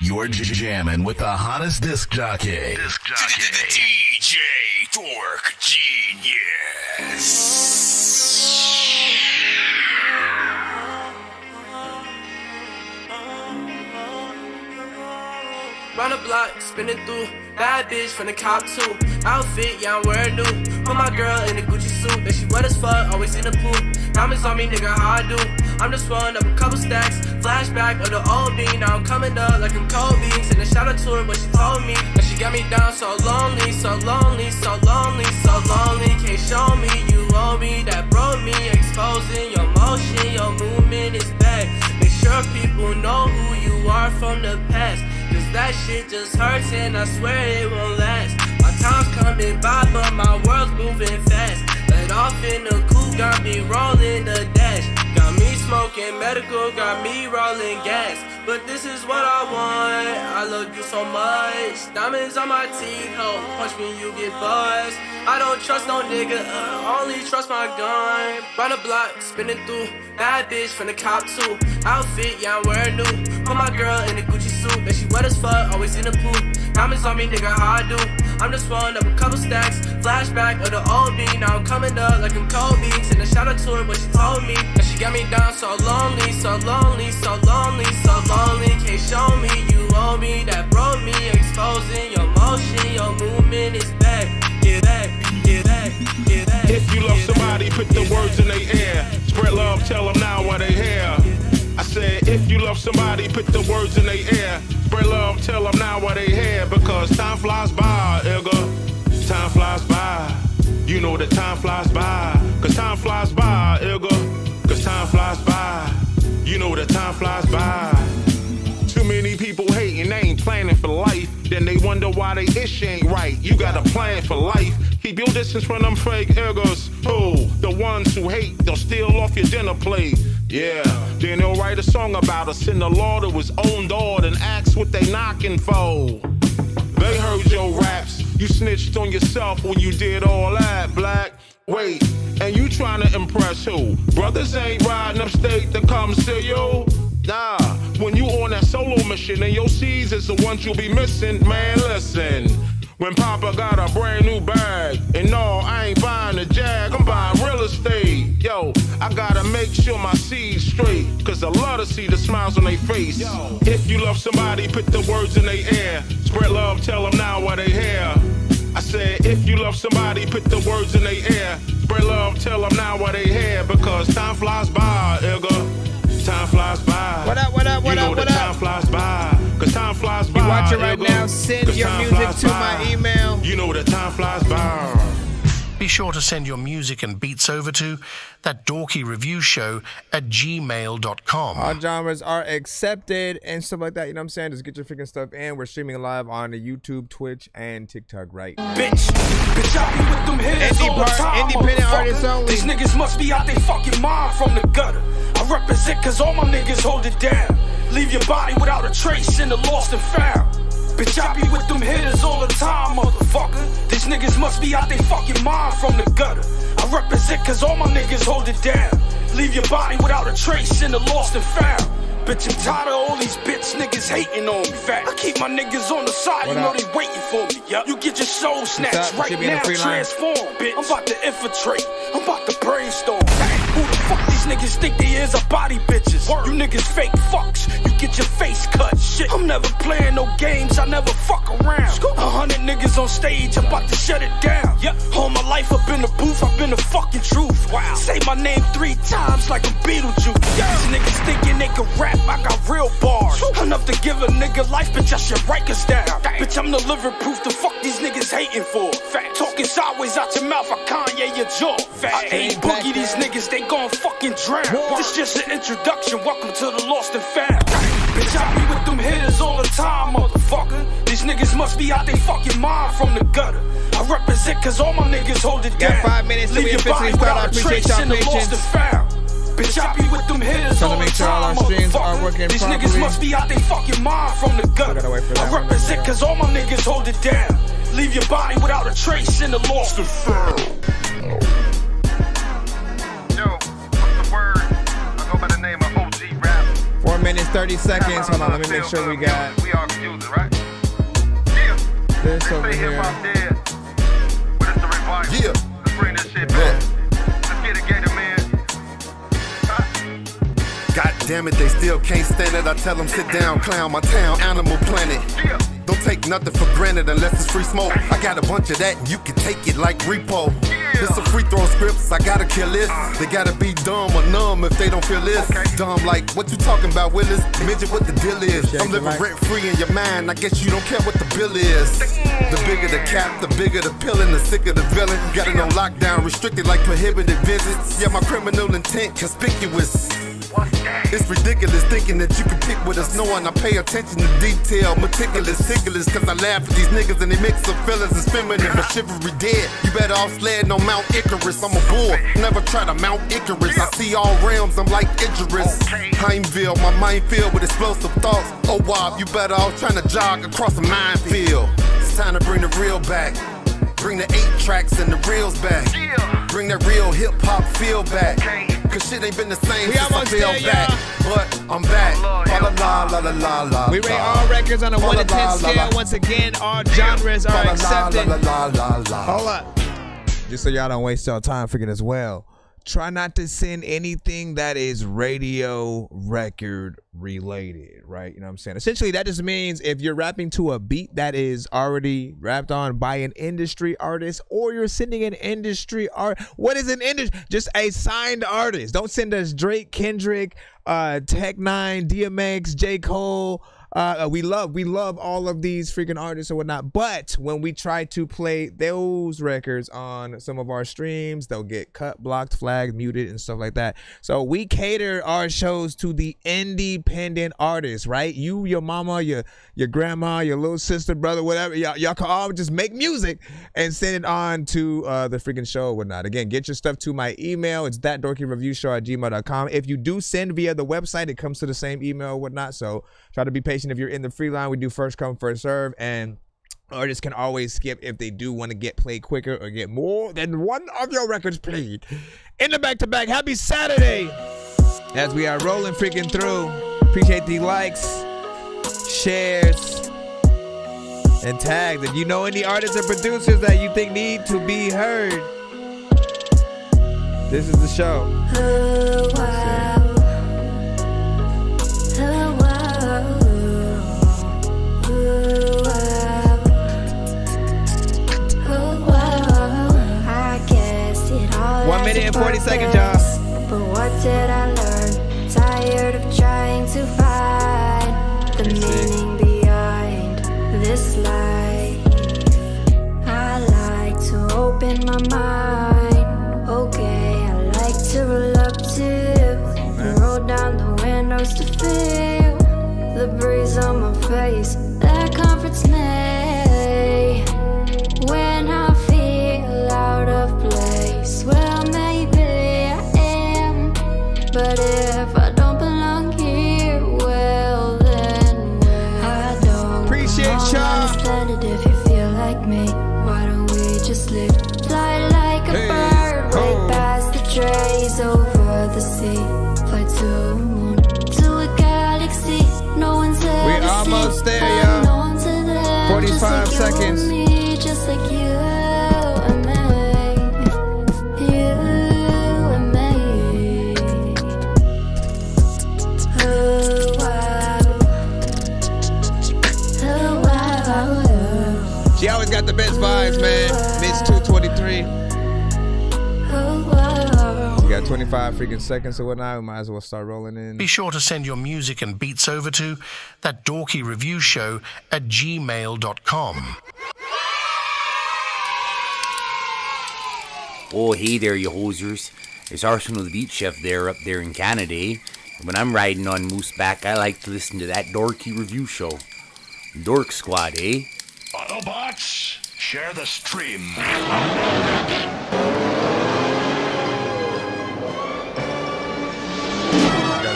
You're jamming with the hottest disc jockey. DJ Dork Genius. Run a block, spinning through. Bad bitch from the cop too. Outfit, yeah, I'm wearing new. Put my girl in a Gucci suit. That she wet as fuck, always in the pool. Diamonds on me, nigga, how I do? I'm just rolling up a couple stacks. Flashback of the old me. Now I'm coming up like I'm Kobe. Send a shout out to her, but she told me that she got me down so lonely, so lonely, so lonely, so lonely. Can't show me you owe me. That broke me, exposing your motion. Your movement is back. Make sure people know who you are from the past. Cause that shit just hurts and I swear it won't last. My time's coming by but my world's moving fast. Let off in the coupe, got me rolling the dash. Got me smoking medical, got me rolling gas. But this is what I want, I love you so much. Diamonds on my teeth, ho, punch me you get buzzed. I don't trust no nigga, only trust my gun. Run a block, spinning through. Bad bitch from the cop too. Outfit, yeah, I'm wearing new. Put my girl in a Gucci suit. That she wet as fuck, always in the pool. Diamonds on me, nigga, how I do? I'm just rolling up a couple stacks. Flashback of the old me. Now I'm coming up like I'm Kobe. Send a shout out to her, but she told me that she got me down so lonely, so lonely, so lonely, so lonely. Can't show me you owe me. That broke me, exposing your motion. Your movement is back. Get back, get back, get back. If you love somebody, put the words in their ear. Spread love, tell them now what they hear. I said, if you love somebody, put the words in their ear. Spread love, tell them now what they hear. Because time flies by, Ilga. Time flies by. You know that time flies by. Cause time flies by, Ilga. Cause time flies by. You know that time flies by. Too many people hating, they ain't planning for life. Then they wonder why they ish ain't right. You got a plan for life. Keep your distance from them fake niggas. Who? The ones who hate, they'll steal off your dinner plate. Yeah, then they'll write a song about us in the law to his own door and ask what they knocking for. They heard your raps. You snitched on yourself when you did all that, black. Wait, and you trying to impress who? Brothers ain't riding upstate to come see you. Nah, when you on that solo mission and your seeds is the ones you'll be missing, man, listen. When Papa got a brand new bag, and no, I ain't buying a Jag, I'm buying real estate. Yo, I gotta make sure my seed's straight, cause I love to see the smiles on their face. Yo. If you love somebody, put the words in their ear. Spread love, tell them now what they hear. I said, if you love somebody, put the words in their ear. Spread love, tell them now what they hear. Because time flies by, Ilga. Time flies by. What up, what up, what up, what up? Time flies by. Cause time flies by. You watching right now, send your music to my email. You know that time flies by. Be sure to send your music and beats over to ThatDorkyReviewShow@gmail.com. All genres are accepted and stuff like that. You know what I'm saying? Just get your freaking stuff in. We're streaming live on the YouTube, Twitch, and TikTok right now. Bitch, I be with them hitters all the time. Independent artists only. These niggas must be out they fucking mind from the gutter. I represent cause all my niggas hold it down. Leave your body without a trace in the lost and found. Bitch, I be with them hitters all the time, motherfucker. These niggas must be out they fucking mind from the gutter. I represent cause all my niggas hold it down. Leave your body without a trace in the lost and found. Bitch, I'm tired of all these bitch niggas hating on me. Fact, I keep my niggas on the side, you know they waiting for me. Yup, you get your soul snatched right now, transform, bitch. I'm about to infiltrate, I'm about to brainstorm. Who the fuck these niggas think they is? I body bitches. You niggas fake fucks, you get your face cut. Shit, I'm never playing no games, I never fuck around. 100 niggas on stage, I'm about to shut it down. Yep, all my life up in the booth, I've been the fucking truth. Wow, say my name 3 times like I'm Beetlejuice. These niggas thinking they can rap, I got real bars. Enough to give a nigga life, bitch, I should write us down. Bitch, I'm the living proof, the fuck these niggas hating for. Fact, talking sideways out your mouth, I Kanye your jaw. Fact, I ain't boogie these niggas, they gon' fucking drown. This just an introduction, welcome to the lost and found. Bitch, I be with them hitters all the time, motherfucker. These niggas must be out they fucking mind from the gutter. I represent cause all my niggas hold it down. Got 5 minutes till we officially start. I appreciate y'all patience. Bitch, I be with them hitters all the time, sure all our streams are working These properly. niggas must be out they fucking mind from the gutter. I represent cause all my niggas hold it down. Leave your body without a trace in the lost and found. Yo, what's the word? I go by the name of OG Rap. 4 minutes, 30 seconds. Hold on, let me make sure we got We all confusing, right? this over here. But it's the revival. Yeah. Let's bring this shit back. Let's get it, Gator Man. God damn it, they still can't stand it. I tell them sit down, clown, my town, Animal Planet. Yeah. Don't take nothing for granted unless it's free smoke. I got a bunch of that and you can take it like repo. This some free throw scripts, I gotta kill this. They gotta be dumb or numb if they don't feel this. Dumb like, what you talking about, Willis? Midget, what the deal is? I'm living rent free in your mind, I guess you don't care what the bill is. The bigger the cap, the bigger the pill and the sicker the villain. Got it on lockdown, restricted like prohibited visits. Yeah, my criminal intent conspicuous. It's ridiculous thinking that you can pick with us, knowing I pay attention to detail, meticulous, ticklish, cause I laugh at these niggas and they mix of feelings is feminine, but chivalry dead. You better off sledding on Mount Icarus, I'm a bull, never try to Mount Icarus. I see all realms, I'm like Idris. Heimville, my mind filled with explosive thoughts. Oh wow, you better off trying to jog across a minefield. It's time to bring the real back. Bring the 8 tracks and the reels back. Bring that real hip-hop feel back. Cause shit ain't been the same since I fell back. But I'm back. La la la la la la. We rate all records on a 1 to 10 scale. Once again, all genres are accepted. Hold up. Just so y'all don't waste your time figuring as well. Try not to send anything that is radio record related, right? You know what I'm saying? Essentially, that just means if you're rapping to a beat that is already rapped on by an industry artist, or you're sending an industry art. What is an industry? Just a signed artist. Don't send us Drake, Kendrick, Tech Nine, DMX, J. Cole. We love all of these freaking artists or whatnot, but when we try to play those records on some of our streams, they'll get cut, blocked, flagged, muted, and stuff like that. So we cater our shows to the independent artists, right? You, your mama, your grandma, your little sister, brother, whatever, y'all can all just make music and send it on to the freaking show or whatnot. Again, get your stuff to my email. It's ThatDorkyReviewShow@gmail.com. If you do send via the website, it comes to the same email or whatnot. So try to be patient. If you're in the free line, we do first come, first serve, and artists can always skip if they do want to get played quicker or get more than one of your records played. In the back-to-back, happy Saturday as we are rolling freaking through. Appreciate the likes, shares, and tags. If you know any artists or producers that you think need to be heard, this is the show. Oh, wow. Oh, wow. Oh, wow. I guess it all 1 minute and 40 seconds, y'all. But what did I learn? Tired of trying to find the meaning behind this life. I like to open my mind. Okay, I like to roll up to roll down the windows to feel the breeze on my face. That comforts me when I feel out of place. Well, maybe I am, but if I don't belong here, well then I don't Appreciate y'all. understand it. If you feel like me, why don't we just live? Fly like a bird, way past the trees, over the sea, fly to the moon, to a galaxy no one's ever We almost there, y'all. no one's there, 45 just like seconds. You and me, just like you and me, you and me. Oh wow, oh wow. She always got the best vibes, man. Miss 223. Oh wow. We got 25 freaking seconds or whatnot. We might as well start rolling in. Be sure to send your music and beats over to ThatDorkyReviewShow@gmail.com. Oh, hey there, you hosers. It's Arsenal the Beat Chef there up there in Canada, eh? And when I'm riding on Mooseback, I like to listen to that Dorky Review Show. Dork Squad, eh? Autobots, share the stream. Got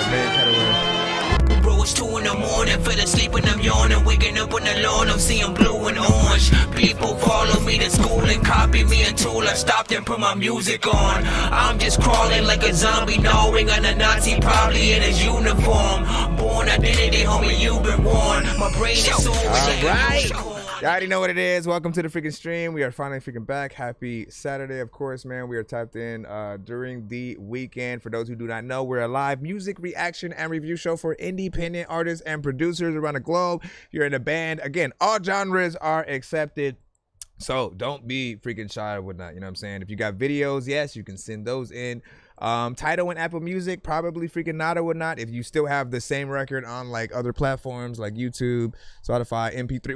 a man cut away. Road almost 2 in the morning. Fell asleep and I'm yawning. Waking up on the lawn, I'm seeing blue and orange. People follow me to school and copy me until I stopped and put my music on. I'm just crawling like a zombie, gnawing on a Nazi, probably in his uniform. Born identity, homie, you've been warned. My brain is so right. You already know what it is. Welcome to the freaking stream. We are finally freaking back. Happy Saturday, of course, man. We are tapped in during the weekend. For those who do not know, we're a live music reaction and review show for independent artists and producers around the globe. You're in a band. Again, all genres are accepted. So don't be freaking shy or whatnot. You know what I'm saying? If you got videos, yes, you can send those in. Tidal and Apple Music, probably freaking not or whatnot. If you still have the same record on like other platforms like YouTube, Spotify, MP3,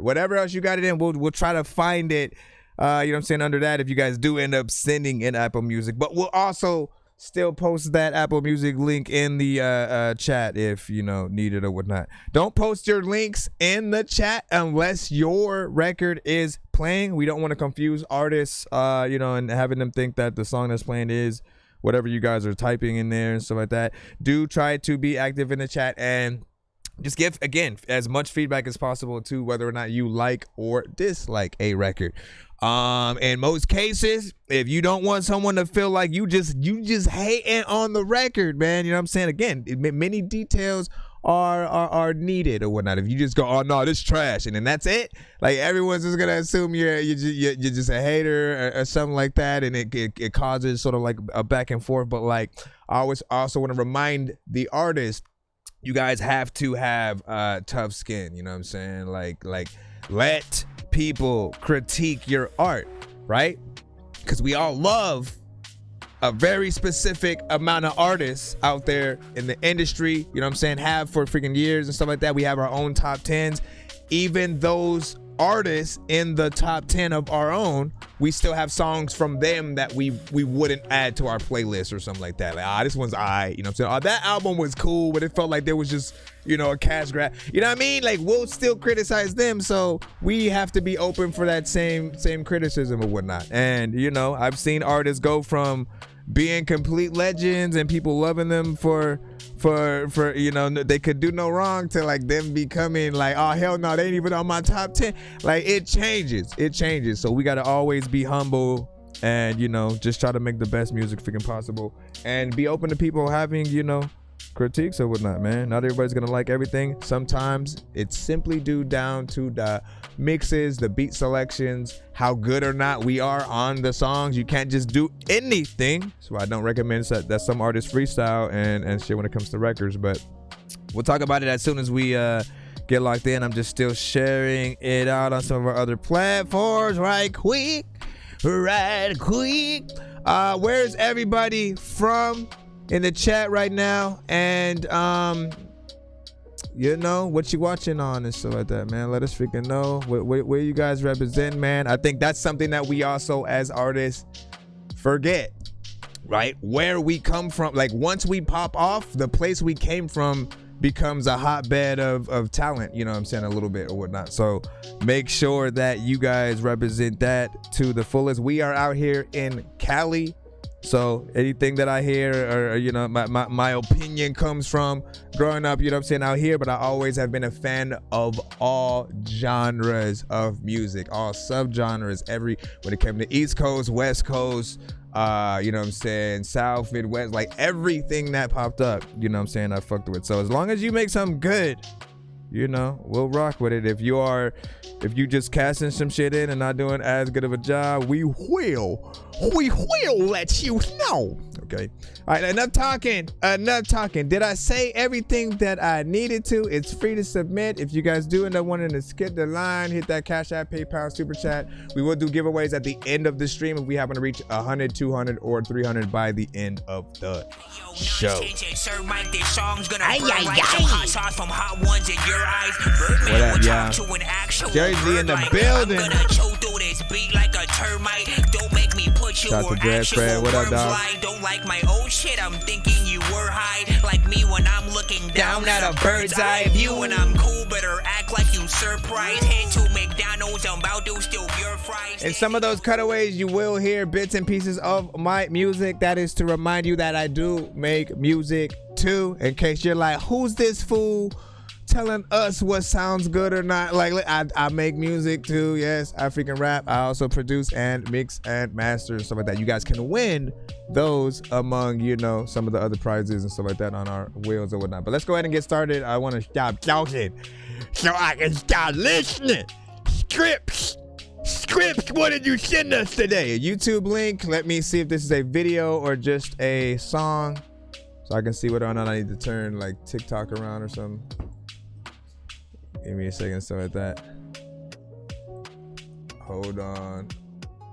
whatever else you got it in, we'll try to find it. You know what I'm saying, under that, if you guys do end up sending in Apple Music. But we'll also still post that Apple Music link in the chat if you know needed or whatnot. Don't post your links in the chat unless your record is playing. We don't want to confuse artists, you know, and having them think that the song that's playing is whatever you guys are typing in there and stuff like that. Do try to be active in the chat and just give, again, as much feedback as possible to whether or not you like or dislike a record. In most cases, if you don't want someone to feel like you just hating on the record, man, you know what I'm saying? Again, many details are needed or whatnot. If you just go, oh no, this trash, and then that's it, like everyone's just gonna assume you're just a hater or something like that, and it causes sort of like a back and forth. But like, I always also want to remind the artist, you guys have to have tough skin. You know what I'm saying? Like let people critique your art, right? Because we all love a very specific amount of artists out there in the industry, you know what I'm saying, have for freaking years and stuff like that. We have our own top 10s. Even those artists in the top 10 of our own, we still have songs from them that we wouldn't add to our playlist or something like that. Like, this one's you know what I'm saying? That album was cool, but it felt like there was just, you know, a cash grab. You know what I mean? Like, we'll still criticize them, so we have to be open for that same criticism or whatnot. And, you know, I've seen artists go from being complete legends and people loving them for you know, they could do no wrong, to like them becoming like, oh hell no, they ain't even on my top 10. Like, it changes. So we got to always be humble and, you know, just try to make the best music freaking possible and be open to people having, you know, critiques or whatnot, man. Not everybody's gonna like everything. Sometimes it's simply due down to the mixes, the beat selections, how good or not we are on the songs. You can't just do anything, so I don't recommend that some artists freestyle and shit when it comes to records. But we'll talk about it as soon as we get locked in. I'm just still sharing it out on some of our other platforms right quick. Where's everybody from in the chat right now? And you know, what you watching on and stuff like that, man. Let us freaking know where you guys represent, man. I think that's something that we also as artists forget, right? Where we come from. Like, once we pop off, the place we came from becomes a hotbed of talent, you know what I'm saying, a little bit or whatnot. So make sure that you guys represent that to the fullest. We are out here in Cali, so anything that I hear, or you know, my opinion comes from growing up, you know what I'm saying, out here. But I always have been a fan of all genres of music, all subgenres, when it came to East Coast, West Coast, you know what I'm saying, South, Midwest, like everything that popped up, you know what I'm saying, I fucked with. So as long as you make something good, you know, we'll rock with it. If you just casting some shit in and not doing as good of a job, we will let you know. Okay. All right, enough talking. Did I say everything that I needed to? It's free to submit. If you guys do end up wanting to skip the line, hit that Cash App, PayPal, Super Chat. We will do giveaways at the end of the stream if we happen to reach 100, 200, or 300 by the end of the show. What up, y'all? Jersey in the building. Shout out to Dread Fred. What up, dog? Don't like my old shit. I'm thinking you were high, like me when I'm looking down at a bird's eye view. And I'm cool, better act like you surprised. Head to McDonald's, I'm about to steal your fries. In some of those cutaways, you will hear bits and pieces of my music. That is to remind you that I do make music too, in case you're like, who's this fool telling us what sounds good or not? Like, I make music too. Yes, I freaking rap. I also produce and mix and master and stuff like that. You guys can win those among, you know, some of the other prizes and stuff like that on our wheels or whatnot. But let's go ahead and get started. I want to stop talking so I can start listening. Scripts, what did you send us today? A YouTube link. Let me see if this is a video or just a song, so I can see whether or not I need to turn like TikTok around or something. Give me a second, stuff like that. Hold on.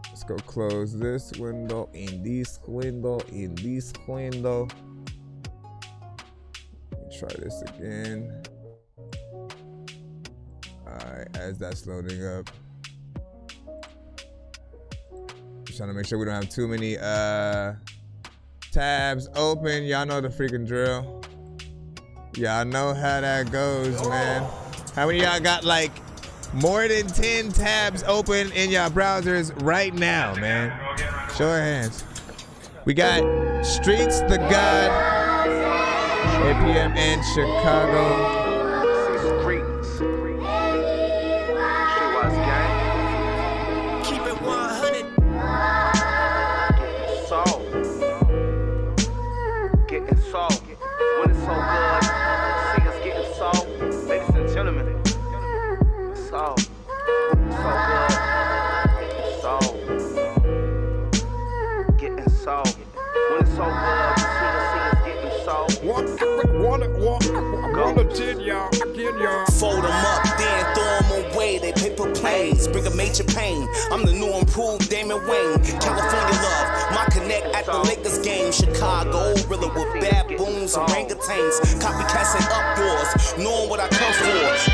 Let's go close this window, in this window, in this window. Let me try this again. Alright, as that's loading up. Just trying to make sure we don't have too many tabs open. Y'all know the freaking drill. Y'all know how that goes, man. How many of y'all got like more than 10 tabs open in y'all browsers right now, man? Show of hands. We got Streets the God, 8 p.m. in Chicago. Keep it 100. Getting sold. When it's so good, see us getting sold. Ladies and gentlemen, so good, getting sold. When it's so good, see us getting sold. Wanna tell y'all, Fold them up, then throw them away. They paper planes, bring a major pain. I'm the new improved Damon Wayne. California love, my connect at the Lakers game. Chicago, really with baboons, orangutans. Copycats ain't up yours, knowing what I come for.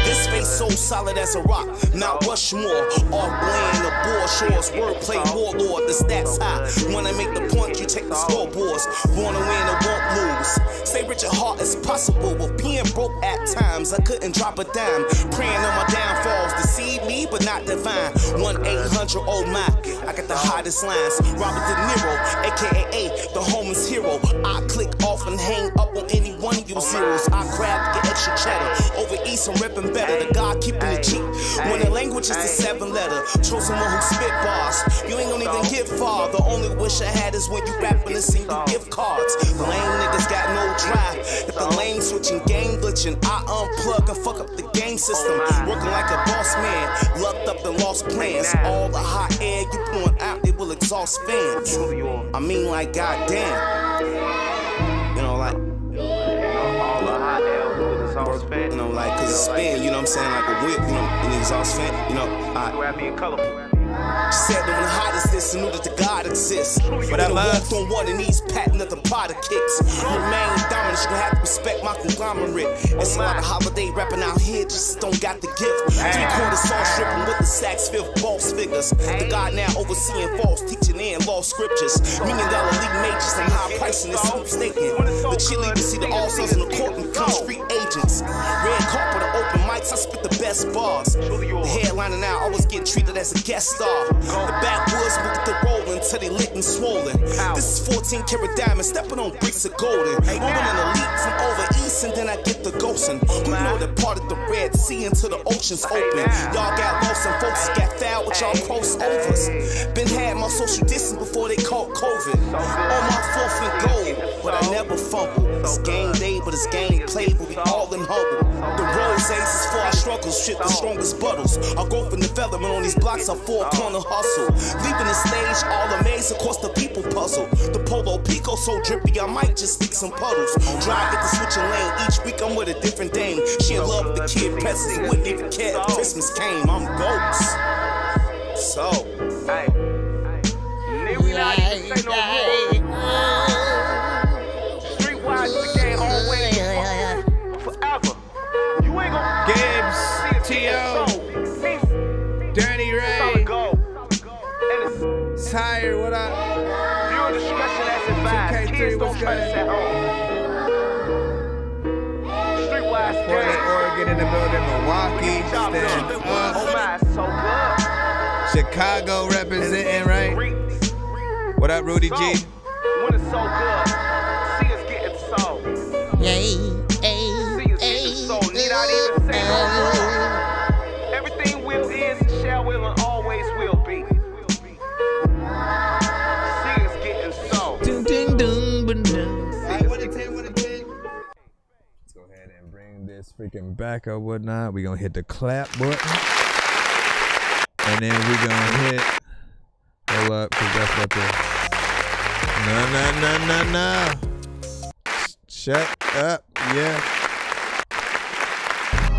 This face so solid as a rock, Mount Rushmore. Off Blaine, the Boar Shores, wordplay warlord, the stats high. When I make the point, you take the scoreboards. Born to win and won't lose. Stay rich at heart as possible, but being broke at times, I couldn't drop a dime. Praying on my downfalls, deceive me, but not divine. 1-800, oh my, I got the hottest lines. Robert De Niro, aka the homeless hero. I click off and hang up on any one of you zeros. I grab, get extra cheddar. Over east, I'm repping better. The God keeping it cheap. When the language is the 7-letter, chosen one who spit bars. You ain't gonna even get far. The only wish I had is when you rapping and sing you gift cards. The lame niggas got no drive. If the lane switching, game glitching, I unplug and fuck up the game system. Working like a boss man, lucked up and lost plans. All the hot air you blowing out, it will exhaust fans. I mean, like, goddamn. You know, like, All the hot air will exhaust fan. you know, like, cause it's spin, you know what I'm saying? Like a whip, you know, an exhaust fan, you know. Grabby and colorful. Said that when the hottest this and knew that the God exists. But I walked on one of these patent of the pot of kicks. Remain dominant, you gon' have to respect my conglomerate. It's a lot of holiday rapping out here, just don't got the gift. 3/4 song stripping with the sax fifth boss figures. The God now overseeing false teaching and lost scriptures. $1 million league majors and high pricing is mistaken. The cheerleaders see the all-stars in the court and become street agents. Red carpet or open mics, I spit the best bars. The headliner now always get treated as a guest star. The backwoods move the rolling till they lit and swollen. This is 14 karat diamond, stepping on bricks of golden. Rolling an elite from over east and then I get the ghostin'. Who know that part of the Red Sea until the ocean's open? Y'all got lost and folks got foul with y'all crossovers. Been had my social distance before they caught COVID. On my 4th and gold, but I never fumble. It's game day, but it's game played, but we all in humble. The rose aces for our struggles, shit the strongest buttles. Our growth and development on these blocks are 4-corner hustle. Leaving the stage, all amazed, of course the people puzzle. The Polo Pico so drippy, I might just stick some puddles. Drive at the switching lane, each week I'm with a different dame. She in love with the kid presents, wouldn't even care if Christmas came. I'm ghost. So, Hey, nigga, we not even say no more. Streetwise, the game always forever. You ain't gonna Gibbs, T.O., Dirty Ray, Tired, what up? Viewer discretion as advised. Kids don't try this at home. Streetwise Portland, game. Oregon in the building, Milwaukee, stand up. Oh my, so good. Chicago representing, right? What up, Rudy G? When it's so good, see us getting sold. So need I even say no more? Everything will is, shall will, and always will be. See us getting so. Let's go ahead and bring this freaking back or whatnot. We're gonna hit the clap button. And then we're gonna hit hold up, cause that's what the no. Shut up, yeah.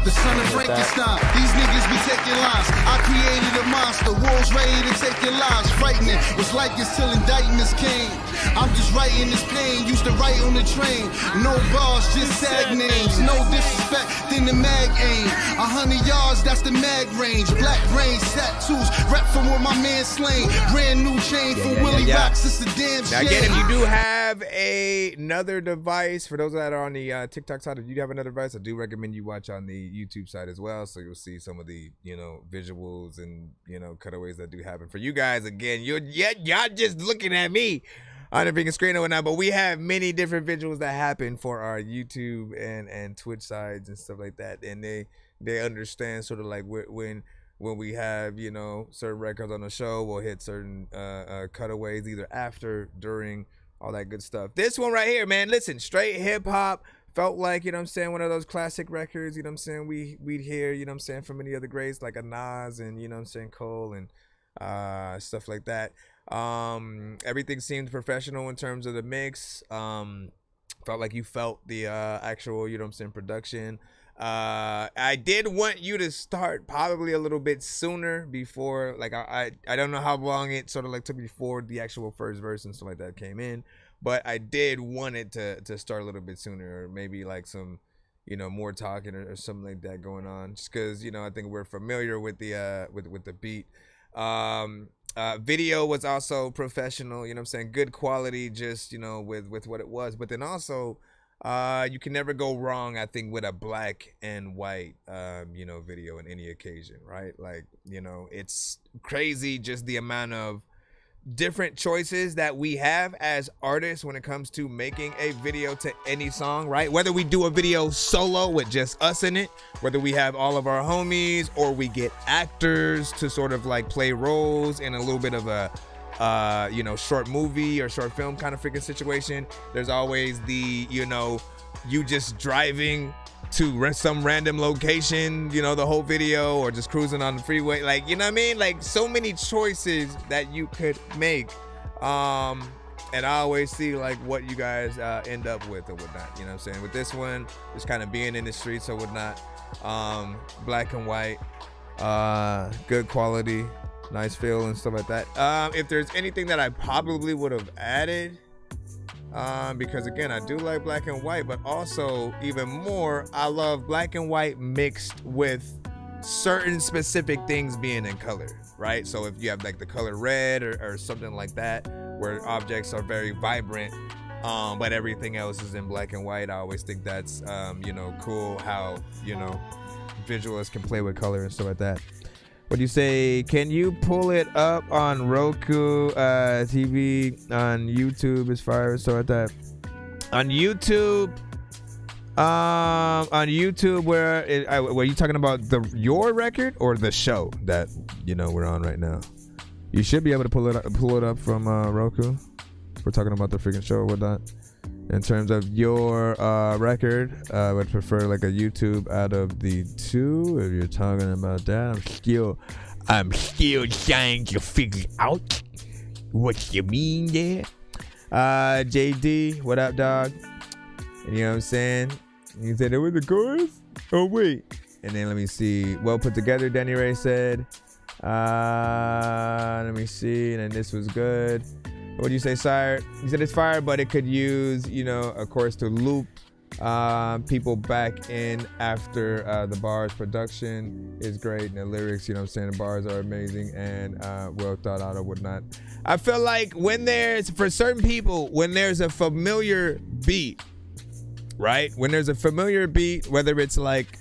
The son of Frankenstein, these niggas be taking lives. I created a monster, wolves ready to take your lives. Frightening, was like this till indictments came. I'm just writing this pain, used to write on the train. No bars, just tag names. No disrespect, then the mag aim. 100 yards, that's the mag range. Black brains, tattoos, rap from where my man slain. Brand new chain for Willie Rocks, it's a damn shame. Now again, if you do have another device, for those that are on the TikTok side, if you have another device, I do recommend you watch on the YouTube side as well, so you'll see some of the visuals and cutaways that do happen for you guys. Again, y'all just looking at me on the freaking screen or whatnot, but we have many different visuals that happen for our YouTube and Twitch sides and stuff like that, and they understand sort of like when we have certain records on the show, we'll hit certain cutaways either after, during, all that good stuff. This one right here, man, listen, straight hip hop. Felt like, one of those classic records, we'd hear, from many other greats like a Nas and, Cole and stuff like that. Everything seemed professional in terms of the mix. Felt like you felt the actual, production. I did want you to start probably a little bit sooner before, like, I don't know how long it sort of like took before the actual first verse and stuff like that came in. But I did want it to start a little bit sooner, or maybe like some, more talking or something like that going on. Just because, I think we're familiar with the with the beat. Video was also professional, good quality, just with what it was. But then also, you can never go wrong, I think, with a black and white video in any occasion, right? Like, it's crazy just the amount of different choices that we have as artists when it comes to making a video to any song, right? Whether we do a video solo with just us in it, whether we have all of our homies, or we get actors to sort of like play roles in a little bit of a short movie or short film kind of freaking situation. There's always the you just driving to some random location, the whole video, or just cruising on the freeway, like, what I mean? Like, so many choices that you could make, and I always see like what you guys end up with or whatnot, with this one, just kind of being in the streets or whatnot, black and white, good quality, nice feel and stuff like that. If there's anything that I probably would have added, because again, I do like black and white, but also even more, I love black and white mixed with certain specific things being in color, right? So if you have like the color red or something like that, where objects are very vibrant, but everything else is in black and white, I always think that's cool how visualists can play with color and stuff like that. What do you say? Can you pull it up on Roku TV, on YouTube, as far as so like that? On YouTube, were you talking about your record or the show that we're on right now? You should be able to pull it up from Roku. We're talking about the freaking show or whatnot. In terms of your record, I would prefer like a YouTube out of the two. If you're talking about that, I'm still trying to figure out what you mean there. JD, what up, dog? You know what I'm saying? You said it was the chorus? Oh wait. And then let me see. Well put together, Danny Ray said. Let me see. And then this was good. What do you say, Sire? He said it's fire, but it could use, of course, to loop people back in after the bars. Production is great, and the lyrics, the bars are amazing and well thought out or whatnot. I feel like for certain people, when there's a familiar beat, right? When there's a familiar beat, whether it's like,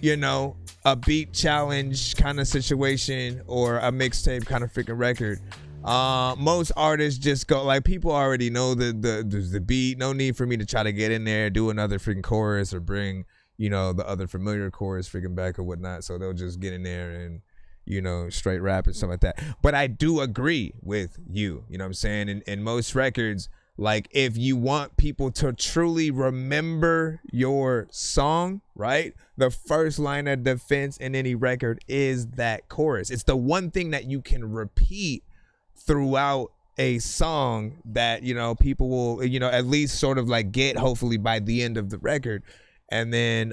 a beat challenge kind of situation or a mixtape kind of freaking record, Most artists just go like people already know the beat. No need for me to try to get in there, do another freaking chorus or bring, you know, the other familiar chorus freaking back or whatnot. So they'll just get in there and, you know, straight rap and stuff like that. But I do agree with you. You know what I'm saying? In most records, like if you want people to truly remember your song, right? The first line of defense in any record is that chorus. It's the one thing that you can repeat throughout a song that, you know, people will, you know, at least sort of like get hopefully by the end of the record. And then,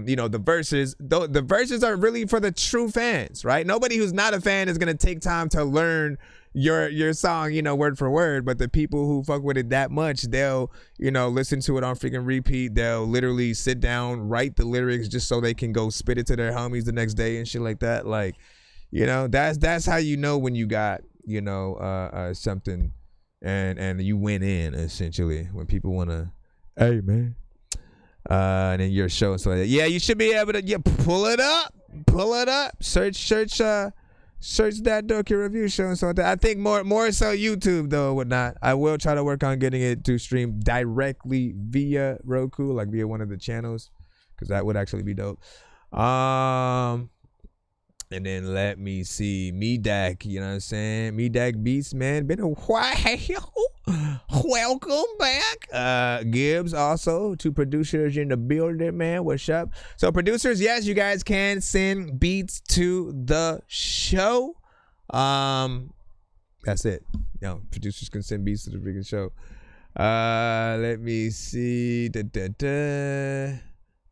you know, the verses are really for the true fans, right? Nobody who's not a fan is going to take time to learn your song, you know, word for word. But the people who fuck with it that much, they'll, you know, listen to it on freaking repeat. They'll literally sit down, write the lyrics just so they can go spit it to their homies the next day and shit like that. Like, you know, that's how you know when you got, you know, something and you went in, essentially, when people want to, hey, man. And then your show and stuff like that. Yeah, you should be able to pull it up. Search that Dorky Review Show and stuff like that. I think more so YouTube though, whatnot. I will try to work on getting it to stream directly via Roku, like via one of the channels, because that would actually be dope. And then let me see, Medak, you know what I'm saying? Medak Beats, man, been a while. Welcome back. Gibbs also, two producers in the building, man. What's up? So producers, yes, you guys can send beats to the show. That's it. You know, producers can send beats to the freaking show. Let me see. And then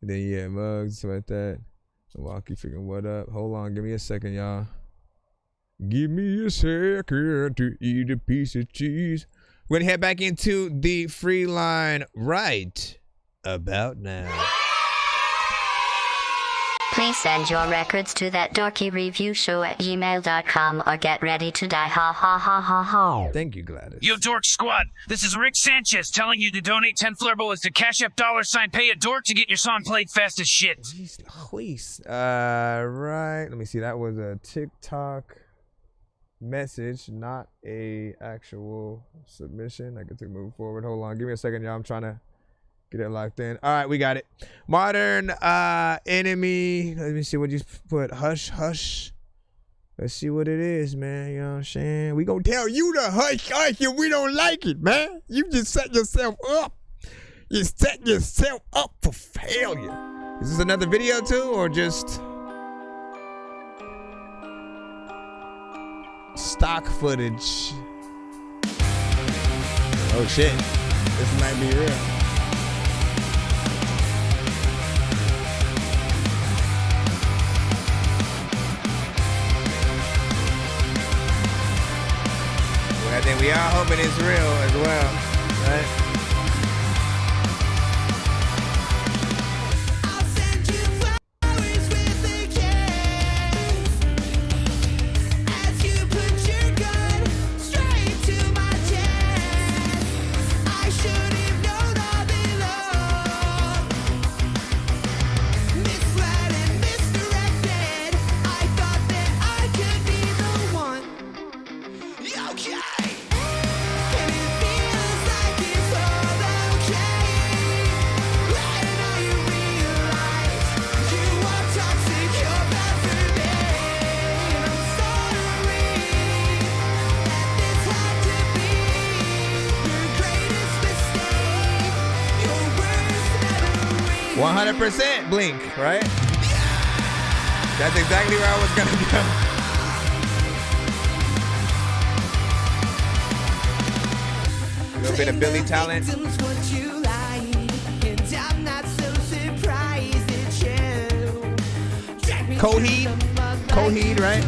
yeah, mugs, something like that. Milwaukee freaking what up? Hold on, give me a second, y'all. Give me a second to eat a piece of cheese. We're gonna head back into the free line right about now. Please send your records to ThatDorkyReviewShow@gmail.com or get ready to die. Ha ha ha ha ha. Thank you, Gladys. Yo, Dork Squad, this is Rick Sanchez telling you to donate 10 flurbles to Cash App $ pay a dork to get your song played fast as shit. Please. Right. Let me see. That was a TikTok message, not a actual submission. I get to move forward. Hold on. Give me a second, y'all. I'm trying to get it locked in. All right, we got it. Modern Enemy. Let me see what you put. Hush, hush. Let's see what it is, man. You know what I'm saying? We gonna tell you to hush, hush, and we don't like it, man. You just set yourself up. You set yourself up for failure. Is this another video too, or just stock footage? Oh shit. This might be real. I think we are hoping it's real as well, right? %, Blink, right? That's exactly where I was gonna go. A little bit of Billy talent. Coheed, right?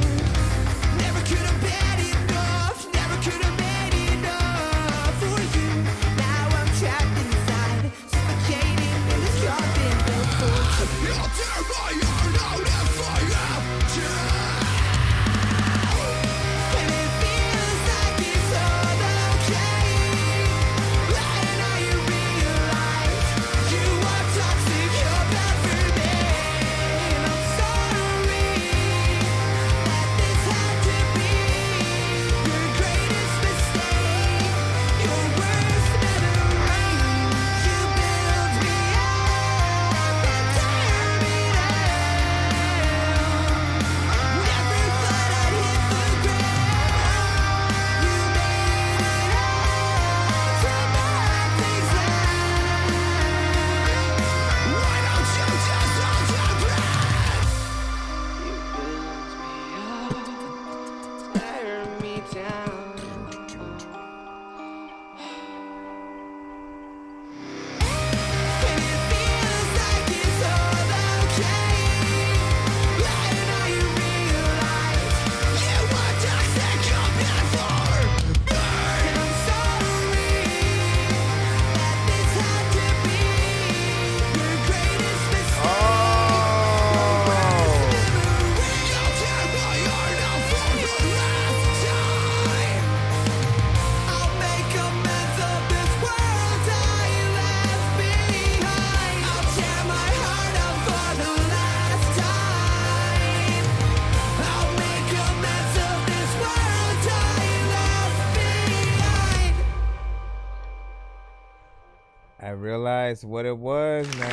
I realized what it was now.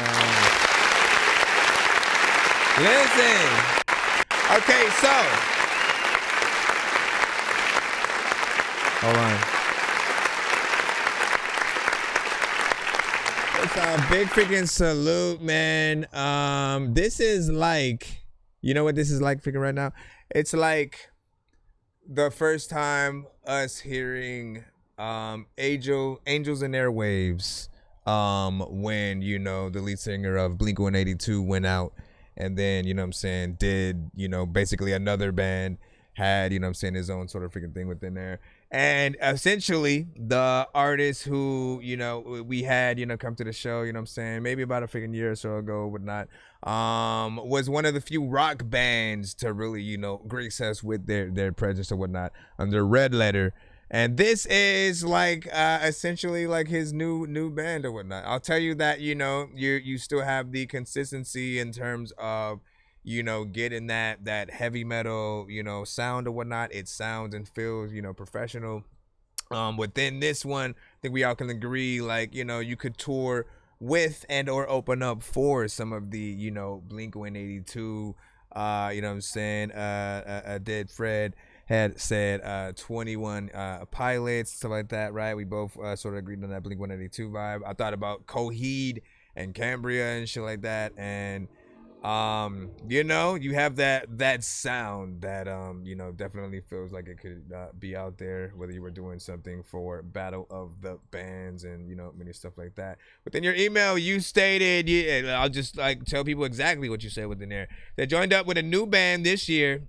Listen. Okay, so. Hold on. It's a big freaking salute, man. This is like, you know what this is like freaking right now? It's like the first time us hearing Angels and Airwaves when, you know, the lead singer of Blink-182 went out and then, you know what I'm saying, did, you know, basically another band had, you know what I'm saying, his own sort of freaking thing within there. And essentially the artist who, you know, we had, you know, come to the show, you know what I'm saying, maybe about a freaking year or so ago or whatnot, was one of the few rock bands to really, you know, grace us with their presence or whatnot under Red Letter. And this is like essentially like his new band or whatnot. I'll tell you that, you know, you still have the consistency in terms of, you know, getting that heavy metal, you know, sound or whatnot. It sounds and feels, you know, professional. Within this one, I think we all can agree, like, you know, you could tour with and or open up for some of the, you know, Blink-182, you know what I'm saying, Dead Fred had said 21 Pilots, stuff like that, right? We both sort of agreed on that Blink-182 vibe. I thought about Coheed and Cambria and shit like that, and you know, you have that sound that you know, definitely feels like it could be out there, whether you were doing something for Battle of the Bands and, you know, many stuff like that. Within your email, you stated, I'll just like tell people exactly what you said within there. They joined up with a new band this year,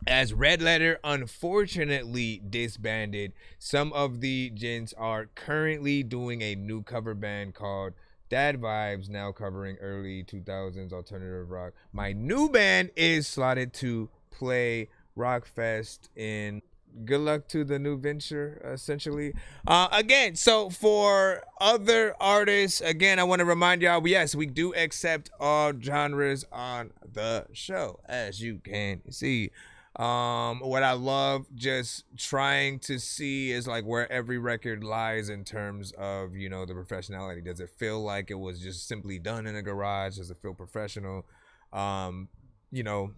as Red Letter unfortunately disbanded. Some of the gents are currently doing a new cover band called Dad Vibes, now covering early 2000s alternative rock. My new band is slotted to play Rockfest in. Good luck to the new venture, essentially. Again, so for other artists, again, I want to remind y'all, yes, we do accept all genres on the show, as you can see. What I love just trying to see is like where every record lies in terms of, you know, the professionality. Does it feel like it was just simply done in a garage? Does it feel professional? You know,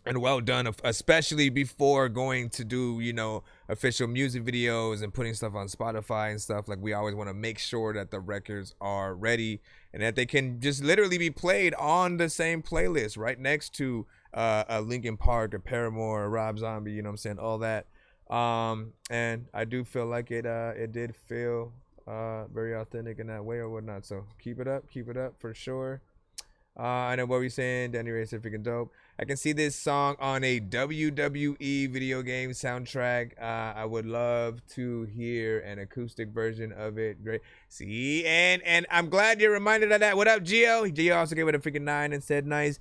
and well done, especially before going to do, you know, official music videos and putting stuff on Spotify and stuff. Like, we always want to make sure that the records are ready and that they can just literally be played on the same playlist right next to a Linkin Park, a Paramore, a Rob Zombie, you know what I'm saying, all that. And I do feel like it did feel very authentic in that way or whatnot. So keep it up for sure. I know what we're saying. Danny Ray said freaking dope. I can see this song on a WWE video game soundtrack. I would love to hear an acoustic version of it. Great. See, and I'm glad you're reminded of that. What up, Gio? Gio also gave it a freaking 9 and said nice.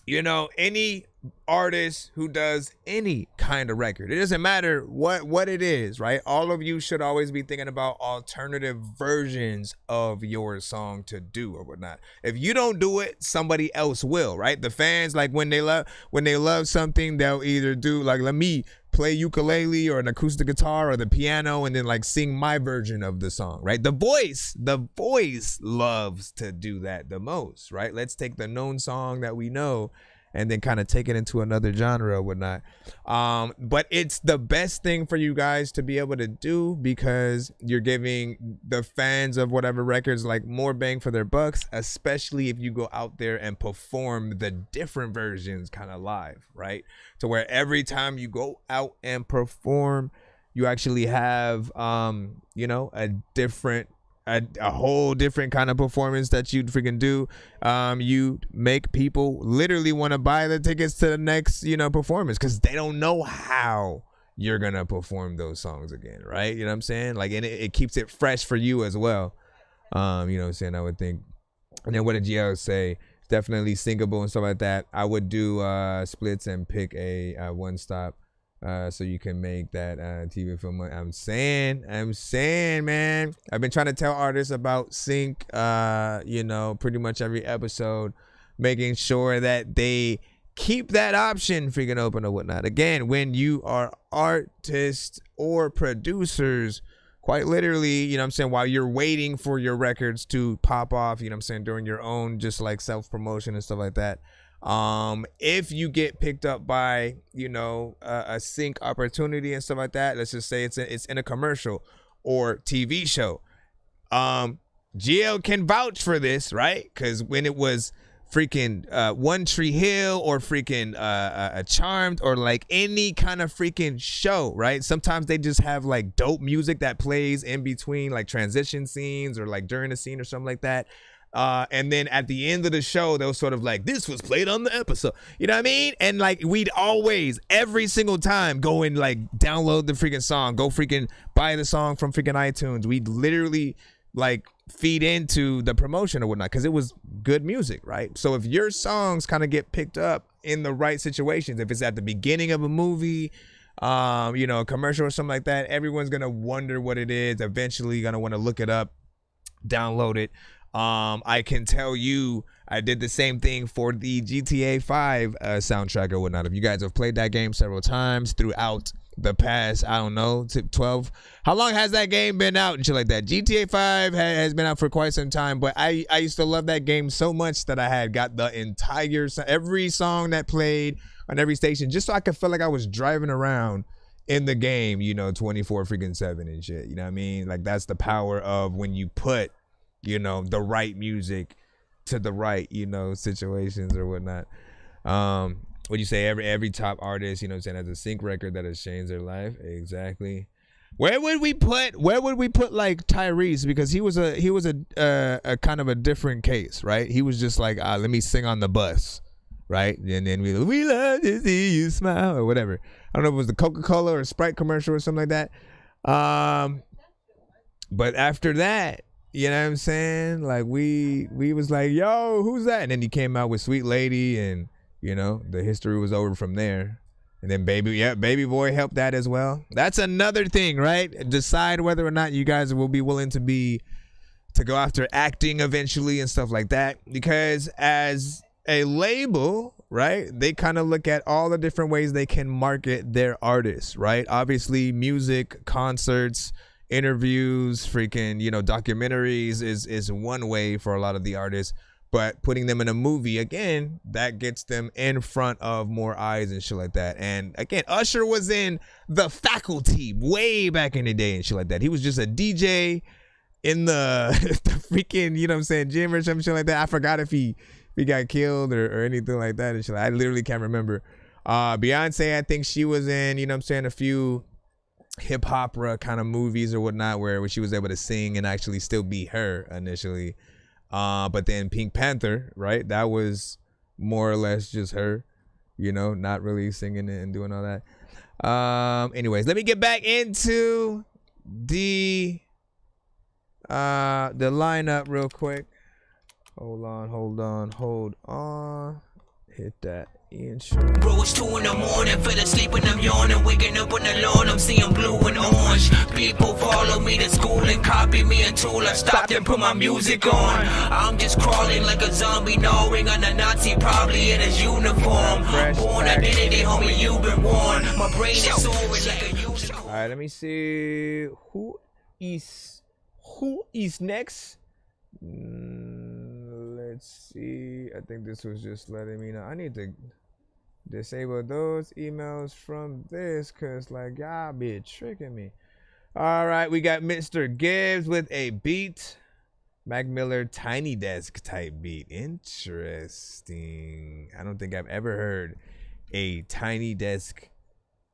You know, any artist who does any kind of record, it doesn't matter what it is, right? All of you should always be thinking about alternative versions of your song to do or whatnot. If you don't do it, somebody else will, right? The fans, like when they love something, they'll either do like, let me play ukulele or an acoustic guitar or the piano and then like sing my version of the song, right? The voice loves to do that the most, right? Let's take the known song that we know and then kind of take it into another genre or whatnot. But it's the best thing for you guys to be able to do because you're giving the fans of whatever records like more bang for their bucks, especially if you go out there and perform the different versions kind of live, right? To where every time you go out and perform, you actually have, you know, a whole different kind of performance that you'd freaking do. You make people literally want to buy the tickets to the next, you know, performance because they don't know how you're gonna perform those songs again, right? You know what I'm saying? Like, and it keeps it fresh for you as well. You know what I'm saying? I would think. And then what did GL say? It's definitely syncable and stuff like that. I would do splits and pick a one stop. So you can make that TV film. I'm saying, man. I've been trying to tell artists about sync, you know, pretty much every episode, making sure that they keep that option freaking open or whatnot. Again, when you are artists or producers quite literally, you know what I'm saying, while you're waiting for your records to pop off, you know what I'm saying, during your own just like self-promotion and stuff like that. If you get picked up by, you know, a sync opportunity and stuff like that, let's just say it's in a commercial or TV show. GL can vouch for this, right? Because when it was freaking One Tree Hill or freaking Charmed or like any kind of freaking show, right? Sometimes they just have like dope music that plays in between like transition scenes or like during a scene or something like that. And then at the end of the show, they'll sort of like, this was played on the episode. You know what I mean? And like, we'd always, every single time, go and like download the freaking song, go freaking buy the song from freaking iTunes. We'd literally like feed into the promotion or whatnot because it was good music, right? So if your songs kind of get picked up in the right situations, if it's at the beginning of a movie, you know, a commercial or something like that, everyone's going to wonder what it is. Eventually going to want to look it up, download it. I can tell you I did the same thing for the GTA 5 soundtrack or whatnot. If you guys have played that game several times throughout the past, I don't know, 12. How long has that game been out and shit like that? GTA 5 has been out for quite some time, but I used to love that game so much that I had got the entire, every song that played on every station just so I could feel like I was driving around in the game, you know, 24/7 and shit. You know what I mean? Like, that's the power of when you put, you know, the right music to the right, you know, situations or whatnot. What you say, every top artist, you know what I'm saying, has a sync record that has changed their life. Exactly. Where would we put like Tyrese? Because he was a kind of a different case, right? He was just like, let me sing on the bus, right? And then we love to see you smile or whatever. I don't know if it was the Coca-Cola or Sprite commercial or something like that. But after that, you know what I'm saying? Like we was like, yo, who's that? And then he came out with Sweet Lady, and you know, the history was over from there. And then Baby Boy helped that as well. That's another thing, right? Decide whether or not you guys will be willing to go after acting eventually and stuff like that. Because as a label, right, they kind of look at all the different ways they can market their artists, right? Obviously, music, concerts, interviews, freaking, you know, documentaries is one way for a lot of the artists. But putting them in a movie, again, that gets them in front of more eyes and shit like that. And again, Usher was in The Faculty way back in the day and shit like that. He was just a DJ in the freaking, you know what I'm saying, gym or some shit like that. I forgot if he got killed or anything like that and shit. I literally can't remember. Beyonce, I think she was in, you know what I'm saying, a few hip opera kind of movies or whatnot where she was able to sing and actually still be her initially. But then Pink Panther, right? That was more or less just her, you know, not really singing it and doing all that. Anyways, let me get back into the lineup real quick. Hold on. Hit that intro. Bro, it's 2 in the morning, fell asleep when I'm yawning, waking up on the lawn, I'm seeing blue and orange. People follow me to school and copy me until I stopped and put my music on. I'm just crawling like a zombie, gnawing on a Nazi, probably in his uniform. Born identity, homie, you've been warned. My brain is soaring like a unicorn. Alright, let me see who is next. Let's see. I think this was just letting me know. I need to disable those emails from this because, like, y'all be tricking me. All right, we got Mr. Gibbs with a beat. Mac Miller, Tiny Desk type beat. Interesting. I don't think I've ever heard a Tiny Desk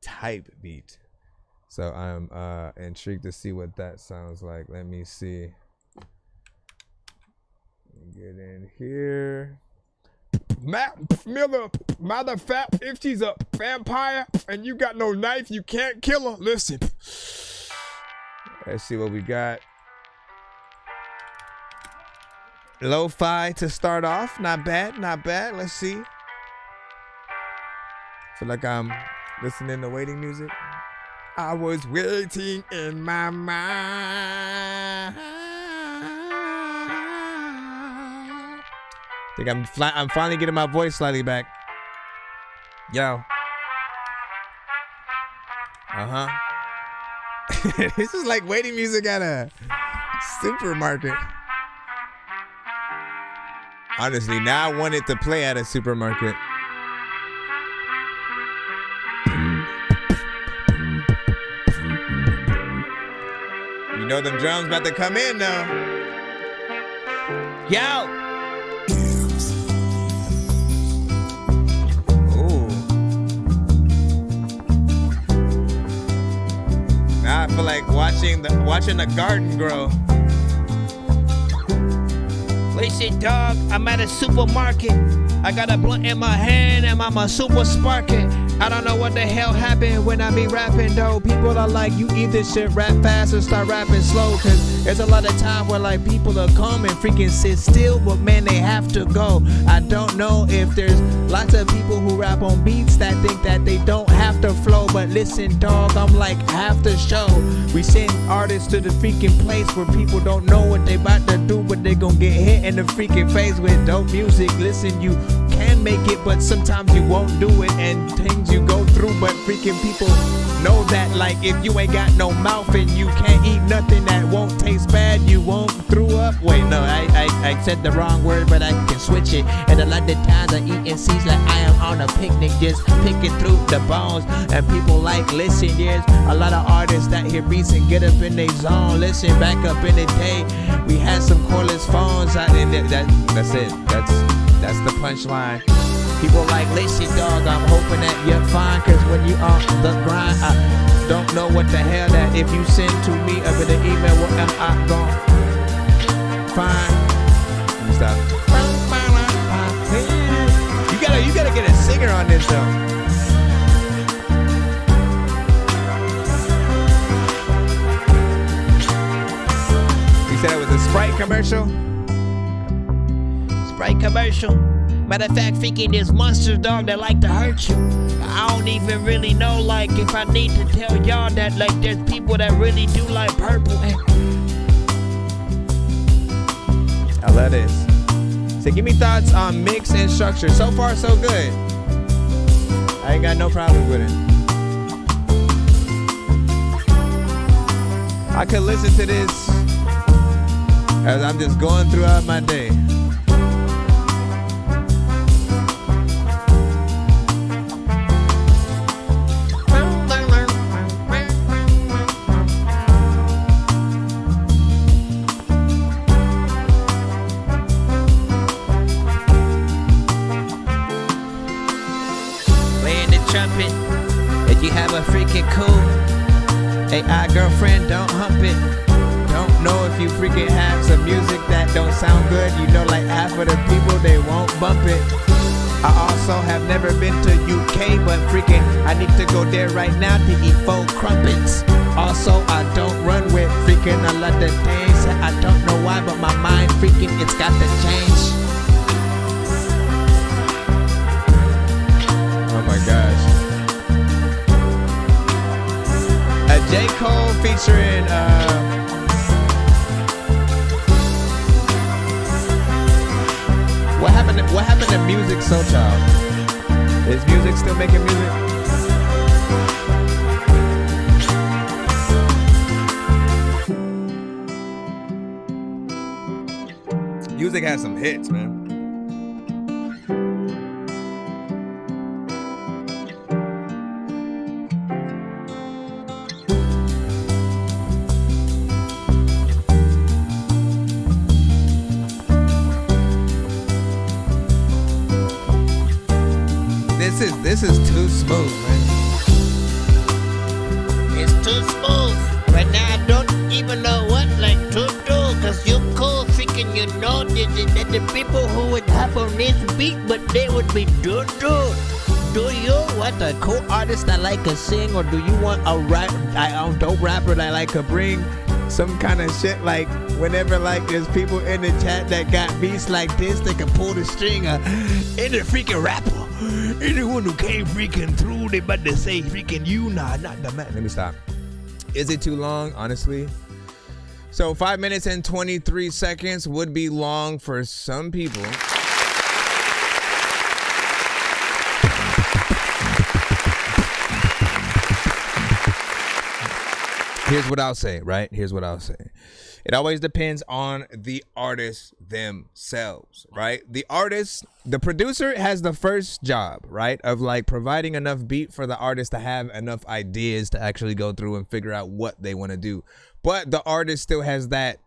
type beat. So I'm intrigued to see what that sounds like. Let me see. Get in here. Mac Miller, mother fat, if she's a vampire and you got no knife, you can't kill her. Listen. Let's see what we got. Lo-fi to start off. Not bad. Let's see. Feel like I'm listening to waiting music. I was waiting in my mind. I think I'm finally getting my voice slightly back. Yo. This is like waiting music at a supermarket. Honestly, now I want it to play at a supermarket. You know them drums about to come in now. Yo! Ooh. Now I feel like watching the garden grow. Listen, dog, I'm at a supermarket. I got a blunt in my hand and I'm a super sparking. I don't know what the hell happened when I be rapping, though. People are like, you either should rap fast or start rapping slow. Cause there's a lot of time where like people are come and freaking sit still, but man, they have to go. I don't know if there's lots of people who rap on beats that think that they don't have to flow. But listen, dog, I'm like half the show. We send artists to the freaking place where people don't know what they about to do, but they gon' get hit in the freaking face with dope music. Listen, you can make it, but sometimes you won't do it, and things you go through, but freaking people know that, like, if you ain't got no mouth and you can't eat nothing that won't taste bad, you won't throw up. Wait, no, I said the wrong word, but I can switch it. And a lot of times I eating seeds like I am on a picnic, just picking through the bones. And people like, listen, there's a lot of artists that hear beats and get up in their zone. Listen, back up in the day, we had some cordless phones out in there. That's it. That's the punchline. People like, listen, dog, I'm hoping that you're fine, cause when you on the grind, I don't know what the hell that if you send to me up in the email, what am I gon' find? Let me stop. You gotta get a singer on this though. You said it was a Sprite commercial? Sprite commercial. Matter of fact, freaking this monsters, dog, that like to hurt you. I don't even really know, like, if I need to tell y'all that, like, there's people that really do like purple. I love this. So give me thoughts on mix and structure. So far, so good. I ain't got no problem with it. I could listen to this as I'm just going throughout my day. Trumpet, if you have a freaking cool AI girlfriend, don't hump it. Don't know if you freaking have some music that don't sound good. You know, like half of the people, they won't bump it. I also have never been to UK, but freaking I need to go there right now to eat 4 crumpets. Also, I don't run with freaking a lot of things. I don't know why, but my mind freaking, it's got to change. Oh my gosh. J. Cole featuring what happened to Music Soul Child? Is Music still making music? Music has some hits, man. This is too smooth, man. It's too smooth. Right now I don't even know what like to do, cause you're cool freaking, you know that the people who would hop on this beat, but they would be do. Do you want a cool artist that like to sing, or do you want a dope rapper that like to bring some kind of shit, like whenever like there's people in the chat that got beats like this, they can pull the string any freaking rapper. Anyone who came freaking through, they about to say freaking you, nah, not the man. Let me stop. Is it too long? Honestly. So 5 minutes and 23 seconds would be long for some people. Here's what I'll say, right? Here's what I'll say. It always depends on the artists themselves, right? The artist, the producer has the first job, right? Of like providing enough beat for the artist to have enough ideas to actually go through and figure out what they want to do. But the artist still has that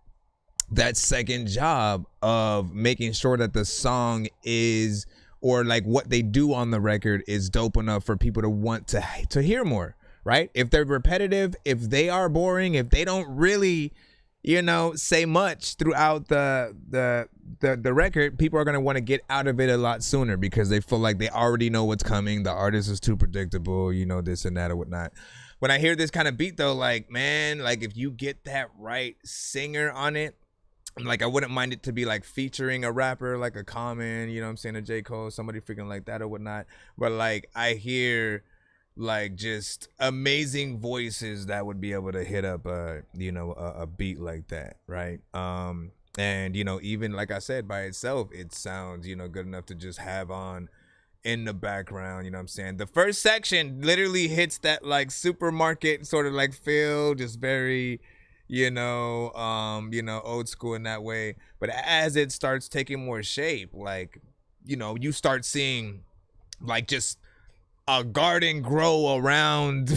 second job of making sure that the song is, or like what they do on the record is dope enough for people to want to hear more, right? If they're repetitive, if they are boring, if they don't really, say much throughout the record, people are going to want to get out of it a lot sooner because they feel like they already know what's coming. The artist is too predictable, this and that or whatnot. When I hear this kind of beat though, like, man, like if you get that right singer on it, like I wouldn't mind it to be like featuring a rapper like a Common, a J. Cole, somebody freaking like that or whatnot. But like I hear like just amazing voices that would be able to hit up a beat like that, right? And even like I said, by itself it sounds good enough to just have on in the background. The first section literally hits that like supermarket sort of like feel, just very old school in that way. But as it starts taking more shape, like you start seeing like just a garden grow around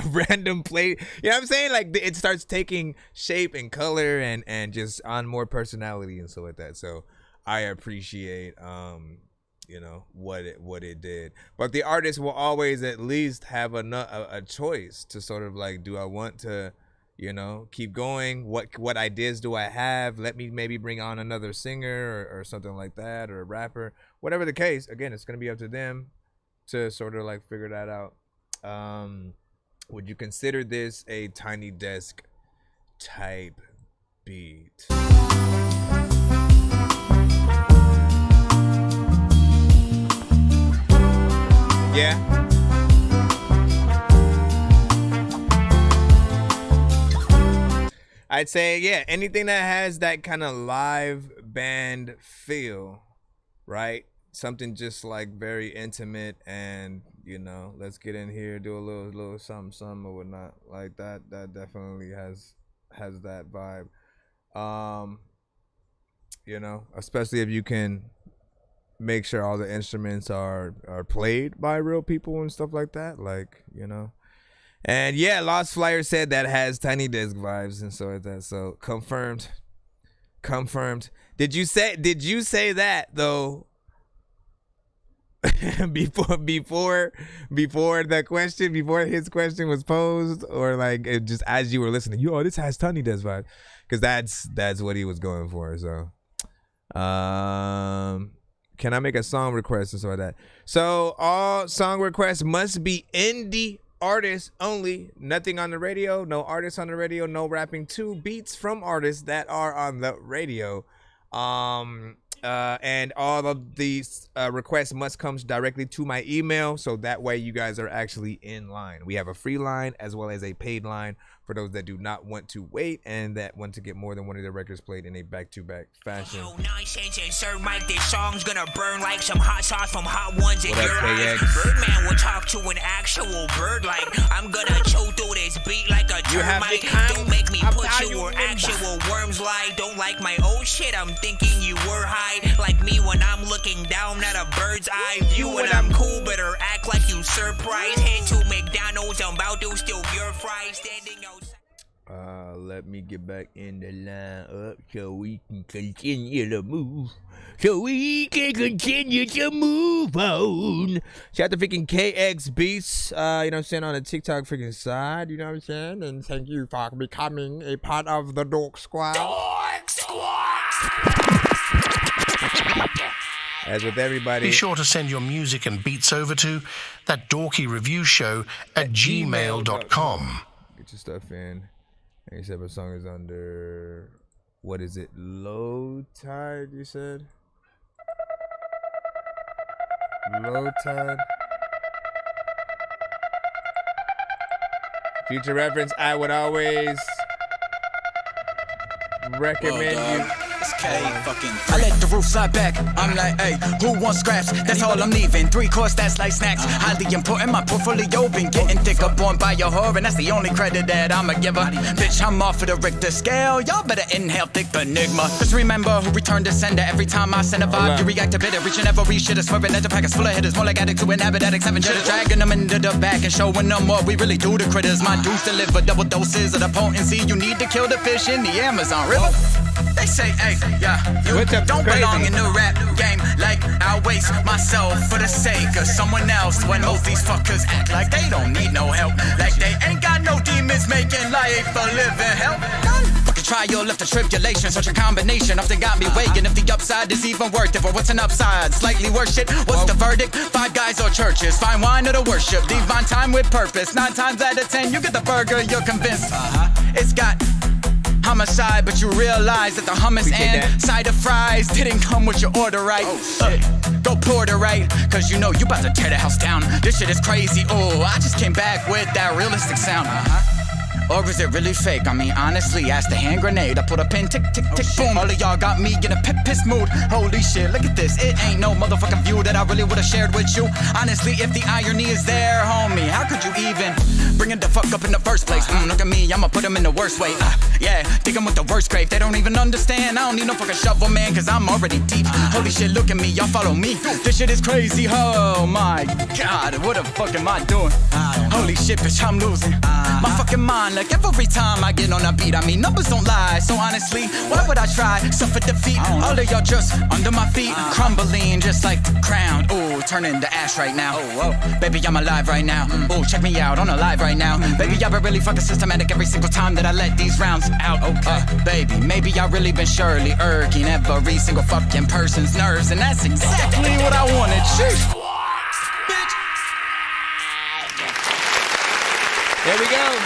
random place, what I'm saying, like it starts taking shape and color and just on more personality and stuff like that. So I appreciate what it did, but the artist will always at least have a choice to sort of like, do I want to keep going? What ideas do I have? Let me maybe bring on another singer or something like that, or a rapper, whatever the case. Again, it's gonna be up to them to sort of like figure that out. Would you consider this a Tiny Desk type beat? Yeah. I'd say, yeah, anything that has that kind of live band feel, right? Something just like very intimate and, let's get in here, do a little something or whatnot. Like that definitely has that vibe. Especially if you can make sure all the instruments are played by real people and stuff like that. Like, And yeah, Lost Flyer said that has Tiny Desk vibes and so like that. So confirmed. Did you say that though? before his question was posed, or like it just as you were listening, this has Tiny Desk vibes, because that's what he was going for. So can I make a song request and stuff like that? So all song requests must be indie artists only. Nothing on the radio, no artists on the radio, no rapping to beats from artists that are on the radio. And all of these requests must come directly to my email, so that way you guys are actually in line. We have a free line as well as a paid line for those that do not want to wait and that want to get more than one of their records played in a back-to-back fashion. Yo, nonsense and Sir Mike, this song's gonna burn like some hot sauce from Hot Ones in your eyes. Birdman will talk to an actual bird like I'm gonna chew through this beat like a termite. Don't make me put you where actual worms lie. Don't like my old shit, I'm thinking you were high. Like me when I'm looking down at a bird's eye view. And I'm cool, better act like you surprised. Head to McDonald's, I'm about to steal your fries. Standing outside. Let me get back in the line up so we can continue to move. So we can continue to move on. Shout out to freaking KX Beats, on the TikTok freaking side, and thank you for becoming a part of the Dork Squad. Dork Squad! As with everybody, be sure to send your music and beats over to ThatDorkyReviewShow at gmail.com. Get your stuff in. And you said the song is under, what is it, Low Tide, you said? Low Tide. Future reference, I would always recommend you I let the roof slide back. I'm like, hey, who wants scraps? That's all I'm leaving. 3 course, that's like snacks. Highly important, my portfolio been getting thicker. Born by your whore, and that's the only credit that I'ma give her. Bitch, I'm off of the Richter scale. Y'all better inhale thick enigma. Just remember who returned to sender. Every time I send a vibe, you react a bit. Reaching every shit is swerving. Let the packets full of hitters. More like addicts to inhabit addicts. Having jitters, dragging them into the back and showing them what we really do to critters. My dudes deliver double doses of the potency. You need to kill the fish in the Amazon River. They say, hey, yeah, you don't belong in the rap game. Like, I'll waste myself for the sake of someone else. When most these fuckers act like they don't need no help. Like they ain't got no demons making life a living hell. Fucking trial left a tribulation. Such a combination often got me weighing if the upside is even worth it. But what's an upside? Slightly worse shit. What's the verdict? 5 guys or churches. Fine wine or the worship. Divine time with purpose. 9 times out of 10, you get the burger, you're convinced. It's got homicide, but you realize that the hummus and side of fries didn't come with your order right. Go porter right, cause you know you about to tear the house down. This shit is crazy, oh, I just came back with that realistic sound. Or is it really fake? I mean, honestly, ask the hand grenade. I put a pin, tick, tick, tick, boom. All of y'all got me in a piss mood. Holy shit, look at this. It ain't no motherfucking view that I really would've shared with you. Honestly, if the irony is there, homie, how could you even bring it the fuck up in the first place? Look at me, I'ma put them in the worst way. Yeah, think I'm with the worst grave. They don't even understand. I don't need no fucking shovel, man, cause I'm already deep. Holy shit, look at me, y'all follow me. This shit is crazy, oh my god. What the fuck am I doing? Holy shit, bitch, I'm losing my fucking mind. Like every time I get on a beat, I mean, numbers don't lie. So honestly, why would I try? Suffer defeat. All of y'all just under my feet, crumbling just like the crown. Ooh, turning to ash right now. Baby, I'm alive right now. Ooh, check me out on a live right now. Baby, I've been really fucking systematic every single time that I let these rounds out. Baby, maybe I really been surely irking every single fucking person's nerves, and that's exactly what I wanted. Jeez. There we go.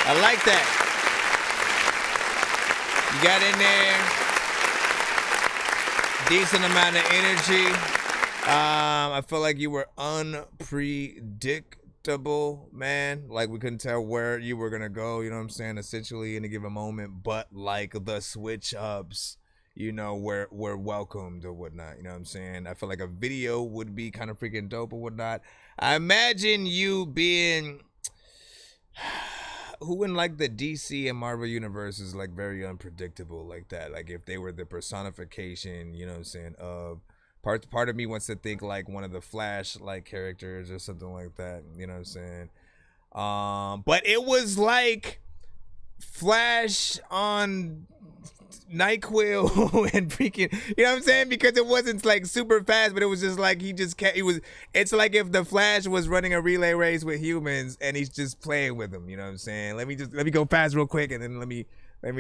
I like that. You got in there. Decent amount of energy. I feel like you were unpredictable, man. Like we couldn't tell where you were gonna go, you know what I'm saying, essentially in a given moment. But like the switch ups, you know, were welcomed or whatnot, you know what I'm saying? I feel like a video would be kind of freaking dope or whatnot. I imagine you being who in like the DC and Marvel universe is like very unpredictable like that. Like if they were the personification, you know what I'm saying, of part of me wants to think like one of the Flash like characters or something like that, you know what I'm saying? But it was like Flash on NyQuil and freaking, you know what I'm saying? Because it wasn't like super fast, but it was just like it's like if the Flash was running a relay race with humans and he's just playing with them, you know what I'm saying? Let me go fast real quick and then let me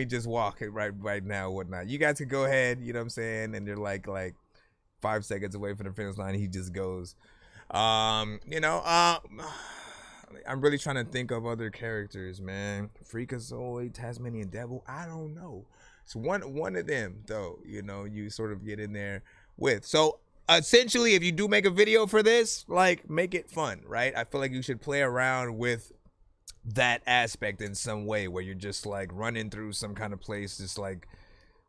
just walk it right now, whatnot. You guys could go ahead, you know what I'm saying? And they're like 5 seconds away from the finish line, he just goes. I'm really trying to think of other characters, man. Freakazoid, Tasmanian Devil, I don't know. It's one of them, though, you know, you sort of get in there with. So, essentially, if you do make a video for this, like, make it fun, right? I feel like you should play around with that aspect in some way where you're just, like, running through some kind of place, just, like,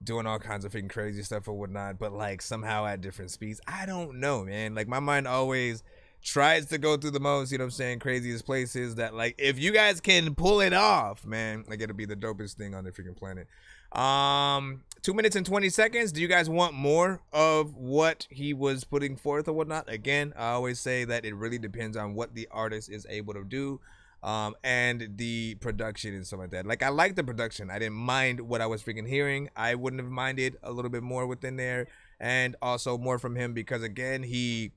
doing all kinds of freaking crazy stuff or whatnot, but, like, somehow at different speeds. I don't know, man. Like, my mind always tries to go through the most, you know what I'm saying, craziest places that, like, if you guys can pull it off, man, like, it'll be the dopest thing on the freaking planet. 2 minutes and 20 seconds. Do you guys want more of what he was putting forth or whatnot? Again, I always say that it really depends on what the artist is able to do, and the production and stuff like that. Like, I like the production. I didn't mind what I was freaking hearing. I wouldn't have minded a little bit more within there, and also more from him because, again, he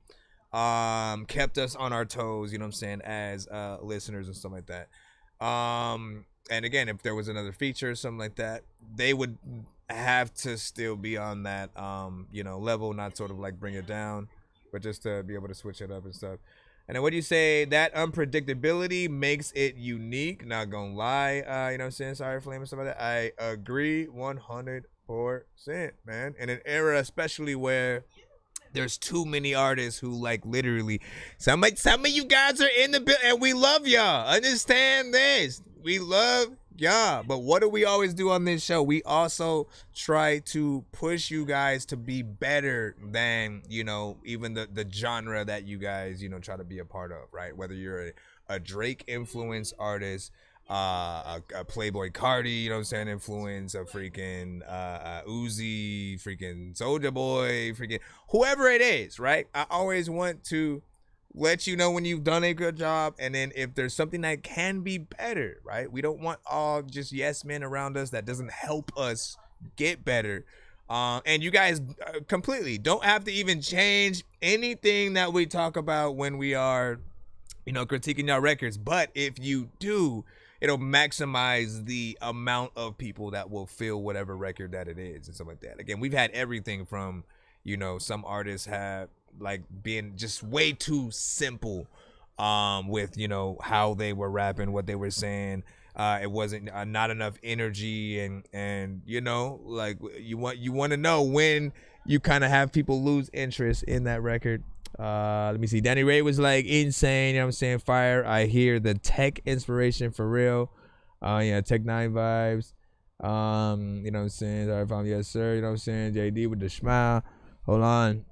kept us on our toes, you know what I'm saying, as listeners and stuff like that. And again, if there was another feature or something like that, they would have to still be on that, you know, level, not sort of like bring it down, but just to be able to switch it up and stuff. And then what do you say? That unpredictability makes it unique. Not gonna lie, you know what I'm saying? Sorry, Flame and stuff like that. I agree 100%, man. In an era, especially where there's too many artists who, like, literally, some of you guys are in the building, and we love y'all. Understand this. We love Yeah, but what do we always do on this show? We also try to push you guys to be better than, you know, even the genre that you guys, you know, try to be a part of, right? Whether you're a Drake influence artist, a Playboy Cardi, you know what I'm saying, influence, a freaking Uzi, freaking Soulja Boy, freaking whoever it is, right? I always want to let you know when you've done a good job, and then if there's something that can be better, right? We don't want all just yes men around us that doesn't help us get better. And you guys completely don't have to even change anything that we talk about when we are, you know, critiquing your records. But if you do, it'll maximize the amount of people that will feel whatever record that it is and stuff like that. Again, we've had everything from, you know, some artists have like being just way too simple with, you know, how they were rapping, what they were saying. It wasn't not enough energy, and you know, like you want to know when you kind of have people lose interest in that record. Let me see. Danny Ray was like insane, you know what I'm saying? Fire. I hear the tech inspiration for real. Yeah, Tech 9 vibes. You know what I'm saying? All right, yes sir, you know what I'm saying? JD with the smile. Hold on.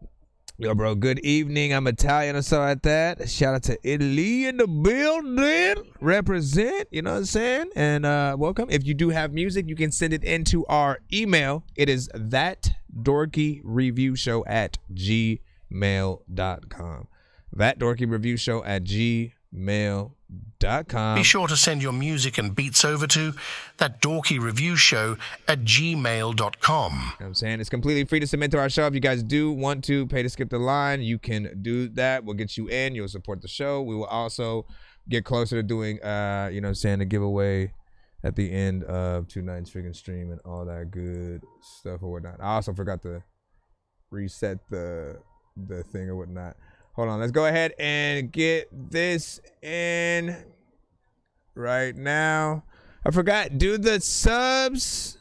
Yo, bro, good evening. I'm Italian or something like that. Shout out to Italy in the building. Represent, you know what I'm saying? And welcome. If you do have music, you can send it into our email. It is ThatDorkyReviewShow@gmail.com. ThatDorkyReviewShow@gmail.com. Be sure to send your music and beats over to ThatDorkyReviewShow@gmail.com. You know what I'm saying? It's completely free to submit to our show. If you guys do want to pay to skip the line, you can do that. We'll get you in. You'll support the show. We will also get closer to doing, you know what I'm saying, a giveaway at the end of tonight's freaking stream and all that good stuff or whatnot. I also forgot to reset the thing or whatnot. Hold on, let's go ahead and get this in right now. I forgot, do the subs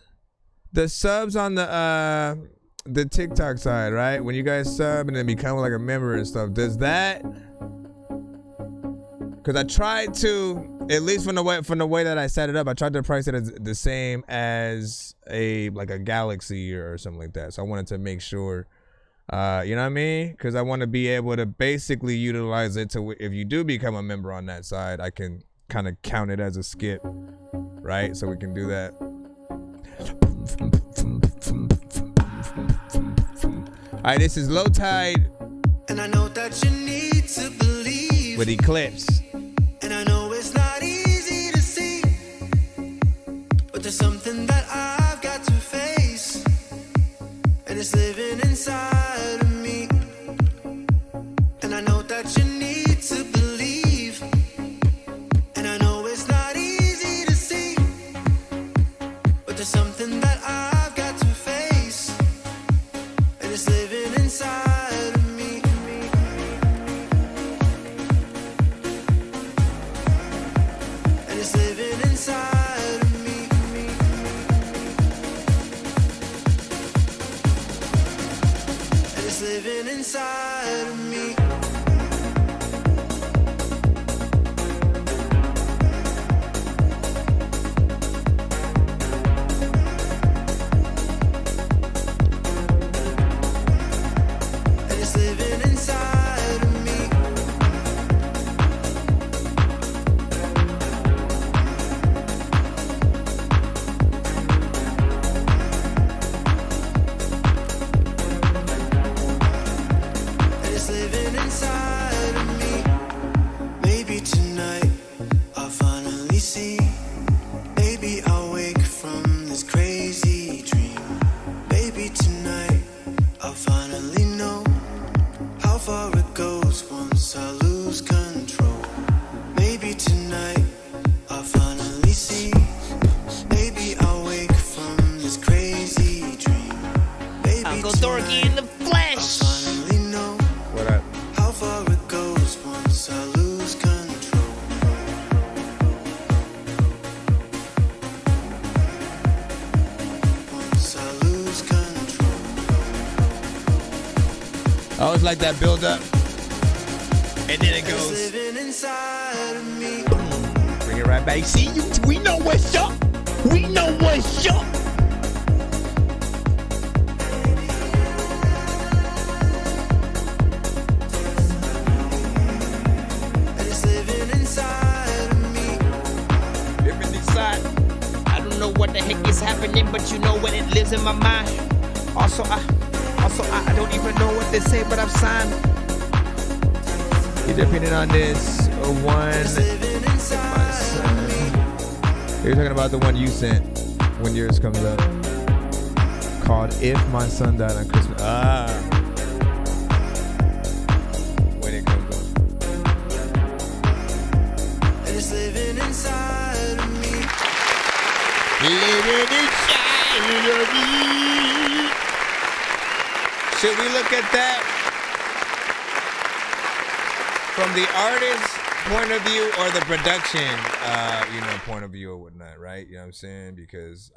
on the TikTok side, right? When you guys sub and then become like a member and stuff, does that? Because I tried to, at least from the way that I set it up, I tried to price it as the same as a Galaxy or something like that. So I wanted to make sure. You know what I mean? Because I want to be able to basically utilize it to, if you do become a member on that side, I can kind of count it as a skip, right? So we can do that. All right, this is Low Tide. And I know that you need to believe with Eclipse. And I know it's not easy to see, but there's something that I've got to face, and it's living inside. I know that you need to believe, and I know it's not easy to see, but there's something that I've got to face, and it's living inside of me. And it's living inside of me. And it's living inside of me. Dorky in the flesh. What up? How far it goes once I lose control. Once I lose control. I always like that build up, and then it goes. Living inside of me. Bring it right back. See you. We know what's up. We know what's up. And it's living inside of me. Living inside. I don't know what the heck is happening, but you know when it lives in my mind. Also, I don't even know what they say, but I'm signed. You're depending on this one. You're talking about the one you sent when yours comes up. Called If My Son Died on Christmas. When it comes up. And it's living inside of me. Living inside of me. Should we look at that from the artist's point of view or the production, point of view or whatnot, right? You know what I'm saying? Because,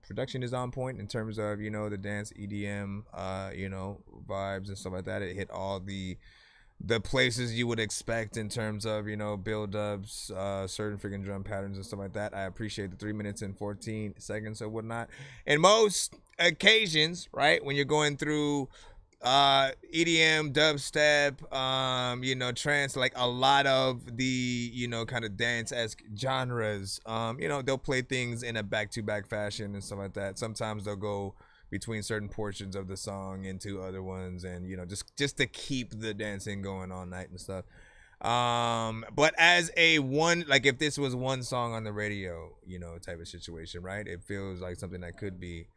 production is on point in terms of, the dance EDM, vibes and stuff like that. It hit all the places you would expect in terms of, build-ups, certain freaking drum patterns and stuff like that. I appreciate the 3 minutes and 14 seconds or whatnot. In most occasions, right, when you're going through EDM, dubstep, trance, like a lot of the, kind of dance-esque genres, they'll play things in a back-to-back fashion and stuff like that. Sometimes they'll go between certain portions of the song into other ones, and just to keep the dancing going all night and stuff. But as if this was one song on the radio, type of situation, right? It feels like something that could be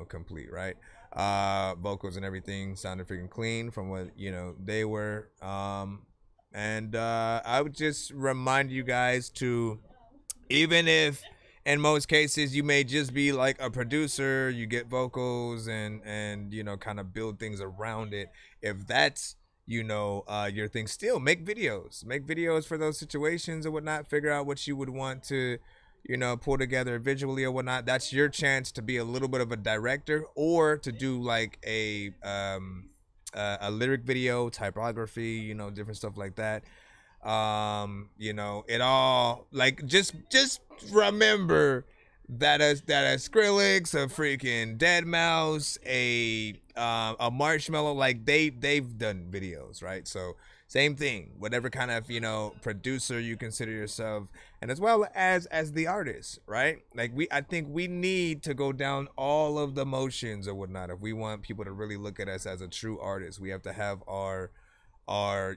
complete, right? Vocals and everything sounded freaking clean from what they were. And I would just remind you guys to, even if in most cases you may just be like a producer, you get vocals and kind of build things around it. If that's your thing, still make videos for those situations or whatnot. Figure out what you would want to pull together visually or whatnot. That's your chance to be a little bit of a director, or to do like a lyric video, typography, different stuff like that. It all, like, just remember that a Skrillex, a freaking Deadmau5, a Marshmello, like they've done videos, right? So same thing, whatever kind of producer you consider yourself, and as well as the artist, right? Like I think we need to go down all of the motions or whatnot. If we want people to really look at us as a true artist, we have to have our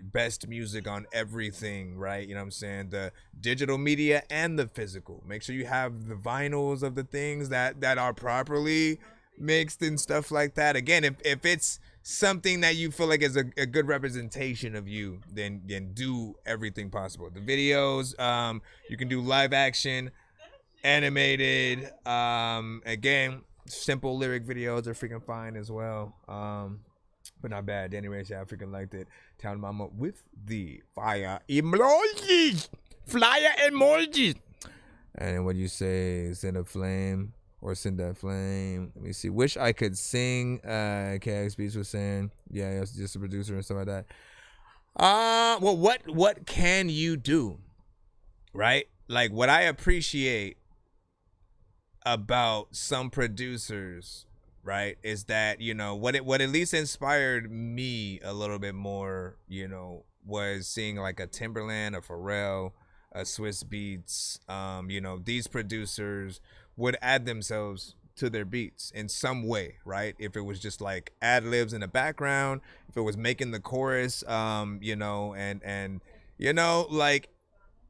best music on everything, right? You know what I'm saying? The digital media and the physical. Make sure you have the vinyls of the things that are properly mixed and stuff like that. Again, if it's something that you feel like is a good representation of you, then do everything possible. The videos, you can do live action, animated, again, simple lyric videos are freaking fine as well. But not bad. Anyway, I freaking liked it. Town Mama with the fire emojis. Flyer emojis. And what you say, send a flame or send that flame. Let me see. Wish I could sing. KX Beats was saying, yeah, it's just a producer and stuff like that. Well, what can you do? Right? Like, what I appreciate about some producers, right, is that what at least inspired me a little bit more, was seeing like a Timberland, a Pharrell, a Swiss Beats. These producers would add themselves to their beats in some way, right? If it was just like ad libs in the background, if it was making the chorus, like,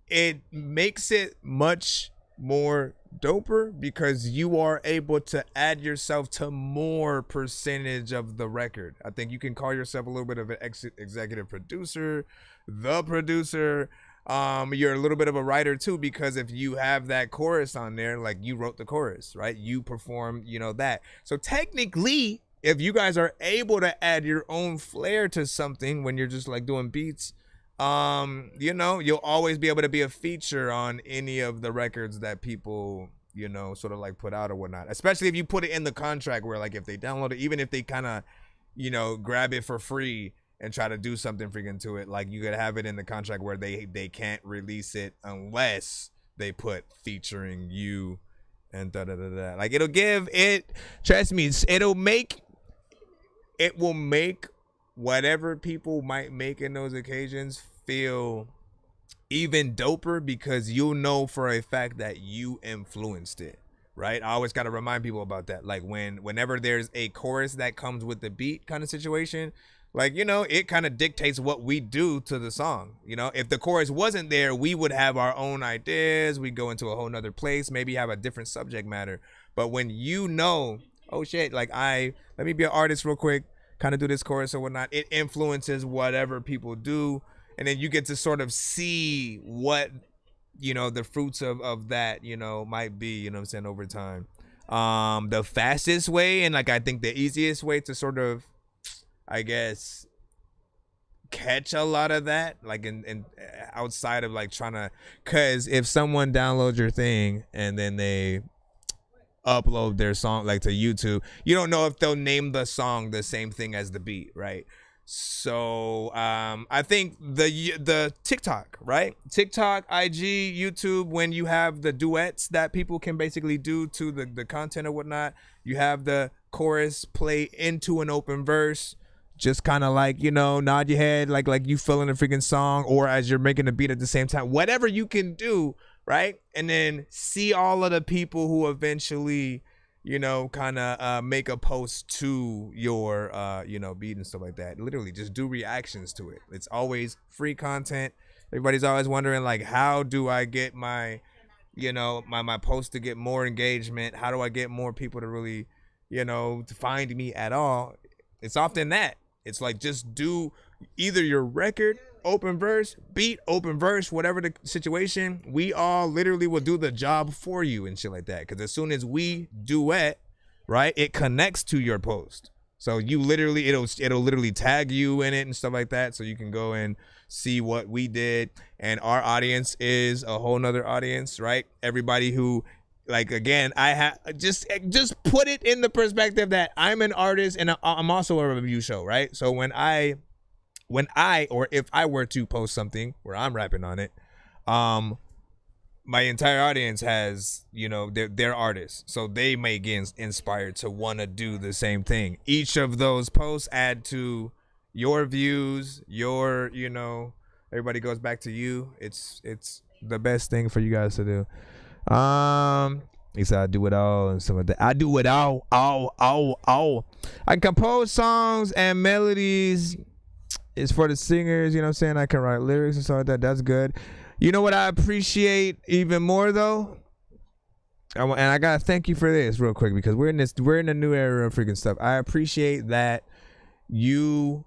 it makes it much more doper because you are able to add yourself to more percentage of the record. I think you can call yourself a little bit of an executive producer, the producer. You're a little bit of a writer too, because if you have that chorus on there, like, you wrote the chorus, right? You perform, that. So technically, if you guys are able to add your own flair to something when you're just like doing beats, you'll always be able to be a feature on any of the records that people, sort of like put out or whatnot. Especially if you put it in the contract where, like, if they download it, even if they kind of, grab it for free and try to do something freaking to it, like, you could have it in the contract where they can't release it unless they put featuring you and da da da da. Like it'll give it. Trust me, it will make whatever people might make in those occasions feel even doper because you'll know for a fact that you influenced it, right? I always got to remind people about that. Like whenever there's a chorus that comes with the beat kind of situation, like, you know, it kind of dictates what we do to the song. You know, if the chorus wasn't there, we would have our own ideas. We'd go into a whole nother place, maybe have a different subject matter. But when you know, oh shit, like let me be an artist real quick, kind of do this chorus or whatnot, it influences whatever people do. And then you get to sort of see what, you know, the fruits of that, you know, might be, you know what I'm saying, over time. The fastest way and like I think the easiest way to sort of, I guess, catch a lot of that, like in outside of like trying to, cause if someone downloads your thing and then they upload their song like to YouTube, you don't know if they'll name the song the same thing as the beat, right? So I think the TikTok, right? TikTok, IG, YouTube, when you have the duets that people can basically do to the content or whatnot, you have the chorus play into an open verse, just kind of like, you know, nod your head like you feeling a freaking song, or as you're making a beat at the same time, whatever you can do, right? And then see all of the people who eventually, you know, kind of make a post to your, you know, beat and stuff like that. Literally just do reactions to it. It's always free content. Everybody's always wondering, like, how do I get my, you know, my post to get more engagement? How do I get more people to really, you know, to find me at all? It's often that. It's like, just do either your record, open verse, beat, open verse, whatever the situation, we all literally will do the job for you and shit like that. Because as soon as we duet, right, it connects to your post. So you literally, it'll literally tag you in it and stuff like that. So you can go and see what we did. And our audience is a whole nother audience, right? Everybody who, like, again, I have just put it in the perspective that I'm an artist and I'm also a review show, right? So when I or if I were to post something where I'm rapping on it, my entire audience has, you know, they're artists, so they may get inspired to want to do the same thing. Each of those posts add to your views, your, you know, everybody goes back to you. It's the best thing for you guys to do. He said I do it all and stuff like that. I do it all. I compose songs and melodies. It's for the singers, you know what I'm saying? I can write lyrics and stuff like that. That's good. You know what I appreciate even more though? And I gotta thank you for this real quick, because we're in a new era of freaking stuff. I appreciate that you,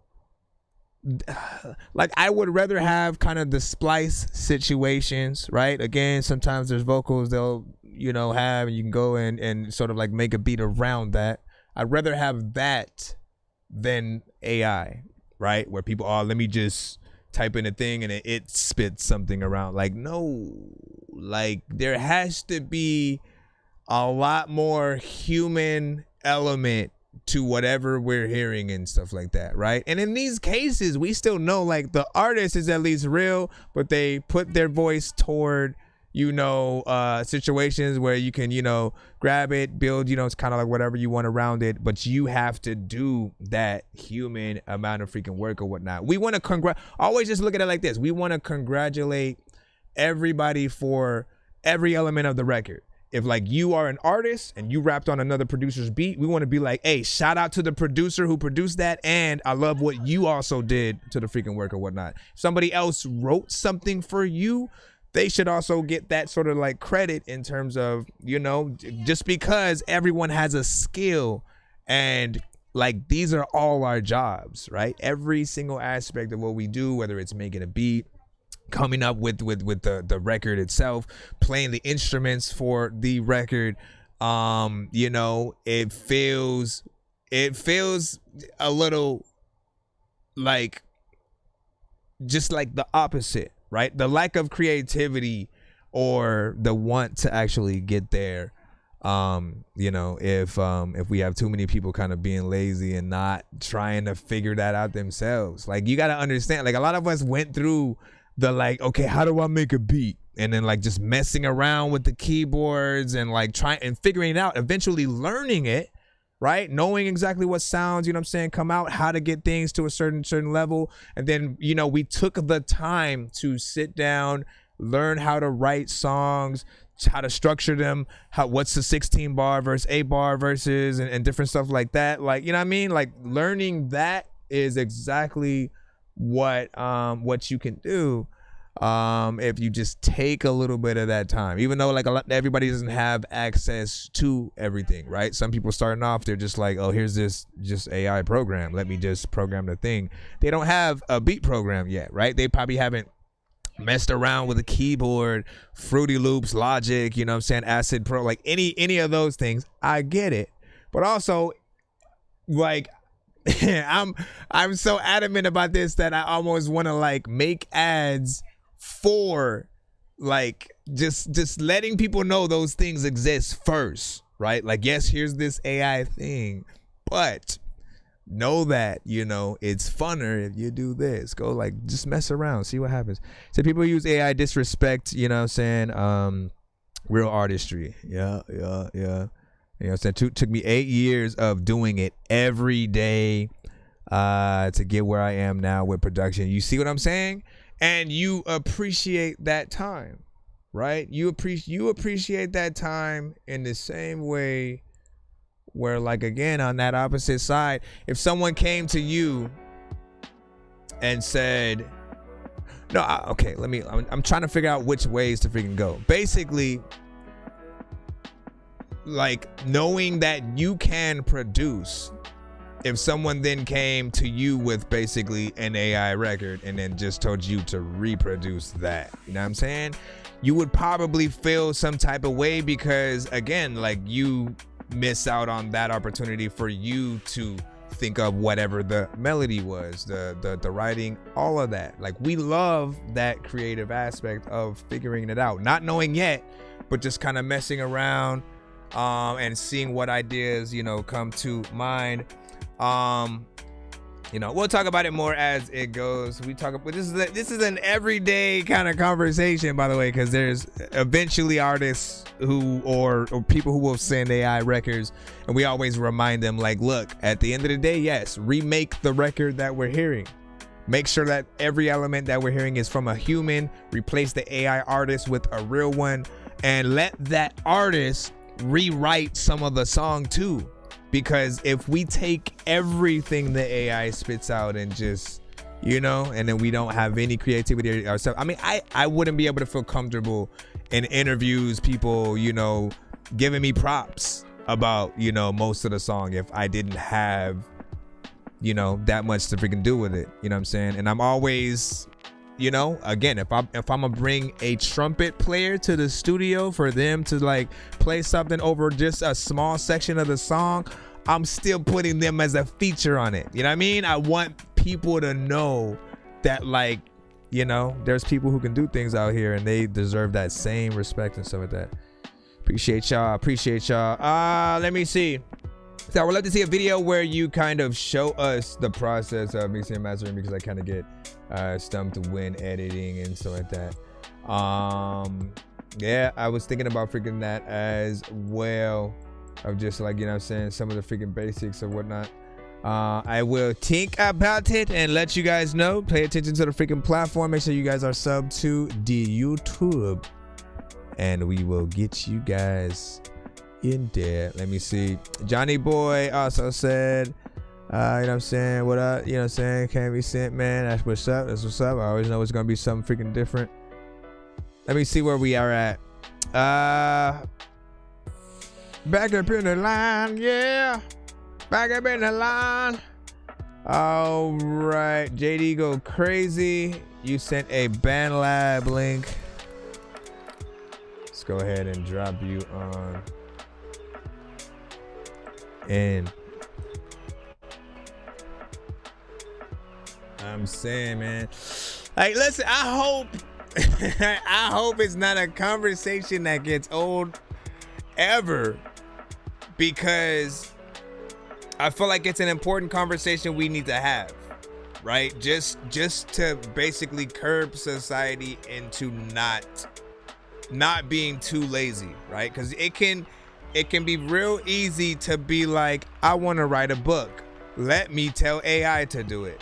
like, I would rather have kind of the splice situations, right? Again, sometimes there's vocals they'll, you know, have, and you can go and sort of like make a beat around that. I'd rather have that than AI, right? Where people are, let me just type in a thing and it spits something around. Like, no, like there has to be a lot more human element to whatever we're hearing and stuff like that, right? And in these cases, we still know like the artist is at least real, but they put their voice toward, you know, situations where you can, you know, grab it, build, you know, it's kind of like whatever you want around it, but you have to do that human amount of freaking work or whatnot. We want to always just look at it like this. We want to congratulate everybody for every element of the record. If like you are an artist and you rapped on another producer's beat, we want to be like, hey, shout out to the producer who produced that, and I love what you also did to the freaking work or whatnot. If somebody else wrote something for you, they should also get that sort of like credit in terms of, you know, just because everyone has a skill, and like these are all our jobs, right? Every single aspect of what we do, whether it's making a beat, coming up with the record itself, playing the instruments for the record, you know, it feels a little like just like the opposite, right? The lack of creativity or the want to actually get there. You know, if we have too many people kind of being lazy and not trying to figure that out themselves, like you got to understand, like a lot of us went through the like, okay, how do I make a beat? and then like just messing around with the keyboards and like trying and figuring it out, eventually learning it, right? Knowing exactly what sounds, you know what I'm saying, come out, how to get things to a certain level. And then, you know, we took the time to sit down, learn how to write songs, how to structure them, what's the 16 bar versus 8 bar verses and different stuff like that. Like, you know what I mean? Like learning that is exactly what you can do if you just take a little bit of that time, even though like everybody doesn't have access to everything, right? Some people starting off, they're just like, oh, here's this just AI program, let me just program the thing. They don't have a beat program yet, right? They probably haven't messed around with a keyboard, Fruity Loops, Logic, you know what I'm saying, Acid Pro, like any of those things. I get it, but also like I'm so adamant about this that I almost want to like make ads for like just letting people know those things exist first, right? Like, yes, here's this AI thing, but know that, you know, it's funner if you do this. Go like just mess around, see what happens. So people use AI disrespect, you know what I'm saying, real artistry. Yeah. You know what I'm saying? Took me 8 years of doing it every day to get where I am now with production. You see what I'm saying? And you appreciate that time, right? You appreciate that time in the same way where, like, again, on that opposite side, if someone came to you and said, no, okay, I'm trying to figure out which ways to freaking go. Basically, like, knowing that you can produce, if someone then came to you with basically an AI record and then just told you to reproduce that, you know what I'm saying? You would probably feel some type of way because, again, like, you miss out on that opportunity for you to think of whatever the melody was, the writing, all of that. Like, we love that creative aspect of figuring it out, not knowing yet, but just kind of messing around and seeing what ideas, you know, come to mind. You know, we'll talk about it more as it goes. We talk about this is an everyday kind of conversation, by the way, because there's eventually artists who or people who will send AI records, and we always remind them, like, look, at the end of the day, yes, remake the record that we're hearing. Make sure that every element that we're hearing is from a human. Replace the AI artist with a real one, and let that artist rewrite some of the song too. Because if we take everything the AI spits out and just, you know, and then we don't have any creativity ourselves, I mean, I wouldn't be able to feel comfortable in interviews, people, you know, giving me props about, you know, most of the song if I didn't have, you know, that much to freaking do with it. You know what I'm saying? And I'm always, you know, again, if I'm gonna bring a trumpet player to the studio for them to like play something over just a small section of the song, I'm still putting them as a feature on it. You know what I mean? I want people to know that, like, you know, there's people who can do things out here and they deserve that same respect and stuff like that. Appreciate y'all. Let me see. So I would love to see a video where you kind of show us the process of mixing and mastering, because I kind of get stumped when editing and stuff like that. Yeah, I was thinking about freaking that as well, of just like, you know what I'm saying, some of the freaking basics or whatnot. I will think about it and let you guys know. Pay attention to the freaking platform. Make sure you guys are subbed to the YouTube, and we will get you guys in there. Let me see. Johnny Boy also said, you know what I'm saying, what up, you know what I'm saying, can't be sent, man. That's what's up. I always know it's gonna be something freaking different. Let me see where we are at. Back up in the line, yeah. Back up in the line. All right, JD go crazy. You sent a BandLab link. Let's go ahead and drop you on. And I'm saying, man, like, listen, I hope I hope it's not a conversation that gets old ever, because I feel like it's an important conversation we need to have, right? Just to basically curb society into not not being too lazy, right? Because it can be real easy to be like, I want to write a book. Let me tell AI to do it,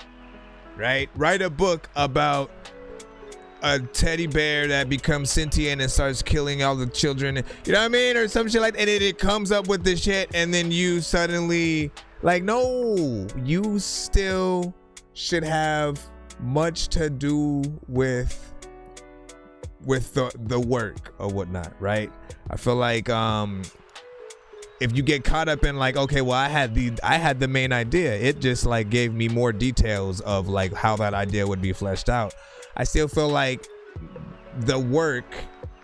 right? Write a book about a teddy bear that becomes sentient and starts killing all the children, you know what I mean, or some shit like that, and it comes up with this shit, and then you suddenly like, no, you still should have much to do with the work or whatnot, right? I feel like if you get caught up in like, okay, well, I had the main idea, it just like gave me more details of like how that idea would be fleshed out. I still feel like the work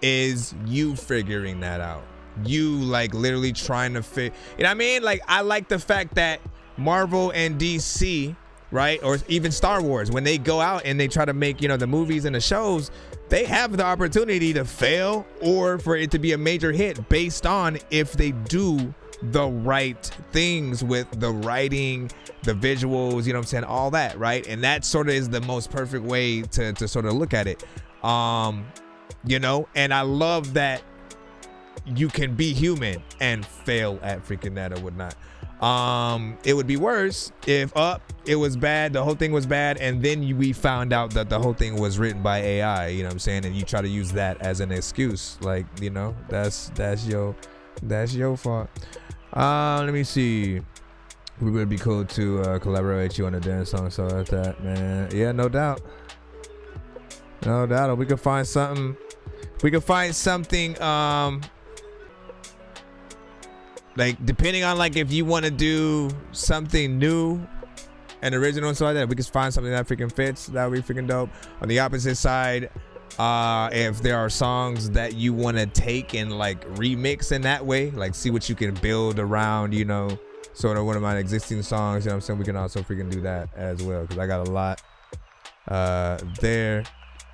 is you figuring that out. You like literally trying to fit, you know what I mean? Like, I like the fact that Marvel and DC, right, or even Star Wars, when they go out and they try to make, you know, the movies and the shows, they have the opportunity to fail or for it to be a major hit based on if they do the right things with the writing, the visuals, you know what I'm saying, all that, right? And that sort of is the most perfect way to sort of look at it, you know. And I love that you can be human and fail at freaking that or whatnot. It would be worse if it was bad, the whole thing was bad, and then we found out that the whole thing was written by AI, you know what I'm saying, and you try to use that as an excuse, like, you know, that's your fault. Let me see. It would be cool to collaborate with you on a dance song, so like that, man. Yeah, no doubt. No doubt. We could find something. Like, depending on like if you want to do something new and original and stuff like that, we can find something that freaking fits. That would be freaking dope. On the opposite side, if there are songs that you want to take and like remix in that way, like see what you can build around, you know, sort of one of my existing songs, you know what I'm saying, we can also freaking do that as well, because I got a lot there.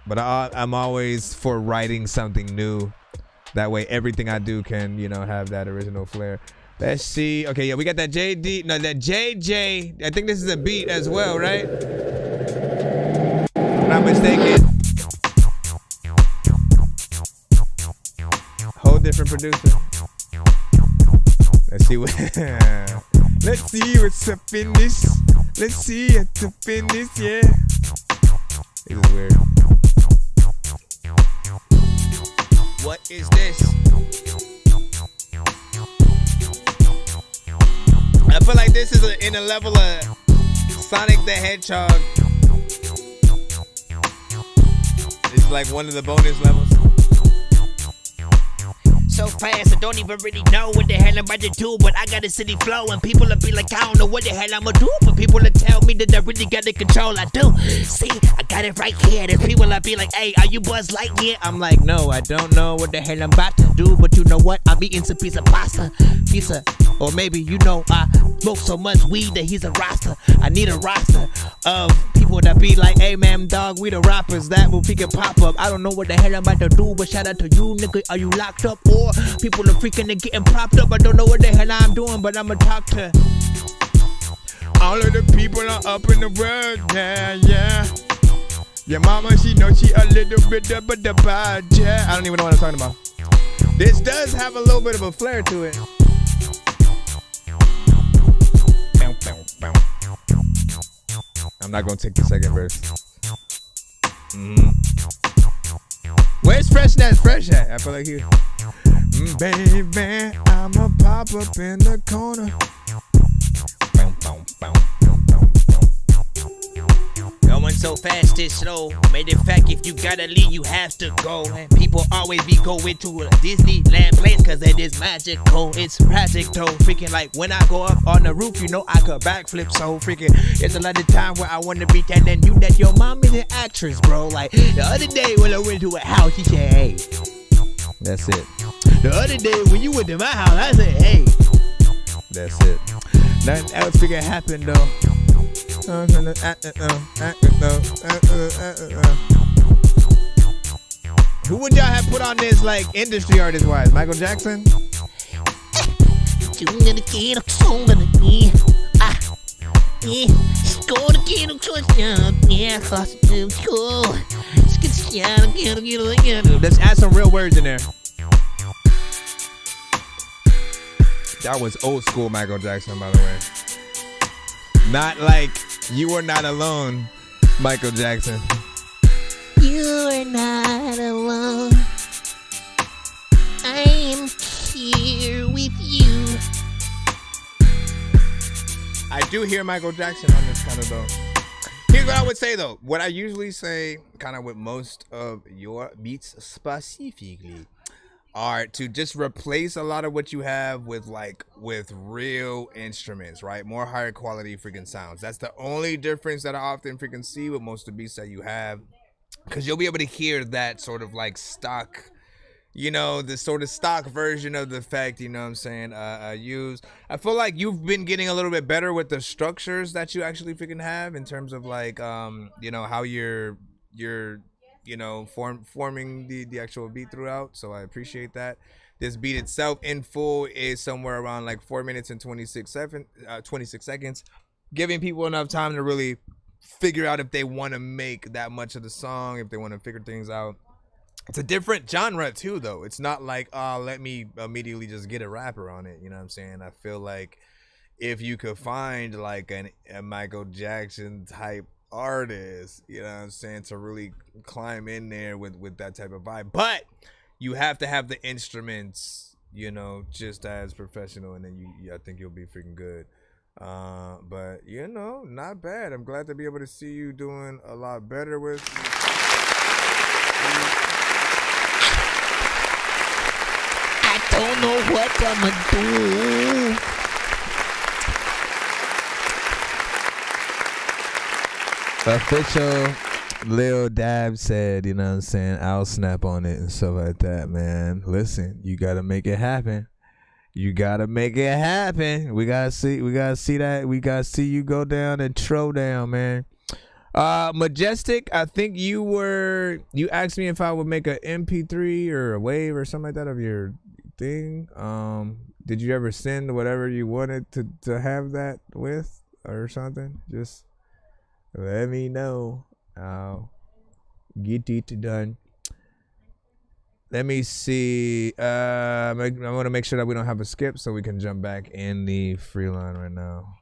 But I'm always for writing something new. That way everything I do can, you know, have that original flair. Let's see. Okay, yeah, we got that that JJ. I think this is a beat as well, right? If I'm not mistaken. Whole different producer. Let's see what. Let's see what's up in this. Let's see what's up in this. Yeah. This is weird. What is this? I feel like this is in a level of Sonic the Hedgehog. It's like one of the bonus levels. So fast, I don't even really know what the hell I'm about to do, but I got a city flow, and people will be like, I don't know what the hell I'ma do, but people will tell me that I really got the control. I do. See, I got it right here. There's people will be like, hey, are you Buzz Lightyear? I'm like, no, I don't know what the hell I'm about to do, but you know what? I'm eating some piece of pasta, or maybe, you know, I smoke so much weed that he's a roster. I need a roster of people that be like, hey man, dog, we the rappers that will freaking pop up. I don't know what the hell I'm about to do, but shout out to you, nigga. Are you locked up? Or people are freaking and getting propped up. I don't know what the hell I'm doing, but I'ma talk to all of the people are up in the world. Yeah. Your mama, she know she a little bit of the bad. Yeah. I don't even know what I'm talking about. This does have a little bit of a flair to it. I'm not gonna take the second verse. Where's Fresh at? I feel like here. Baby, I'ma pop up in the corner. Going so fast, it's slow. Matter of fact, if you gotta leave, you have to go. And people always be going to a Disneyland place, cause it is magical. It's tragic though. Freaking like when I go up on the roof, you know I could backflip. So freaking, there's a lot of time where I wanna be telling you that your mom is an actress, bro. Like the other day when I went to a house, she said, hey. That's it. The other day when you went to my house, I said, hey. That's it. Nothing else freaking happened though. Who would y'all have put on this, like, industry artist wise? Michael Jackson? Let's add some real words in there. That was old school Michael Jackson, by the way. Not like You Are Not Alone, Michael Jackson. You are not alone. I am here with you. I do hear Michael Jackson on this kind of though. Here's what I would say though. What I usually say, kind of with most of your beats specifically, are to just replace a lot of what you have with real instruments, right? More higher quality freaking sounds. That's the only difference that I often freaking see with most of the beats that you have, because you'll be able to hear that sort of like stock, you know, the sort of stock version of the effect, you know what I'm saying, use. I feel like you've been getting a little bit better with the structures that you actually freaking have in terms of like, you know, how you're you know, forming the actual beat throughout. So I appreciate that. This beat itself in full is somewhere around like 4 minutes and 26 seconds, giving people enough time to really figure out if they want to make that much of the song, if they want to figure things out. It's a different genre too, though. It's not like, let me immediately just get a rapper on it. You know what I'm saying? I feel like if you could find like a Michael Jackson type artist, you know what I'm saying, to really climb in there with that type of vibe, but you have to have the instruments, you know, just as professional, and then I think you'll be freaking good. But you know, not bad. I'm glad to be able to see you doing a lot better with. I don't know what I'ma do. Official Lil Dab said, you know what I'm saying, I'll snap on it and stuff like that, man. Listen, you gotta make it happen. You gotta make it happen. We gotta see that. We gotta see you go down and throw down, man. Majestic, I think you asked me if I would make an MP3 or a wave or something like that of your thing. Did you ever send whatever you wanted to have that with or something? Just let me know. I'll get it done. Let me see. I want to make sure that we don't have a skip so we can jump back in the free line right now.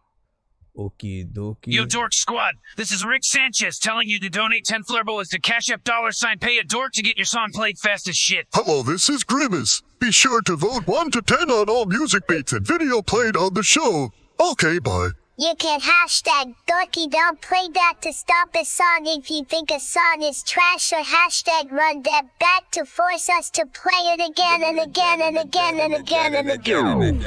Okie dokie. Yo, Dork Squad, this is Rick Sanchez telling you to donate 10 flurbles to Cash App $ pay a dork to get your song played fast as shit. Hello, this is Grimace. Be sure to vote 1 to 10 on all music beats and video played on the show. Okay, bye. You can hashtag Dorky don't play that to stop a song if you think a song is trash, or hashtag run that back to force us to play it again and again and again and again and again.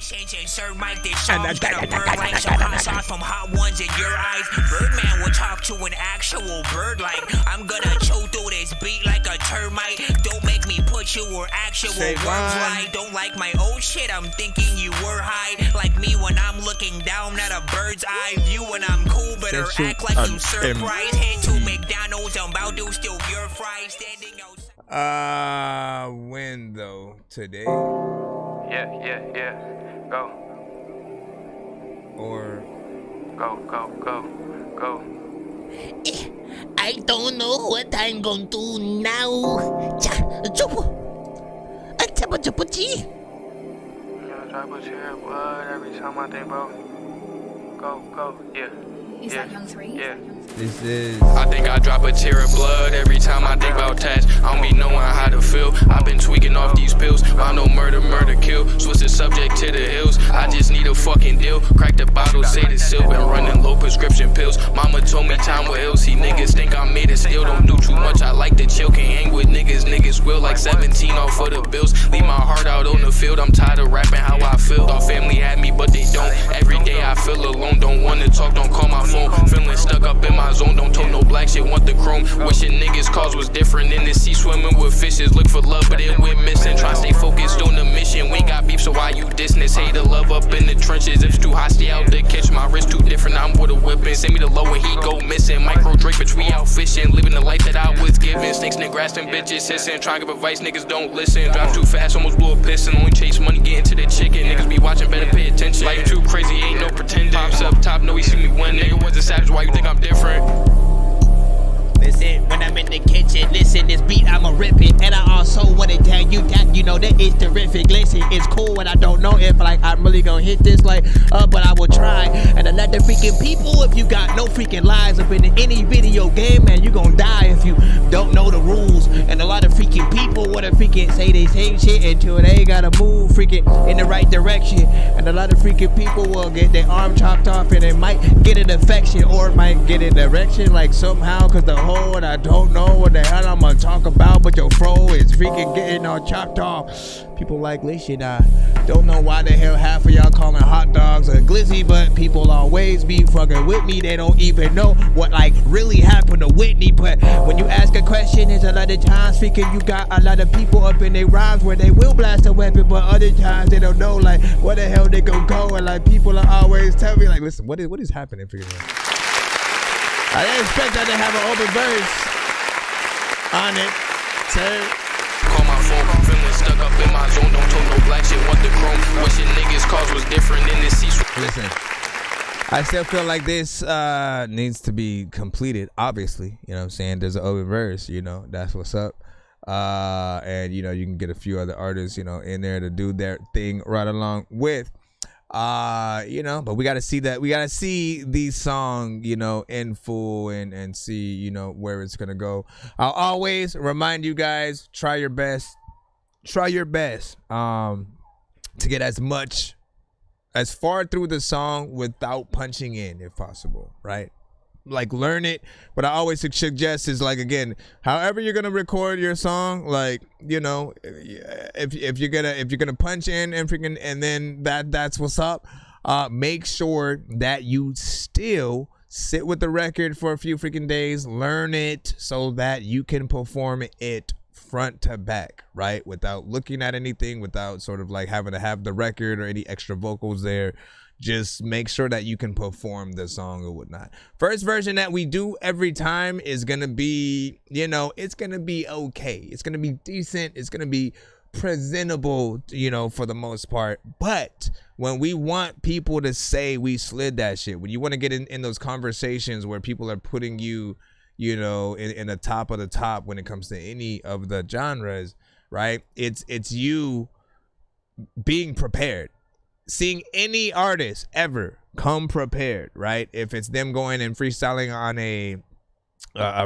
Insert mic, this song's gonna burn like some hot sauce from hot ones in your eyes. Birdman will talk to an actual bird like I'm gonna chew through this beat like a termite. Don't make me put you where actual words lie. Don't like my old shit, I'm thinking you were high. Like me when I'm looking down at a bird's eye view and I'm cool, better act like you surprised. Head to McDonald's, I'm about to steal your fries. Standing outside. When though? Today? Yeah. Go. Or go. I don't know what I'm gonna do now. Gotta drop a tear of blood every time I think about. Go, yeah. Is that Young 3? Yeah. This is. I think I drop a tear of blood every time I think about tats. I don't be knowing how to feel. I've been tweaking off these pills. I know murder, kill. Switch the subject to the hills. I just need a fucking deal. Crack the bottle, say the seal. Been running low prescription pills. Mama told me time will heal. See niggas think I made it still. Don't do too much. I like to chill. Can't hang with niggas. Niggas will like 17 off of the bills. Leave my heart out on the field. I'm tired of rapping how I feel. Thought family had me, but they don't. Every day I feel alone. Don't wanna talk, don't call my phone. Feeling stuck up in my zone. Don't talk no black shit, want the chrome. Wishing niggas' cause was different. In the sea swimming with fishes. Look for love, but it went missing. Try to stay focused on the mission. We got beef, so why you dissing this? Hate the love up in the trenches. If it's too hot, stay out to catch. My wrist too different, I'm with a whipping. Send me the low and he go missing. Micro Drake, bitch, we out fishing. Living the life that I was given. Snakes in the grass and bitches hissing. Try to give advice, niggas don't listen. Drive too fast, almost blew a piston. Only chase money, get into the chicken. Niggas be watching, better pay attention. Life too crazy, ain't no pretending. Pops up top, know he see me win. Nigga was a savage, why you think I'm different? Listen, when I'm I'm in the kitchen. Listen, this beat, I'ma rip it. And I also wanna tell you that, you know, that it's terrific. Listen, it's cool when I don't know if, like, I'm really gonna hit this, like, but I will try. And I let the freaking people, if you got no freaking lives up in any video game, man, you gonna die if you don't know the rules. And a lot of freaking people wanna freaking say they same shit until they gotta move freaking in the right direction. And a lot of freaking people will get their arm chopped off and it might get an infection or it might get an erection, like somehow, cause the whole and I don't know what the hell I'm gonna talk about, but your fro is freaking getting all chopped off. People like, listen, I don't know why the hell half of y'all calling hot dogs a glizzy, but people always be fucking with me. They don't even know what like really happened to Whitney. But when you ask a question, there's a lot of times freaking you got a lot of people up in their rhymes where they will blast a weapon, but other times they don't know like where the hell they gonna go. And like people are always telling me like, listen, what is happening for you? I didn't expect that to have an open verse on it. So Call my phone, feeling stuck up in my zone. Don't talk no black shit, want the chrome. Wishing niggas' cause was different in the seats. Listen, I still feel like this needs to be completed, obviously. You know what I'm saying? There's an open verse, you know, that's what's up. And, you know, you can get a few other artists, you know, in there to do their thing right along with. You know, but we gotta see the song, you know, in full and see, you know, where it's gonna go. I'll always remind you guys, try your best to get as far through the song without punching in if possible, right? Like learn it, but I always suggest is like, again, however you're gonna record your song, like, you know, if you're gonna punch in and freaking and then that's what's up. Make sure that you still sit with the record for a few freaking days, learn it so that you can perform it front to back, right? Without looking at anything, without sort of like having to have the record or any extra vocals there. Just make sure that you can perform the song or whatnot. First version that we do every time is gonna be, you know, it's gonna be okay. It's gonna be decent. It's gonna be presentable, you know, for the most part. But when we want people to say we slid that shit, when you want to get in those conversations where people are putting you, you know, in the top of the top when it comes to any of the genres, right? It's you being prepared. Seeing any artist ever come prepared, right? If it's them going and freestyling on a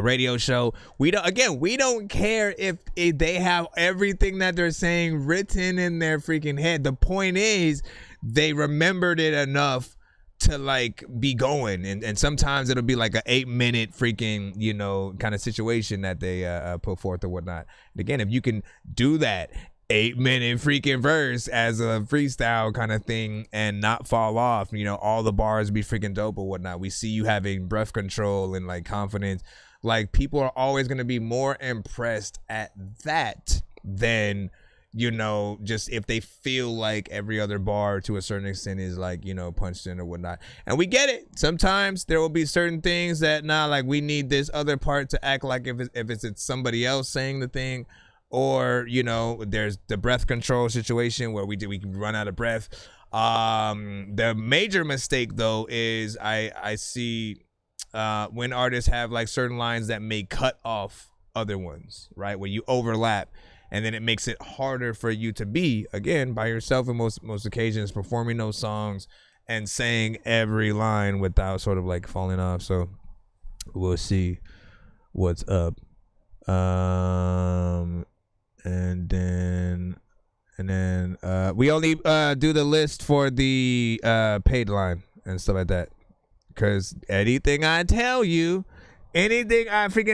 radio show, we don't care if they have everything that they're saying written in their freaking head. The point is they remembered it enough to like be going, and sometimes it'll be like an 8-minute freaking, you know, kind of situation that they put forth or whatnot. And again, if you can do that 8-minute freaking verse as a freestyle kind of thing and not fall off, you know, all the bars be freaking dope or whatnot. We see you having breath control and like confidence. Like people are always going to be more impressed at that than, you know, just if they feel like every other bar to a certain extent is like, you know, punched in or whatnot. And we get it. Sometimes there will be certain things that like we need this other part to act like if it's somebody else saying the thing. Or, you know, there's the breath control situation where we can run out of breath. The major mistake, though, is I see when artists have like certain lines that may cut off other ones, right? Where you overlap, and then it makes it harder for you to be, again, by yourself in most occasions, performing those songs and saying every line without sort of like falling off. So we'll see what's up. And then we only do the list for the paid line and stuff like that, because anything I freaking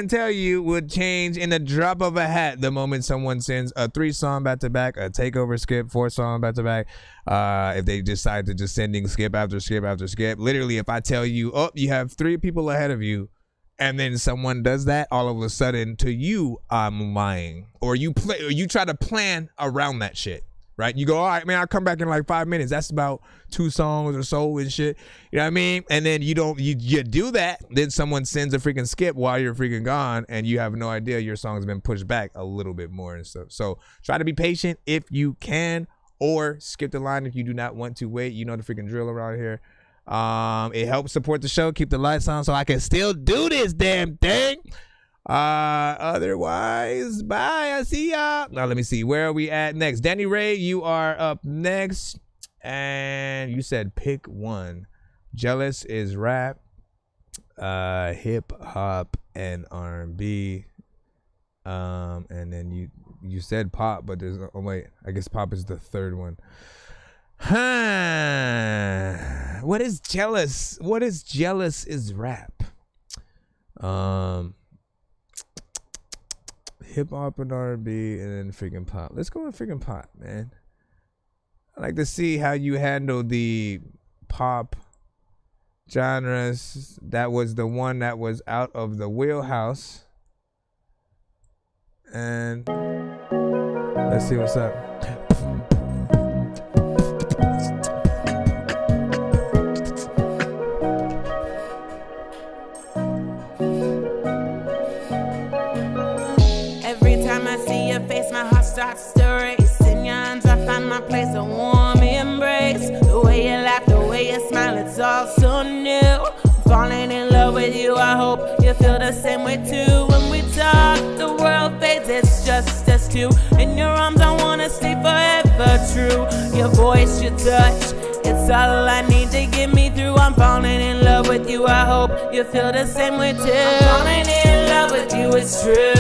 tell you would change in the drop of a hat the moment someone sends a 3-song back to back, a takeover skip, 4-song back to back. If they decide to just sending skip after skip after skip, literally, if I tell you, oh, you have 3 people ahead of you, and then someone does that, all of a sudden to you, I'm lying. Or you try to plan around that shit, right? You go, all right, man, I'll come back in like 5 minutes. That's about 2 songs or so and shit. You know what I mean? And then you do that. Then someone sends a freaking skip while you're freaking gone, and you have no idea your song's been pushed back a little bit more and stuff. So try to be patient if you can, or skip the line if you do not want to wait. You know the freaking drill around here. It helps support the show, keep the lights on so I can still do this damn thing. Otherwise, bye. I see ya. Now let me see. Where are we at next? Danny Ray, you are up next. And you said pick one. Jealous is rap, hip hop, and R&B. And then you said pop, but there's oh wait, I guess pop is the third one. What is jealous? What is jealous is rap. Hip hop and R&B, and then freaking pop. Let's go with freaking pop, man. I like to see how you handle the pop genres. That was the one that was out of the wheelhouse. And let's see what's up. Every time I see your face, my heart starts to race. In your arms, I find my place, a warm embrace. The way you laugh, the way you smile, it's all so new. Falling in love with you, I hope you feel the same way too. When we talk, the world fades, it's just us two. In your arms, I wanna stay forever true. Your voice, your touch, it's all I need to get me through. I'm falling in love with you, I hope you feel the same way too. I'm falling in love with you, it's true.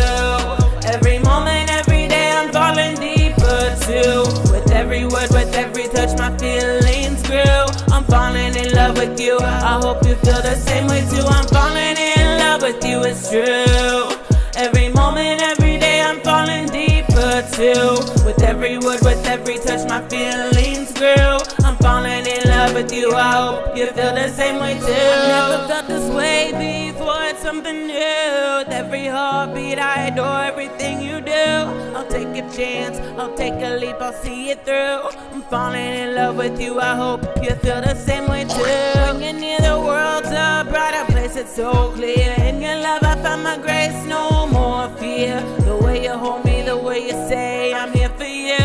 Every moment, every day, I'm falling deeper too. With every word, with every touch, my feelings grew. I'm falling in love with you, I hope you feel the same way too. I'm falling in love with you, it's true. Every moment, every day, I'm falling deeper too. With every word, with every touch, my feelings grew. I'm falling in love with you, I hope you feel the same way too. I never felt this way before, it's something new. With every heartbeat, I adore everything you do. I'll take a chance, I'll take a leap, I'll see it through. I'm falling in love with you, I hope you feel the same way too. When you're near, the world's a brighter place, it's so clear. In your love, I find my grace, no more fear. The way you hold me, the way you say I'm here for you.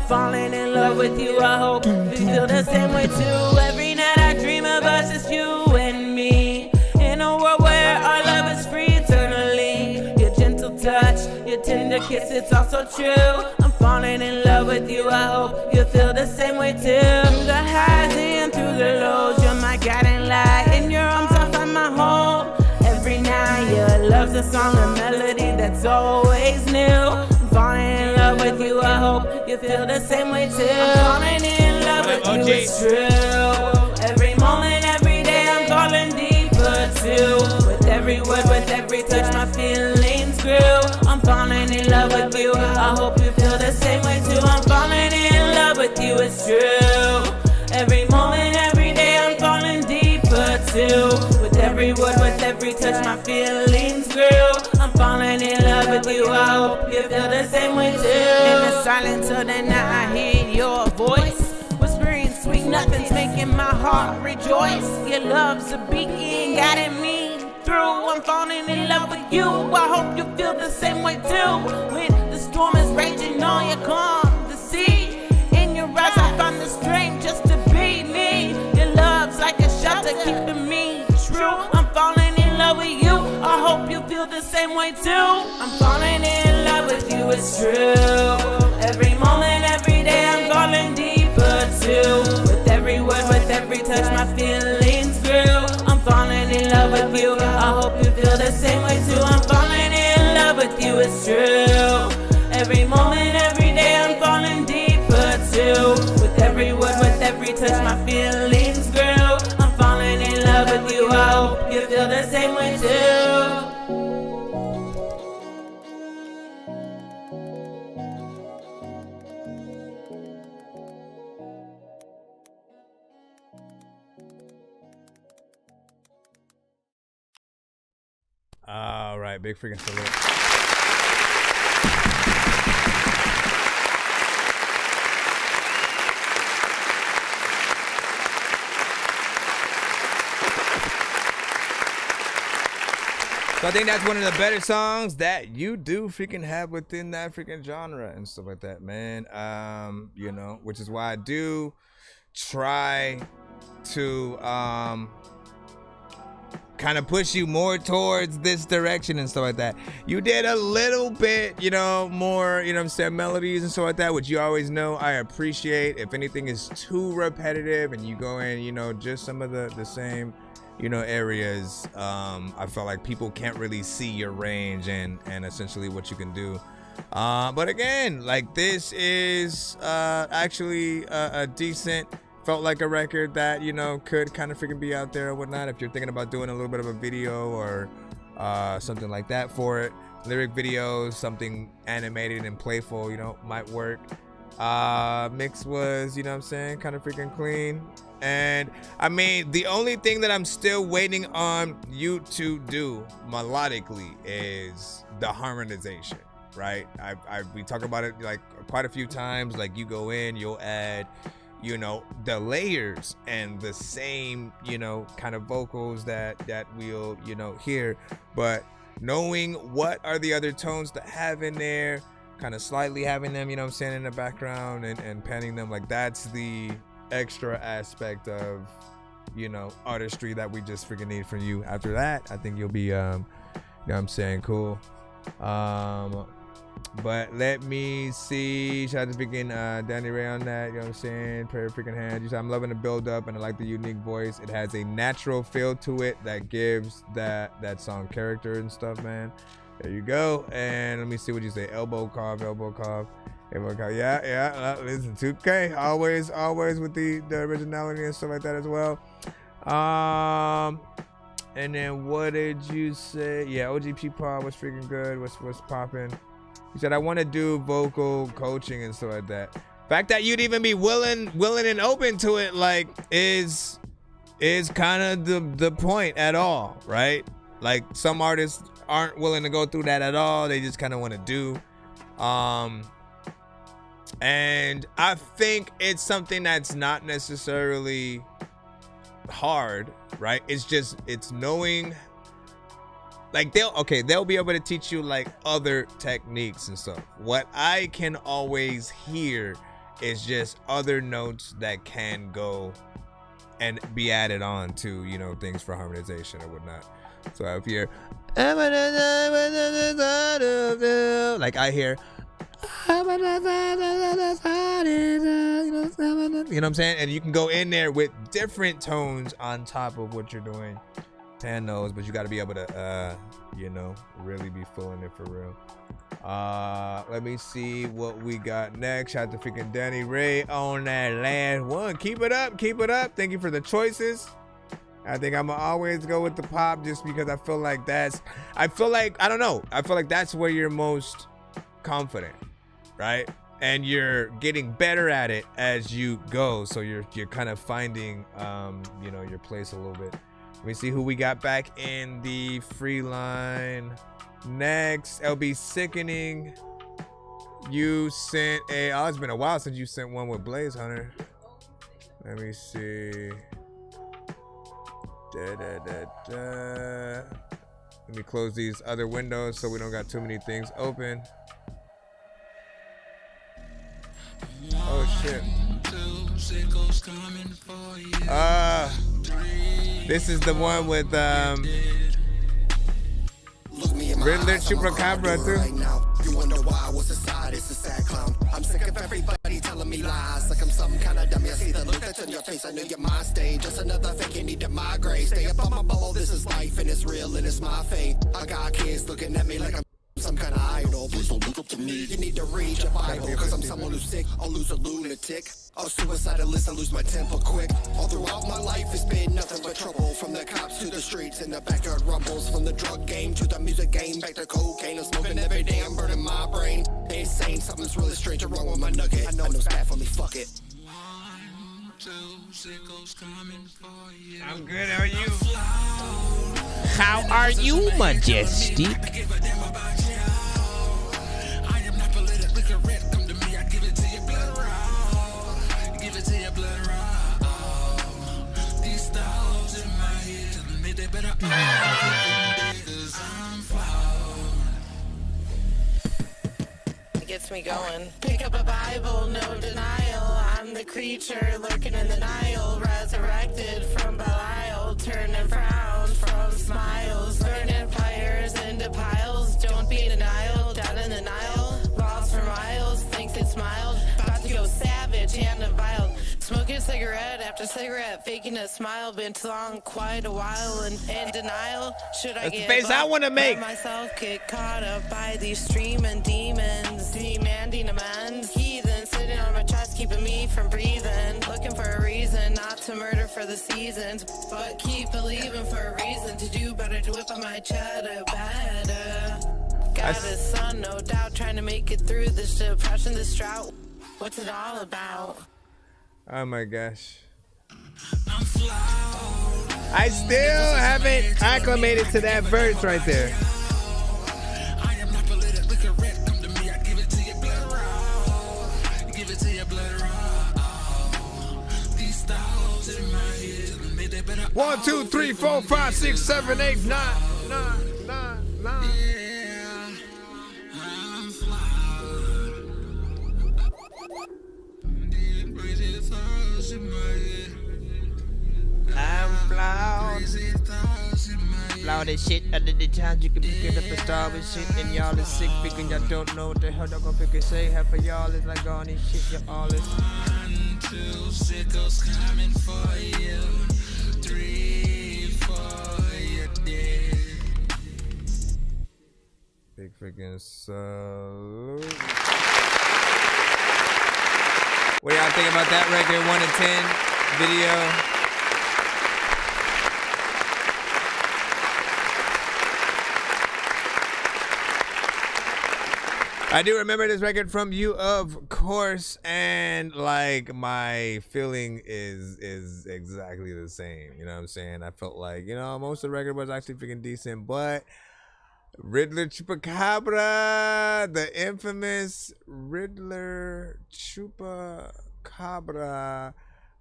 Falling in love with you, I hope you feel the same way too. Every night I dream of us, it's you and me. In a world where our love is free eternally. Your gentle touch, your tender kiss, it's all so true. I'm falling in love with you, I hope you feel the same way too. Through the highs and through the lows, you're my guiding light. In your arms I find my home. Every night your love's a song, a melody that's always new. I'm falling in love with you, I hope you feel the same way too. I'm falling in love with you, it's true. Every moment, every day, I'm falling deeper too. With every word, with every touch, my feelings grew. I'm falling in love with you, I hope you feel the same way too. I'm falling in love with you, it's true. Every moment, every day, I'm falling deeper too. With every word, with every touch, my feelings grew. I'm falling in love with you, I hope you feel the same way too. In the silence of the night, I hear your voice, whispering sweet nothings, making my heart rejoice. Your love's a beacon, guiding me through. I'm falling in love with you, I hope you feel the same way too. When the storm is raging on you, calm the sea. In your eyes, I find the strength just to be me. Your love's like a shelter, keeping me true. I'm falling in love with you, I hope you feel the same way too. I'm falling in love with you, it's true. Every moment, every day, I'm falling deeper too. With every word, with every touch, my feelings grew. I'm falling in love with you, I hope you feel the same way too. I'm falling in love with you, it's true. Every moment, every day, I'm falling deeper too. With every word, with every touch, my feelings grew. I'm falling in love with you, I hope you feel the same way too. All right, big freaking salute. So I think that's one of the better songs that you do freaking have within that freaking genre and stuff like that, man. You know, which is why I do try to kind of push you more towards this direction and stuff like that. You did a little bit, you know, more, you know what I'm saying, melodies and stuff like that, which you always know I appreciate. If anything is too repetitive and you go in, you know, just some of the same, you know, areas, I felt like people can't really see your range and essentially what you can do. But again, like, this is actually a decent, felt like a record that, you know, could kind of freaking be out there or whatnot. If you're thinking about doing a little bit of a video or something like that for it, lyric videos, something animated and playful, you know, might work. Mix was, you know what I'm saying, kind of freaking clean. And I mean, the only thing that I'm still waiting on you to do melodically is the harmonization, right? We talk about it like quite a few times. Like, you go in, you'll add, you know, the layers and the same, you know, kind of vocals that we'll, you know, hear, but knowing what are the other tones to have in there, kind of slightly having them, you know what I'm saying, in the background and panning them, like, that's the extra aspect of, you know, artistry that we just freaking need from you. After that, I think you'll be, you know what I'm saying, cool. But let me see. Shout out to freaking Danny Ray on that. You know what I'm saying? Prayer freaking hand. You said, I'm loving the build up and I like the unique voice. It has a natural feel to it that gives that song character and stuff, man. There you go. And let me see what you say. Elbow carve. Yeah. Listen, 2K. Always with the originality and stuff like that as well. And then what did you say? Yeah, OGP Pod was freaking good. What's popping? He said, I want to do vocal coaching and stuff like that. Fact that you'd even be willing and open to it, like, is kind of the point at all, right? Like, some artists aren't willing to go through that at all. They just kind of want to do. And I think it's something that's not necessarily hard, right? It's knowing. Like, they'll be able to teach you, like, other techniques and stuff. What I can always hear is just other notes that can go and be added on to, you know, things for harmonization or whatnot. So if you're like, I hear, you know what I'm saying? And you can go in there with different tones on top of what you're doing. Pan knows, but you got to be able to you know, really be feeling it for real. Let me see what we got next. Shout out to freaking Danny Ray on that last one. Keep it up. Thank you for the choices. I think I'm gonna always go with the pop just because I feel like that's where you're most confident, right? And you're getting better at it as you go, so you're kind of finding you know, your place a little bit. Let me see who we got back in the free line next. LB Sickening. You sent it's been a while since you sent one with Blaze Hunter. Let me see. Let me close these other windows so we don't got too many things open. Oh shit. This is the one with Riddler Chupacabra too. You wonder why, what's aside, it's a sad clown. I'm sick of everybody telling me lies, like I'm some kind of dummy. I see the look that's on your face, I know your mind stayed. Just another fake, you need to migrate. Stay up on my bubble, this is life and it's real and it's my fate. I got kids looking at me like I'm some kind of idol. Please don't look up to me. You need to read your Bible, cause I'm someone who's sick. I'll lose a lunatic. I'll suicidalist, I lose my temper quick. All throughout my life it's been nothing but trouble. From the cops to the streets and the backyard rumbles. From the drug game to the music game, back to cocaine. I'm smoking every day, I'm burning my brain. Insane, something's really strange and wrong with my nugget. I know it's bad for me, fuck it. I'm good, how are you? How are you, Majestic? It gets me going. Pick up a Bible, no denial. I'm the creature lurking in the Nile, resurrected from Belial, turn and frown from smile. a cigarette, faking a smile. Been too long, quite a while, and in denial. Should I That's the give face I up? wanna make. Let myself get caught up by these streaming demons, demanding amends. Heathen sitting on my chest, keeping me from breathing. Looking for a reason not to murder for the seasons, but keep believing for a reason to do better, to whip on my cheddar better. Got a son, no doubt, trying to make it through this depression, this drought. What's it all about? Oh my gosh. I still haven't acclimated to that verse right there. One, 2, 3, 4, 5, 6, 7, 8, 9. I'm flawed. Flawed as shit. Under the times you can pick it up and star with shit. And y'all is sick, picking y'all don't know what the hell y'all gonna pick and say. Half of y'all is like on this shit, y'all all is. 1, 2 sickles coming for you. 3, 4, you're dead. Big freaking salute. What do y'all think about that record? 1 to 10 video. I do remember this record from you, of course, and like my feeling is exactly the same. You know what I'm saying? I felt like, you know, most of the record was actually freaking decent, but Riddler Chupacabra, the infamous Riddler Chupacabra,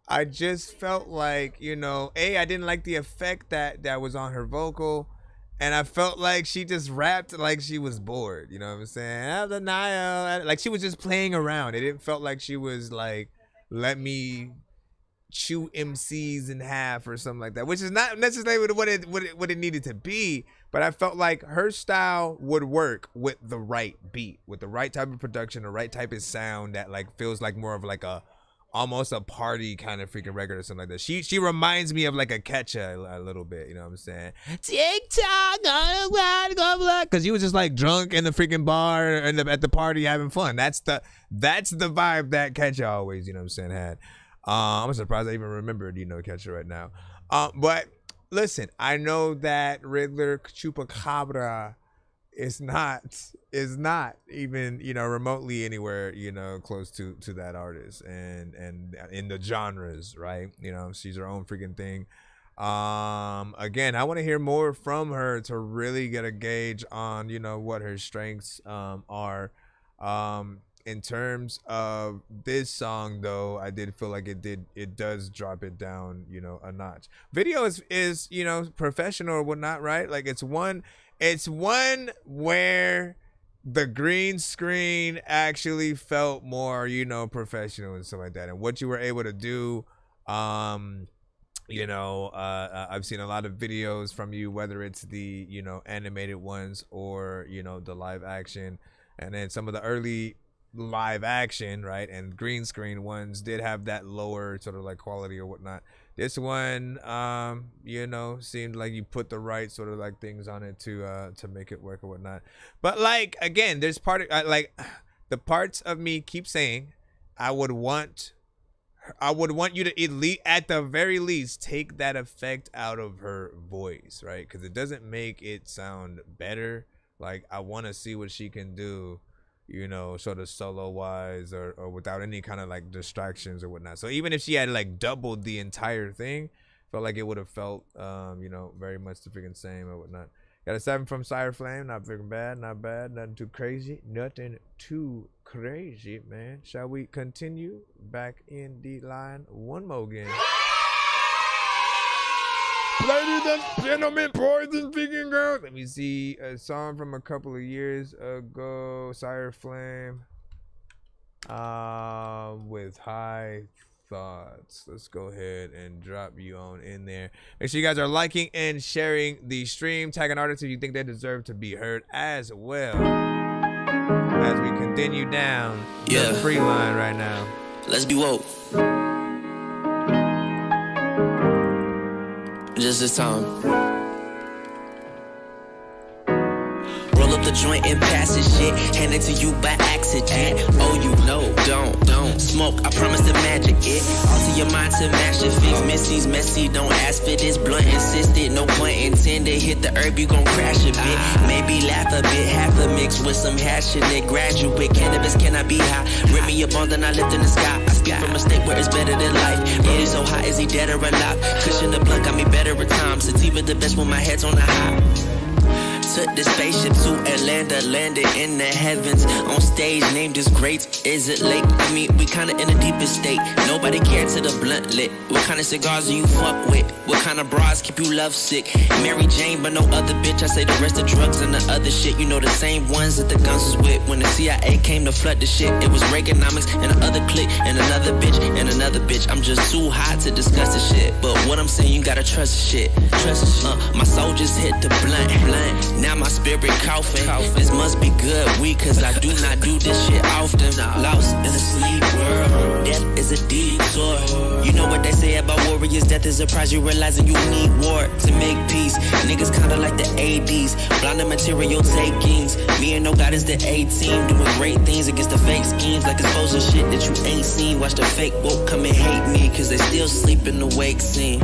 I just felt like, you know, I didn't like the effect that was on her vocal. And I felt like she just rapped like she was bored. You know what I'm saying? Like she was just playing around. It didn't felt like she was like, let me chew MCs in half or something like that, which is not necessarily what it needed to be. But I felt like her style would work with the right beat, with the right type of production, the right type of sound that like feels like more of like almost a party kind of freaking record or something like that. She reminds me of like a Ketcha a little bit, you know what I'm saying? Tik-Tok, because you was just like drunk in the freaking bar and at the party having fun. That's the vibe that Ketcha always, you know what I'm saying, had. I'm surprised I even remembered, you know, Ketcha right now. But listen, I know that Riddler Chupacabra is not even, you know, remotely anywhere, you know, close to that artist and in the genres, right? You know, she's her own freaking thing. Again, I want to hear more from her to really get a gauge on, you know, what her strengths are. In terms of this song, though, I did feel like it does drop it down, you know, a notch. Video is you know, professional or whatnot, right? Like it's one where the green screen actually felt more, you know, professional and stuff like that. And what you were able to do, you know, I've seen a lot of videos from you, whether it's the, you know, animated ones or, you know, the live action. And then some of the early live action, right, and green screen ones did have that lower sort of like quality or whatnot. This one, you know, seemed like you put the right sort of like things on it to make it work or whatnot. But like, again, there's part of like the parts of me keep saying I would want you to at the very least take that effect out of her voice, right? Because it doesn't make it sound better. Like I want to see what she can do, you know, sort of solo wise or without any kind of like distractions or whatnot. So even if she had like doubled the entire thing, felt like it would have felt, you know, very much the freaking same or whatnot. Got a 7 from Sire Flame. Not freaking bad. Not bad. Nothing too crazy. Nothing too crazy, man. Shall we continue back in the line one more again? Ladies and gentlemen, boys and freaking girls, let me see a song from a couple of years ago. Sire Flame, with High Thoughts. Let's go ahead and drop you on in there. Make sure you guys are liking and sharing the stream. Tag an artist if you think they deserve to be heard as well. As we continue down the free line right now. Let's be woke. just this time. Roll up the joint and pass it shit. Hand it to you by accident. Oh, you know, don't smoke. I promise to magic it. Alter your mind to match the fix. Missy's messy, don't ask for this. Blunt insisted, no point intended. Hit the herb, you gon' crash a bit. Maybe laugh a bit, half a mix with some hash in it. Graduate cannabis, can I be high? Rip me a bone, then I lift in the sky. I speak from a state where it's better than life. It is so hot, is he dead or alive? Cushion the blunt got me better at times. Sativa the best when my head's on the high. Took the spaceship to Atlanta, landed in the heavens. On stage, named as greats. Is it late? I mean, we kinda in the deepest state. Nobody cared to the blunt lit. What kind of cigars do you fuck with? What kind of bras keep you lovesick? Mary Jane, but no other bitch. I say the rest of drugs and the other shit. You know the same ones that the guns was with. When the CIA came to flood the shit, it was Reaganomics and another clique and another bitch and another bitch. I'm just too hot to discuss the shit. But what I'm saying, you gotta trust the shit. Trust the shit. My soul just hit the blunt. Now my spirit coughing. This must be good weed, cause I do not do this shit often. Lost in a sleep world. Death is a detour. You know what they say about warriors. Death is a prize. You realizing you need war to make peace. Niggas kinda like the ADs. Blinded material takings. Me and no God is the A-team. Doing great things against the fake schemes. Like exposing shit that you ain't seen. Watch the fake woke come and hate me, cause they still sleep in the wake scene.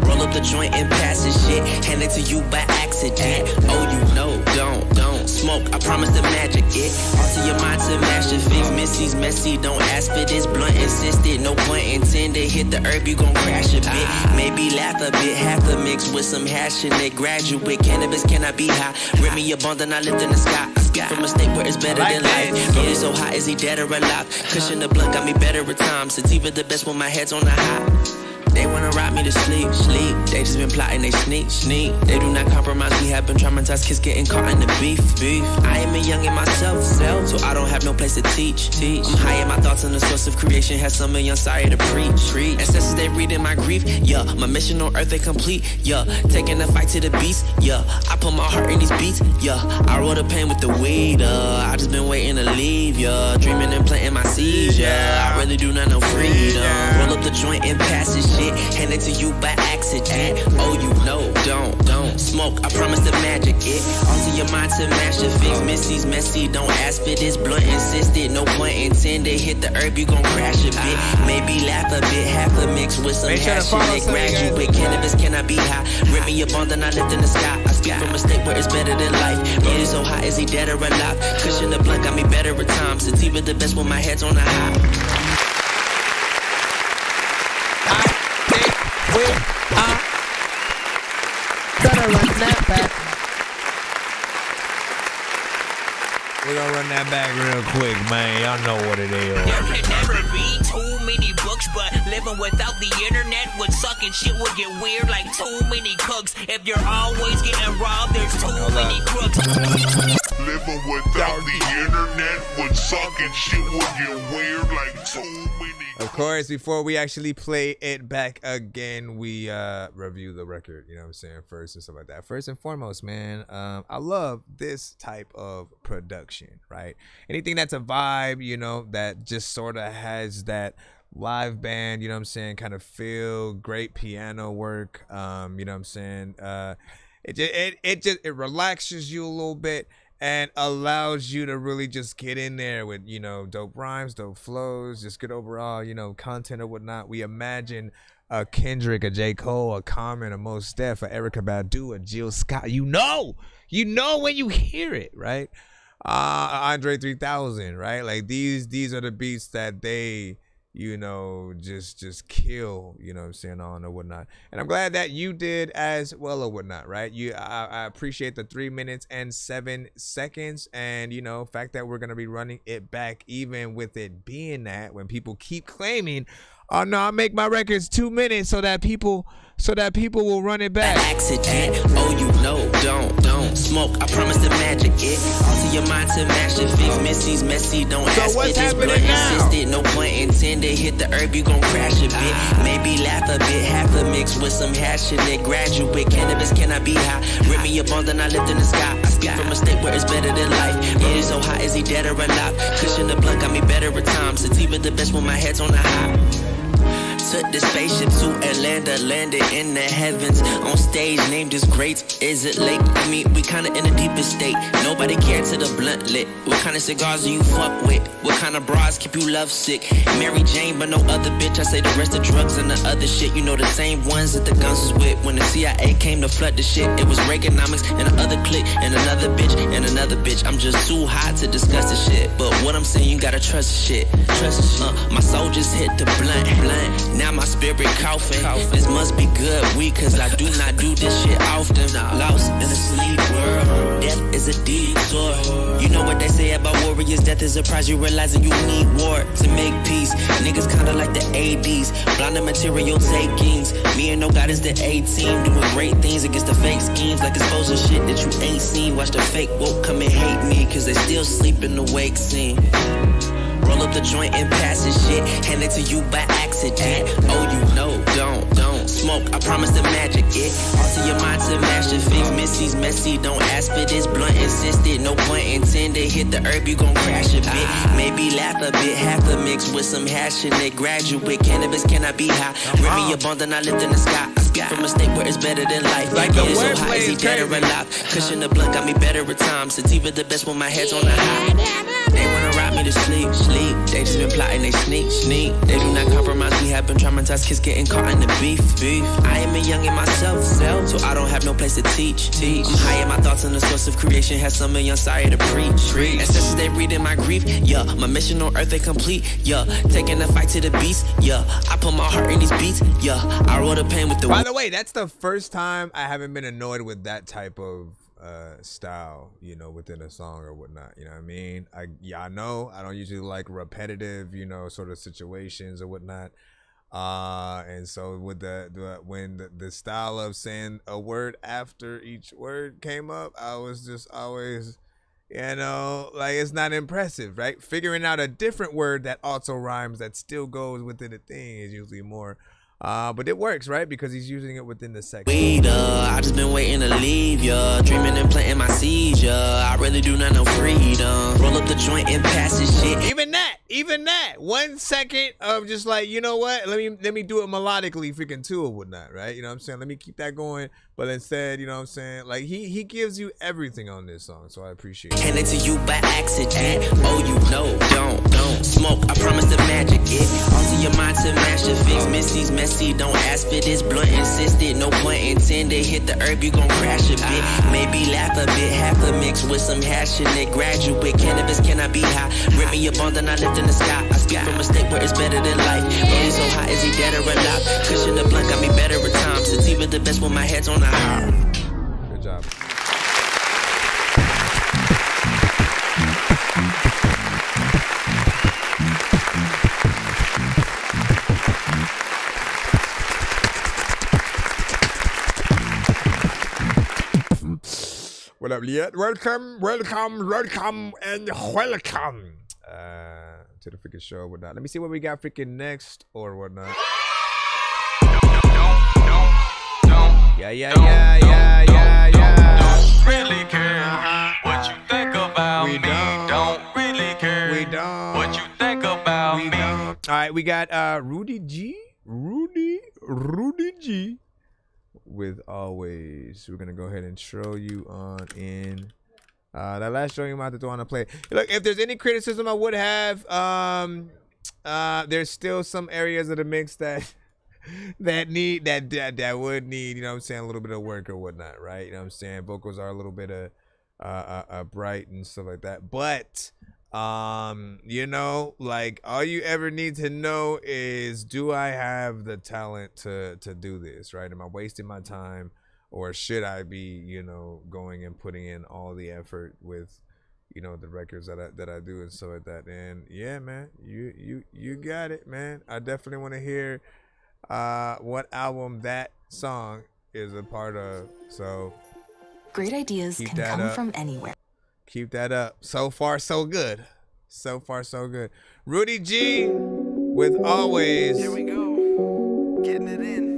Roll up the joint and pass this shit. Hand it to you by accident. Oh, you know, don't smoke. I promise to magic it. Alter your mind to match the fix. Missy's messy, don't ask for this. Blunt insisted, no point intended. Hit the herb, you gon' crash a bit. Maybe laugh a bit, half a mix with some hash in it. Graduate cannabis, can I be high? Rip me a bone, then I lift in the sky. I speak from a state where it's better than life. It is so hot, is he dead or alive? Cushion the blunt got me better at times. Sativa the best when my head's on the high. They wanna rob me to sleep. They just been plotting, they sneak. They do not compromise, we have been traumatized, kids getting caught in the beef. I am a youngin' myself, so I don't have no place to teach. I'm high in my thoughts and the source of creation has some of young sorry to preach. Ancestors, they reading my grief, yeah. My mission on earth, they complete, yeah. Taking the fight to the beast, yeah. I put my heart in these beats, yeah. I roll the pain with the weed, I just been waiting to leave, yeah. Dreaming and planting my seeds, yeah. I really do not know freedom. Roll up the joint and pass this shit. Hand it to you by accident. Oh, you know, don't smoke. I promise to magic it. Alter your mind to match the fix. Missy's messy, don't ask for this. Blunt insisted, no point intended. Hit the herb, you gon' crash a bit. Maybe laugh a bit, half a mix with some hash in it. Graduate cannabis, can I be high? Rip me a bone, then I lift in the sky. I speak from a state where it's better than life. It is so hot, is he dead or alive? Cushion the blunt got me better at times. Sativa the best when my head's on the high. Gonna run that back. We're gonna run that back real quick, man. Y'all know what it is. There can never be too many books, but living without the internet would suck and shit would get weird like too many cooks. If you're always getting robbed, there's too many crooks. Living without the internet would suck and shit would get weird like too many. Of course, before we actually play it back again, we review the record, you know what I'm saying, first and stuff like that. First and foremost, man, I love this type of production, right? Anything that's a vibe, you know, that just sort of has that live band, you know what I'm saying, kind of feel, great piano work, you know what I'm saying, it relaxes you a little bit and allows you to really just get in there with, you know, dope rhymes, dope flows, just good overall, you know, content or whatnot. We imagine a Kendrick, a J. Cole, a Common, a Mos Def, a Erykah Badu, a Jill Scott. You know when you hear it, right? Andre 3000, right? Like these are the beats that they, you know, just kill, you know what I'm saying, on or whatnot. And I'm glad that you did as well or whatnot, right? I appreciate the 3 minutes and 7 seconds, and, you know, fact that we're going to be running it back, even with it being that when people keep claiming, oh no, I make my records 2 minutes so that people will run it back. Accident. Oh, you know, don't smoke. I promise to magic it. Alter your mind to match the fix. Missy's messy, don't ask for this. Blunt insisted, no point intended. Hit the herb, you gon' crash a bit. Maybe laugh a bit, half a mix with some hash in it. Graduate cannabis, can I be high? Rip me a bone, then I lift in the sky. I speak from a state where it's better than life. It is so hot, is he dead or alive? Cushion the blunt got me better at times. Sativa the best when my head's on the high. Took the spaceship to Atlanta, landed in the heavens. On stage, named as greats. Is it late? I mean, we kinda in the deepest state. Nobody cared to the blunt lit. What kind of cigars do you fuck with? What kind of bras keep you lovesick? Mary Jane, but no other bitch. I say the rest of drugs and the other shit. You know the same ones that the guns was with. When the CIA came to flood the shit, it was Reaganomics and another clique and another bitch and another bitch. I'm just too hot to discuss the shit. But what I'm saying, you gotta trust the shit. Trust the shit. My soul just hit the blunt. Now my spirit coughing. This must be good weed, cause I do not do this shit often. Lost in a sleep world. Death is a detour. You know what they say about warriors? Death is a prize. You realizing you need war to make peace. Niggas kinda like the ADs. Blinded material takings. Me and no guidance, the A-team. Doing great things against the fake schemes. Like exposing shit that you ain't seen. Watch the fake woke come and hate me, cause they still sleep in the wake scene. Roll up the joint and pass this shit. Hand it to you by accident. Oh, you know, don't smoke. I promise the magic. It alter your mind to master fix. Missy's messy. Don't ask for this. Blunt insisted. No point intended. Hit the herb, you gon' crash a bit. Maybe laugh a bit. Half a mix with some hash in it. Graduate cannabis cannot be high. Rip me a bone, then I lift in the sky. I speak from a state where it's better than life. Like the so high, is he dead or alive? Cushion the blunt got me better at times. Sativa the best when my head's on the high. They wanna rob me to sleep. They just been plotting, they sneak. They do not compromise, we have been traumatized, kids getting caught in the beef. I am a youngin' myself, so I don't have no place to teach. I'm high in my thoughts and the source of creation has some young sorry to preach. Ancestors, they reading my grief, yeah. My mission on earth, they complete, yeah. Taking the fight to the beast, yeah. I put my heart in these beats, yeah. I roll the pain with the... By the way, that's the first time I haven't been annoyed with that type of style, you know, within a song or whatnot. You know what I mean? I know I don't usually like repetitive, you know, sort of situations or whatnot. And so with when the style of saying a word after each word came up, I was just always, you know, like, it's not impressive, right? Figuring out a different word that also rhymes that still goes within the thing is usually more. But it works, right? Because he's using it within the section. I just been waiting to leave ya. Dreaming and planting my seeds, I really do not know freedom. Roll up the joint and pass this shit. Even that. 1 second of just like, you know what? Let me do it melodically, freaking too or whatnot, right? You know what I'm saying? Let me keep that going. But instead, you know what I'm saying? Like, he gives you everything on this song, so I appreciate it. Hand it to you by accident. Oh, you know, don't smoke. I promise the magic. It alter your mind to master fix. Missy's messy. Don't ask for this. Blunt insisted. No point intended. Hit the herb, you gon' crash a bit. Maybe laugh a bit. Half a mix with some hash in it. Graduate cannabis cannot be high. Rip me a bone, then I lift in the sky. I speak from a state where it's better than life. Rolling so high, is he dead or alive? Cushion the blunt got me better at times. Sativa the best when my head's on the high. Good job. What up, Liet? Welcome, and welcome to the freaking show or whatnot. Let me see what we got freaking next or whatnot. Yeah. Don't really care what you think about me. Don't really care what you think about me. All right, we got Rudy G. With Always. We're gonna go ahead and show you on in that last show you might have to throw on a play. Look, if there's any criticism I would have, there's still some areas of the mix that would need, you know what I'm saying, a little bit of work or whatnot, right? You know what I'm saying? Vocals are a little bit of bright and stuff like that. But you know, like, all you ever need to know is, do I have the talent to do this, right? Am I wasting my time, or should I be, you know, going and putting in all the effort with, you know, the records that I do and stuff like that? And yeah, man, you got it, man. I definitely want to hear what album that song is a part of. So great ideas can come from anywhere. Keep that up. So far, so good. So far, so good. Rudy G with Always. Here we go. Getting it in.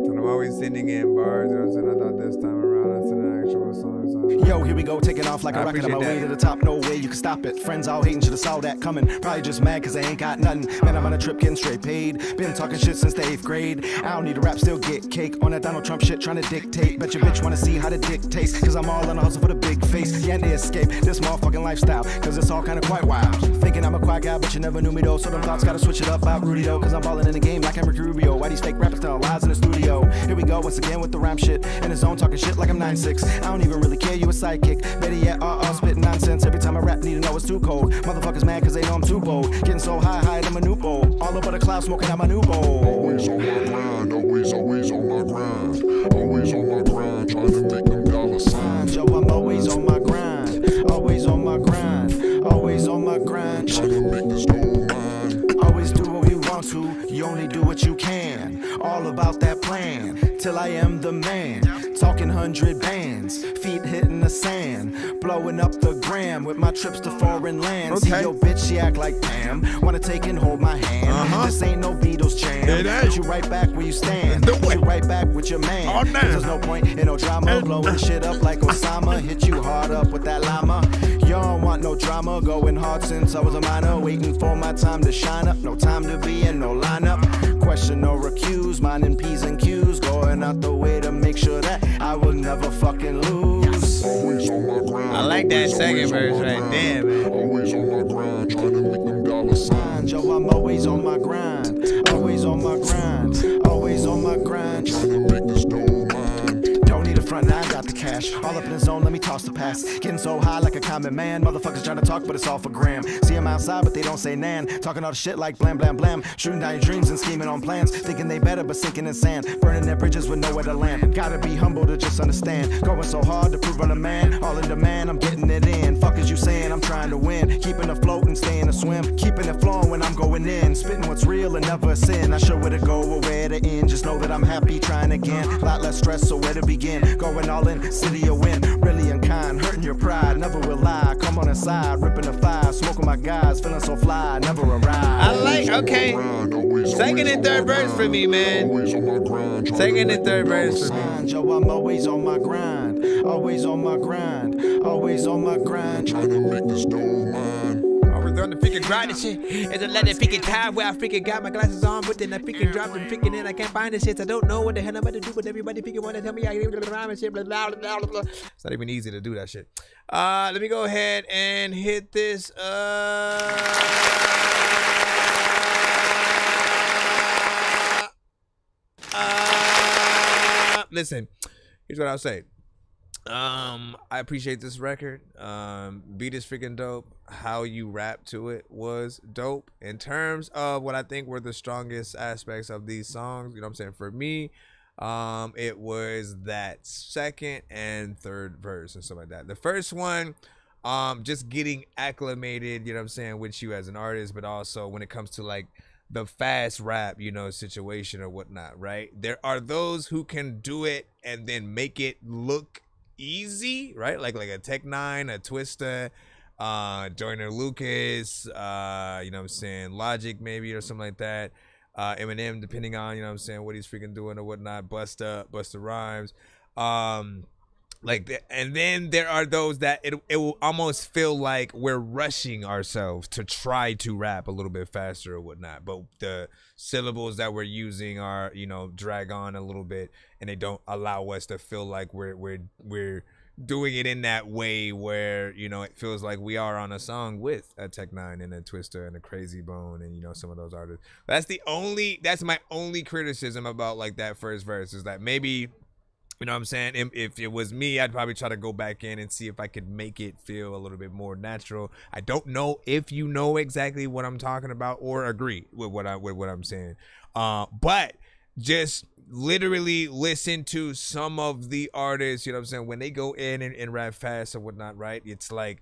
Turn them always sending in bars. You know what I'm saying? I thought this time around I sent an actual song. Yo, here we go, taking off like a rocket on my way to the top. No way you can stop it. Friends all hating, should've saw that coming. Probably just mad cause they ain't got nothing. Man, I'm on a trip getting straight paid. Been talking shit since the 8th grade. I don't need a rap, still get cake. On that Donald Trump shit trying to dictate. Bet your bitch wanna see how the dick tastes. Cause I'm all in a hustle for the big face. Can't escape this motherfucking lifestyle. Cause it's all kinda quite wild. Thinking I'm a quiet guy, but you never knew me though. So them thoughts gotta switch it up about Rudy though. Cause I'm balling in the game like I'm Ricky Rubio. Why these fake rappers telling lies in the studio? Here we go once again with the rhyme shit. In the zone talking shit like I'm 9'6". I don't even really care, you a sidekick. Better yet, spitting nonsense. Every time I rap, need to know it's too cold. Motherfuckers mad cause they know I'm too bold. Getting so high in my new bowl. All over the clouds, smoking out my new bowl. Always on my grind, always on my grind. Always on my grind, trying to make them dollar signs. Yo, I'm always on my grind. Always on my grind. Always on my grind. Trying to make this gold mine. Always do what you want to. You only do what you can. All about that plan. Till I am the man. Talking 100 bands. Feet hitting the sand. Blowing up the gram with my trips to foreign lands. See your bitch, she act like Pam. Wanna take and hold my hand. This ain't no Beatles jam. Put you right back where you stand. Put you right back with your man. There's no point in no drama. Blowing shit up like Osama. Hit you hard up with that llama. You don't want no drama. Going hard since I was a minor. Waiting for my time to shine up. No time to be in no lineup. Question or accuse. Minding P's and Q's. Going out the way to make sure that I will never fucking lose. Always on my grind. I like that second verse right there, man. Always on my grind, trying to make them dollar signs. Yo, I'm always on my grind. Always on my grind. Always on my grind. Trying to make this gold mine. Don't need a front, now I got the cash. All up in the zone, let me toss the pass. Getting so high like a common man. Motherfuckers trying to talk, but it's all for gram. See them outside, but they don't say nan. Talking all the shit like blam, blam, blam. Shooting down your dreams and scheming on plans. Thinking they better, but sinking in sand. Burning their bridges with nowhere to land. Gotta be humble to just understand. Going so hard to prove I'm a man. All in demand, I'm getting it in. Fuck is you saying? I'm trying to win. Keeping afloat and staying to swim. Keeping it flowing when I'm going in. Spitting what's real and never a sin. I show where to go or where to end. Just know that I'm happy trying again. Lot less stress, so where to begin? Going all in, city of win. Really unkind, hurting your pride. Never will lie. Come on inside, ripping the fire. Smoking my guys, feeling so fly. Never arrive. I like, okay. Second and third verse for me, man. Second and third verse for me. Yo, I'm always on my grind. Always on my grind. Always on my grind. Trying to make this gold mine. Always on the freaking grind and shit. It's a letter freaking time where I freaking got my glasses on, but then I freaking dropped and freaking in. I can't find the shit. I don't know what the hell I'm about to do, but everybody freaking want to tell me I get the rhyme and shit. Blah, blah, blah, blah, blah. It's not even easy to do that shit. Let me go ahead and hit this. Listen, here's what I'll say. I appreciate this record. Beat is freaking dope. How you rap to it was dope. In terms of what I think were the strongest aspects of these songs, you know what I'm saying? For me, it was that second and third verse and stuff like that. The first one, just getting acclimated, you know what I'm saying, with you as an artist, but also when it comes to like the fast rap, you know, situation or whatnot, right? There are those who can do it and then make it look easy, right? Like a Tech-9, a Twista, Joyner Lucas, you know what I'm saying, Logic maybe or something like that, Eminem, depending on, you know what I'm saying, what he's freaking doing or whatnot, Busta Rhymes, like that. And then there are those that it will almost feel like we're rushing ourselves to try to rap a little bit faster or whatnot, but the syllables that we're using are, you know, drag on a little bit, and they don't allow us to feel like we're doing it in that way where, you know, it feels like we are on a song with a Tech-9 and a Twista and a Crazy Bone and, you know, some of those artists. That's my only criticism about like that first verse, is that maybe, you know what I'm saying, if it was me, I'd probably try to go back in and see if I could make it feel a little bit more natural. I don't know if you know exactly what I'm talking about or agree with what I'm saying. But just literally listen to some of the artists, you know what I'm saying, when they go in and rap fast or whatnot, right? It's like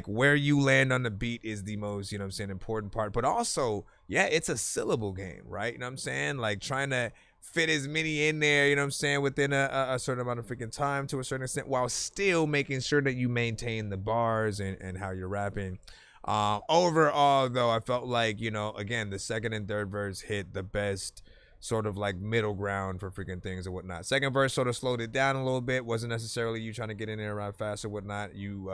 where you land on the beat is the most, you know what I'm saying, important part. But also, yeah, it's a syllable game, right? You know what I'm saying? Like trying to fit as many in there, you know what I'm saying, within a certain amount of freaking time to a certain extent, while still making sure that you maintain the bars and how you're rapping. Overall, though, I felt like, you know, again, the second and third verse hit the best sort of like middle ground for freaking things or whatnot. Second verse sort of slowed it down a little bit. Wasn't necessarily you trying to get in there around fast or whatnot. You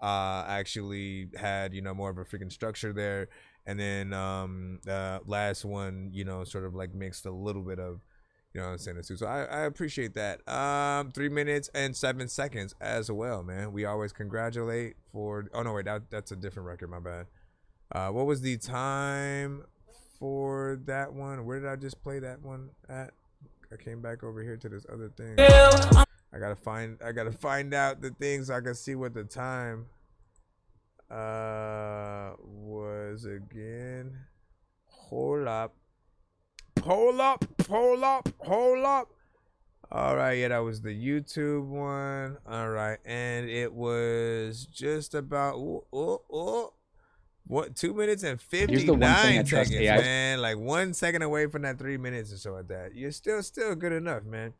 actually had, you know, more of a freaking structure there. And then the last one, you know, sort of like mixed a little bit of, you know what I'm saying, too. So I appreciate that. 3 minutes and 7 seconds as well, man. We always congratulate for, oh no, wait, that's a different record, my bad. What was the time for that one? Where did I just play that one at? I came back over here to this other thing. I gotta find out the things so I can see what the time was again. Hold up. All right, yeah, that was the YouTube one. All right, and it was just about 2 minutes and 59 seconds, man. Like 1 second away from that 3 minutes or so like that. You're still good enough, man.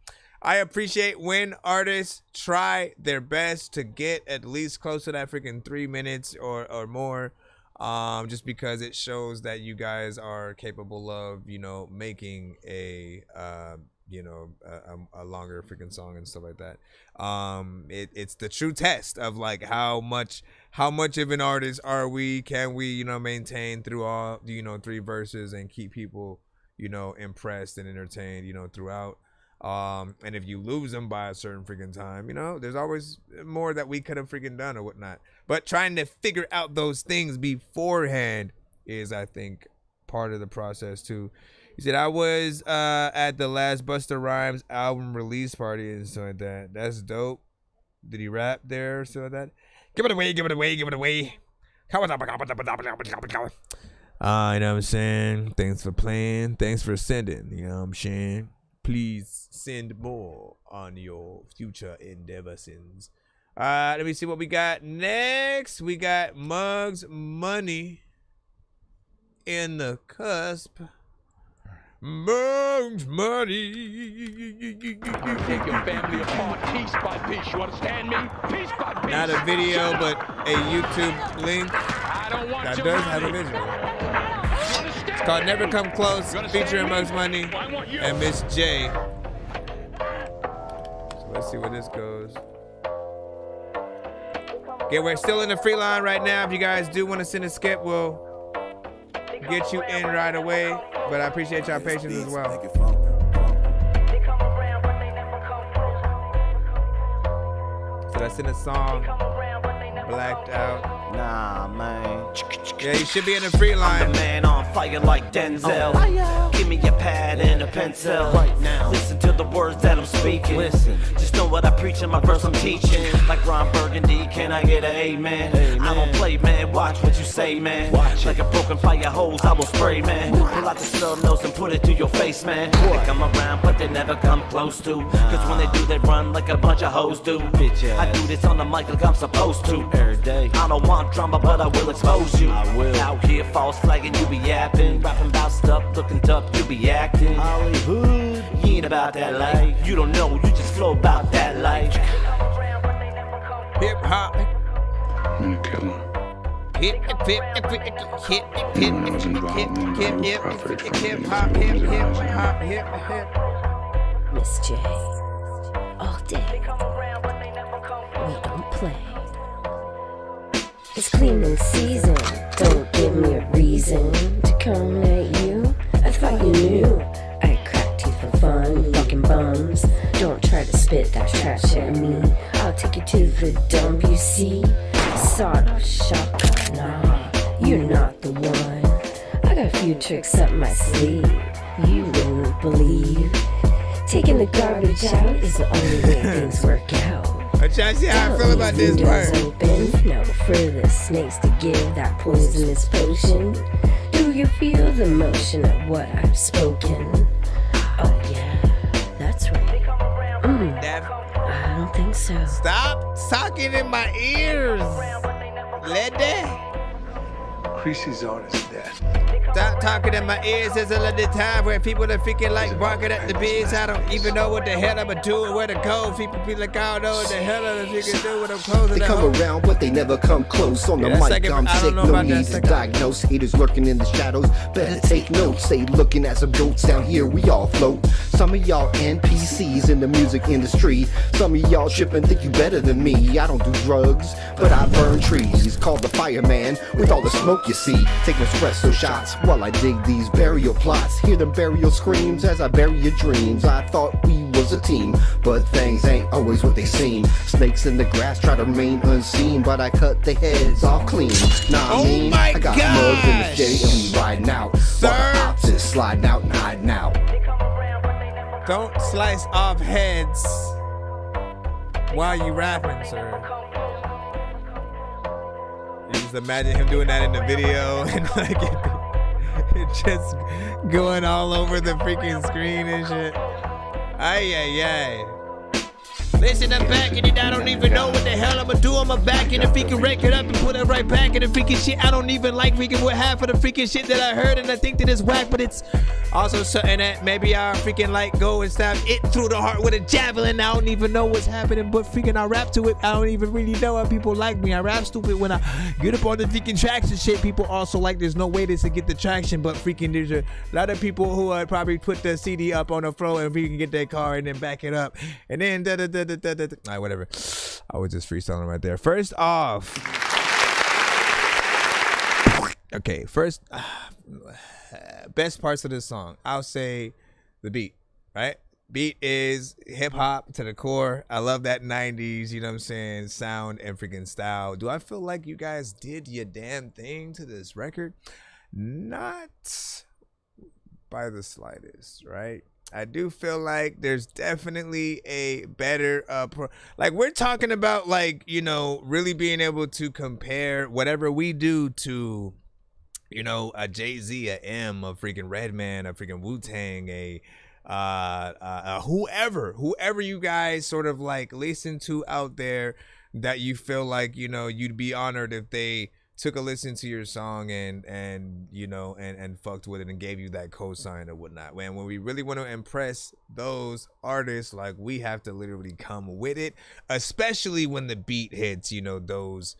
I appreciate when artists try their best to get at least close to that freaking 3 minutes or more, just because it shows that you guys are capable of, you know, making a longer freaking song and stuff like that. It's the true test of like how much of an artist can we, you know, maintain through all, you know, 3 verses and keep people, you know, impressed and entertained, you know, throughout. And if you lose them by a certain freaking time, you know, there's always more that we could have freaking done or whatnot. But trying to figure out those things beforehand is, I think, part of the process too. He said, I was at the last Busta Rhymes album release party and stuff like that. That's dope. Did he rap there or stuff like that? Give it away. You know what I'm saying? Thanks for playing. Thanks for sending. You know what I'm saying? Please send more on your future endeavors. Let me see what we got next. We got Muggs Money in the cusp. Muggs Money. Take your family apart piece by piece. You understand me? Piece by piece. Not a video, but a YouTube link that does have a visual. It's called Never Come Close, featuring Muggs Money and Miss J. So let's see where this goes. Okay, we're still in the free line right now. If you guys do want to send a skip, we'll get you in right away. But I appreciate y'all patience as well. So that's in the song Blacked Out. Nah, man. Yeah, you should be in the free line. I'm the man on fire like Denzel. Give me a pad and a pencil. Right now. Listen to the words that I'm speaking. Listen. Just know what I preach in my verse I'm teaching. Like Ron Burgundy, can I get an amen? I don't play, man. Watch what you say, man. Watch like a broken fire hose, I will spray, man. Pull out the snub nose and put it to your face, man. They come around, but they never come close to. Cause when they do, they run like a bunch of hoes do. I do this on the mic like I'm supposed to. Every day. I don't want drama, but I will expose you. I will. Out here, false flagging, you be yapping. Rapping about stuff, looking tough, you be acting. Hollywood, you ain't about that life. You don't know, you just flow about that life. Hip hop. I'm a killer. When I was involved in nonprofit Miss J, all day, we don't play. It's cleaning season, don't give me a reason to come at you. I thought you knew I cracked teeth for fun, fucking bums. Don't try to spit that trash at me. I'll take you to the dump, you see. Sawed-off shotgun, nah, you're not the one. I got a few tricks up my sleeve you wouldn't believe. Taking the garbage out is the only way things work out. I'm trying to see how I feel about this part. Open, no further snakes to give that poisonous potion. Do you feel the motion of what I've spoken? Oh yeah, that's right. I don't think so. Stop talking in my ears. Let that. Creasy zone is dead. Stop talking in my ears. There's a lot of time where people are freaking like barking at the bees. I don't even know what the hell I'm doing, where to go. People feel like I don't know what the hell I'm freaking do when I'm closing. They come around, but they never come close. On the mic, I'm sick, no need to diagnose. Haters lurking in the shadows, better take notes. They looking at some goats down here, we all float. Some of y'all NPCs in the music industry. Some of y'all tripping, think you better than me. I don't do drugs, but I burn trees. Called the fireman with all the smoke you see. Taking espresso shots while I dig these burial plots. Hear them burial screams as I bury your dreams. I thought we was a team, but things ain't always what they seem. Snakes in the grass try to remain unseen, but I cut their heads off clean. Nah, I mean, I got mugs in the J and we riding out. Sir, while the ops is sliding out and hiding out. Don't slice off heads while you rapping, sir. You just imagine him doing that in the video and like it just going all over the freaking screen and shit. Ay, ay, ay. Listen, I'm back in it. I don't even know what the hell I'ma do. I'ma back in. If he can rake it up and put it right back in the freaking shit. I don't even like freaking with half of the freaking shit that I heard, and I think that it's whack, but it's also something that maybe I freaking like go and stab it through the heart with a javelin. I don't even know what's happening, but freaking I rap to it. I don't even really know how people like me. I rap stupid when I get up on the freaking tracks and shit. People also like there's no way to get the traction, but freaking there's a lot of people who probably put the CD up on the floor and freaking get their car and then back it up and then alright, whatever. I was just freestyling right there. First off, okay, first best parts of this song, I'll say the beat, right? Beat is hip hop to the core. I love that 90s, you know what I'm saying, sound and freaking style. Do I feel like you guys did your damn thing to this record? Not by the slightest, right? I do feel like there's definitely a better like we're talking about, like, you know, really being able to compare whatever we do to, you know, a Jay-Z, a M, a freaking Redman, a freaking Wu-Tang, whoever you guys sort of like listen to out there that you feel like, you know, you'd be honored if they took a listen to your song and you know and fucked with it and gave you that cosign or whatnot. When we really want to impress those artists, like, we have to literally come with it, especially when the beat hits, you know, those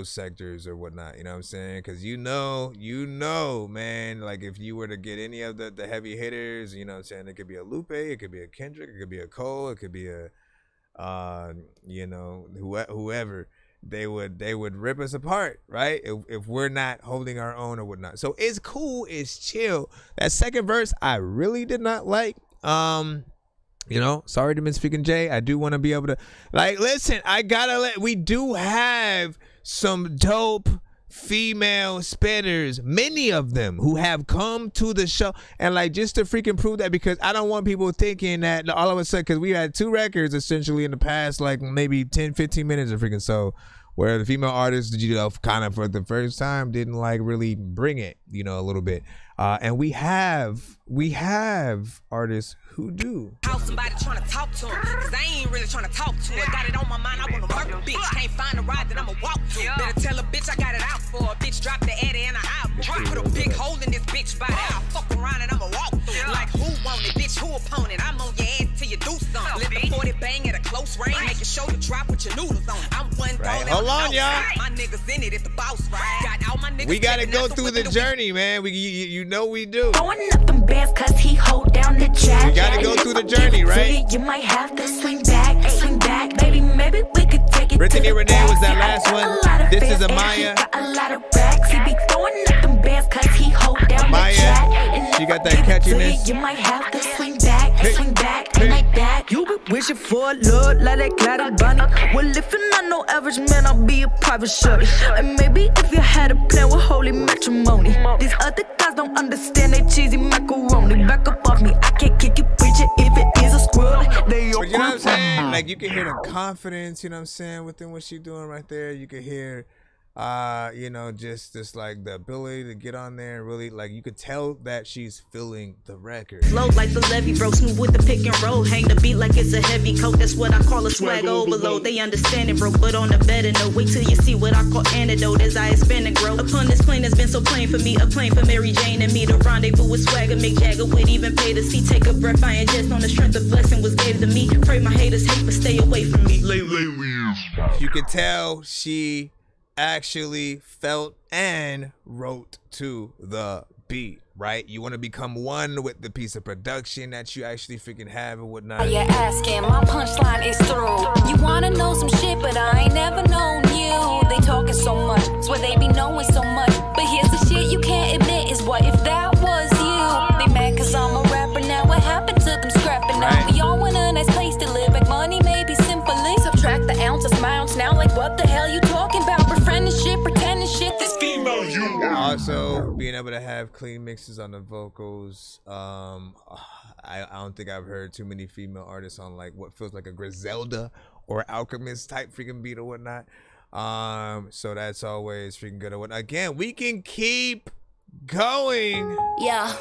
sectors or whatnot, you know what I'm saying? Because you know, man, like if you were to get any of the heavy hitters, you know what I'm saying, it could be a Lupe, it could be a Kendrick, it could be a Cole, it could be a you know, whoever. They would rip us apart, right? If we're not holding our own or whatnot. So it's cool, it's chill. That second verse I really did not like. You know, sorry to Miss Freaking J. I do want to be able to, like, listen, we do have some dope female spitters, many of them who have come to the show, and like just to freaking prove that, because I don't want people thinking that all of a sudden, because we had 2 records essentially in the past like maybe 10-15 minutes of freaking so, where the female artists, you know, kind of for the first time didn't like really bring it, you know, a little bit, and we have artists who do. How somebody trying to talk to him, cause I ain't really trying to talk to her. Got it on my mind, I wanna murder a bitch. Can't find a ride that I'ma walk to. Better tell a bitch I got it out for. A bitch drop the Eddie and I put a big hole in this bitch body. I'll fuck around and I'ma walk through. Like who want it, bitch, who opponent? I'm on your ass till you do something. Let the 40 bang at a close range. Make your shoulder drop with your noodles on. I'm one right, hold on, y'all. My niggas in it at the boss ride. Got all my niggas. We gotta go through the journey, man. You know we do. Throwing up them bands cause he hold down the jack. We gotta go through the journey, right? You might have to swing back, baby. Maybe we could take it. Brittany Renee was that last one. This is Amaya. A lot of racks. He be throwing up them bands cause he hold down the jack. She got that catchiness. You might have to swing back, like that. You be wishing for a look like that clouded bunny. Well, if you're not no average man, I'll be a private shorty. And maybe if you had a plan with holy matrimony. These other guys don't understand they cheesy macaroni. Back up off me, I can't kick it, preach it if it is a squirrel. They but you know what I'm saying? Like, you can hear the confidence, you know what I'm saying, within what she's doing right there. You can hear you know, just like the ability to get on there and really, like, you could tell that she's feeling the record. Flow like the levee broke, smooth with the pick and roll. Hang the beat like it's a heavy coat. That's what I call a swag overload. They understand it, bro, but on the better note. Wait till you see what I call antidote as I expand and grow. Upon this plane that's been so plain for me, a plane for Mary Jane and me. The rendezvous with swagger, make Jagger would even pay to see. Take a breath, I ingest on the strength of blessing was gave to me. Pray my haters hate, but stay away from me. You could tell she actually felt and wrote to the beat, right? You want to become one with the piece of production that you actually freaking have and whatnot. You're asking, my punchline is through. You wanna know some shit, but I ain't never known you. They talking so much, swear they be knowing so much. But here's the shit you can't admit is what if that was you? They mad cause I'm a rapper now, what happened to them scrapping out? We all want a nice place to live, like money maybe simply. Subtract the ounces, my ounce now, like what the hell you talking about? Befriending shit, pretending shit, this female you. Also, being able to have clean mixes on the vocals. I don't think I've heard too many female artists on like what feels like a Griselda or Alchemist type freaking beat or whatnot. So that's always freaking good. Again, we can keep going. Yeah.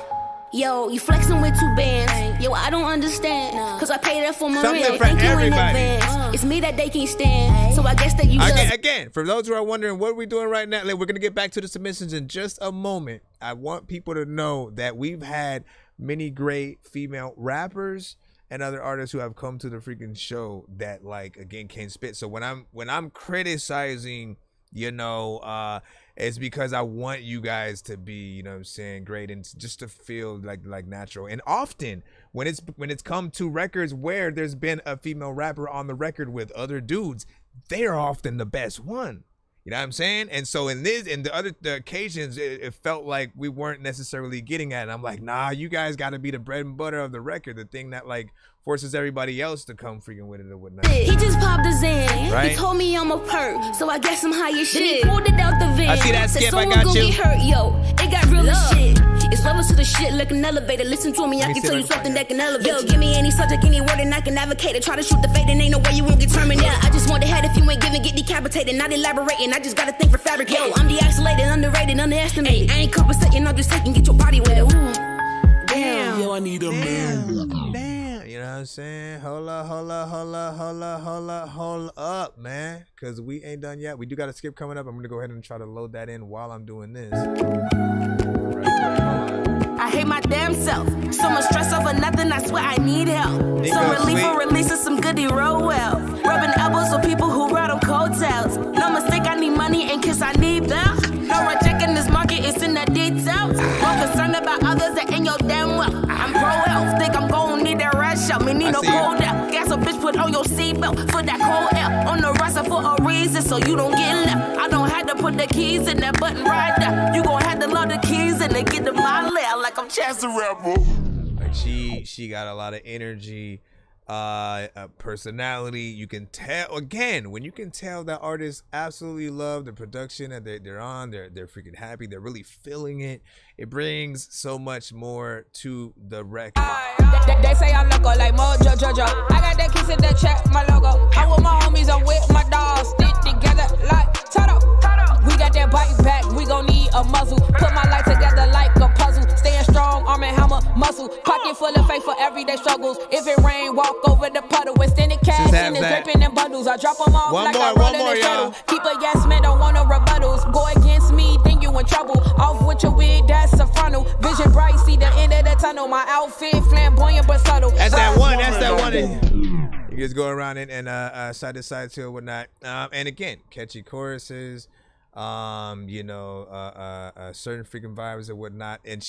Yo, you flexing with 2 bands. Yo, I don't understand. Cause I paid that for my rent. Thank you in advance. It's me that they can't stand. So I guess that you again, for those who are wondering what we're doing right now, like, we're gonna get back to the submissions in just a moment. I want people to know that we've had many great female rappers and other artists who have come to the freaking show that, like, again, can spit. So when I'm criticizing, you know, it's because I want you guys to be, you know what I'm saying, great and just to feel like natural. And often when it's come to records where there's been a female rapper on the record with other dudes, they are often the best one. You know what I'm saying? And so in the occasions, it felt like we weren't necessarily getting at it. I'm like, nah, you guys got to be the bread and butter of the record, the thing that like forces everybody else to come freaking with it or whatnot. He just popped his in. Right? He told me I'm a perk, so I guess I'm high as shit. Pulled it out the van. I see that Said skip, I someone got you. Get hurt, yo. It got real as shit. It's levels to the shit like an elevator. Listen to me, I can tell you something that can elevate. Yo, give me any subject, any word, and I can advocate it. Try to shoot the fade, and ain't no way you won't get terminated. I just want the head if you ain't giving, get decapitated. Not elaborating, I just gotta think for fabricating. Yo, I'm de-isolated, underrated, underestimated. I ain't compensating, I'm just taking, get your body with it. Ooh. Damn. Yo, I need a man. You know what I'm saying? Hold up, man. Cause we ain't done yet. We do got a skip coming up. I'm gonna go ahead and try to load that in while I'm doing this. I hate my damn self. So much stress over nothing, I swear I need help. Some relief for releasing some goodie roll well. Rubbing elbows with people who ride on coattails. No mistake, I need money and kiss, I need them. No rejecting this market, it's in the details. More concerned about others that ain't your damn well. I'm pro-health, think I'm gon' need that rush out. Me need no cold air. Gas a bitch, put on your seatbelt for that cold air. On the roster for a reason, so you don't get left. I don't have to put the keys in that button right there. You gon' have to load the keys and then get to my lair like I'm Chance the Rebel. Like she got a lot of energy, personality. You can tell, again, when you can tell that artists absolutely love the production that they're on, they're freaking happy, they're really feeling it. It brings so much more to the record. They say I look like Mojo Jojo. I got that kiss in that check, my logo. I'm with my homies, I'm with my dogs. Stick together like Toto. We got that bite back, we gon' need a muzzle. Put my life together like a puzzle. Staying strong, arm and hammer, muscle. Pocket full of faith for everyday struggles. If it rain, walk over the puddle. Extended cash and it's dripping in bundles. I drop them off like I roll in a shuttle. Keep a yes man, don't want no rebuttals. Go against me, then you in trouble. Off with your wig, that's a frontal. Vision bright, see the end of the tunnel. My outfit flamboyant but subtle. That's that one. That's that one. You just go around and side to side to whatnot. And again, catchy choruses. You know, certain freaking vibes and whatnot. And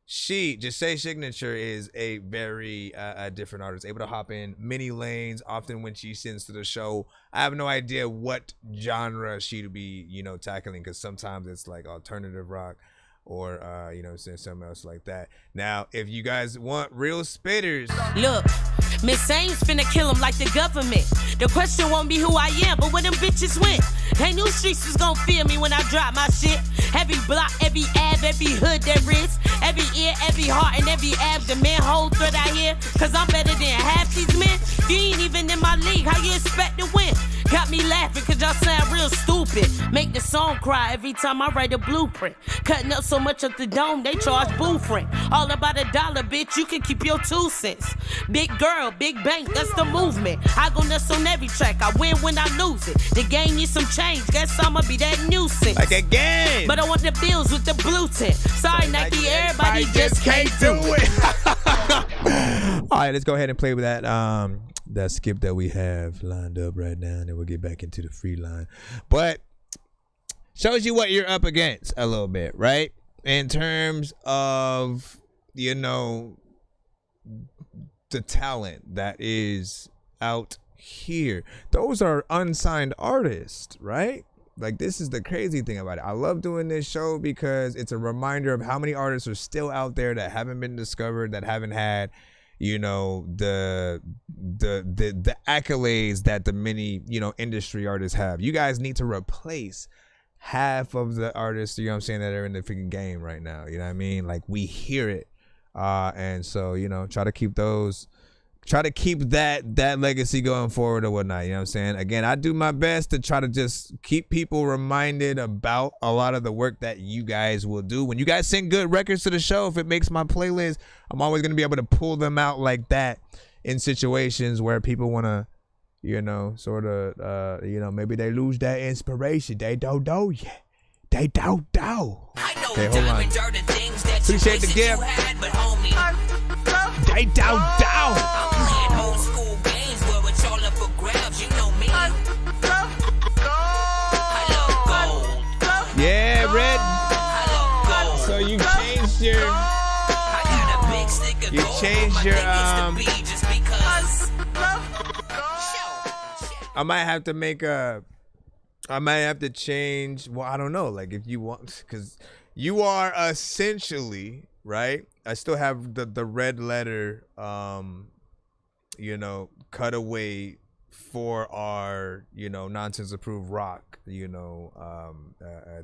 Just Say signature is a very different artist, able to hop in many lanes. Often when she sends to the show, I have no idea what genre she'd be, you know, tackling, because sometimes it's like alternative rock or you know, something else like that. Now, if you guys want real spitters, look, Miss Saints finna kill him like the government. The question won't be who I am, but where them bitches went. They knew streets was gon' feel me when I drop my shit. Every block, every ab, every hood there is. Every ear, every heart, and every abdomen. Whole thread out here, cause I'm better than half these men. You ain't even in my league, how you expect to win? Got me laughing cause y'all sound real stupid. Make the song cry every time I write a blueprint. Cutting up so much of the dome, they charge booth rent. All about $1, bitch, you can keep your 2 cents. Big girl, big bank, that's the movement. I go nuts on every track, I win when I lose it. The game needs some change, guess I'ma be that nuisance. Like a game. But I want the bills with the blue tint. Sorry, Nike, everybody just can't do it. All right, let's go ahead and play with that skip that we have lined up right now, and then we'll get back into the free line. But shows you what you're up against a little bit, right? In terms of, you know, the talent that is out here. Those are unsigned artists, right? Like, this is the crazy thing about it. I love doing this show because it's a reminder of how many artists are still out there that haven't been discovered, that haven't had, you know, the accolades that the many, you know, industry artists have. You guys need to replace half of the artists, you know what I'm saying, that are in the freaking game right now. You know what I mean? Like, we hear it. And so, you know, try to keep that legacy going forward or whatnot. You know what I'm saying? Again, I do my best to try to just keep people reminded about a lot of the work that you guys will do. When you guys send good records to the show, if it makes my playlist, I'm always going to be able to pull them out like that in situations where people want to, you know, sort of, you know, maybe they lose that inspiration. They don't know yet. They don't know. Okay, hold on. Appreciate the gift. They don't know. Old school games where it's all up for grabs, you know me. I love gold. Yeah, Red. So you changed your. You changed your. I might have to make a. I might have to change. Well, I don't know. Like, if you want, because you are essentially right. I still have the red letter. You know, cutaway for our, you know, nonsense approved rock, you know,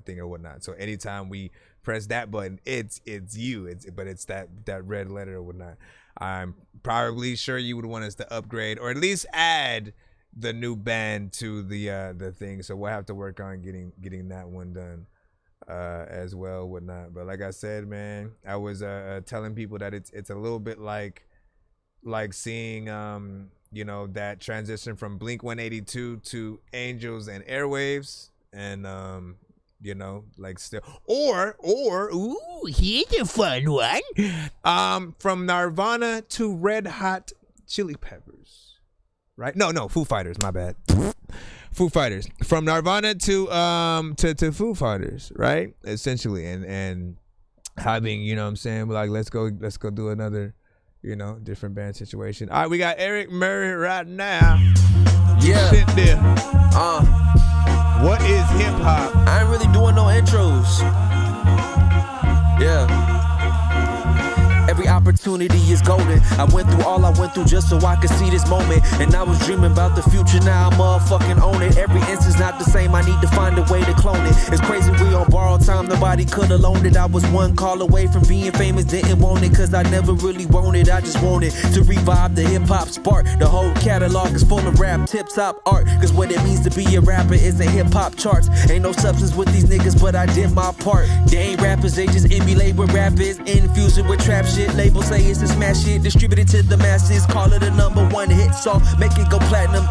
thing or whatnot. So anytime we press that button, it's you. But it's that red letter or whatnot. I'm probably sure you would want us to upgrade or at least add the new band to the thing. So we'll have to work on getting that one done as well, whatnot. But like I said, man, I was telling people that it's a little bit like seeing you know, that transition from Blink 182 to Angels and Airwaves, and you know, like still or ooh, here's a fun one, from Nirvana to Red Hot Chili Peppers, right? No, Foo Fighters, my bad. Foo Fighters, from Nirvana to Foo Fighters, right? Essentially, and having, you know what I'm saying, like let's go do another, you know, different band situation. All right, we got Eric Murray right now. Yeah. Sit there. What is hip hop? I ain't really doing no intros. Yeah. Every opportunity is golden. I went through all I went through just so I could see this moment. And I was dreaming about the future, now I motherfucking own it. Every instant's not the same, I need to find a way to clone it. It's crazy we on borrowed time, nobody could've loaned it. I was one call away from being famous, didn't want it cause I never really wanted. I just wanted to revive the hip-hop spark. The whole catalog is full of rap, tip-top art. Cause what it means to be a rapper isn't hip-hop charts. Ain't no substance with these niggas, but I did my part. They ain't rappers, they just emulate what rap is. Infuse it with trap shit. Labels say it's a smash hit, distributed to the masses. Call it a #1 hit song, make it go platinum.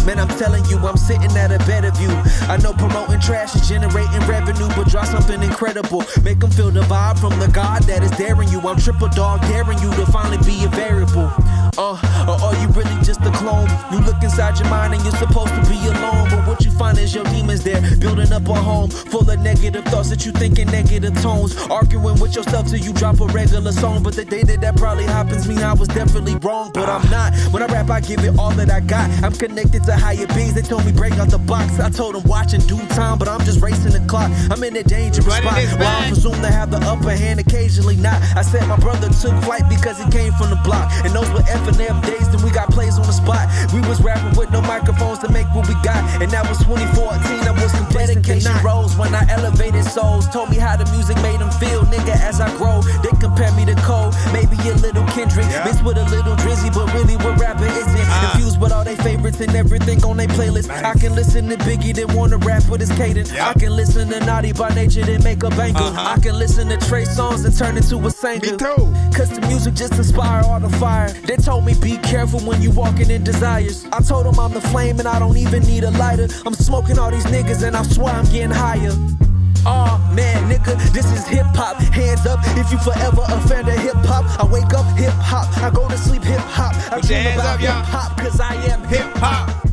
Man, I'm telling you, I'm sitting at a better view. I know promoting trash is generating revenue, but draw something incredible. Make them feel the vibe from the God that is daring you. I'm triple dog daring you to finally be a variable. Or are you really just a clone? You look inside your mind and you're supposed to be alone, but what you find is your demons there, building up a home full of negative thoughts that you think in negative tones. Arguing with yourself till you drop a regular song, but the day that probably happens mean I was definitely wrong, but I'm not. When I rap, I give it all that I got. I'm connected to higher beings. They told me break out the box. I told them watch in due time, but I'm just racing the clock. I'm in a dangerous spot. While I'm presumed to have the upper hand, occasionally not. I said my brother took flight because he came from the block, and those were F&F days. Then we got plays on the spot. We was rapping with no microphones to make what we got, and that was 2014. I was complacent. Dedication rose when I elevated souls. Told me how the music made them feel, nigga. As I grow, they compare me to Cole. Maybe a little Kendrick, mixed with a little Drizzy, but really what rapping isn't. Infused with all they favorites and everything on their playlist. Nice. I can listen to Biggie, then wanna rap with his cadence. Yep. I can listen to Naughty by Nature, then make a banger. I can listen to Trey songs and turn into a singer. Me too. Cause the music just inspire all the fire. They told me be careful when you walking in desires. I told them I'm the flame and I don't even need a lighter. I'm smoking all these niggas and I swear I'm getting higher. Oh man, nigga, this is hip hop. Hands up if you forever a fan of hip hop. I wake up hip hop, I go to sleep hip hop. I dream about hip hop cause I am hip hop.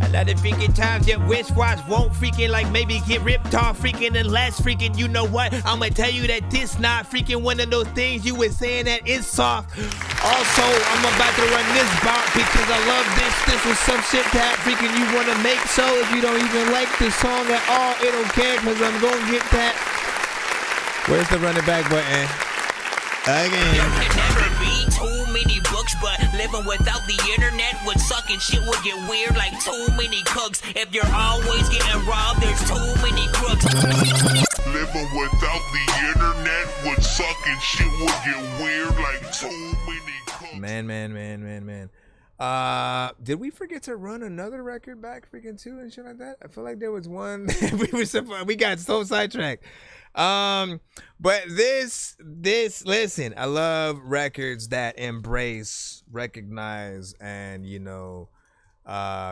A lot of freaking times your wristwatch won't freaking like maybe get ripped off freaking unless freaking you know what. I'ma tell you that this not freaking one of those things you was saying that it's soft. Also, I'm about to run this bout because I love this. This was some shit that freaking you wanna make. So if you don't even like the song at all, it don't care because I'm gonna get that. Where's the run it back button? Again. There can never be too many books, but living without the internet would suck and shit would get weird like too many cooks. If you're always getting robbed, there's too many crooks. Living without the internet would suck and shit would get weird like too many cooks. Man. Did we forget to run another record back freaking too and shit like that? I feel like there was one. we got so sidetracked. But this, listen, I love records that embrace, recognize, and, you know,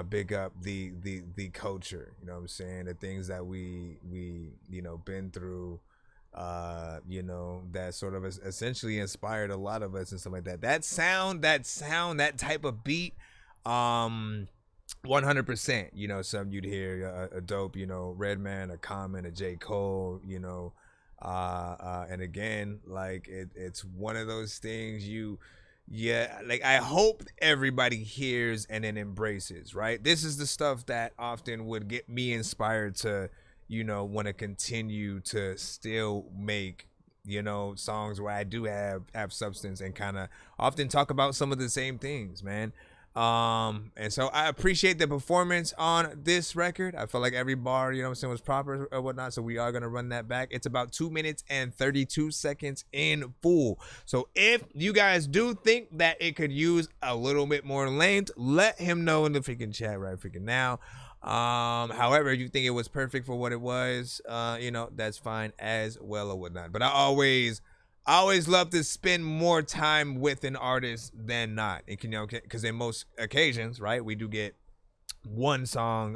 big up the culture, you know what I'm saying? The things that we, you know, been through, you know, that sort of essentially inspired a lot of us and stuff like that. That sound, that type of beat, 100%, you know, some you'd hear a dope, you know, Redman, a Common, a J. Cole, you know, and again, like it's one of those things like I hope everybody hears and then embraces, right? This is the stuff that often would get me inspired to, you know, want to continue to still make, you know, songs where I do have substance and kind of often talk about some of the same things, man. And so I appreciate the performance on this record. I felt like every bar, you know what I'm saying, was proper or whatnot. So we are going to run that back. It's about 2 minutes and 32 seconds in full. So if you guys do think that it could use a little bit more length, let him know in the freaking chat right freaking now. However, if you think it was perfect for what it was, you know, that's fine as well or whatnot. But I always love to spend more time with an artist than not. And, you know, because in most occasions, right, we do get one song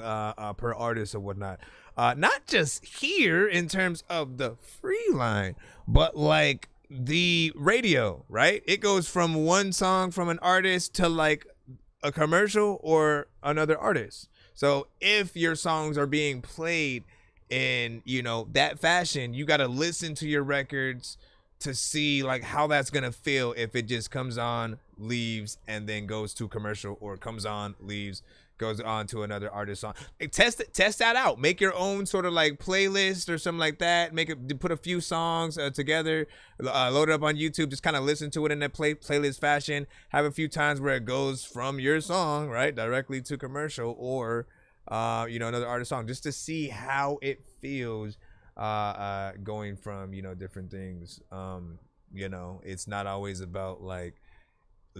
per artist or whatnot. Not just here in terms of the free line, but like the radio, right? It goes from one song from an artist to like a commercial or another artist. So if your songs are being played in, you know, that fashion, you got to listen to your records to see like how that's gonna feel if it just comes on, leaves, and then goes to commercial, or comes on, leaves, goes on to another artist song. Like, test that out. Make your own sort of like playlist or something like that. Put a few songs together, load it up on YouTube, just kind of listen to it in that playlist fashion. Have a few times where it goes from your song, right, directly to commercial, or you know, another artist song, just to see how it feels going from, you know, different things. You know, it's not always about like,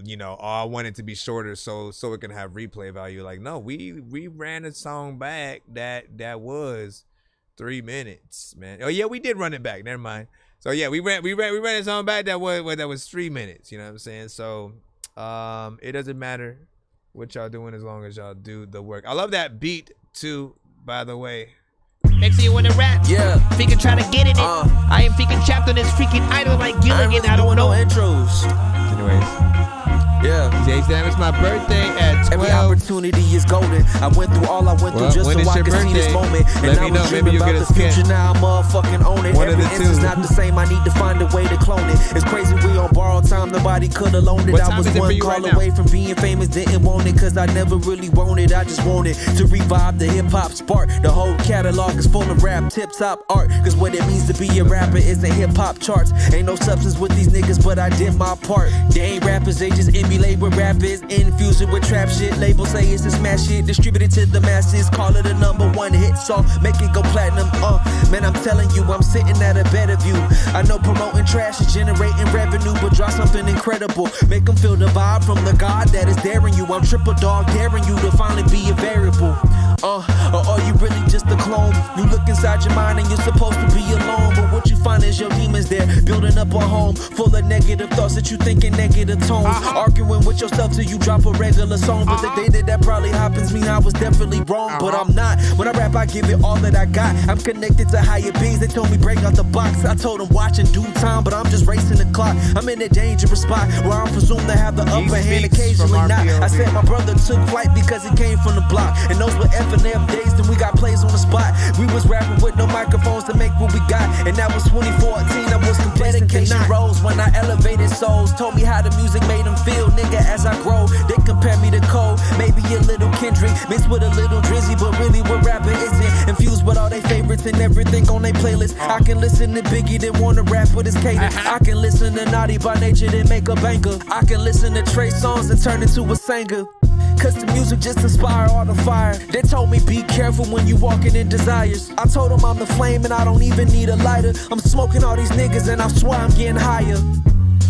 you know, oh, I want it to be shorter so it can have replay value. Like, no, we ran a song back that was 3 minutes, man. Oh yeah, we did run it back. Never mind. So yeah, we ran a song back that was 3 minutes. You know what I'm saying? So it doesn't matter what y'all doing as long as y'all do the work. I love that beat too, by the way. Next thing you wanna rap, yeah. Freaking trying to get in it. I am freaking trapped on this freaking idol like Gilligan. I don't know intros. Anyways, yeah. Damn, it's my birthday at 12. Every opportunity is golden. I went through all I went through just so I could see this moment. And I was dreaming about the future. Now I motherfucking own it. Every instance not the same. I need to find a way to clone it. It's crazy we on borrowed time. Nobody could have loaned it. I was one call away from being famous. Didn't want it cause I never really wanted. I just wanted to revive the hip hop spark. The whole catalog is full of rap, tip top art. Cause what it means to be a rapper isn't hip hop charts. Ain't no substance with these niggas, but I did my part. They ain't rappers, they just emulate what rap is. Infuse it with trap shit. Labels say it's a smash hit. Distributed to the masses. Call it a #1 hit song. Make it go platinum. Man, I'm telling you, I'm sitting at a better view. I know promoting trash is generating revenue, but drop something incredible. incredible. Make them feel the vibe from the God that is daring you. I'm triple dog daring you to finally be a variable. Or are you really just a clone? You look inside your mind and you're supposed to be alone, but what you find is your demons there, building up a home full of negative thoughts that you think in negative tones. Arguing with yourself till you drop a regular song, but the day that probably happens mean I was definitely wrong, but I'm not. When I rap, I give it all that I got. I'm connected to higher beings. They told me break out the box. I told them watch in due time, but I'm just racing the clock. I'm in a dangerous spot where I'm presumed to have the upper hand, occasionally not. I said my brother took flight because he came from the block, and those were F&F days. Then we got plays on the spot. We was rapping with no microphones to make what we got, and that was 2014. I was complacent. Dedication rose when I elevated souls. Told me how the music made them feel, nigga. As I grow, they compare me to Cole, maybe a little Kendrick mixed with a little Drizzy, but really what rapping isn't. Infused with all their favorites and everything on their playlist. I can listen to Biggie, then wanna rap with his cadence. I can listen to Naughty by Nature, then make a banker. I can listen to Trey songs and turn into a singer. Cause the music just inspire all the fire. They told me be careful when you walking in desires. I told them I'm the flame and I don't even need a lighter. I'm smoking all these niggas and I swear I'm getting higher.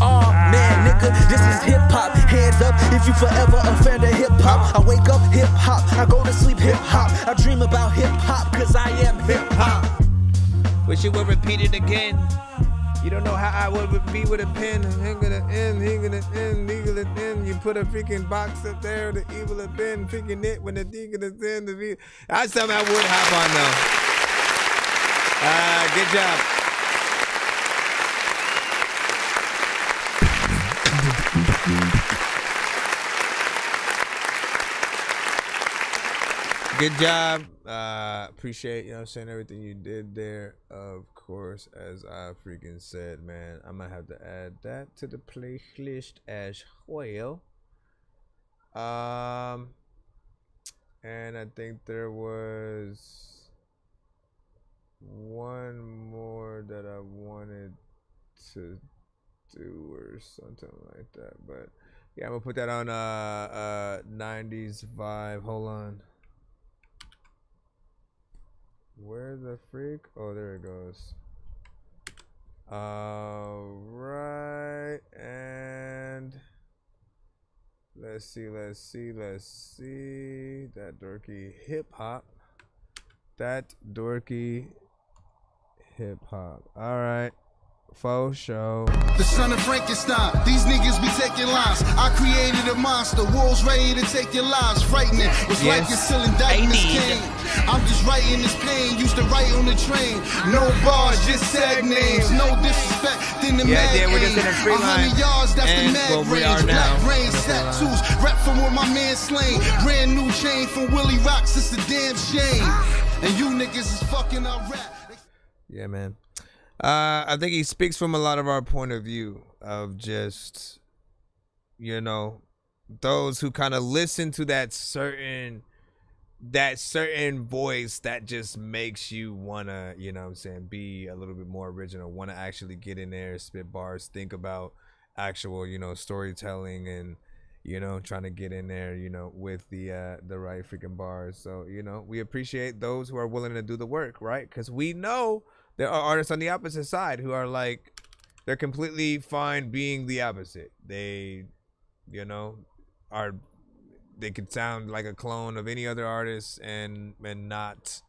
Oh man, nigga, this is hip hop. Hands up if you forever a fan of hip hop. I wake up hip hop, I go to sleep hip hop. I dream about hip hop cause I am hip hop. Wish you would repeat it again. You don't know how I would be with a pen. Hang gonna end, he gonna end, he gonna end. You put a freaking box up there, the evil have been freaking it when the D gonna end. That's something I would hop on though. Good job. Good job. Appreciate, you know what I'm saying, everything you did there. Of course, as I freaking said, man, I'm gonna have to add that to the playlist as well. And I think there was one more that I wanted to do or something like that, but yeah, I'm gonna put that on 90s vibe. Hold on. Where the freak? Oh, there it goes. Right, and let's see. That dorky hip hop. That dorky hip hop. All right. Faux show. The son of Frankenstein, these niggas be taking lives. I created a monster, wolves ready to take your lives. Frightening, it's like you're still indictments came. I'm just writing this pain, used to write on the train. No bars, just tag names. No disrespect, then the mad we're just in a free line. 100 yards, that's And the mad well, we range. are now. Black brains, tattoos, rap from where my man slain. Brand new chain from Willie Rocks, it's a damn shame. And you niggas is fucking our rap. Yeah, man. I think he speaks from a lot of our point of view of just, you know, those who kind of listen to that certain voice that just makes you wanna, you know what I'm saying, be a little bit more original, wanna actually get in there, spit bars, think about actual, you know, storytelling and, you know, trying to get in there, you know, with the right freaking bars. So, you know, we appreciate those who are willing to do the work, right? Because we know there are artists on the opposite side who are like, they're completely fine being the opposite. They, you know, they could sound like a clone of any other artist and not,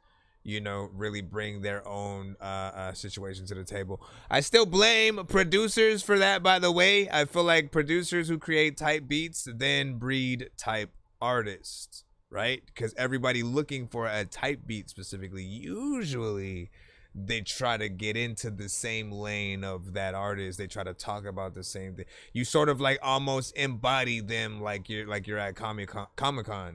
you know, really bring their own situation to the table. I still blame producers for that, by the way. I feel like producers who create type beats then breed type artists, right? Because everybody looking for a type beat specifically, usually they try to get into the same lane of that artist. They try to talk about the same thing. You sort of like almost embody them like you're at Comic-Con,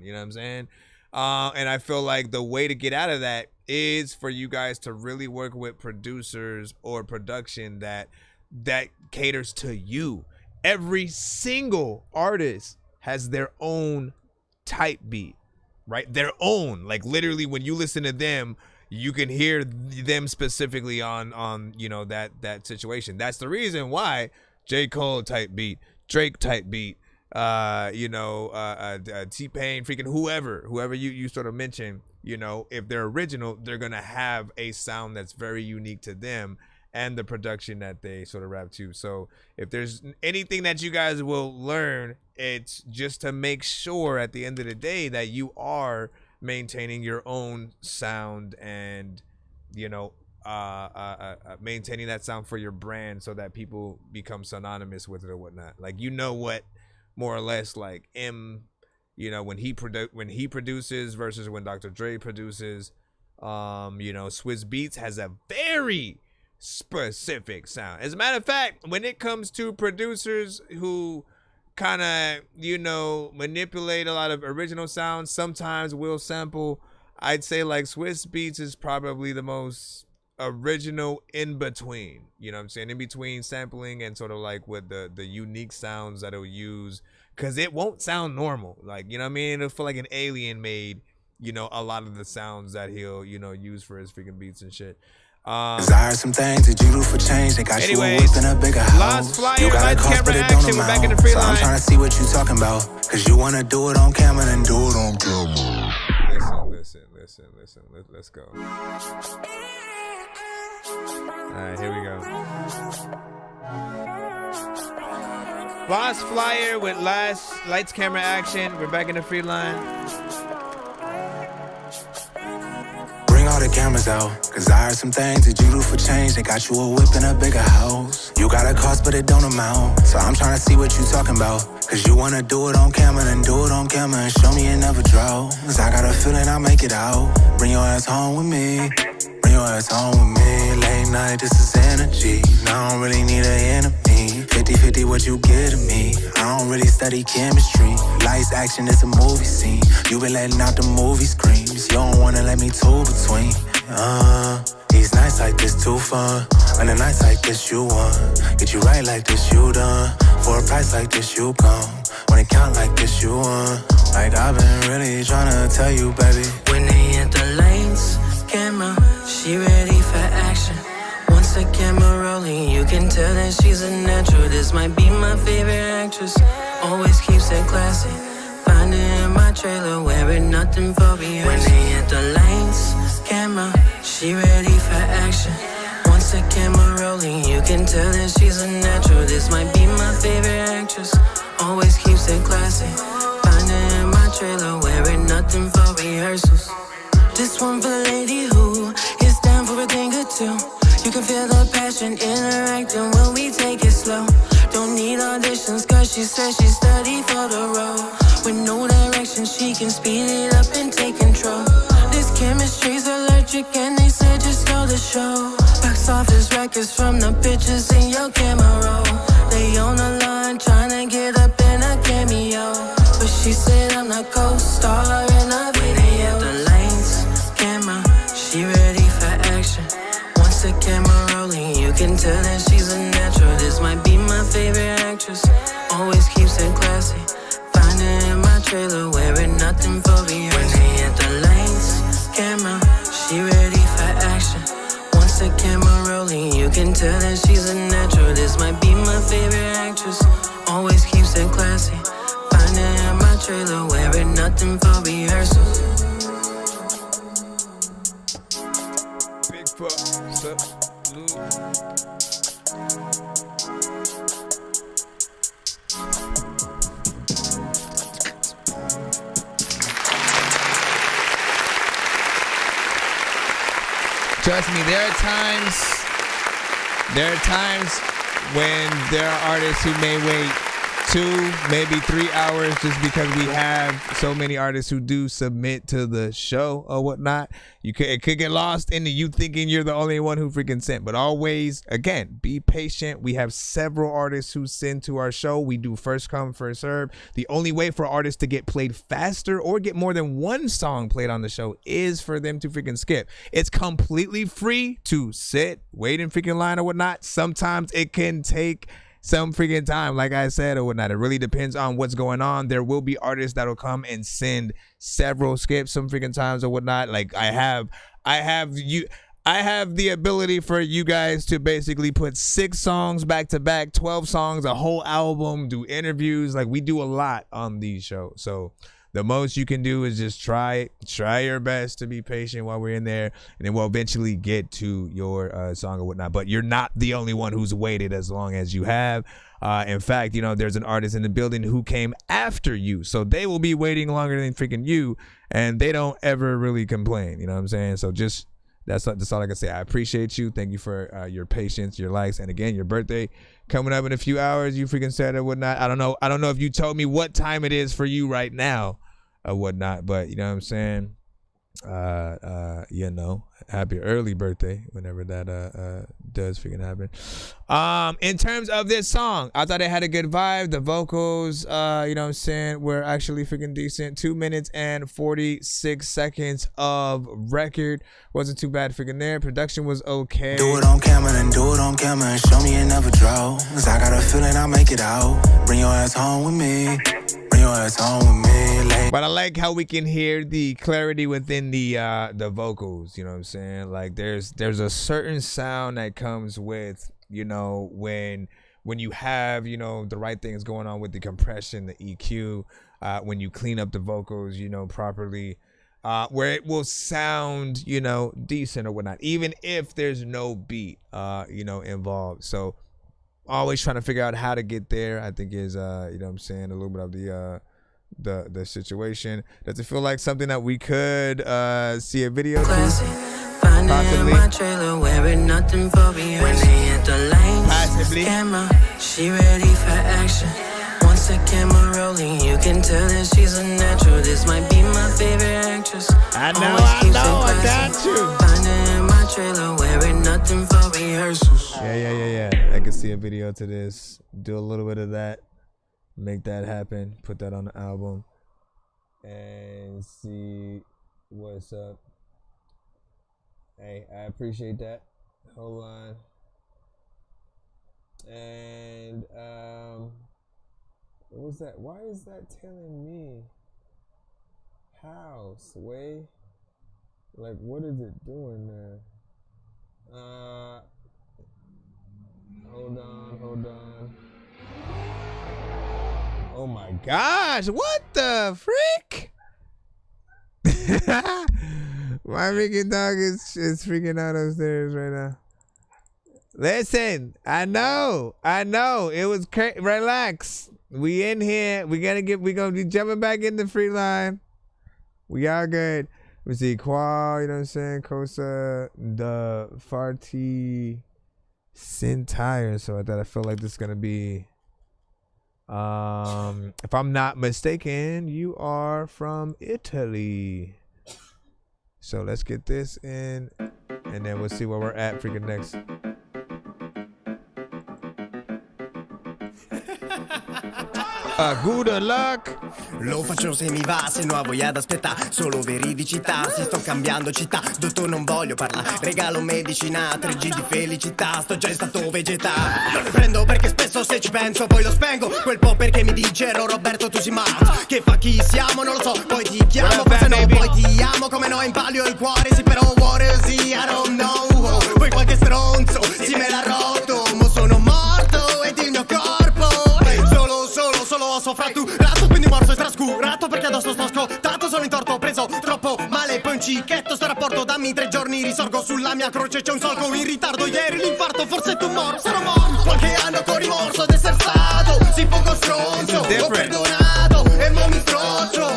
you know what I'm saying? And I feel like the way to get out of that is for you guys to really work with producers or production that caters to you. Every single artist has their own type beat, right? Their own, like literally when you listen to them, you can hear them specifically on you know, that situation. That's the reason why J. Cole type beat, Drake type beat, you know, T-Pain, freaking whoever you sort of mention, you know, if they're original, they're gonna have a sound that's very unique to them, and the production that they sort of rap to. So if there's anything that you guys will learn, it's just to make sure at the end of the day that you are maintaining your own sound and, you know, maintaining that sound for your brand so that people become synonymous with it or whatnot. Like, you know what, more or less, like you know, when he produces versus when Dr. Dre produces, you know, Swiss Beats has a very specific sound. As a matter of fact, when it comes to producers who kind of, you know, manipulate a lot of original sounds, sometimes will sample, I'd say like Swiss Beats is probably the most original in between, you know what I'm saying, in between sampling and sort of like with the unique sounds that he'll use, because it won't sound normal, like, you know what I mean, it'll feel like an alien made, you know, a lot of the sounds that he'll, you know, use for his freaking beats and shit. Desire some things that you do for change. They got you a whip in a bigger house. You got a cost, but it don't amount. So I'm trying to see what you talking about, cause you wanna do it on camera, then do it on camera. Listen. Let's go. Alright, here we go. Boss Flyer with lights, camera, action. We're back in the free line. Bring all the cameras out, cause I heard some things that you do for change. They got you a whip in a bigger house. You got a cost, but it don't amount. So I'm trying to see what you talking about, cause you wanna do it on camera, then do it on camera and show me it never draws. I got a feeling I'll make it out. Bring your ass home with me. Bring your ass home with me. Late night, this is energy. I don't really need an enemy. 50-50 what you get to me. I don't really study chemistry. Lights, action, it's a movie scene. You been letting out the movie screams. You don't wanna let me two between. These nights like this too fun. On the nights like this you won. Get you right like this you done. For a price like this you come. When it count like this you won. Like I've been really tryna tell you, baby. When they hit the lights, camera, she ready for action. Once the camera rolling, you can tell that she's a natural. This might be my favorite actress. Always keeps it classy. Find her in my trailer, wearing nothing for rehearsal. When they hit the lights, camera, she ready for action. Once the camera rolling, you can tell that she's a natural. This might be my favorite actress. Always keeps it classy. Find her in my trailer, wearing nothing for rehearsals. This one for the lady who is down for a thing or two. You can feel the passion interacting when we take it slow. Don't need auditions cause she says she's studied for the role. With no direction she can speed it up and take control. This chemistry's allergic and they said just go the show. Box office records from the pictures in your camera roll. They on the line trying to get up in a cameo, but she said I'm not co-star in a video. The lights, camera, she ready for action. Once the camera rolling, you can tell that she's a natural. This might be my favorite actress. Always keeps it classy. Find her in my trailer, wearing nothing for rehearsal. When they hit the lights, camera, she ready for action. Once the camera rolling, you can tell that she's a natural. This might be my favorite actress. Always keeps it classy. Find her in my trailer, wearing nothing for rehearsals. Big fuck, Trust me, there are times when there are artists who may wait 2, maybe 3 hours just because we have so many artists who do submit to the show or whatnot. It could get lost into you thinking you're the only one who freaking sent. But always, again, be patient. We have several artists who send to our show. We do first come, first serve. The only way for artists to get played faster or get more than one song played on the show is for them to freaking skip. It's completely free to sit, wait in freaking line or whatnot. Sometimes it can take some freaking time, like I said, or whatnot. It really depends on what's going on. There will be artists that'll come and send several skips some freaking times or whatnot. Like I have the ability for you guys to basically put 6 songs back to back, 12 songs, a whole album, do interviews. Like we do a lot on these shows. So the most you can do is just try your best to be patient while we're in there, and then we'll eventually get to your song or whatnot. But you're not the only one who's waited as long as you have. In fact, you know, there's an artist in the building who came after you, so they will be waiting longer than freaking you, and they don't ever really complain. You know what I'm saying? So just that's all I can say. I appreciate you. Thank you for your patience, your likes, and again, your birthday coming up in a few hours. You freaking said or whatnot. I don't know if you told me what time it is for you right now or whatnot, but you know what I'm saying. You know, happy early birthday whenever that does freaking happen. In terms of this song, I thought it had a good vibe. The vocals, you know what I'm saying, were actually freaking decent. 2 minutes and 46 seconds of record. Wasn't too bad freaking there. Production was okay. Do it on camera and do it on camera and show me it never draw. Cause I got a feeling I'll make it out. Bring your ass home with me. Bring your ass home with me. But I like how we can hear the clarity within the vocals, you know what I'm saying? Like there's a certain sound that comes with, you know, when you have, you know, the right things going on with the compression, the EQ, when you clean up the vocals, you know, properly, where it will sound, you know, decent or whatnot, even if there's no beat, you know, involved. So always trying to figure out how to get there, I think is, you know what I'm saying, a little bit of the situation. Does it feel like something that we could see a video to? Possibly. My trailer wearing nothing for me. When they hit the lane, possibly. Camera, she ready for action. Once the camera rolling, you can tell that she's a natural. This might be my favorite actress. I got you. Find her in my trailer wearing nothing for rehearsals. Yeah. I can see a video to this. Do a little bit of that. Make that happen. Put that on the album. And see what's up. Hey, I appreciate that. Hold on. And what was that? Why is that telling me? How? Sway? Like, what is it doing there? Hold on. Oh my gosh, what the freak? My freaking dog is freaking out upstairs right now. Listen, I know. It was relax. We in here. We gonna be jumping back in the free line. We are good. We see Qual, you know what I'm saying? Kosa, the Farty Sin Tire. So I feel like this is gonna be if I'm not mistaken, you are from Italy. So let's get this in, and then we'll see where we're at freaking next. Good luck. Lo faccio se mi va, se no a voglia d'aspettare. Solo veridicità, si sto cambiando città. Dottor non voglio parlare, regalo medicina, 3G di felicità. Sto già in stato vegetale. Non ne prendo perché spesso se ci penso poi lo spengo. Quel po' perché mi dicevo Roberto tu sei matto. Che fa chi siamo non lo so, poi ti chiamo. Forse no, poi ti amo come no impalio il cuore. Sì però what is he, I don't know. Poi qualche stronzo si me l'ha rotto. Mo sono morto ed il mio corpo solo ho soffratturato, quindi morso e trascurato perché addosso sto scottato, sono in torto, ho preso troppo male, poi un cicchetto, sto rapporto, dammi 3 giorni, risorgo sulla mia croce, c'è un solco in ritardo, ieri l'infarto, forse tumore, sarò morto, qualche anno con rimorso d'essere stato, sì poco stronzo, ho perdonato e mo mi stroccio,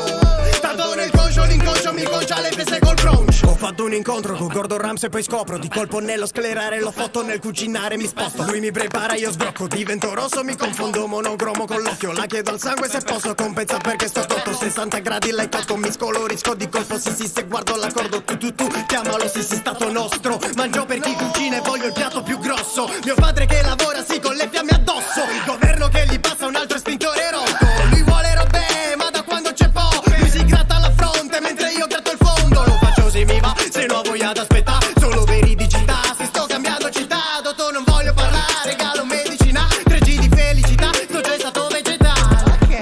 tanto nel conscio, l'inconscio mi concia le feste col broncio. Ho fatto un incontro con Gordon Ramsay e poi scopro di colpo nello sclerare, l'ho fatto nel cucinare, mi sposto, lui mi prepara, io sbrocco, divento rosso, mi confondo monocromo con l'occhio, la chiedo al sangue se posso compensare perché sto cotto, 60 gradi lei tocco, mi scolorisco di colpo, sì se guardo l'accordo, tu, chiamalo sì stato nostro, mangio per chi cucina e voglio il piatto più grosso, mio padre che lavora sì con le fiamme addosso, il governo che gli passa un altro estintore rotto, lui vuole robe ma da quando c'è po', lui si gratta la fronte mentre io gratto il fondo, lo faccio se mi va, se no ho voglia d'aspettare, solo veridicità, se sto cambiando città, dottor non voglio parlare, regalo medicina, 3G di felicità, sto già stato vegetale, ok.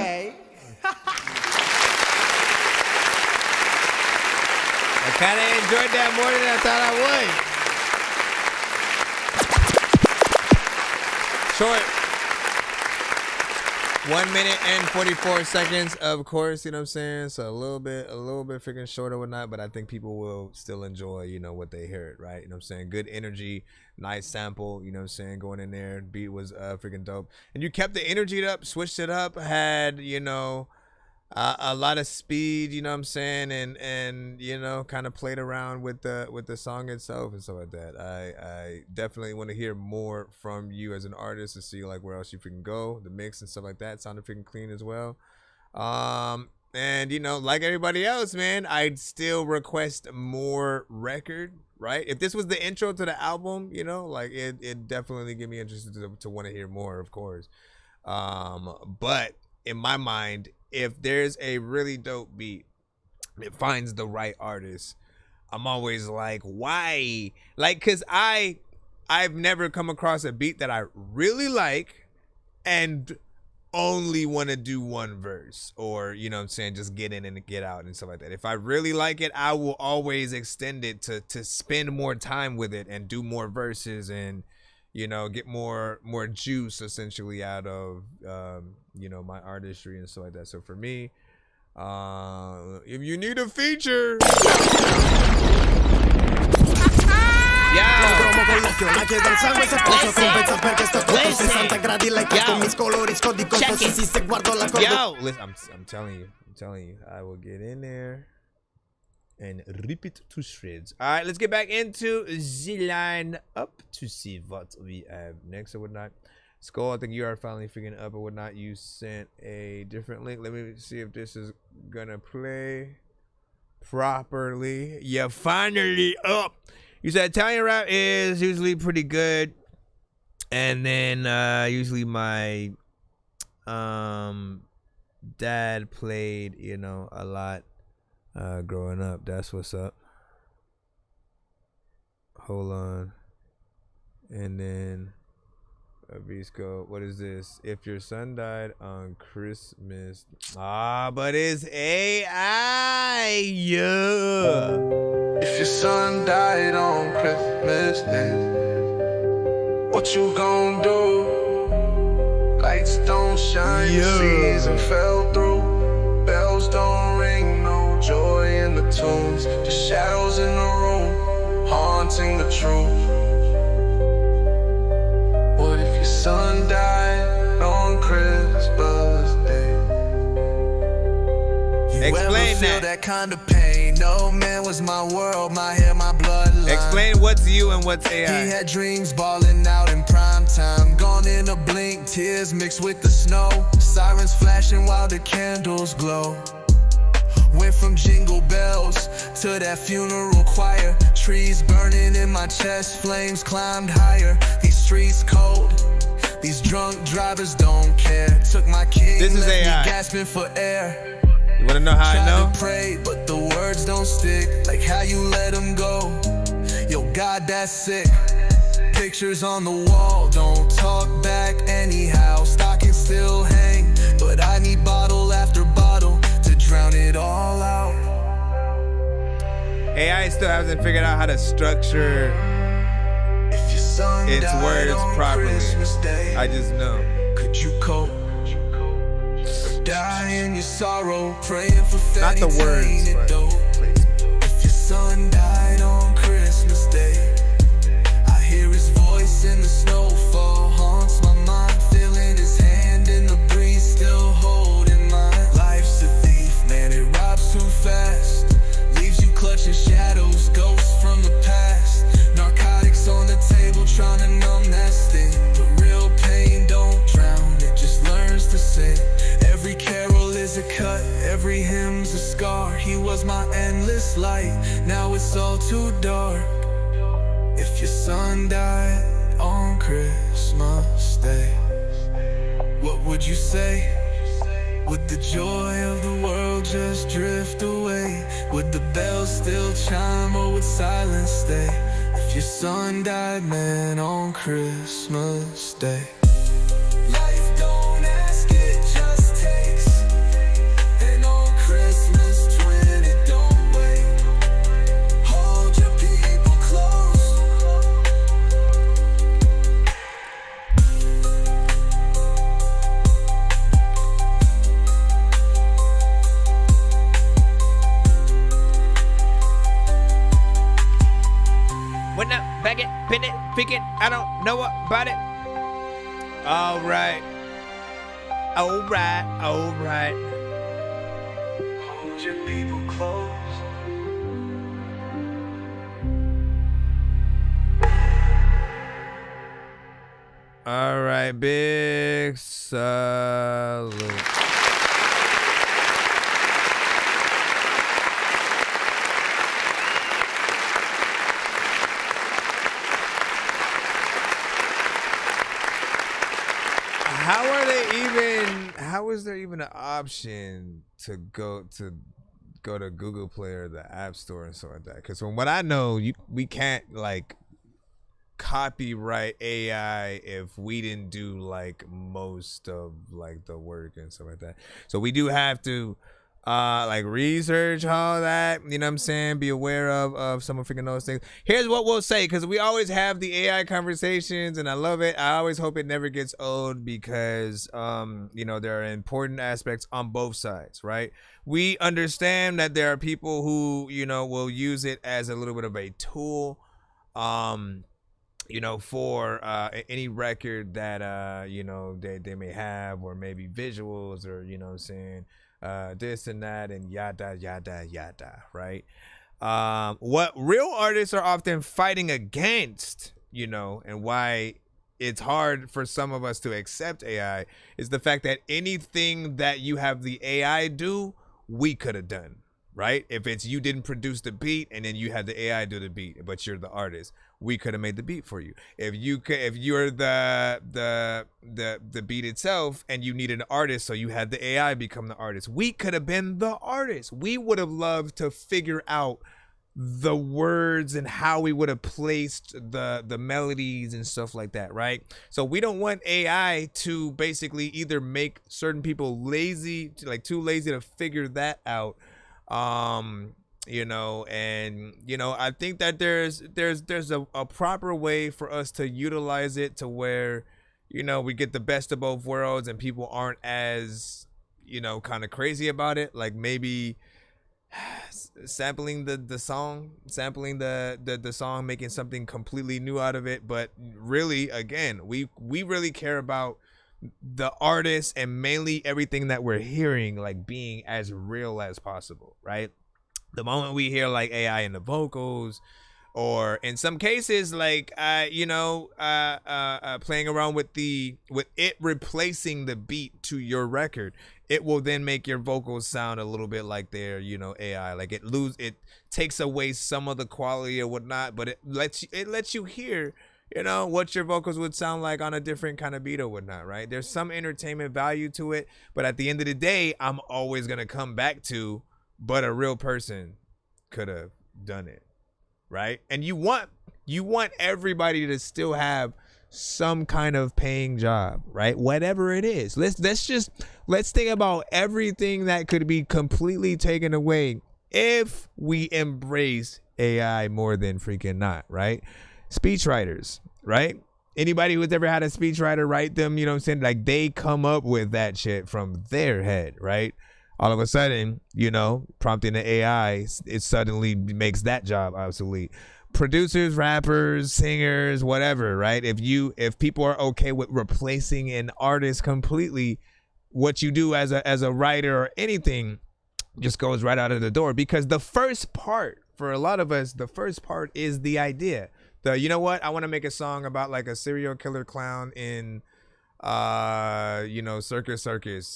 I kind of enjoyed that more than I thought I would. Short. 1 minute and 44 seconds, of course, you know what I'm saying? So a little bit freaking short or whatnot, but I think people will still enjoy, you know, what they heard, right? You know what I'm saying? Good energy, nice sample, you know what I'm saying? Going in there, beat was freaking dope. And you kept the energy up, switched it up, had, you know, a lot of speed, you know what I'm saying, and you know, kind of played around with the song itself and stuff like that. I definitely want to hear more from you as an artist to see like where else you freaking go. The mix and stuff like that sounded freaking clean as well. And you know, like everybody else, man, I'd still request more record, right? If this was the intro to the album, you know, like it definitely get me interested to want to hear more, of course. But in my mind, if there's a really dope beat, it finds the right artist, I'm always like, why? Like, cause I've never come across a beat that I really like and only want to do one verse, or, you know what I'm saying, just get in and get out and stuff like that. If I really like it, I will always extend it to spend more time with it and do more verses and, you know, get more juice essentially out of you know, my artistry and stuff like that. So for me, if you need a feature, I'm telling you, I will get in there and rip it to shreds. All right, let's get back into the line up to see what we have next or whatnot. Skull, I think you are finally figuring up or whatnot. You sent a different link. Let me see if this is gonna play properly. You're finally up. You said Italian rap is usually pretty good, and then usually my dad played, you know, a lot growing up. That's what's up. Hold on. And then Visco, what is this? If your son died on Christmas, but it's AI. Yeah. If your son died on Christmas Day, what you gon' do? Lights don't shine, the season fell through. Bells don't ring, no joy in the tunes. Just shadows in the room, haunting the truth. What if your son died on Christmas Day? Explain that kind of pain. No man was my world, my hair, my bloodline. Explain what's you and what's AI. He had dreams balling out in prime time. Gone in a blink, tears mixed with the snow. Sirens flashing while the candles glow. Went from jingle bells to that funeral choir. Trees burning in my chest, flames climbed higher. These streets cold, these drunk drivers don't care. Took my king, this is AI. gasping for air. You wanna know how I know? To pray, but the words don't stick. Like how you let them go. Yo, God, that's sick. Pictures on the wall, don't talk back anyhow. Stockings still hang, but I need bottle after bottle to drown it all out. AI still hasn't figured out how to structure its words properly. I just know. Could you cope? Die in your sorrow, praying for not the words, but if your son died on Christmas Day, I hear his voice in the snowfall, haunts my mind, feeling his hand in the breeze, still holding mine. Life's a thief, man, it robs too fast, leaves you clutching shadows, ghosts from the past. Narcotics on the table, trying to numb that sting, but real pain don't drown, it just learns to sing. Every carol is a cut, every hymn's a scar. He was my endless light, now it's all too dark. If your son died on Christmas Day, what would you say? Would the joy of the world just drift away? Would the bells still chime or would silence stay? If your son died, man, on Christmas Day. Life don't ask, it just takes. And on Christmas, twin, it don't wait. Hold your people close. freaking, I don't know about it. All right. Hold your people close. All right, big salute. How is there even an option to go to Google Play or the App Store and stuff like that? Because from what I know, we can't like copyright AI if we didn't do like most of like the work and stuff like that. So we do have to like research all that, you know what I'm saying, be aware of some of freaking those things. Here's what we'll say, because we always have the AI conversations and I love it. I always hope it never gets old, because you know, there are important aspects on both sides, right? We understand that there are people who, you know, will use it as a little bit of a tool, you know, for any record that you know, they may have, or maybe visuals, or, you know what I'm saying, this and that and yada yada yada, right? What real artists are often fighting against, you know, and why it's hard for some of us to accept AI, is the fact that anything that you have the AI do, we could have done, right? If it's you didn't produce the beat and then you had the AI do the beat, but you're the artist, we could have made the beat for you. If you're the beat itself and you need an artist, so you had the AI become the artist, we could have been the artist. We would have loved to figure out the words and how we would have placed the melodies and stuff like that, right? So we don't want AI to basically either make certain people lazy, like too lazy to figure that out, you know. And you know, I think that there's a proper way for us to utilize it to where, you know, we get the best of both worlds and people aren't as, you know, kind of crazy about it. Like maybe sampling the song, making something completely new out of it. But really, again, we really care about the artist and mainly everything that we're hearing like being as real as possible, right? The moment we hear like AI in the vocals, or in some cases like you know, playing around with it replacing the beat to your record, it will then make your vocals sound a little bit like they're, you know, AI. Like it takes away some of the quality or whatnot, but it lets you hear, you know, what your vocals would sound like on a different kind of beat or whatnot, right? There's some entertainment value to it, but at the end of the day, I'm always gonna come back to, but a real person could have done it, right? And you want everybody to still have some kind of paying job, right? Whatever it is. Let's think about everything that could be completely taken away if we embrace AI more than freaking not, right? Speechwriters, right? Anybody who's ever had a speechwriter write them, you know what I'm saying? Like they come up with that shit from their head, right? All of a sudden, you know, prompting the AI, it suddenly makes that job obsolete. Producers, rappers, singers, whatever, right? If people are okay with replacing an artist completely, what you do as a writer or anything just goes right out of the door. Because the first part, for a lot of us, the first part is the idea. You know what? I want to make a song about like a serial killer clown in you know, circus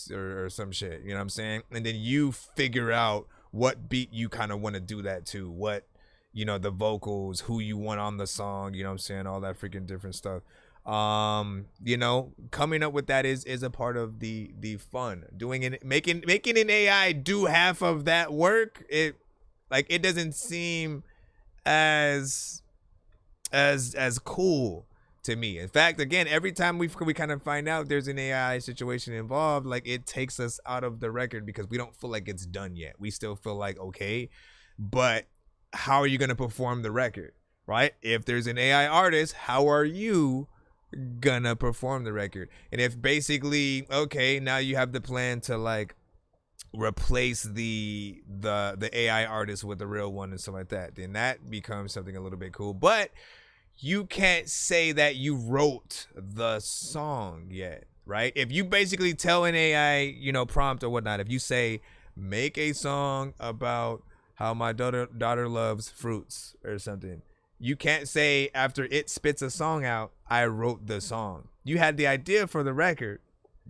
or some shit, you know what I'm saying? And then you figure out what beat you kind of want to do that to, what, you know, the vocals, who you want on the song, you know what I'm saying, all that freaking different stuff. You know, coming up with that is a part of the fun. Doing it, making an AI do half of that work, it doesn't seem as cool to me. In fact, again, every time we kind of find out there's an AI situation involved, like it takes us out of the record because we don't feel like it's done yet. We still feel like, okay, but how are you going to perform the record, right? If there's an AI artist, how are you gonna perform the record? And if basically, okay, now you have the plan to like replace the AI artist with a real one and stuff like that, then that becomes something a little bit cool. But you can't say that you wrote the song yet, right? If you basically tell an AI, you know, prompt or whatnot, if you say, make a song about how my daughter loves fruits or something, you can't say after it spits a song out, I wrote the song. You had the idea for the record,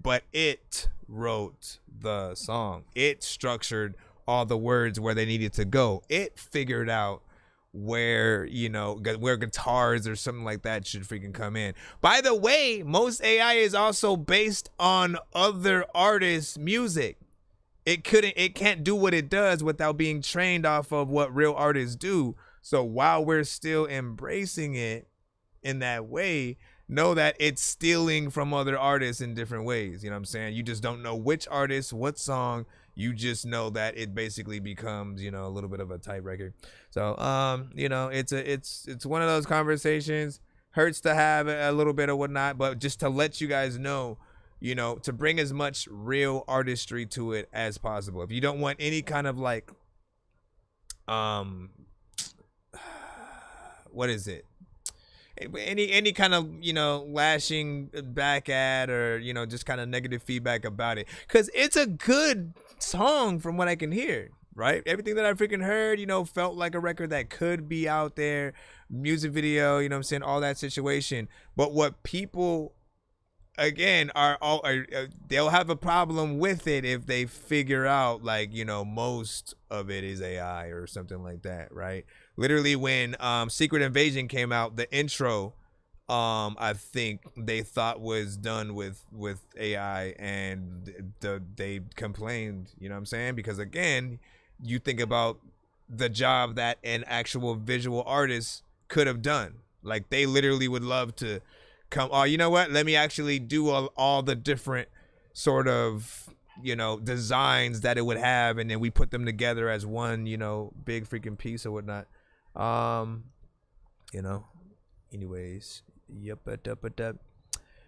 but it wrote the song. It structured all the words where they needed to go. It figured out where, you know, where guitars or something like that should freaking come in. By the way, most AI is also based on other artists' music. It can't do what it does without being trained off of what real artists do. So while we're still embracing it in that way, know that it's stealing from other artists in different ways. You know what I'm saying? You just don't know which artist, what song. You just know that it basically becomes, you know, a little bit of a type record. So, you know, it's one of those conversations. Hurts to have a little bit of whatnot, but just to let you guys know, you know, to bring as much real artistry to it as possible. If you don't want any kind of like, what is it? Any kind of, you know, lashing back at, or, you know, just kind of negative feedback about it, because it's a good song from what I can hear, right? Everything that I freaking heard, you know, felt like a record that could be out there. Music video, you know what I'm saying, all that situation. But what people, again, they'll have a problem with it if they figure out, like, you know, most of it is AI or something like that, right? Literally, when Secret Invasion came out, the intro, I think they thought was done with AI, and they complained, you know what I'm saying? Because again, you think about the job that an actual visual artist could have done. Like, they literally would love to come, oh, you know what? Let me actually do all the different sort of, you know, designs that it would have, and then we put them together as one, you know, big freaking piece or whatnot. You know, anyways, yep. Let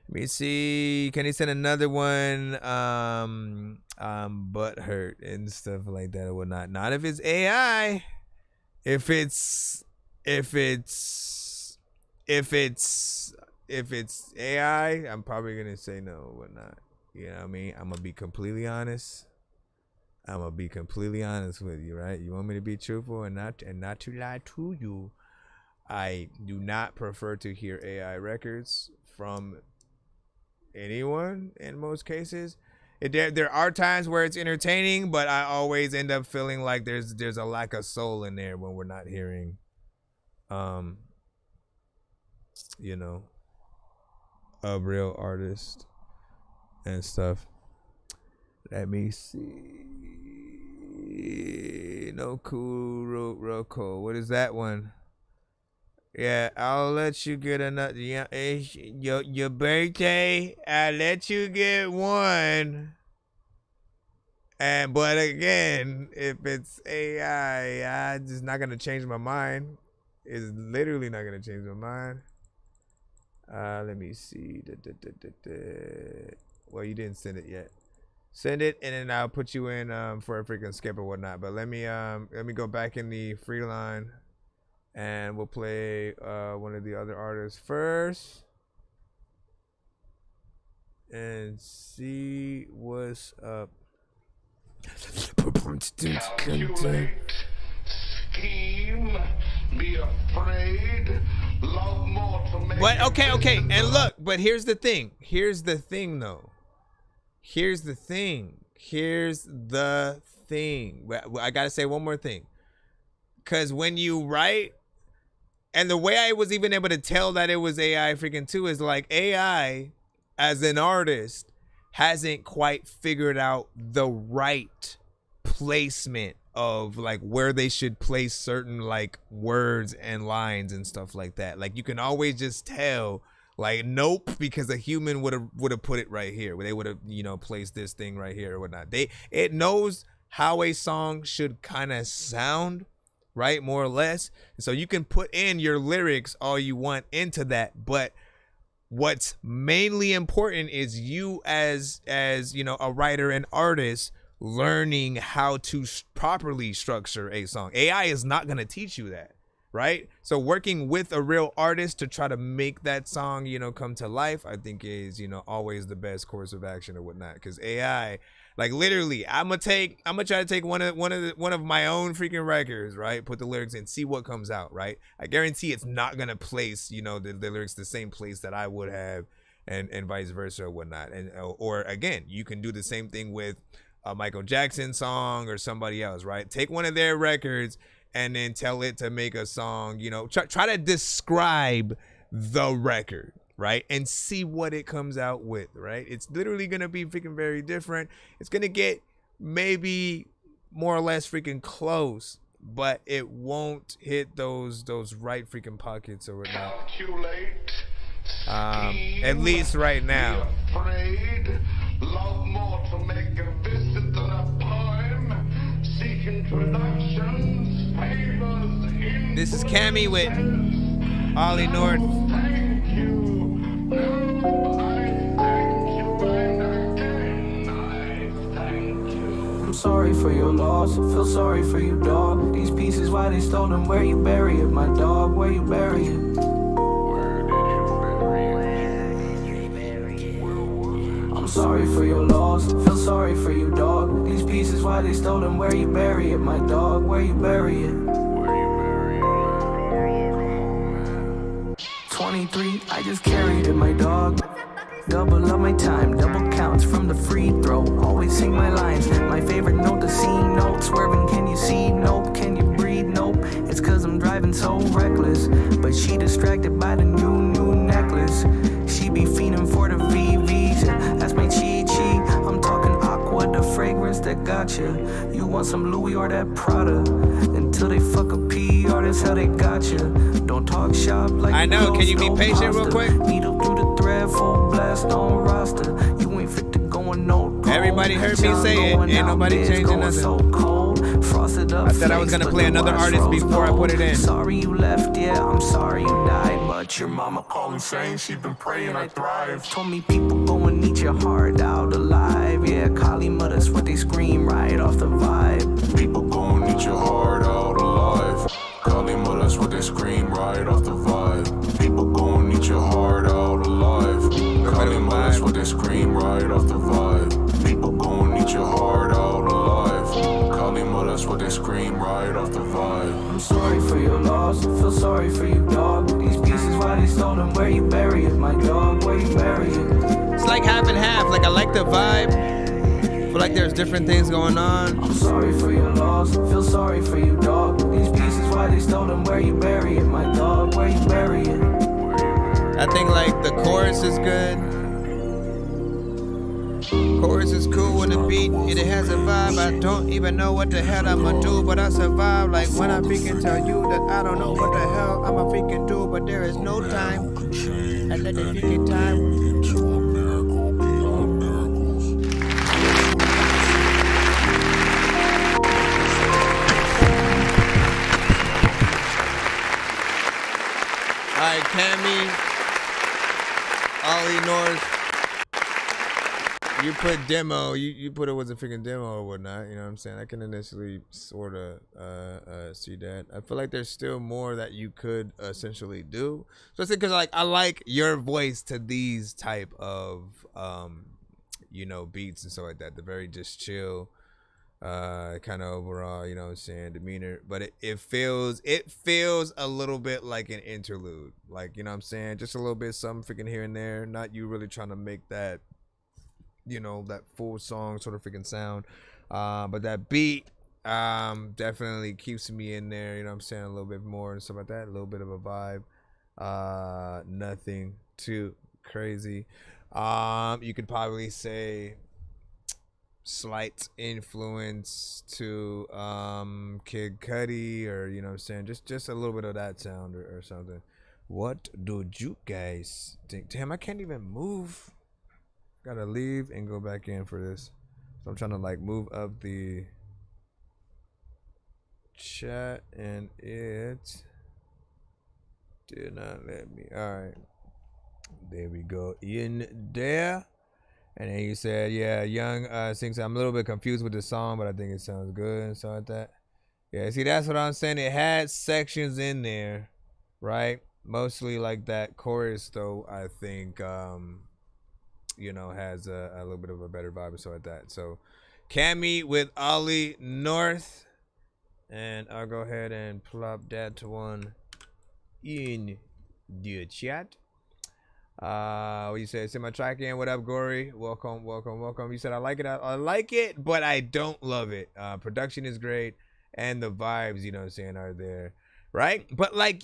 me see, can he send another one? Butt hurt and stuff like that or whatnot. Not if it's AI. If it's AI, I'm probably gonna say no or whatnot. You know what I mean? I'm gonna be completely honest. With you, right? You want me to be truthful and not to lie to you. I do not prefer to hear AI records from anyone in most cases. There are times where it's entertaining, but I always end up feeling like there's a lack of soul in there when we're not hearing, you know, a real artist and stuff. Let me see. No cool Roko. What is that one? Yeah, I'll let you get another. Yeah, your birthday. I'll let you get one. But again, if it's AI, I'm just not gonna change my mind. It's literally not gonna change my mind. Let me see. Well, you didn't send it yet. Send it, and then I'll put you in for a freaking skip or whatnot. But let me go back in the free line, and we'll play one of the other artists first and see what's up. Calculate, scheme, be afraid, love more to make. But okay, and look, but here's the thing though. Here's the thing. I gotta say one more thing. Because when you write, and the way I was even able to tell that it was AI freaking too is like AI as an artist hasn't quite figured out the right placement of like where they should place certain like words and lines and stuff like that. Like you can always just tell, like, nope, because a human would have put it right here, where they would have, you know, placed this thing right here or whatnot. It knows how a song should kind of sound, right, more or less. So you can put in your lyrics all you want into that, but what's mainly important is you as you know, a writer and artist learning how to properly structure a song. AI is not going to teach you that. right? So working with a real artist to try to make that song, you know, come to life, I think is, you know, always the best course of action or whatnot. Because AI, like literally, I'm gonna try to take one of my own freaking records, right? Put the lyrics in, see what comes out, right? I guarantee it's not gonna place, you know, the lyrics the same place that I would have, and vice versa or whatnot. And or again, you can do the same thing with a Michael Jackson song or somebody else, right? Take one of their records and then tell it to make a song, you know, try to describe the record, right? And see what it comes out with, right? It's literally going to be freaking very different. It's going to get maybe more or less freaking close, but it won't hit those right freaking pockets or whatnot. At least right now. Love more to make a visit than a poem. Seek introductions, favors, this is Cammy with Ollie North. I'm sorry for your loss, feel sorry for you, dog. These pieces, why they stole them, where you bury it, my dog, where you bury it. I'm sorry for your loss, feel sorry for you, dog. These pieces, why they stole them, where you bury it, my dog, where you bury it. 23, I just carried it, my dog. Double up my time, double counts from the free throw. Always sing my lines, my favorite note, the C note. Swerving, can you see? Nope. Can you breathe? Nope. It's cause I'm driving so reckless. But she distracted by the new necklace. She be fiending for the VVs. That's my chi. I'm talking aqua, the fragrance that got you. You want some Louis or that Prada? Until they fuck a PR, that's how they got you. Don't talk shop like I know, can you be patient real quick? Needle through the thread, full blast on roster. You ain't fit to go on no. Everybody heard me say it. Ain't nobody changing nothing. So cold, frosted up. I said I was gonna play another artist before I put it in. Sorry you left, yeah, I'm sorry you died. But your mama calling saying she been praying I thrive. Told me people go and eat your heart out alive. Yeah, Kali Mutters what they scream right off the vibe. People go and eat your heart out alive. Kali Mutters what they scream right off the vibe. People go and eat your heart out alive. Kali Mutters what they scream right off the vibe. People go and eat your heart out alive. Kali Mutters what they scream right off the vibe. I'm sorry for your loss, feel sorry for you, dog. These pieces, why they stole them, where you bury it, my dog, where you bury it. It's like half and half. Like I like the vibe. Feel like there's different things going on. I'm sorry for your loss, feel sorry for you, dog. These pieces, why they stole them, where you bury it, my dog, where you bury it. I think like the chorus is good. Chorus is cool with the beat, it has a vibe. I don't even know what the hell I'ma do, but I survive. Like when I freaking tell you that I don't know what the hell I'ma freaking do, but there is no time. I let the freaking time. Alright, Cammy, Ollie North. You put demo, you put it was a freaking demo or whatnot, you know what I'm saying? I can initially sort of see that. I feel like there's still more that you could essentially do. Especially because like I like your voice to these type of you know, beats and stuff like that. The very just chill kind of overall, you know what I'm saying, demeanor. But it feels a little bit like an interlude. Like, you know what I'm saying? Just a little bit something freaking here and there. Not you really trying to make that, you know, that full song sort of freaking sound, but that beat definitely keeps me in there, you know what I'm saying, a little bit more and stuff like that, a little bit of a vibe, nothing too crazy. You could probably say slight influence to Kid Cudi, or you know what I'm saying, just a little bit of that sound or something. What do you guys think? Damn, I can't even move. Gotta leave and go back in for this. So I'm trying to like move up the chat and it did not let me. Alright. There we go. In there. And then you said, yeah, Young sings, I'm a little bit confused with the song, but I think it sounds good and stuff like that. Yeah, see, that's what I'm saying. It had sections in there, right? Mostly like that chorus, though, I think, you know, has a little bit of a better vibe and stuff like that. So, Cammy with Ollie North. And I'll go ahead and plop that to one in the chat. What you said? Send my track in. What up, Gory? Welcome, welcome, welcome. You said I like it. I like it, but I don't love it. Production is great, and the vibes, you know what I'm saying, are there, right? But like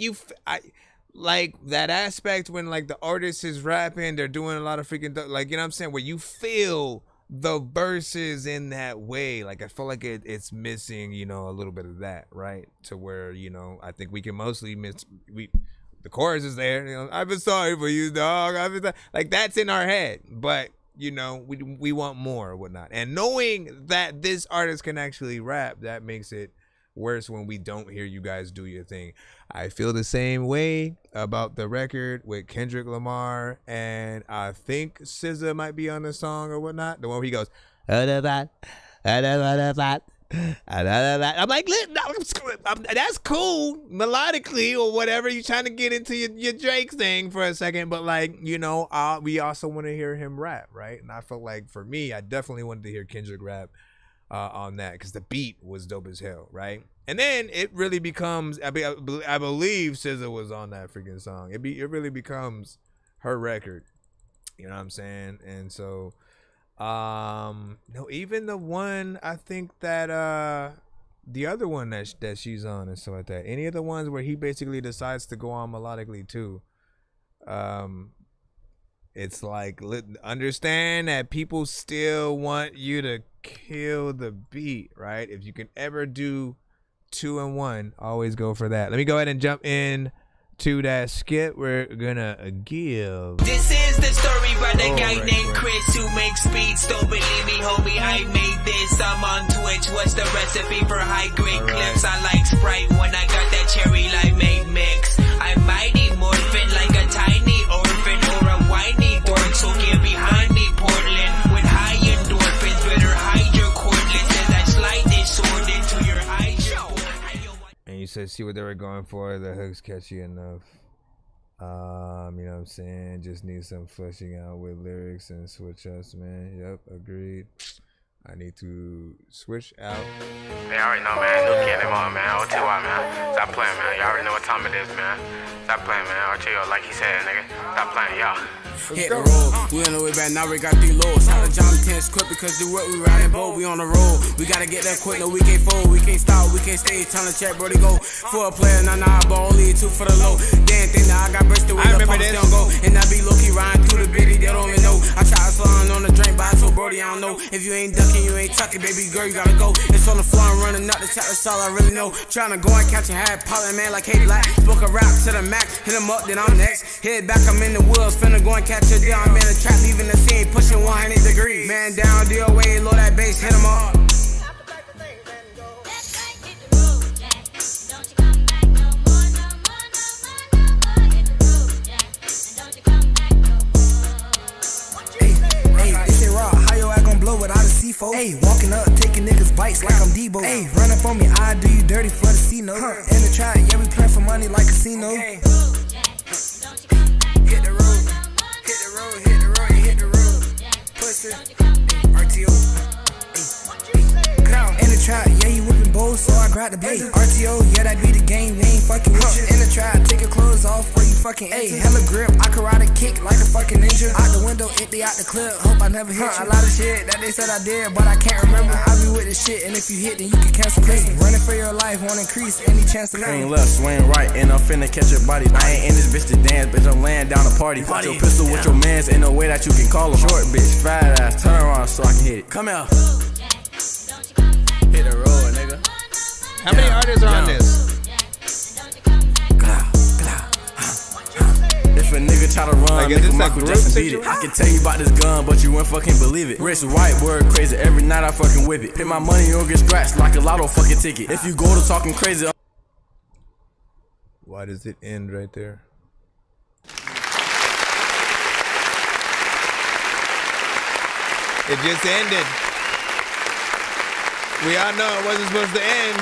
like that aspect when like the artist is rapping, they're doing a lot of freaking like, you know what I'm saying, where you feel the verses in that way. Like I feel like it's missing, you know, a little bit of that, right? To where, you know, I think we can mostly the chorus is there, you know, I've been sorry for you, dog. Like that's in our head, but you know, we want more or whatnot. And knowing that this artist can actually rap, that makes it worse when we don't hear you guys do your thing. I feel the same way about the record with Kendrick Lamar, and I think SZA might be on the song or whatnot. The one where he goes, I'm like, that's cool melodically or whatever. You trying to get into your Drake thing for a second, but like, you know, we also want to hear him rap, right? And I felt like for me, I definitely wanted to hear Kendrick rap on that because the beat was dope as hell, right? And then it really becomes, I believe SZA was on that freaking song. It really becomes her record, you know what I'm saying? And so no, even the one, I think that the other one that she's on and stuff like that, any of the ones where he basically decides to go on melodically too, it's like, understand that people still want you to kill the beat, right? If you can ever do 2 and 1, always go for that. Let me go ahead and jump in to that skit we're gonna give. This is the story about a guy named Chris who makes beats. Don't believe me, homie, I made this. I'm on Twitch. What's the recipe for high grade clips? I like Sprite when I got that cherry limeade mix. I'm mighty morphin' like a tiny orphan or a whiny orc. So get behind me, Portland, with high endorphins. Better hide your cordless as I slide this sword into your eye. And you said, see what they were going for. The hook's catchy enough. You know what I'm saying? Just need some fleshing out with lyrics and switch ups, man. Yep, agreed. I need to switch out. They already know, man. New kid, them on, man. OTY, man. Stop playing, man. Y'all already know what time it is, man. Stop playing, man. RTO, like he said, nigga. Stop playing, y'all. Hit the road, we on the way back, now we got 3 lows. Shout out to John 10 quick because the work we riding boat, we on the road. We gotta get that quick, no, we can't fold, we can't stop, we can't stay. Trying to check, bro, they go for a player, nah, but only 2 for the low. Damn thing, now I got burst away, the pumps don't go. And I be low-key riding through the bitty, they don't even know. I try to slow on the drink, but I told Brody, I don't know. If you ain't ducking, you ain't tucking, baby girl, you gotta go. It's on the floor, I'm running up the chat, that's all I really know. Trying to go and catch a hat, pollen man like Hey Black. Spoke a rap to the max, hit him up, then I'm next. Head back, I'm in the woods, finna go and catch a deal, I'm in the trap, leaving the scene, pushing 100 degrees. Man down, deal away, load that bass, hit him up. Without a C4, ayy, walking up, taking niggas bites like I'm Debo. Ayy, run up on me, I do you dirty for the C-note. In the trap, yeah, we play for money like casino. Okay. Hit the road, hit the road, hit the road, hit the road. Pussy, RTO. In the trap, yeah, you whipping bowls, so I grab the blade. RTO, yeah, that be the game, we ain't fucking with you. In the trap, take your clothes off before you fucking enter. Hella grip, I can ride a kick like a fucking ninja. Out the window, empty out the clip, hope I never hit you. A lot of shit that they said I did, but I can't remember. I be with the shit, and if you hit, then you can cancel me. Running for your life, won't increase any chance to swing left, swing right, and I'm finna catch your body. I ain't in this bitch to dance, bitch, I'm laying down a party. Put your pistol with your mans, ain't no way that you can call him. Short bitch, fat ass, turn around so I can hit it. Come out. Hit the road, nigga. How many artists are on this? If a nigga try to run, make a Michael Jackson beat it. I can tell you about this gun, but you wouldn't fucking believe it. Wrist white, word crazy, every night I fucking whip it. Pay my money, you don't get scratched like a lotto fucking ticket. If you go to talking crazy. Why does it end right there? It just ended. We all know it wasn't supposed to end.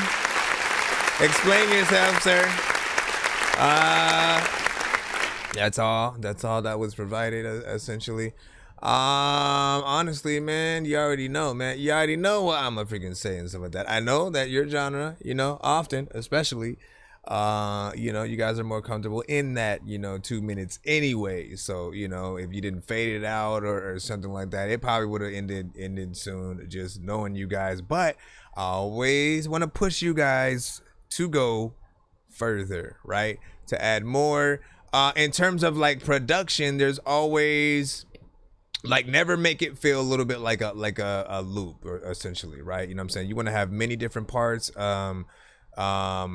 Explain yourself, sir. That's all that was provided, essentially. Honestly, man, you already know, man. You already know what I'm a freaking say and stuff like that. I know that your genre, often, especially, you guys are more comfortable in that, 2 minutes anyway. So, if you didn't fade it out or something like that, it probably would have ended soon, just knowing you guys. But I always want to push you guys to go further, right? To add more. In terms of like production, there's always like never make it feel a little bit like a loop, or essentially, right? You know what I'm saying? You want to have many different parts,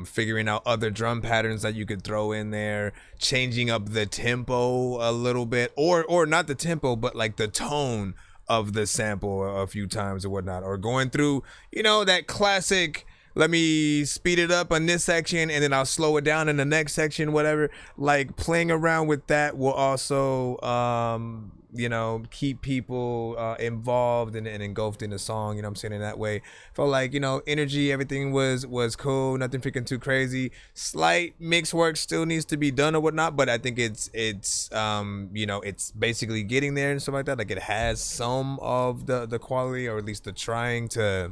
figuring out other drum patterns that you could throw in there, changing up the tempo a little bit, or not the tempo, but like the tone of the sample a few times or whatnot, or going through, that classic, let me speed it up on this section and then I'll slow it down in the next section, whatever. Like playing around with that will also, keep people involved and engulfed in the song, you know what I'm saying, in that way. Felt like, energy, everything was cool, nothing freaking too crazy. Slight mix work still needs to be done or whatnot, but I think it's basically getting there and stuff like that. Like it has some of the quality, or at least the trying to,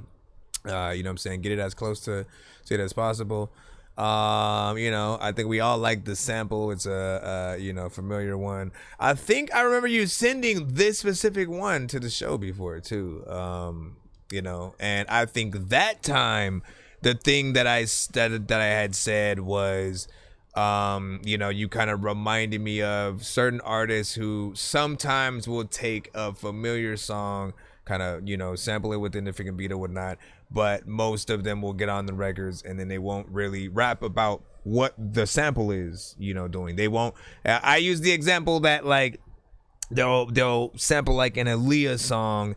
you know what I'm saying, get it as close to it as possible. I think we all like the sample. It's a familiar one. I think I remember you sending this specific one to the show before too. And I think that time the thing that I had said was, you kind of reminded me of certain artists who sometimes will take a familiar song, kind of, sample it within the freaking beat or whatnot, but most of them will get on the records and then they won't really rap about what the sample is, doing. They won't. I use the example that like they'll sample like an Aaliyah song,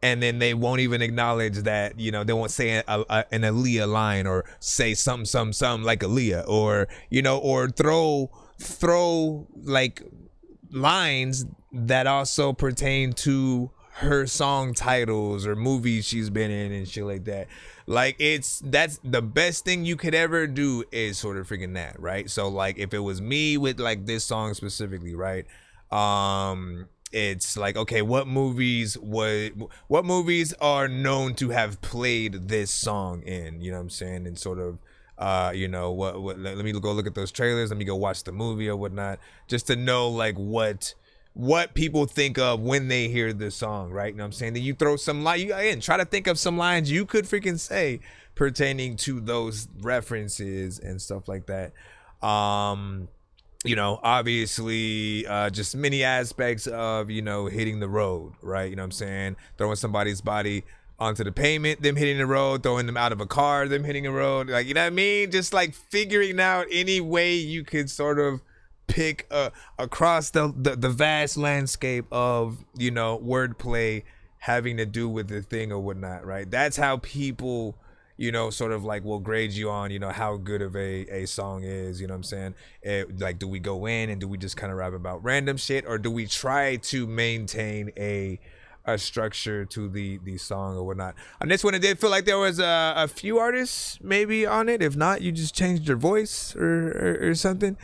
and then they won't even acknowledge that, they won't say an Aaliyah line, or say something like Aaliyah, or or throw like lines that also pertain to her song titles or movies she's been in and shit like that. Like that's the best thing you could ever do, is sort of freaking that, right? So like if it was me with like this song specifically, right? It's like, okay, what movies are known to have played this song in, you know what I'm saying? And sort of let me go look at those trailers, let me go watch the movie or whatnot, just to know like what people think of when they hear this song, right? You know what I'm saying? Then you throw some try to think of some lines you could freaking say pertaining to those references and stuff like that. Obviously, just many aspects of, hitting the road, right? You know what I'm saying? Throwing somebody's body onto the pavement, them hitting the road, throwing them out of a car, them hitting the road, like, you know what I mean? Just like figuring out any way you could sort of pick across the vast landscape of, wordplay having to do with the thing or whatnot, right? That's how people, sort of like will grade you on, how good of a song is, you know what I'm saying? Like, do we go in and do we just kind of rap about random shit, or do we try to maintain a structure to the song or whatnot? On this one, it did feel like there was a few artists maybe on it. If not, you just changed your voice or something.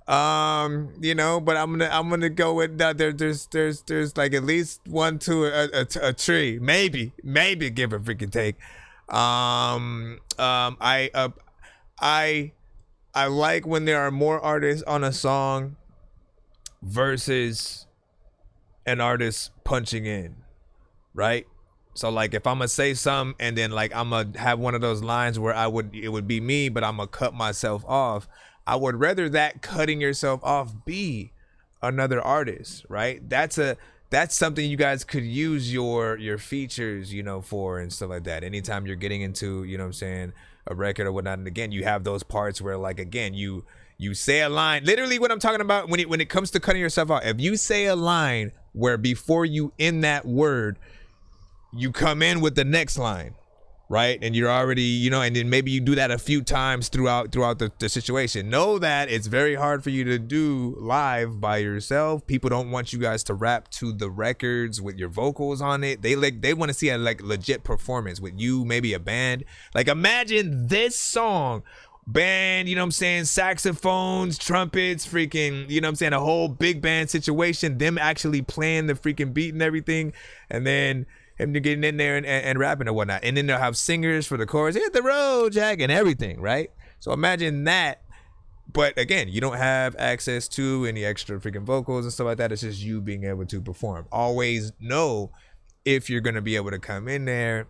But I'm gonna go with that. There's like at least 1, 2, a tree, maybe give a freaking take. I like when there are more artists on a song versus an artist punching in, right? So like if I'm gonna say something and then like I'm gonna have one of those lines where it would be me, but I'm gonna cut myself off. I would rather that cutting yourself off be another artist, right? That's something you guys could use your features, for and stuff like that. Anytime you're getting into, you know what I'm saying, a record or whatnot. And again, you have those parts where like, again, you say a line, literally what I'm talking about when it comes to cutting yourself off. If you say a line where before you end that word, you come in with the next line, right? And you're already, and then maybe you do that a few times throughout the situation. Know that it's very hard for you to do live by yourself. People don't want you guys to rap to the records with your vocals on it. They want to see a like legit performance with you, maybe a band. Like imagine this song band, you know what I'm saying, saxophones, trumpets, freaking, you know what I'm saying, a whole big band situation, them actually playing the freaking beat and everything, and then him getting in there and rapping and whatnot. And then they'll have singers for the chorus, hit the road, Jack, and everything, right? So imagine that. But again, you don't have access to any extra freaking vocals and stuff like that. It's just you being able to perform. Always know if you're going to be able to come in there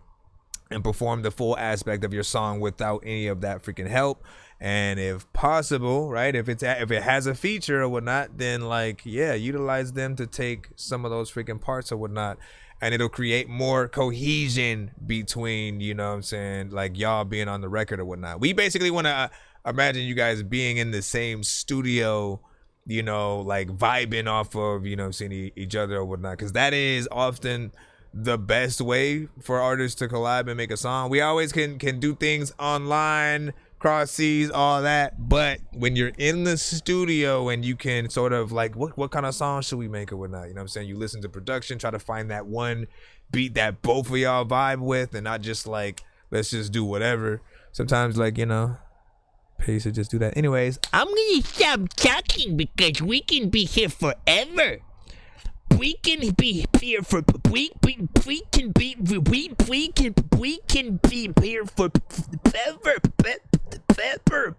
and perform the full aspect of your song without any of that freaking help. And if possible, right, if it has a feature or whatnot, then like, yeah, utilize them to take some of those freaking parts or whatnot. And it'll create more cohesion between, you know what I'm saying, like y'all being on the record or whatnot. We basically want to imagine you guys being in the same studio, you know, like vibing off of, you know, seeing each other or whatnot, because that is often the best way for artists to collab and make a song. We always can do things online, cross seas, all that, but when you're in the studio and you can sort of like, what kind of song should we make or whatnot, you know what I'm saying? You listen to production, try to find that one beat that both of y'all vibe with, and not just like, let's just do whatever. Sometimes, like, you know, Pace to just do that. Anyways, I'm gonna stop talking because we can be here forever. We can be here for we can be here for forever.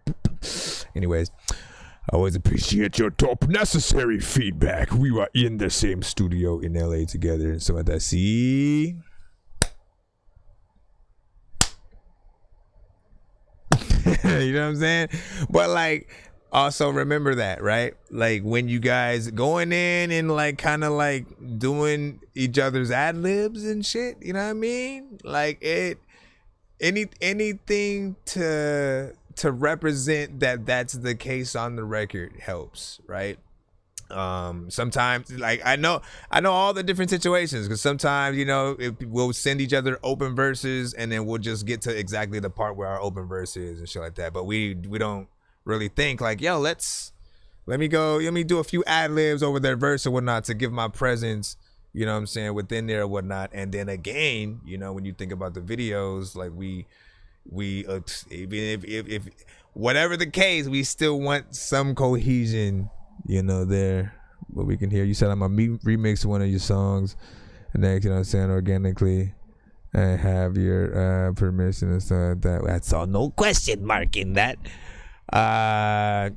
Anyways, I always appreciate your top necessary feedback. We were in the same studio in LA together and so like that. See. You know what I'm saying? But like, also remember that, right? Like when you guys going in and like kind of like doing each other's ad libs and shit, you know what I mean? Like anything to represent that's the case on the record helps, right? Sometimes like I know all the different situations, because sometimes, you know, we'll send each other open verses and then we'll just get to exactly the part where our open verse is and shit like that, but we don't really think like, yo, let me do a few ad libs over their verse or whatnot to give my presence, you know what I'm saying, within there or whatnot. And then again, you know, when you think about the videos, like we even if whatever the case, we still want some cohesion, you know, there. But we can hear you said I'm gonna remix one of your songs and then, you know what I'm saying, organically and have your permission and stuff like that. That's all, no question mark in that. I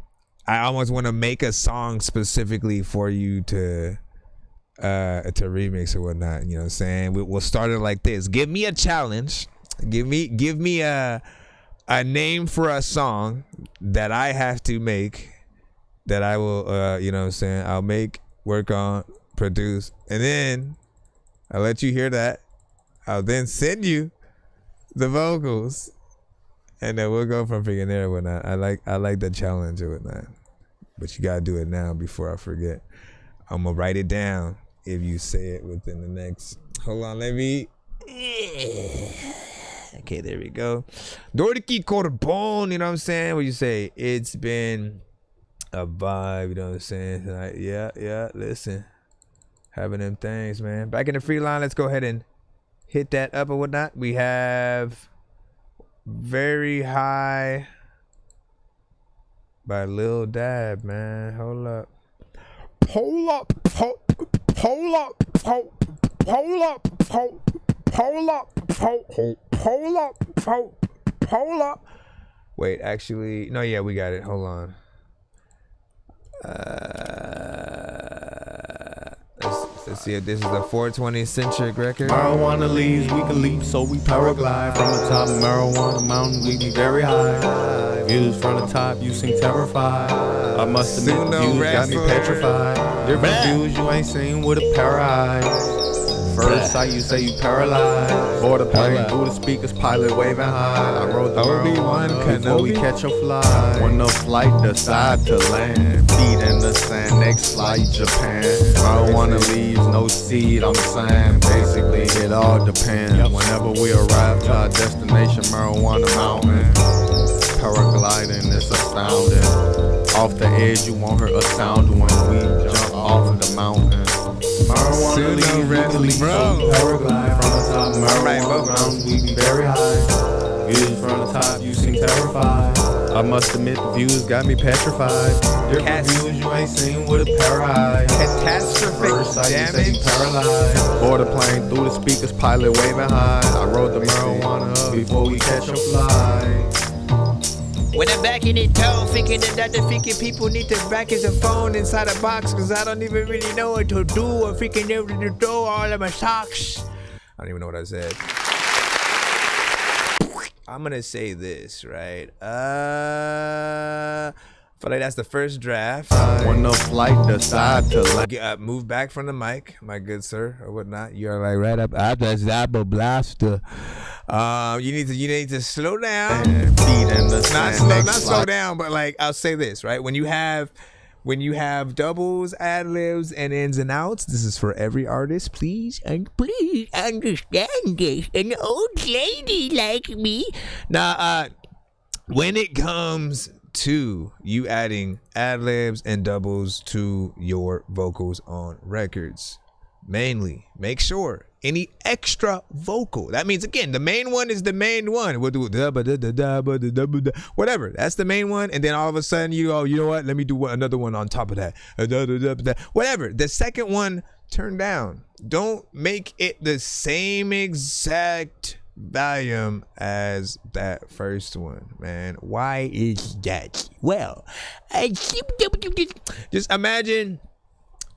almost want to make a song specifically for you to remix or whatnot, you know what I'm saying? We'll start it like this. Give me a challenge. Give me a name for a song that I have to make, that I will, you know what I'm saying, I'll make, work on, produce, and then I'll let you hear that. I'll then send you the vocals, and then we'll go from freaking there or whatnot. I like the challenge or whatnot, but you gotta do it now before I forget. I'm gonna write it down if you say it within the next, hold on, let me, okay, there we go. Dorky Corbon, you know what I'm saying? What you say? It's been a vibe, you know what I'm saying? Like, yeah, listen, having them things, man. Back in the free line, let's go ahead and hit that up or whatnot. We have Very High by Lil Dab, man. Hold up. Pull up. Wait, actually, no, yeah, we got it. Hold on. Let's see if this is a 420 centric record. Marijuana leaves, we can leap, so we paraglide. From the top of marijuana mountain, we be very high. Views from the top, you seem terrified. I must admit, the views got me petrified. Different views you ain't seen with a pair of eyes. First sight, you say you paralyzed. Board the plane, through the speakers, pilot waving high. I rode the marijuana before we catch a fly. When the flight decide to land, feet in the sand, next flight Japan. Marijuana leaves, no seed, I'm saying. Basically, it all depends. Whenever we arrive to our destination, marijuana mountain. Paragliding is astounding. Off the edge, you won't hear a sound when we jump off the mountain. Marijuana leaves, we can leave, so we paraglide from the top. Marijuana mountain, we be very high. Views from the top, you seem terrified. I must admit the views got me petrified. Different views you ain't seen with a pair of eyes. Catastrophic First sight, you say damage. you paralyzed. Board the plane through the speakers, pilot waving high. I rode the marijuana up before we catch a flight. When I'm back in it toe, thinking that the freaking people need to package a phone inside a box, cause I don't even really know what to do or freaking able to throw all of my socks. I don't even know what I said. I'm gonna say this, right? I feel like that's the first draft. When the flight decide to move back from the mic, my good sir, or whatnot. You're like right up at the Zappa blaster. You need to slow down. Not slow down, but like I'll say this, right? When you have doubles, ad libs, and ins and outs, this is for every artist. Please understand this. An old lady like me. Now, when it comes to you adding ad libs and doubles to your vocals on records, mainly make sure any extra vocal, that means again the main one is the main one, we'll do whatever, that's the main one, and then all of a sudden you know what, let me do another one on top of that, whatever, the second one, turn down. Don't make it the same exact volume as that first one, man. Why is that? Well, just imagine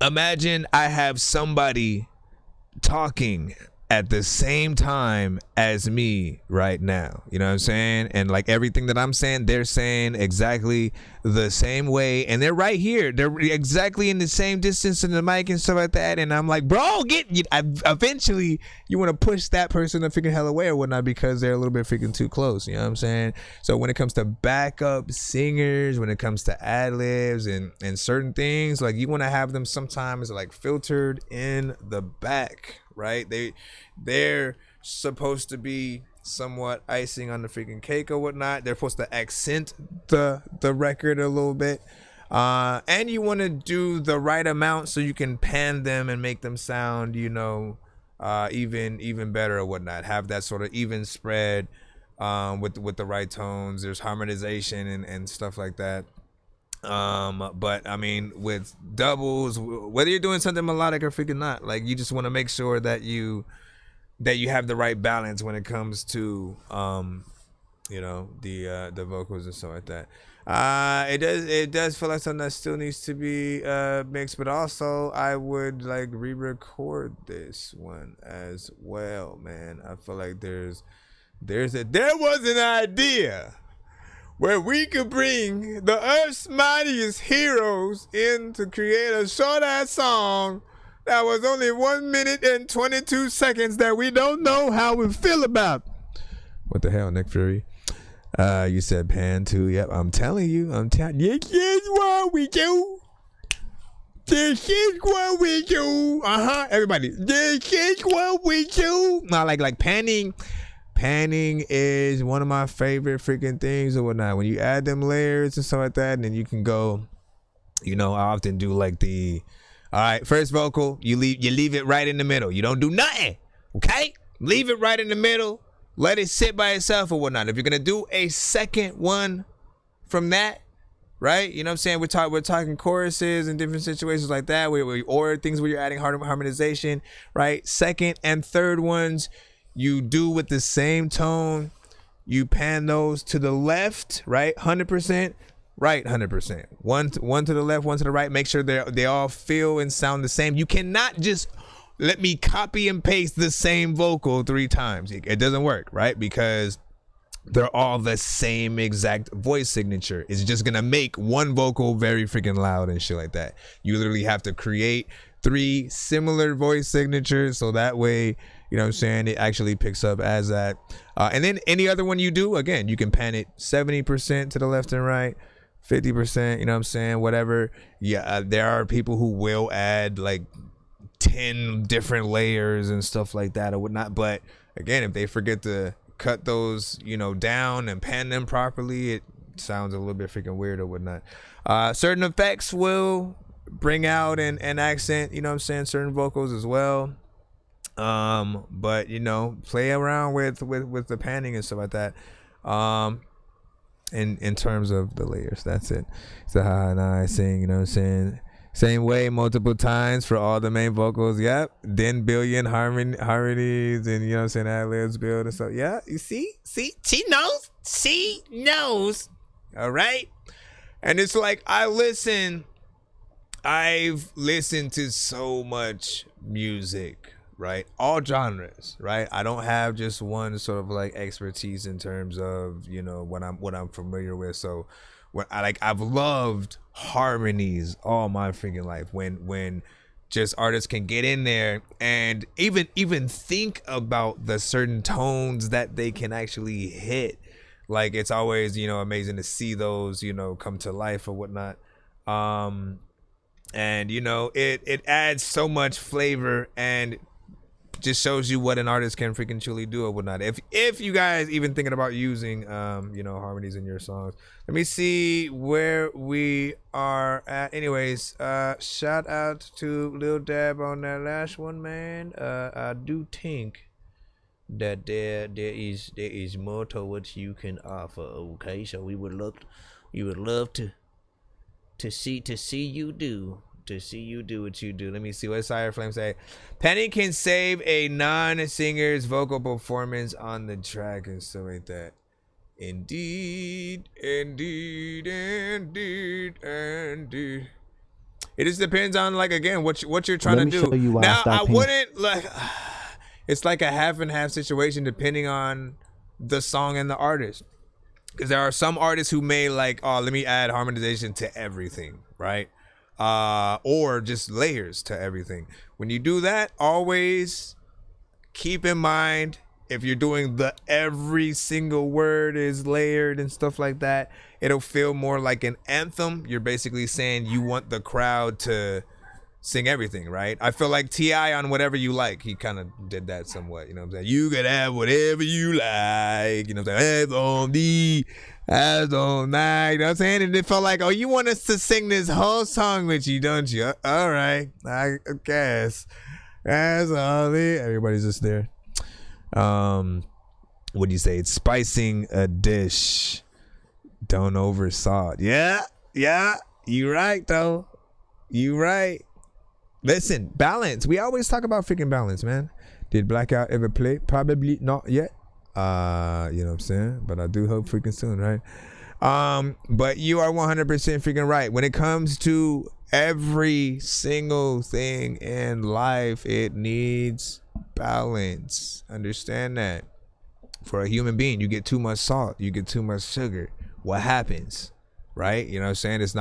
I have somebody talking at the same time as me right now, you know what I'm saying? And like everything that I'm saying, they're saying exactly the same way, and they're right here, they're exactly in the same distance in the mic and stuff like that, and I'm like, bro, eventually you want to push that person the freaking hell away or whatnot because they're a little bit freaking too close, you know what I'm saying? So when it comes to backup singers, when it comes to ad-libs and certain things, like you want to have them sometimes like filtered in the back, right? They're supposed to be somewhat icing on the freaking cake or whatnot. They're supposed to accent the record a little bit, and you want to do the right amount so you can pan them and make them sound, you know, even better or whatnot. Have that sort of even spread with the right tones. There's harmonization and stuff like that. But I mean, with doubles, whether you're doing something melodic or freaking not, like you just want to make sure that you have the right balance when it comes to you know, the vocals and stuff like that. It does feel like something that still needs to be mixed, but also I would like re-record this one as well, man. I feel like there was an idea where we could bring the Earth's mightiest heroes in to create a short-ass song that was only 1 minute and 22 seconds that we don't know how we feel about. What the hell, Nick Fury? You said pan too. Yep, I'm telling you. This is what we do. This is what we do. Everybody. This is what we do. Not like panning. Panning is one of my favorite freaking things or whatnot. When you add them layers and stuff like that, and then you can go, you know, I often do like all right, first vocal, you leave it right in the middle. You don't do nothing, okay? Leave it right in the middle. Let it sit by itself or whatnot. If you're gonna do a second one from that, right? You know what I'm saying? We're talking choruses and different situations like that, or things where you're adding harmonization, right? Second and third ones, you do with the same tone. You pan those to the left, right? 100%, right? 100%. One to the left, one to the right. Make sure they all feel and sound the same. You cannot just let me copy and paste the same vocal 3 times. It doesn't work, right? Because they're all the same exact voice signature. It's just gonna make one vocal very freaking loud and shit like that. You literally have to create 3 similar voice signatures so that way, you know what I'm saying, it actually picks up as that. And then any other one you do, again, you can pan it 70% to the left and right, 50%, you know what I'm saying, whatever. Yeah, there are people who will add like 10 different layers and stuff like that or whatnot. But again, if they forget to cut those, you know, down and pan them properly, it sounds a little bit freaking weird or whatnot. Certain effects will bring out and accent, you know what I'm saying, certain vocals as well. But you know, play around with the panning and stuff like that. in terms of the layers. That's it. So how and I sing, you know what I'm saying? Same way multiple times for all the main vocals. Yep. Then billion harmonies and, you know what I'm saying, ad-libs build and stuff. Yeah, you see? She knows. She knows. All right? And it's like I've listened to so much music, right? All genres, right? I don't have just one sort of like expertise in terms of, you know, what I'm familiar with. So I've loved harmonies all my freaking life. When just artists can get in there and even think about the certain tones that they can actually hit. Like, it's always, you know, amazing to see those, you know, come to life or whatnot. And, you know, it adds so much flavor and just shows you what an artist can freaking truly do or whatnot. If you guys even thinking about using, you know, harmonies in your songs. Let me see where we are at. Anyways, shout out to Lil Dab on that last one, man. I do think that there is more to what you can offer. Okay, so we would love to see you do what you do. Let me see what Sire Flame say. Penny can save a non-singer's vocal performance on the track and stuff like that. Indeed. It just depends on, like, again, what you're trying to do. Now, I wouldn't like. It's like a half and half situation depending on the song and the artist. Because there are some artists who may like, oh, let me add harmonization to everything, right? Or just layers to everything. When you do that, always keep in mind, if you're doing the every single word is layered and stuff like that, it'll feel more like an anthem. You're basically saying you want the crowd to sing everything, right? I feel like T.I. on Whatever You Like, he kind of did that somewhat, you know what I'm saying? You can have whatever you like, you know what I'm saying? As on me, as on night, you know what I'm saying? And it felt like, oh, you want us to sing this whole song with you, don't you? All right, I guess. As on me, everybody's just there. What do you say? It's spicing a dish. Don't oversalt. Yeah, you right though. You right. Listen, balance. We always talk about freaking balance, man. Did Blackout ever play? Probably not yet. You know what I'm saying? But I do hope freaking soon, right? But you are 100% freaking right. When it comes to every single thing in life, it needs balance. Understand that. For a human being, you get too much salt, you get too much sugar. What happens? Right? You know what I'm saying? It's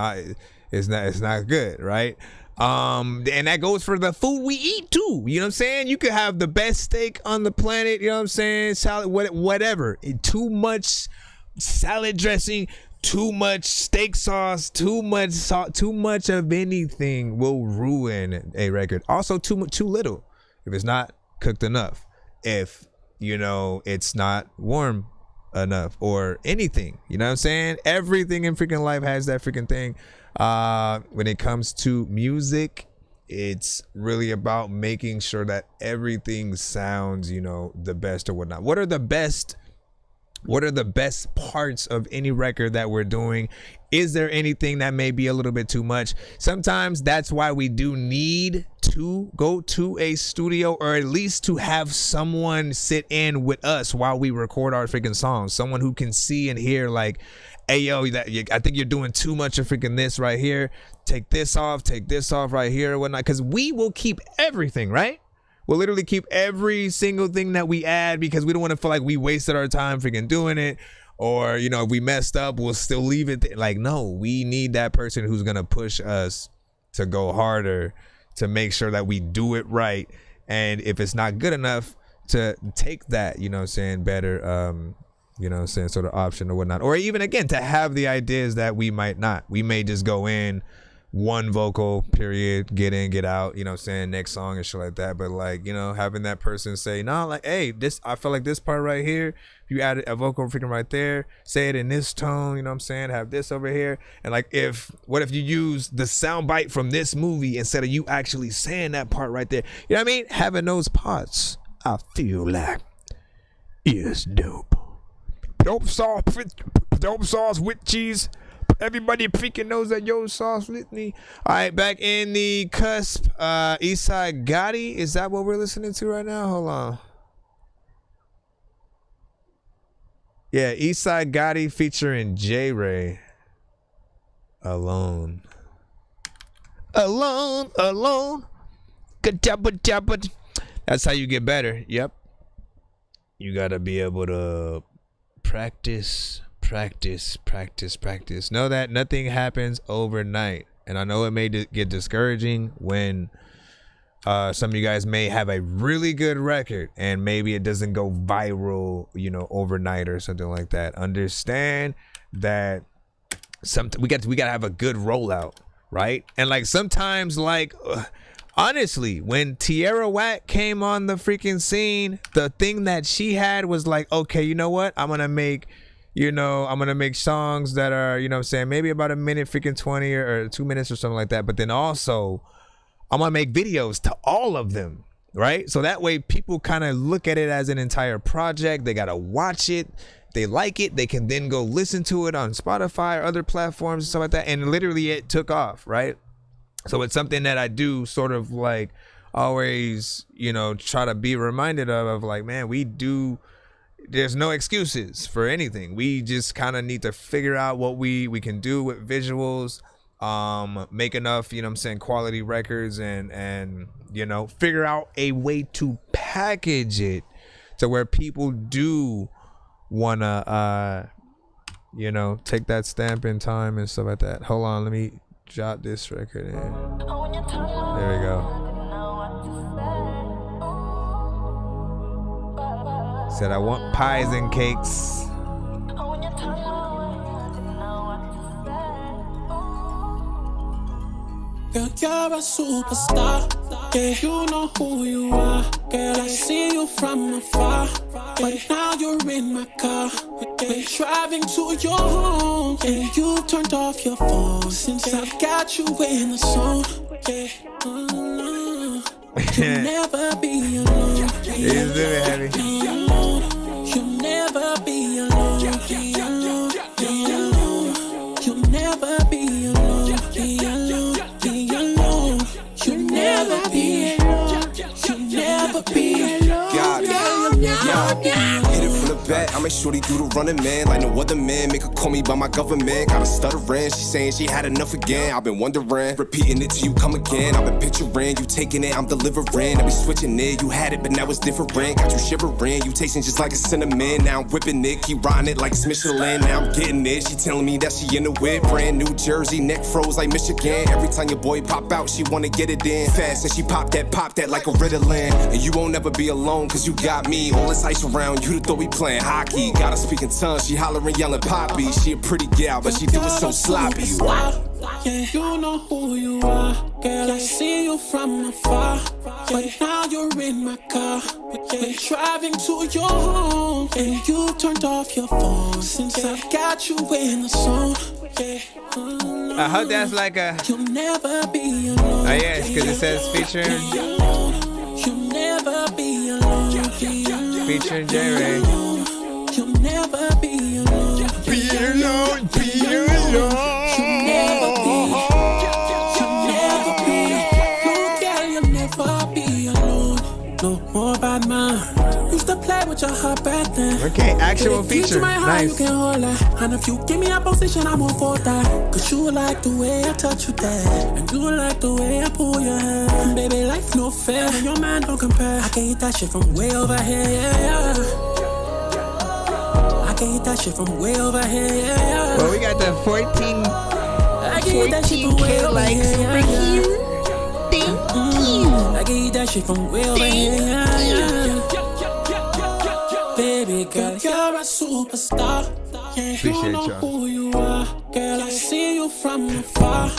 not good, right? And that goes for the food we eat too. You know what I'm saying? You could have the best steak on the planet, you know what I'm saying? Salad, whatever. Too much salad dressing, too much steak sauce, too much salt, too much of anything will ruin a record. Also, too little if it's not cooked enough. If, you know, it's not warm enough or anything. You know what I'm saying? Everything in freaking life has that freaking thing. When it comes to music, it's really about making sure that everything sounds, you know, the best or whatnot. What are the best parts of any record that we're doing? Is there anything that may be a little bit too much? Sometimes that's why we do need to go to a studio, or at least to have someone sit in with us while we record our freaking songs. Someone who can see and hear, like, hey, yo, I think you're doing too much of freaking this right here. Take this off right here or whatnot. Because we will keep everything, right? We'll literally keep every single thing that we add, because we don't want to feel like we wasted our time freaking doing it. Or, you know, if we messed up, we'll still leave it. Like, no, we need that person who's going to push us to go harder, to make sure that we do it right. And if it's not good enough, to take that, you know what I'm saying, better, you know what I'm saying, sort of option or whatnot. Or even, again, to have the ideas that we might not. We may just go in one vocal, period, get in, get out, you know what I'm saying, next song and shit like that. But, like, you know, having that person say, no, like, hey, this, I feel like this part right here, if you added a vocal freaking right there, say it in this tone, you know what I'm saying, have this over here. And, like, what if you use the sound bite from this movie instead of you actually saying that part right there? You know what I mean? Having those parts, I feel like, is dope. Don't dope sauce with cheese. Everybody freaking knows that yo sauce with me. All right, back in the cusp. Eastside Gotti, is that what we're listening to right now? Hold on. Yeah, Eastside Gotti featuring J Ray. Alone. That's how you get better. Yep. You gotta be able to practice. Know that nothing happens overnight. And I know it may get discouraging when some of you guys may have a really good record and maybe it doesn't go viral, overnight or something like that. Understand that we gotta have a good rollout, right? And like sometimes, honestly, when Tierra Whack came on the freaking scene, the thing that she had was like, okay, you know what? I'm gonna make songs that are, maybe about a minute, freaking 20 or 2 minutes or something like that. But then also, I'm gonna make videos to all of them, right? So that way people kind of look at it as an entire project. They gotta watch it. They like it. They can then go listen to it on Spotify or other platforms and stuff like that. And literally it took off, right? So it's something that I do sort of like always, try to be reminded of like, man, there's no excuses for anything. We just kind of need to figure out what we can do with visuals, make enough, quality records and figure out a way to package it to where people do wanna, take that stamp in time and stuff like that. Hold on, let me jot this record in. There we go. Said I want pies and cakes. Girl, you're a superstar. Yeah, you know who you are. Girl, I see you from afar, but now you're in my car. We're driving to your home, and you turned off your phone since I've got you in the zone. Yeah, you'll never be alone. It's really heavy. You'll never be alone. Be alone. Be alone. You'll never be alone. Be alone. Be alone. You'll never be alone. You'll never be alone. Got it. Hit it from the back. I make sure they do the running man like no other man. Make her call me by my government. Got her stuttering. She saying she had enough again. I've been wondering, repeating it till you come again. I've been picturing you taking it, I'm delivering. I be switching it. You had it, but now it's different. Got you shivering. You tasting just like a cinnamon. Now I'm whipping it, keep riding it like it's Michelin. Now I'm getting it. She telling me that she in the whip. Brand New Jersey, neck froze like Michigan. Every time your boy pop out, she wanna get it in fast. And she pop that like a Ritalin. And you won't never be alone, cause you got me. All this ice around you, thought we playing hockey. Gotta speak in tongues, she hollering, yelling Poppy. She a pretty gal, but she do it so sloppy. Yeah, you know who you are. Girl, I see you from afar, but now you're in my car. We're driving to your home, and you turned off your phone since I've got you in the zone. I hope that's like a. You'll never be alone. Oh yes, because it says featuring. You'll never be alone. Featuring J Ray. You'll never be alone. Be alone. Be alone. You'll never be. You'll never be. No girl, you'll never be alone. No more bad man. Used to play with your heart back then. Okay, actual feature. Nice. You can hold that. And if you give me a position, I won't for that. Cause you like the way I touch you there. And you like the way I pull your hair. Baby, life no fair. And your man don't compare. I can hit that shit from way over here, yeah. I can hit that shit from way over here, yeah. Well, we got the 14K likes for you. Thank you. I can hit that shit from way over here, yeah. Baby girl, you're a superstar. Yeah, you know who you are. Girl, I see you from afar,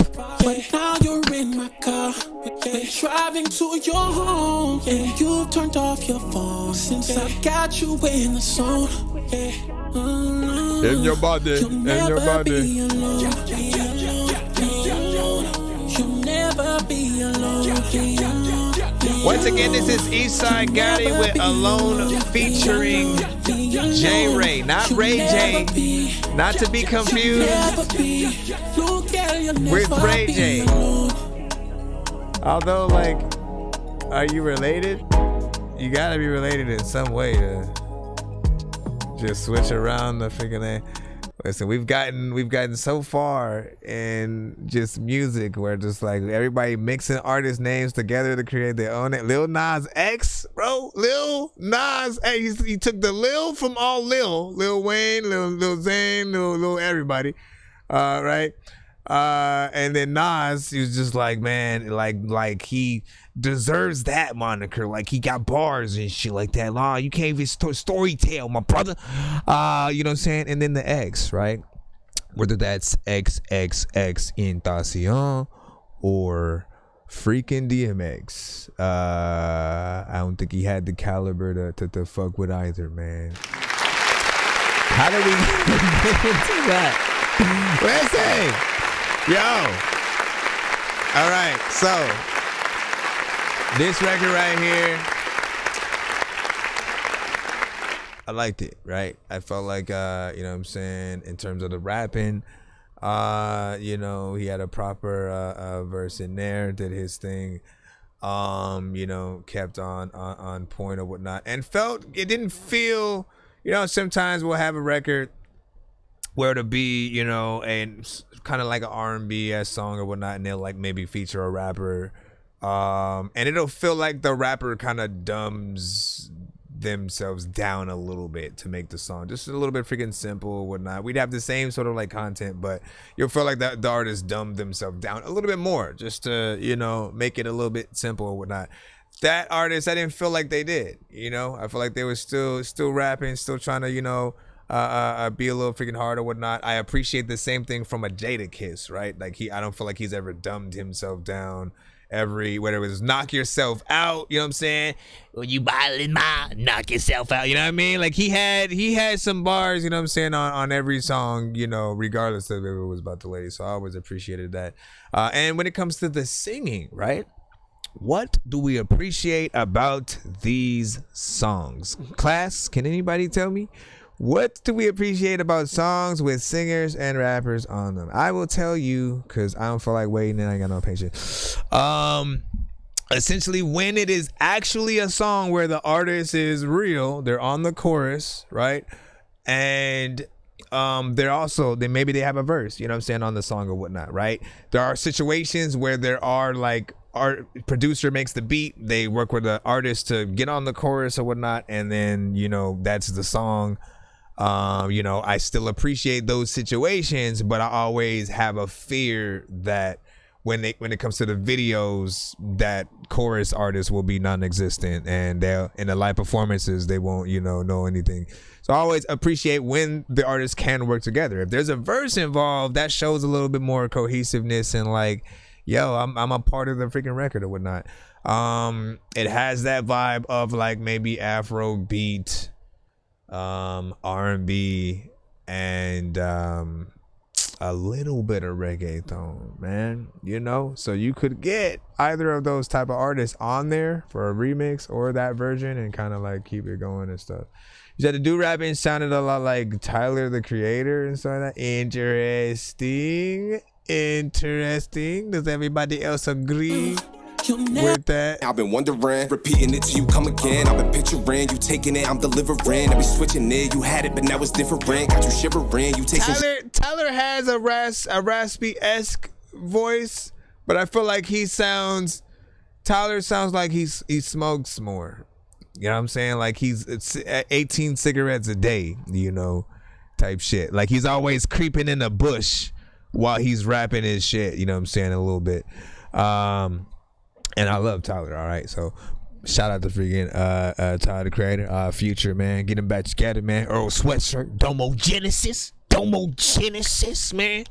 but now you're in my car. We're driving to your home, and you turned off your phone since I've got you in the zone. In your body, in your body. You'll never be alone. Once again, this is Eastside Gotti with Alone featuring J Ray, not Ray J. Not to be confused with Ray J. Although, like, are you related? You gotta be related in some way to just switch around the freaking name. Listen, we've gotten so far in just music where just like everybody mixing artist names together to create their own name. Lil Nas X, bro. Lil Nas X. He took the Lil from all Lil Wayne, Lil Zane, Lil everybody. Right? And then Nas, he was just like, man, like he deserves that moniker. Like he got bars and shit like that. Nah, you can't even story tell, my brother. You know what I'm saying? And then the X, right? Whether that's XXXTentacion or freaking DMX. I don't think he had the caliber to fuck with either, man. How do we get into that? Listen. Yo. All right, so this record right here, I liked it, right? I felt like, you know what I'm saying, in terms of the rapping, you know, he had a proper verse in there, did his thing, you know, kept on point or whatnot, and it didn't feel, you know, sometimes we'll have a record where it'll be, you know, and kind of like an R&B song or whatnot, and they'll like maybe feature a rapper, and it'll feel like the rapper kind of dumbs themselves down a little bit to make the song just a little bit freaking simple or whatnot. We'd have the same sort of like content, but you'll feel like that the artist dumbed themselves down a little bit more just to, you know, make it a little bit simple or whatnot. That artist, I didn't feel like they did, you know. I feel like they were still rapping, still trying to, you know, be a little freaking hard or whatnot. I appreciate the same thing from a Jadakiss, right? Like I don't feel like he's ever dumbed himself down whether it was knock yourself out, you know what I'm saying? When you ballin' knock yourself out, you know what I mean? Like he had some bars, you know what I'm saying, on every song, you know, regardless of if it was about the lady. So I always appreciated that. And when it comes to the singing, right? What do we appreciate about these songs? Class, can anybody tell me? What do we appreciate about songs with singers and rappers on them? I will tell you, because I don't feel like waiting and I ain't got no patience. Essentially, when it is actually a song where the artist is real, they're on the chorus, right? And maybe they have a verse, you know what I'm saying, on the song or whatnot, right? There are situations where there are like, producer makes the beat, they work with the artist to get on the chorus or whatnot, and then, you know, that's the song. You know, I still appreciate those situations, but I always have a fear that when it comes to the videos, that chorus artists will be non-existent, and they'll, in the live performances, they won't, you know anything. So I always appreciate when the artists can work together. If there's a verse involved, that shows a little bit more cohesiveness and like, yo, I'm a part of the freaking record or whatnot. It has that vibe of like maybe Afro beat, R&B, and a little bit of reggaeton, man, you know. So you could get either of those type of artists on there for a remix or that version and kind of like keep it going and stuff. You said the dude rapping sounded a lot like Tyler the Creator and stuff like that. Interesting. Does everybody else agree with that? I've been wondering, repeating it till you come again. I've been picturing you taking it, I'm delivering. I be switching it, you had it, but now it's different. Got you shivering, you take Tyler has a raspy-esque voice, but I feel like Tyler sounds like he smokes more. You know what I'm saying? Like it's 18 cigarettes a day, you know, type shit. Like he's always creeping in the bush while he's rapping his shit, you know what I'm saying, a little bit. And I love Tyler, all right? So shout out to freaking Tyler the Creator, Future, man. Get him back together, man. Earl Sweatshirt, Domo Genesis, man.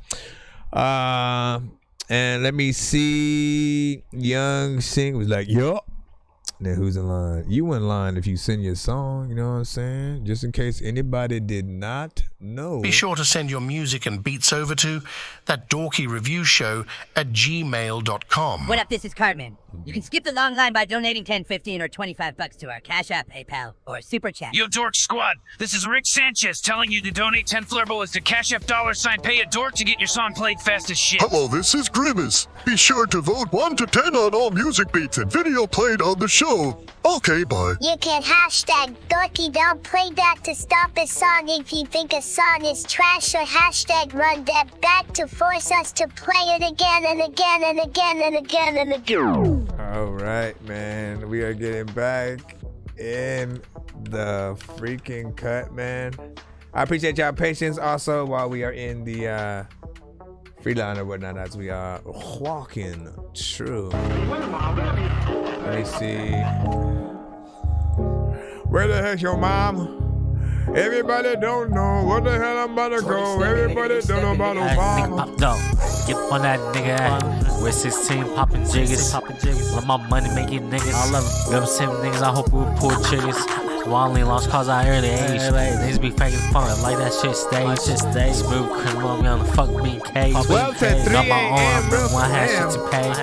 And let me see. Young Sing was like, yup. Now who's in line? You in line if you send your song, you know what I'm saying? Just in case anybody did not No. Be sure to send your music and beats over to ThatDorkyReviewShow@gmail.com. What up, this is Cartman. You can skip the long line by donating $10, $15, or $25 to our Cash App, PayPal, or Super Chat. Yo, Dork Squad, this is Rick Sanchez telling you to donate 10 flurballs to Cash App $pay a dork to get your song played fast as shit. Hello, this is Grimace. Be sure to vote 1 to 10 on all music beats and video played on the show. Okay, bye. You can hashtag Dorky don't play that to stop a song if you think a song is trash, or hashtag run that back to force us to play it again and again and again and again and again. All right, man. We are getting back in the freaking cut, man. I appreciate y'all patience also while we are in the freeline or whatnot as we are walking through. Let me see. Where the heck's your mom? Everybody don't know what the hell I'm about to go. Everybody don't know about Obama. No, get on that nigga ass. We're 16 popping jiggers. Let my money making niggas. I love it. Them same niggas, I hope we pull triggers. Wildly lost cause I early age. Niggas be faking fun like that shit stays. Smooth criminal, me on the fuck me cage. Got my arm, one hash shit to pay.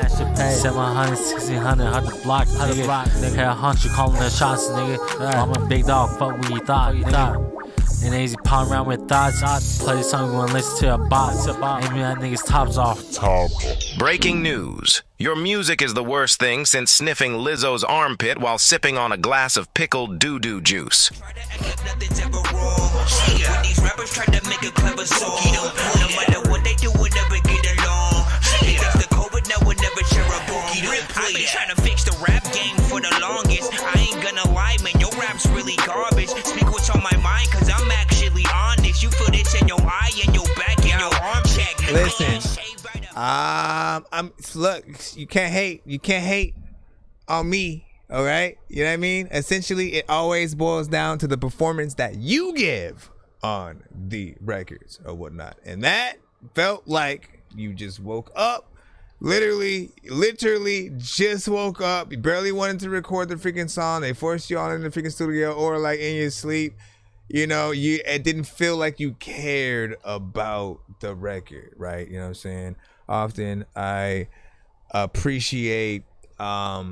700, 1600, 100 block, nigga. Nigga, a hunch, you calling the shots, nigga. I'm a big dog, fuck what you thought, nigga. And easy pound around with thoughts. Play this song, you wanna listen to a bot. Aim that niggas tops off. Breaking news. Your music is the worst thing since sniffing Lizzo's armpit while sipping on a glass of pickled doo-doo juice. When these rappers try to make a clever song, no matter what they do, we'll never get along. Because the COVID now will never share a bong. I've been trying to fix the rap game for the longest. I ain't gonna lie, man, your rap's really garbage. Speak what's on my mind, cause I'm actually honest. You feel this in your eye and your back and your arm check. Listen, look, you can't hate on me, all right? You know what I mean? Essentially, it always boils down to the performance that you give on the records or whatnot. And that felt like you just woke up, literally just woke up. You barely wanted to record the freaking song. They forced you on in the freaking studio or like in your sleep. You know, it didn't feel like you cared about the record, right? You know what I'm saying? Often I appreciate, I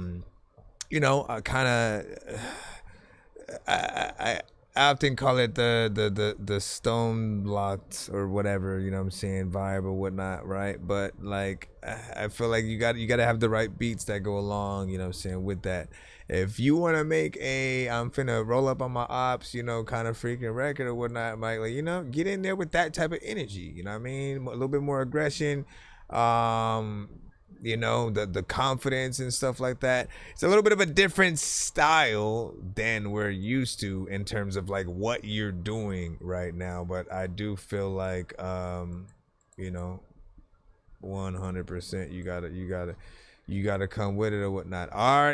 often call it the stone locked or whatever, you know what I'm saying, vibe or whatnot, right? But like, I feel like you got to have the right beats that go along, you know what I'm saying, with that. If you want to make I'm finna roll up on my ops, you know, kind of freaking record or whatnot, Mike, like, you know, get in there with that type of energy, you know what I mean? A little bit more aggression, you know, the confidence and stuff like that. It's a little bit of a different style than we're used to in terms of like what you're doing right now. But I do feel like, you know, 100% you gotta come with it or whatnot.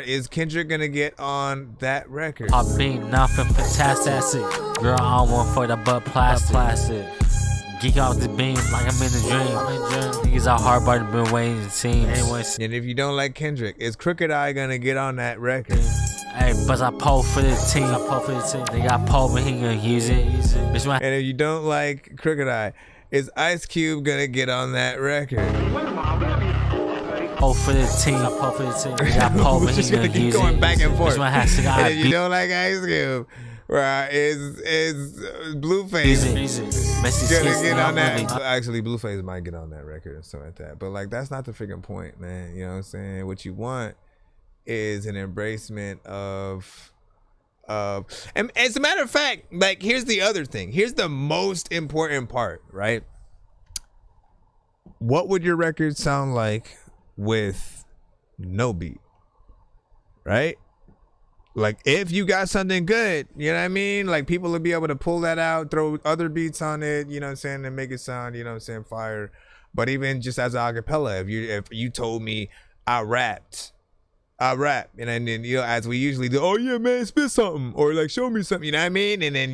Is Kendrick gonna get on that record? I mean, nothing fantastic. Girl, I want for the butt plastic. Geek off the beam like I'm in a dream. Niggas are hard, but been waiting to see. And if you don't like Kendrick, is Crooked Eye gonna get on that record? Hey, but I poll for the team. They got poll, but he gonna use it. And if you don't like Crooked Eye, is Ice Cube gonna get on that record? Poll for the team. They got poll, but he gonna use it. Going back and forth. This one has to and if you don't like Ice Cube, right, is Blueface gonna get on that? Actually, Blueface might get on that record and stuff like that. But like, that's not the freaking point, man. You know what I'm saying? What you want is an embracement of and as a matter of fact, like, here's the other thing. Here's the most important part, right? What would your record sound like with no beat, right? Like, if you got something good, you know what I mean? Like, people will be able to pull that out, throw other beats on it, you know what I'm saying, and make it sound, you know what I'm saying, fire. But even just as a acapella, if you told me I rapped, and then, you know, as we usually do, oh yeah, man, spit something, or like, show me something, you know what I mean? And then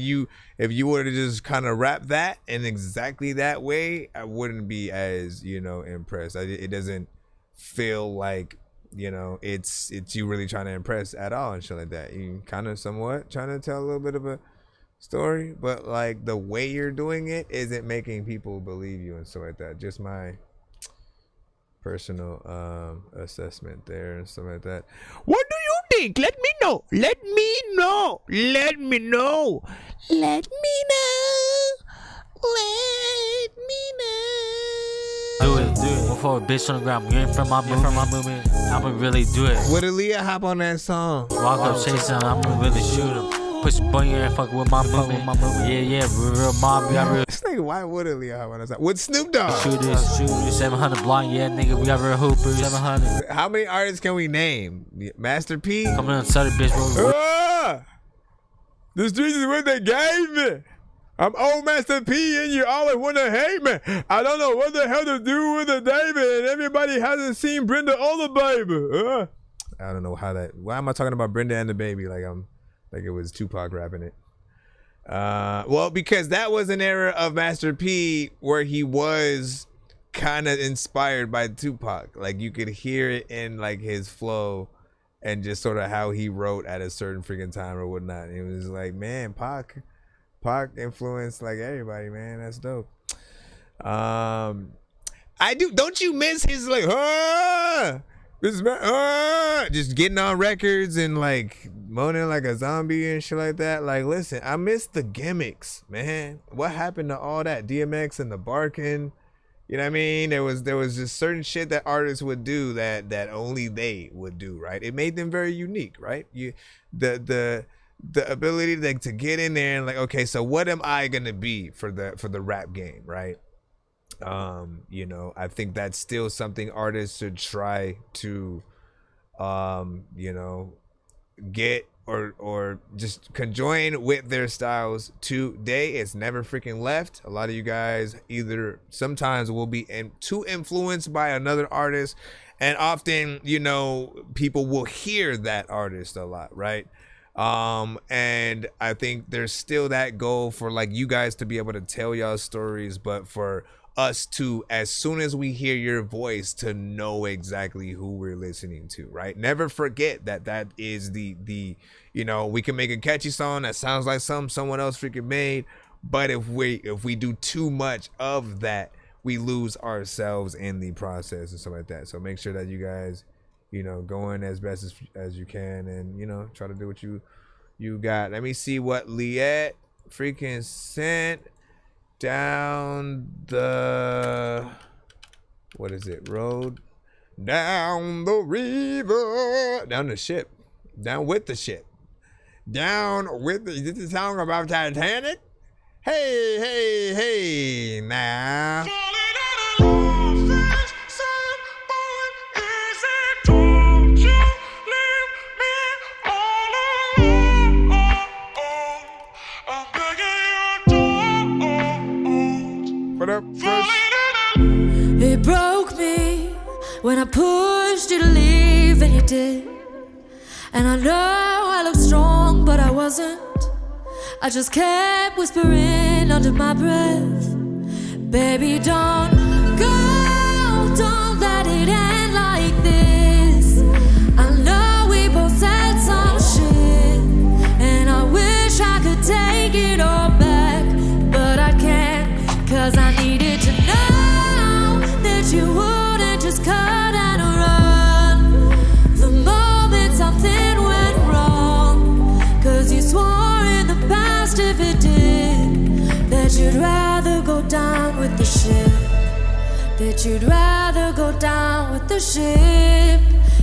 if you were to just kind of rap that in exactly that way, I wouldn't be as, you know, impressed. It doesn't feel like, you know, it's you really trying to impress at all and shit like that. You kind of somewhat trying to tell a little bit of a story, but like the way you're doing it isn't making people believe you and stuff like that. Just my personal assessment there and stuff like that. What do you think? Let me know. Let me know. Let me know. Let me know. Let me know. Do it. Before a bitch on the ground, you ain't from my movement. I'ma really do it. Would Aaliyah hop on that song? Walk up, chase him, I'ma really shoot him. Push a button and fuck with my movement. Yeah, real mob, we got real. It's like, why would Aaliyah hop on that song? With Snoop Dogg. Shooters, 700 block, yeah, nigga, we got real hoopers. 700. How many artists can we name? Master P? Coming on Southern bitch, bro. The streets is what they gave me. I'm old Master P and you always want to hate me. I don't know what the hell to do with the David and everybody hasn't seen Brenda or the baby. I don't know how that, why am I talking about Brenda and the baby like it was Tupac rapping it? Well, because that was an era of Master P where he was kind of inspired by Tupac. Like you could hear it in like his flow and just sort of how he wrote at a certain freaking time or whatnot. It was like, man, Pac influenced like everybody, man. That's dope. Don't you miss his like just getting on records and like moaning like a zombie and shit like that? Like, listen, I miss the gimmicks, man. What happened to all that DMX and the barking? You know what I mean? There was just certain shit that artists would do that only they would do, right? It made them very unique, right? The ability to get in there and like, okay, so what am I gonna be for the rap game, right? You know, I think that's still something artists should try to you know, get or just conjoin with their styles today. It's never freaking left. A lot of you guys either sometimes will be too influenced by another artist, and often, you know, people will hear that artist a lot, right? And I think there's still that goal for like you guys to be able to tell y'all stories, but for us to, as soon as we hear your voice, to know exactly who we're listening to, right? Never forget that is the you know, we can make a catchy song that sounds like someone else freaking made, but if we do too much of that, we lose ourselves in the process and stuff like that. So make sure that you guys, you know, go in as best as you can and, you know, try to do what you got. Let me see what Liette freaking sent down the, what is it, road? Down the river. Down the ship. Down with the ship. Down with the, is this a song about Titanic? Hey, now. What up, Fresh? It broke me when I pushed you to leave, and you did. And I know I look strong, but I wasn't. I just kept whispering under my breath, baby, don't go, don't let it end like this. I know we both said some shit, and I wish I could take it all back, but I can't, 'cause I needed to know that you wouldn't just cut and run the moment something went wrong, 'cause you swore in the past, if it did, that you'd rather go down with the ship, that you'd rather go down with the ship,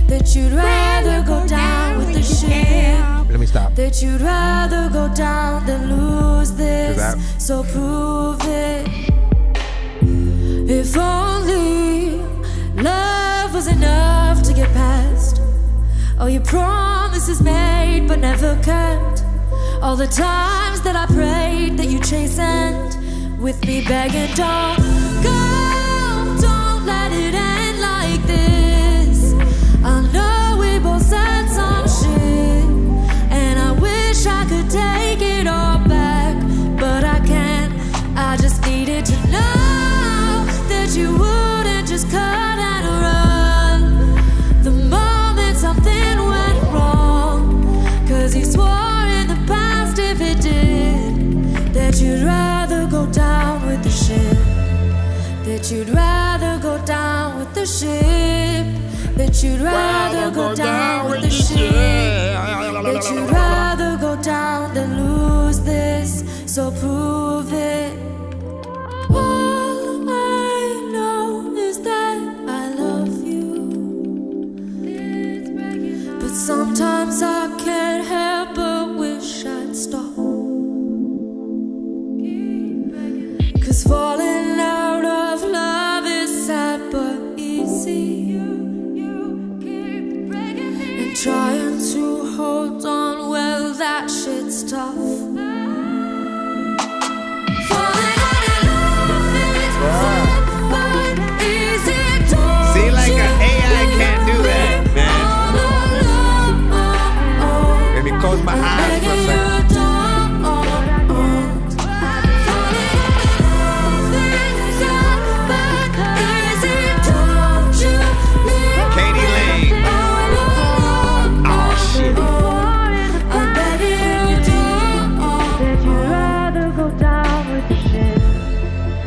that you'd rather go down with the ship. Let me stop. That you'd rather go down than lose this, so prove it. If only love was enough to get past all your promises made but never kept, all the times that I prayed that you'd chastened with me begging, don't go, don't let it end like this. I know we both said some shit, and I wish I could take it all back, but I can't. I just needed to know that you wouldn't just cut and run the moment something went wrong, 'cause you swore in the past, if it did, that you'd rather go down with the ship, that you'd rather go down with the ship, that you'd rather go down than lose this, so prove it. All I know is that I love you, but sometimes I can't help but wish I'd stop. 'Cause falling out of love is sad but easy, and trying to hold on, well, that shit's tough. See, like an AI can't do that, man. Let me close my eyes for a second. Katie Lane. Oh shit.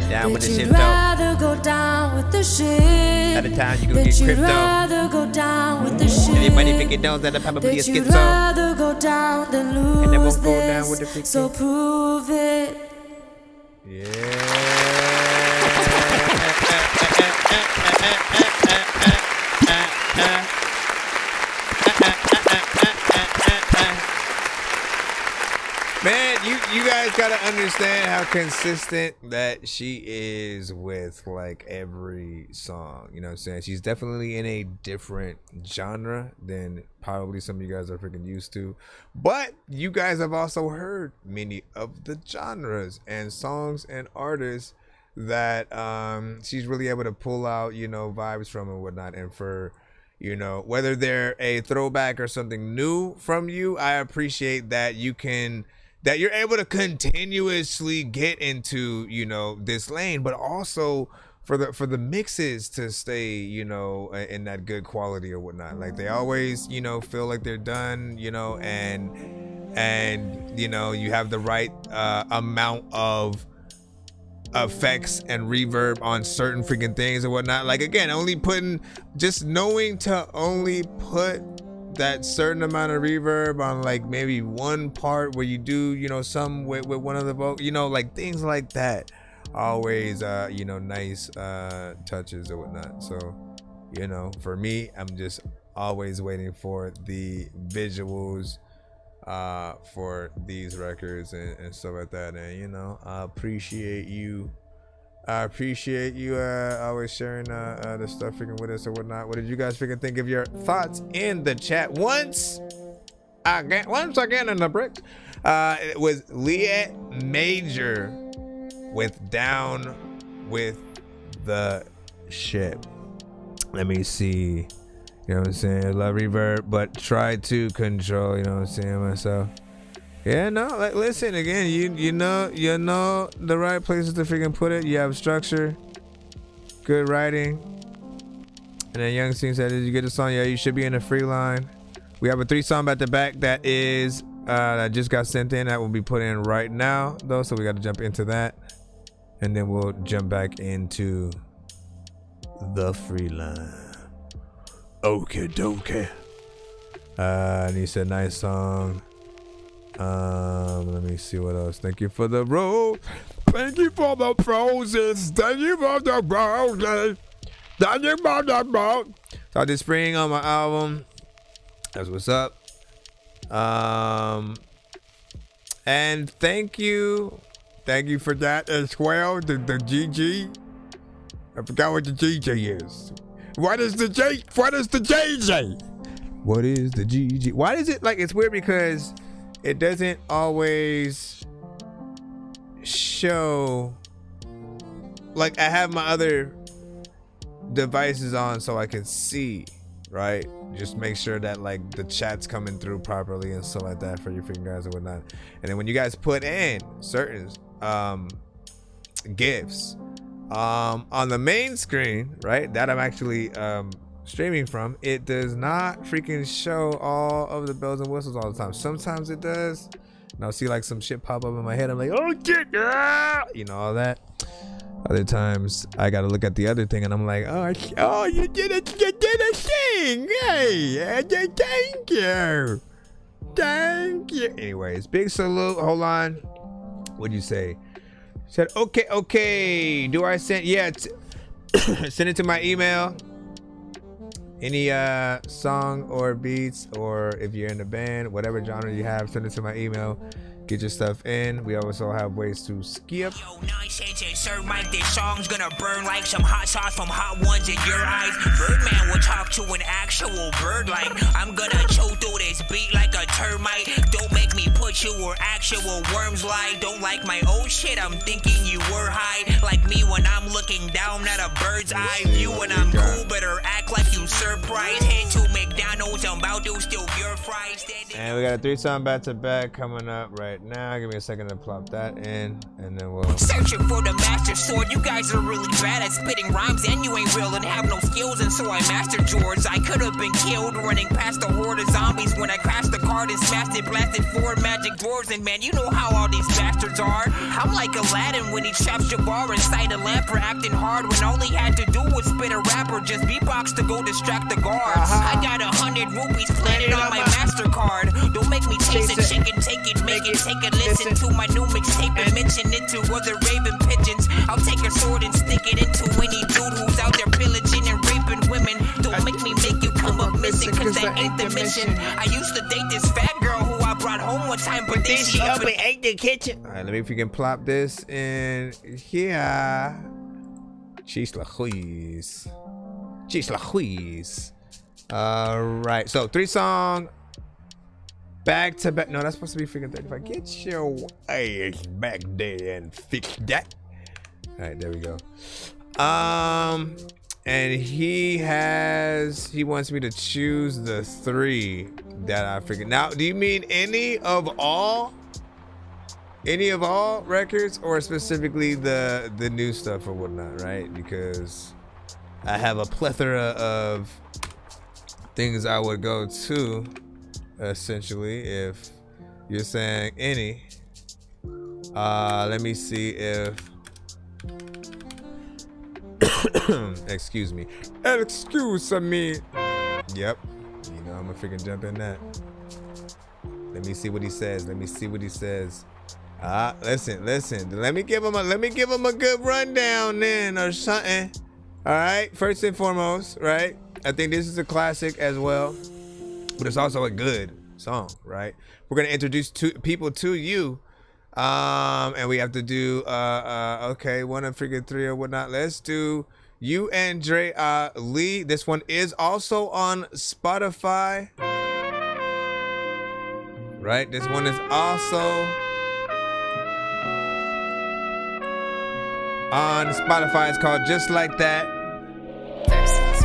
Down with the shit though. At the time you gonna get crypto. Anybody think it knows that'll probably be a schizo. And they won't go down with the 50. So prove it. Man, you guys gotta understand how consistent that she is with like every song. You know what I'm saying? She's definitely in a different genre than probably some of you guys are freaking used to. But you guys have also heard many of the genres and songs and artists that she's really able to pull out, you know, vibes from and whatnot. And for, you know, whether they're a throwback or something new from you, I appreciate that that you're able to continuously get into, you know, this lane, but also for the mixes to stay, you know, in that good quality or whatnot. Like they always, you know, feel like they're done, you know, and you know, you have the right amount of effects and reverb on certain freaking things and whatnot. Like again, just knowing to only put that certain amount of reverb on like maybe one part where you do, you know, some with one of the vocals, you know, like things like that. Always, you know, nice touches or whatnot. So, you know, for me, I'm just always waiting for the visuals for these records and stuff like that. And, you know, I appreciate you always sharing the stuff freaking with us or whatnot. What did you guys freaking think of your thoughts in the chat? Once again in the brick, it was Leah Major with Down with the Ship. Let me see. You know what I'm saying? Love reverb, but try to control, you know what I'm saying, myself. Yeah, no, like listen again, you know the right places to freaking put it. You have structure, good writing. And then Young Sing said, did you get the song? Yeah, you should be in the free line. We have a 3-song back to back that is that just got sent in, that will be put in right now though, so we got to jump into that. And then we'll jump back into the free line. Okay, dokie. And he said, nice song. Let me see what else. Thank you for the rose. Thank you for the roses. Thank you for the roses. Thank you for the roses. Started this spring on my album. That's what's up. And thank you for that as well. The GG. I forgot what the GG is. What is the J? What is the JJ? What is the GG? Why is it like it's weird because it doesn't always show, like I have my other devices on so I can see, right? Just make sure that like the chat's coming through properly and stuff like that for your freaking guys and whatnot. And then when you guys put in certain GIFs on the main screen, right, that I'm actually streaming from, it does not freaking show all of the bells and whistles all the time. Sometimes it does, and I'll see like some shit pop up in my head. I'm like, oh shit, yeah, you know, all that. Other times I gotta look at the other thing and I'm like, oh, you did a thing. Hey, thank you. Thank you. Anyways, big salute. Hold on. What'd you say? Said, okay. Do I send? Yeah, send it to my email. Any song or beats, or if you're in a band, whatever genre you have, send it to my email. Get your stuff in. We also have ways to skip. Yo, 9 cents and serve Mike. This song's gonna burn like some hot sauce from hot ones in your eyes. Birdman will talk to an actual bird like I'm gonna chew through this beat like a termite. Don't make me put you where actual worms lie. Don't like my old shit. I'm thinking you were high. Like me when I'm looking down at a bird's eye view. When I'm cool, better act like you surprised. Head to McDonald's, I'm about to steal your fries. And we got a 3-song back-to-back coming up right now. Give me a second to plop that in, and then we'll... Searching for the master sword. You guys are really bad at spitting rhymes, and you ain't real and have no skills, and so I mastered yours. I could have been killed running past a horde of zombies when I crashed the card and smashed it, blasted 4 magic doors, and man, you know how all these bastards are. I'm like Aladdin when he traps Jabbar inside a lamp for acting hard when all he had to do was spit a rap or just beatbox to go distract the guards. I got 100 rupees planted on my MasterCard. Don't make me chase a chicken, take it, make it, take a listen to my new mixtape and mention it to other raven pigeons. I'll take a sword and stick it into any dude who's out there pillaging and raping women. Don't make me make you come up missing, cause that ain't the mission. I used to date this fat girl who I brought home one time, but then she up and ate the kitchen. Alright, let me see if we can plop this in here. Cheese la Louise. Alright, so 3-song back to back. No, that's supposed to be freaking 35. Get your ass back there and fix that. Alright, there we go. And he wants me to choose the 3 that I figured. Now, do you mean any of all records, or specifically the new stuff or whatnot, right? Because I have a plethora of things I would go to, essentially, if you're saying any. Let me see if excuse me. Yep. You know I'm gonna freaking jump in that. Let me see what he says. Listen. Let me give him a good rundown then, or something. All right. First and foremost, right? I think this is a classic as well, but it's also a good song, right? We're gonna introduce people to you, and we have to do okay, 1 of freaking 3 or whatnot. Let's do You and Dre Lee. This one is also on Spotify, right? This one is also on Spotify. It's called Just Like That.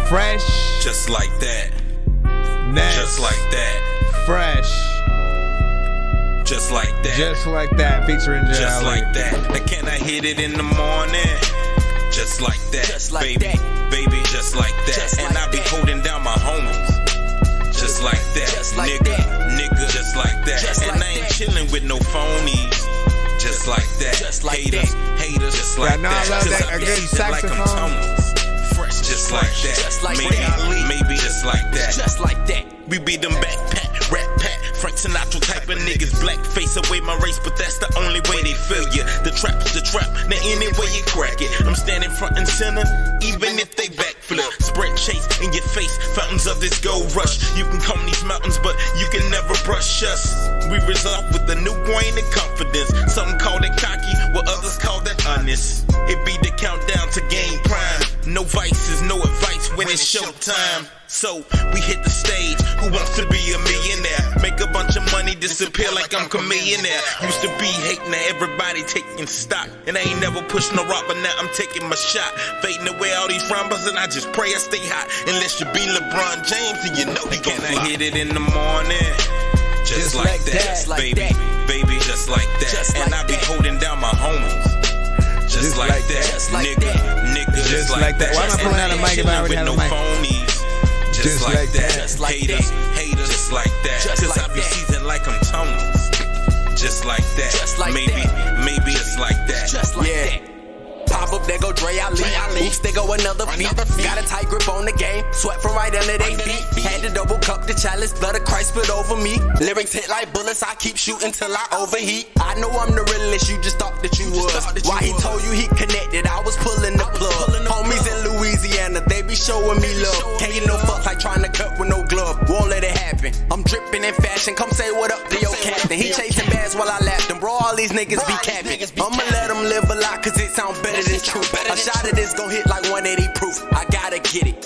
Fresh. Just like that. Next. Just like that. Fresh. Just like that. Just like that. Featuring Dre. Just like that. Now can I hit it in the morning? Just like that. Just like baby, that. Baby, just like that. Just and like I be holding down my homies. Just like that. Just like nigga, just like that. Just and like I ain't chilling with no phonies. Just like that. Just like haters, just like that. I love that. A good saxophone. Just like that. Just like maybe just like that. Just like that. We be them backpack, rap pack, Frank Sinatra type of niggas. Black face away my race, but that's the only way they feel ya. The trap's the trap, now any way you crack it. I'm standing front and center, even if they backflip. Sprint chase in your face, fountains of this gold rush. You can comb these mountains, but you can never brush us. We resolve with a new grain of confidence. Some call it cocky, while others call that honest. It be the countdown to game prime. No vices, no advice when it's showtime. So we hit the stage. Who wants to be a millionaire? Make a bunch of money disappear like I'm a millionaire. Used to be hating, now everybody taking stock. And I ain't never pushed no rock, but now I'm taking my shot. Fading away all these rumbles, and I just pray I stay hot. Unless you be LeBron James, and you know he gon' fly. I hit it in the morning. Just like that, baby, baby, just like that. And I be holding down my homies. Just like that, nigga, just like that. Why am I pulling out a mic if I already have a mic? Just like that, haters, just like that. Cause I be seasoned like I'm Tony's. Just like that, maybe just like that. Just like that. Pop up, there go Dre, Ali. Oops, there go another feat. Got a tight grip on the game, sweat from right under they feet. Had to double cup the chalice, blood of Christ spit over me. Lyrics hit like bullets, I keep shooting till I overheat. I know I'm the realest, you just thought that you was. Why he told you he connected, I was pulling the plug. Homies in Louisiana, they be showing me love. Can't get no fuck like trying to cut with no glove. Won't let it happen. I'm dripping in fashion, come say what up to your captain. He chasing bags while I lapped him, bro, all these niggas be capping. I'ma let him live a lot cause it sound better than truth. A shot of this gon' hit like 180 proof, I gotta get it.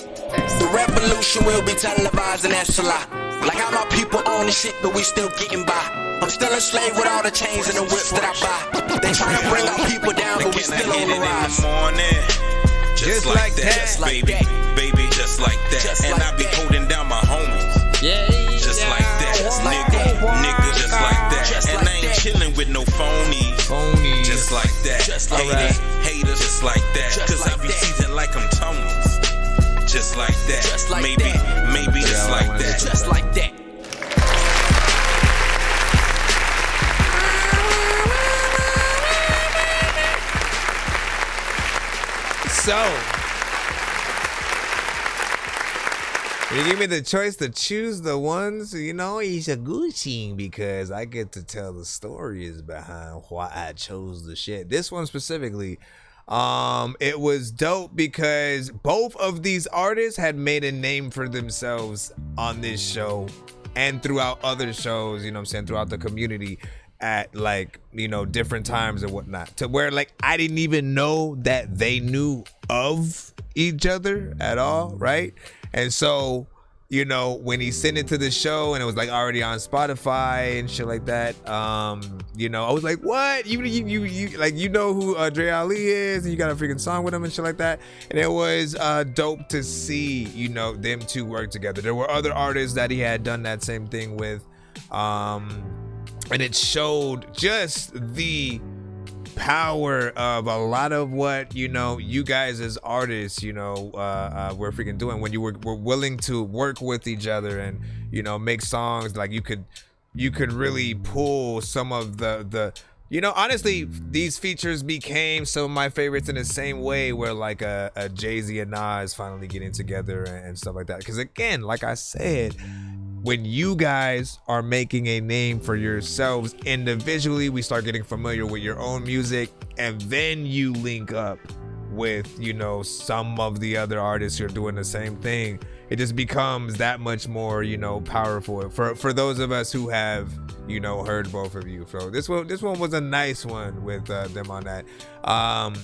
The revolution will be televised and that's a lie. Like how my people own the shit but we still getting by. I'm still a slave with all the chains and the whips that I buy. They tryna bring our people down but we still on the rise. Just like that, baby, baby, just like that. And I be holding down my homies. Yeah, just like that, nigga, just like that. And I ain't chilling with no phonies. Just like that. Haters, just like that. Cause I be seasoned like I'm Tony's. Just like that. Maybe just like that. Just like that. So, you give me the choice to choose the ones, you know, he's a Gucci because I get to tell the stories behind why I chose the shit. This one specifically, it was dope because both of these artists had made a name for themselves on this show and throughout other shows, you know what I'm saying, throughout the community at like, you know, different times and whatnot, to where like I didn't even know that they knew of each other at all, right? And so, you know, when he sent it to the show and it was like already on Spotify and shit like that, you know, I was like, what? You like, you know who Dre Ali is and you got a freaking song with him and shit like that. And it was dope to see, you know, them two work together. There were other artists that he had done that same thing with, and it showed just the power of a lot of what, you know, you guys as artists, you know, were freaking doing when you were willing to work with each other and, you know, make songs. Like you could really pull some of the you know, honestly, these features became some of my favorites in the same way where like a Jay-Z and Nas finally getting together and stuff like that. Because again, like I said, when you guys are making a name for yourselves individually, we start getting familiar with your own music, and then you link up with, you know, some of the other artists who are doing the same thing. It just becomes that much more, you know, powerful for those of us who have, you know, heard both of you. So this one was a nice one with them on that. And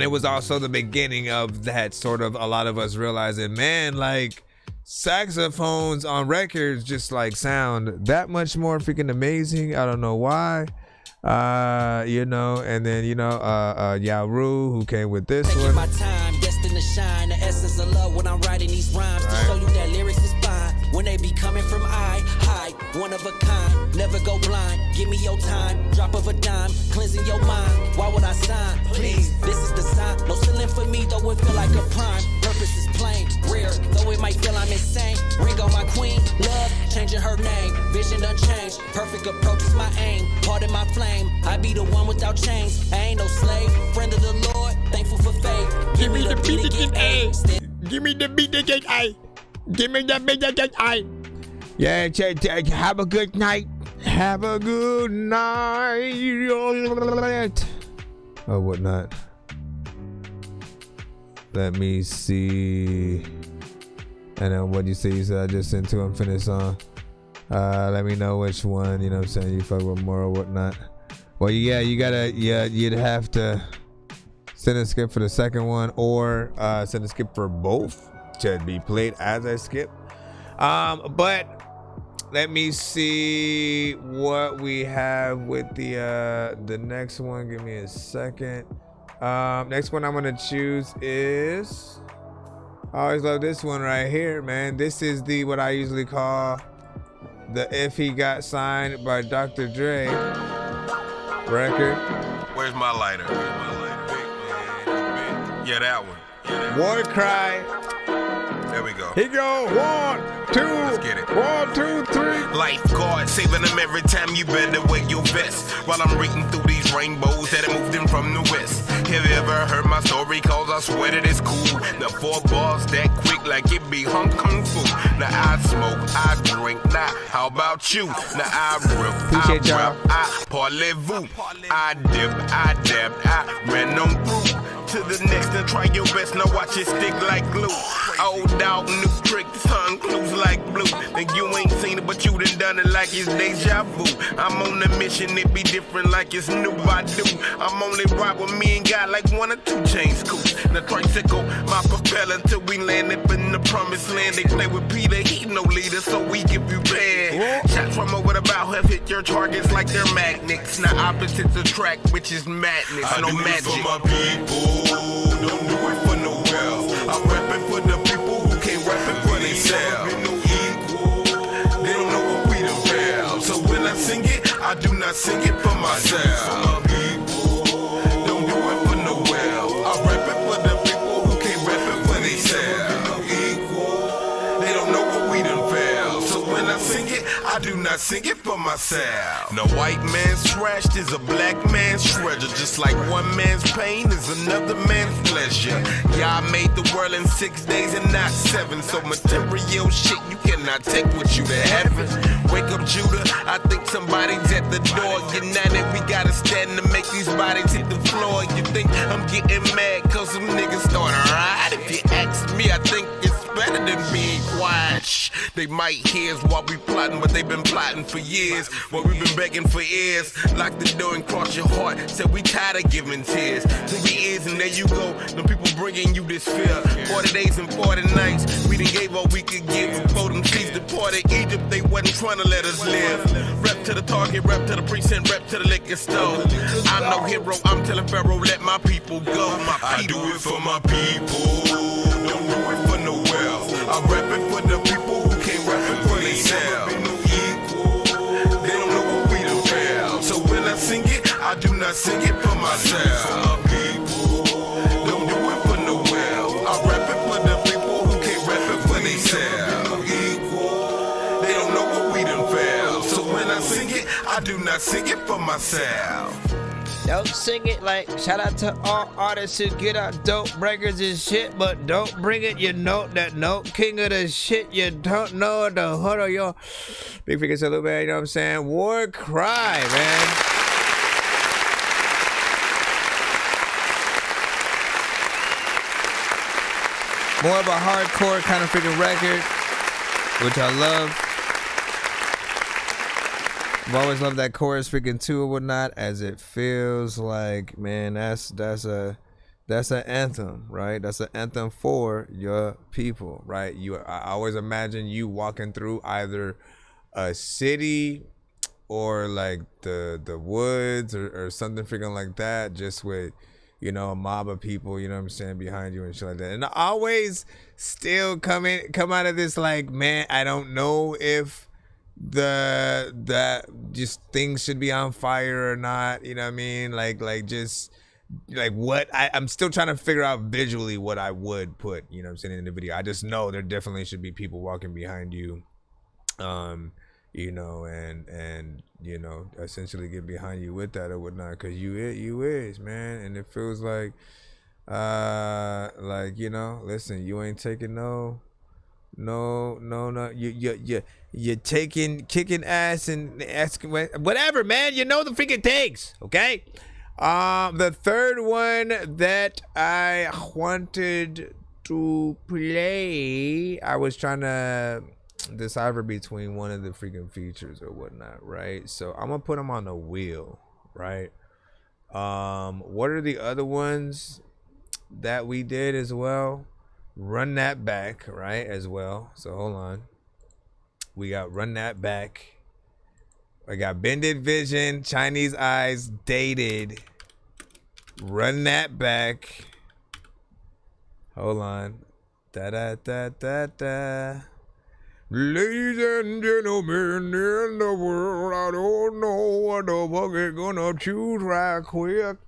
it was also the beginning of that sort of a lot of us realizing, man, like, saxophones on records just like sound that much more freaking amazing. I don't know why. You know, and then, you know, Yaru, who came with this one. My time, destined to shine, the essence of love when I'm writing these rhymes, to show you that lyrics is fine. When they be coming from high, one of a kind, never go blind. Give me your time, drop of a dime, cleansing your mind. Why would I sign? Please, this is the sign. No ceiling for me, though it feel like a prime. Purpose is plain, rare, though it might feel I'm insane. Ring on my queen, love, changing her name. Vision unchanged, perfect approach is my aim. Pardon my flame, I be the one without chains. I ain't no slave, friend of the Lord, thankful for faith. Give me the beat to get A. Give me the beat to get A. Give me the beat to get A. Yeah, have a good night. Have a good night. Oh, whatnot. Let me see. And then what you say? You said I just sent to him, finish song. Let me know which one, you know what I'm saying, you fuck with more or whatnot. Well, yeah, you gotta, you'd have to send a skip for the second one or send a skip for both to be played as a skip. But let me see what we have with the next one. Give me a second. Next one I'm gonna choose is, I always love this one right here, man. This is the what I usually call the If He Got Signed by Dr. Dre record. Where's my lighter? Yeah, that one. War Cry. There we go. He go 1, 2. Let's get it. 1, 2, 3. Lifeguard, saving them every time. You better wear your vest. While I'm reading through these rainbows that I moved in from the west. Have you ever heard my story? Cause I swear that it's cool. The 4 bars that quick like it be Hong Kong food. Now I smoke, I drink, now how about you? Now I rip, Appreciate I y'all. rap, I parlez-vous. I dip, I dab, I ran on through. To the next and try your best, now watch it stick like glue. Old dog, new trick, tongue clues like blue. Then you ain't seen it, but you done it like it's deja vu. I'm on a mission, it be different like it's new Badu. I'm only ride with me and God like 1 or 2 chain scoops. The tricycle, my propeller till we land up in the promised land. They play with Peter, he no leader, so we give you bad. Shots from over the bow have hit your targets like they're magnets. Now opposites attract, which is madness, I no do magic. it for my people, don't do it for no wealth. I'm rapping for the people who can't rap it for themselves. They don't know what we done felt. So when I sing it, I do not sing it for myself. Don't do it for no wealth. I'm rapping for the people who can't rap it for themselves. They don't know what we done felt. So when I sing it, I do not sing it for myself. No white man's trash is a black man's treasure. Just like one man's pain is another man's pleasure. Yeah, I made the world in 6 days and not 7. So material shit, you cannot take with you to heaven. Wake up, Judah, I think somebody's at the door. United, we gotta stand to make these bodies hit the floor. You think I'm getting mad cause some niggas started a ride? If you ask me, I think it's better than being quiet. Shh, they might hear us while we plotting, but they've been plotting for years. Well, we've been begging for years. Lock the door and cross your heart. Said we tired of giving tears. 3 years and there you go. Them people bringing you this fear. 40 days and 40 nights. We done gave all we could give. Before them chiefs departed Egypt, they wasn't trying to let us live. Rep to the target, rep to the precinct, rep to the liquor store. I'm no hero, I'm telling Pharaoh, let my people go. I do it for my people, don't do it for no wealth. I'm rapping for the people who can't rap it for themselves. They don't know what we done felt. So when I sing it, I do not sing it for myself. Don't do it for no wealth. I'm rapping for the people who can't rap it for themselves. They don't know what we done felt. So when I sing it, I do not sing it for myself. Don't sing it like shout out to all artists who get out dope records and shit, but don't bring it, you know, that note king of the shit, you don't know the hood of your big figure salute, man, you know what I'm saying? War cry, man. More of a hardcore kind of freaking record, which I love. I've always loved that chorus freaking too or whatnot, as it feels like, man, that's an anthem, right? That's an anthem for your people, right? I always imagine you walking through either a city or like the woods or something freaking like that, just with, you know, a mob of people, you know what I'm saying, behind you and shit like that. And I always still come out of this like, man, I don't know if that just things should be on fire or not, you know what I mean, like just like what I'm still trying to figure out visually what I would put, you know what I'm saying, in the video. I just know there definitely should be people walking behind you, you know, and you know, essentially get behind you with that or whatnot, because you is, man. And it feels like you know, listen, you ain't taking no, you're kicking ass and asking whatever, man. You know the freaking things, okay? The third one that I wanted to play, I was trying to decipher between one of the freaking features or whatnot, right? So I'm gonna put them on the wheel, right? What are the other ones that we did as well? Run that back, right, as well. So hold on. We got Run That Back. I got Bended Vision, Chinese Eyes, Dated. Run That Back. Hold on. Da-da-da-da-da. Ladies and gentlemen in the world, I don't know what the fuck is gonna choose right quick.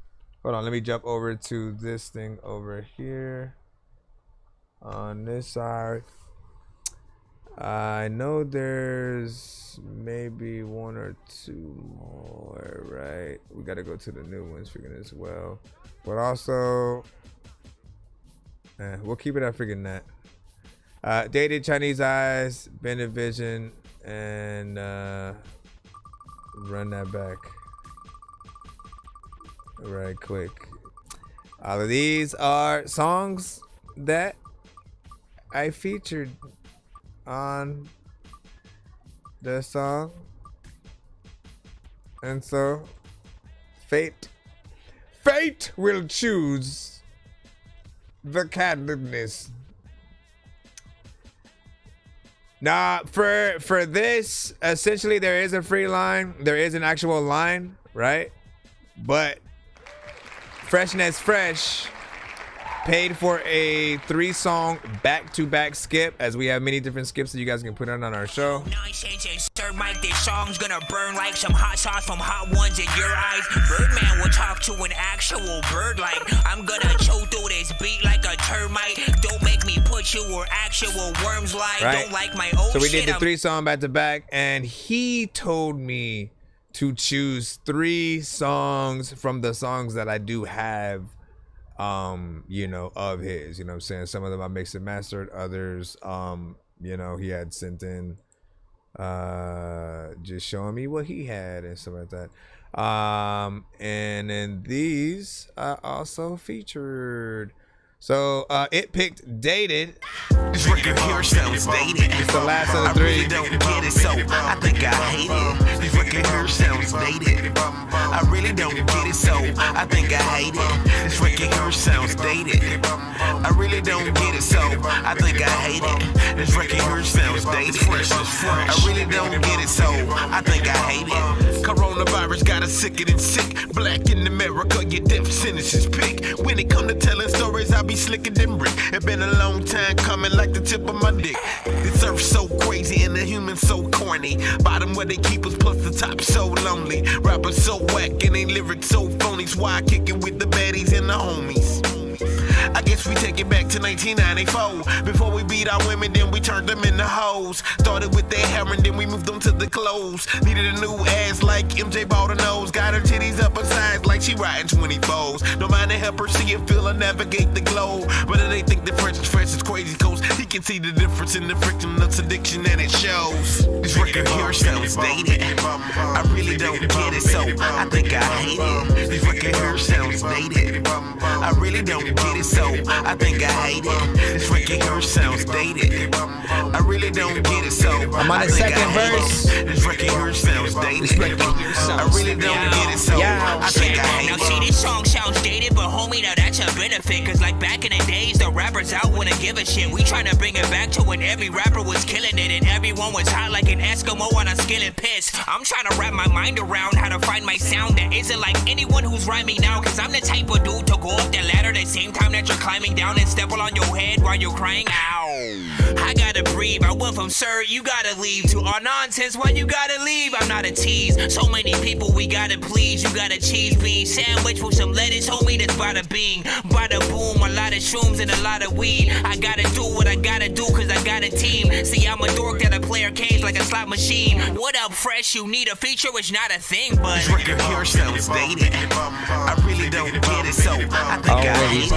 Hold on, let me jump over to this thing over here. On this side. I know there's maybe one or two more, right? We got to go to the new ones freaking as well. But also, we'll keep it at freaking that. Dated Chinese Eyes, Bended Vision, and Run That Back. Right quick. All of these are songs that I featured on the song, and so fate will choose the candidness. Now for this, essentially there is a free line, there is an actual line, right? But Freshness Fresh paid for a 3-song back-to-back skip, as we have many different skips that you guys can put on our show. Mike, this song's gonna burn like some hot sauce from Hot Ones in your eyes. Birdman will talk to an actual bird like I'm gonna chew through this beat like a termite. Don't make me put you where actual worms lie. Right. Don't like my old So we shit, did the 3-song back-to-back, and he told me to choose 3 songs from the songs that I do have, you know, of his, you know what I'm saying? Some of them I mixed and mastered, others, you know, he had sent in, just showing me what he had and stuff like that. And then these I also featured. So it picked Dated. This record here sounds dated. It's the last of the 3. I really don't get it, so I think I hate it. This record here sounds dated. I really don't get it, so I think I hate it. This record here sounds dated. I really don't get it, so I think I hate it. This record here sounds dated. I really don't get it, so I think I hate it. Coronavirus got us sicker than sick. Black in America, your death sentence is pick. When it come to telling stories, I be slicker than brick. It been a long time coming like the tip of my dick. This earth so crazy and the humans so corny. Bottom where they keep us plus the top so lonely. Rappers so whack and they lyrics so phony. Why I kick it with the baddies and the homies. I guess we take it back to 1994. Before we beat our women, then we turned them into hoes. Started with their hair and then we moved them to the clothes. Needed a new ass like MJ bought a nose. Got her titties up her sides like she riding 24s. Don't mind to help her see and feel her navigate the globe. But they think the French is crazy coast. He can see the difference in the friction of addiction and it shows. This record here sounds dated. I really don't get it, so I think I hate it. This record here sounds dated. I really don't get it, so I think I hate it. This record here sounds dated. I really don't get it, so I'm on the second verse. This record here sounds dated. I really don't get it, so I think I hate it. Now see, this song sounds dated, but homie, now that's a benefit. Cause like back in the days, the rappers out wouldn't give a shit. We tryna bring it back to when every rapper was killing it and everyone was hot like an Eskimo on a skillet piss. I'm trying to wrap my mind around how to find my sound that isn't like anyone who's rhyming now. Cause I'm the type of dude to go up the ladder the same time that you're climbing down and step on your head while you're crying. Ow. I gotta breathe. I went from sir, you gotta leave to all nonsense. Why you gotta leave? I'm not a tease. So many people we gotta please. You got a cheese bean sandwich with some lettuce, homie. That's bada bing, bada boom. A lot of shrooms and a lot of weed. I gotta do what I gotta do cause I got a team. See, I'm a dork that a player cage like a slot machine. What up, fresh? You need a feature, it's not a thing, but this record here sounds dated. I really don't get it, so I think I hate it.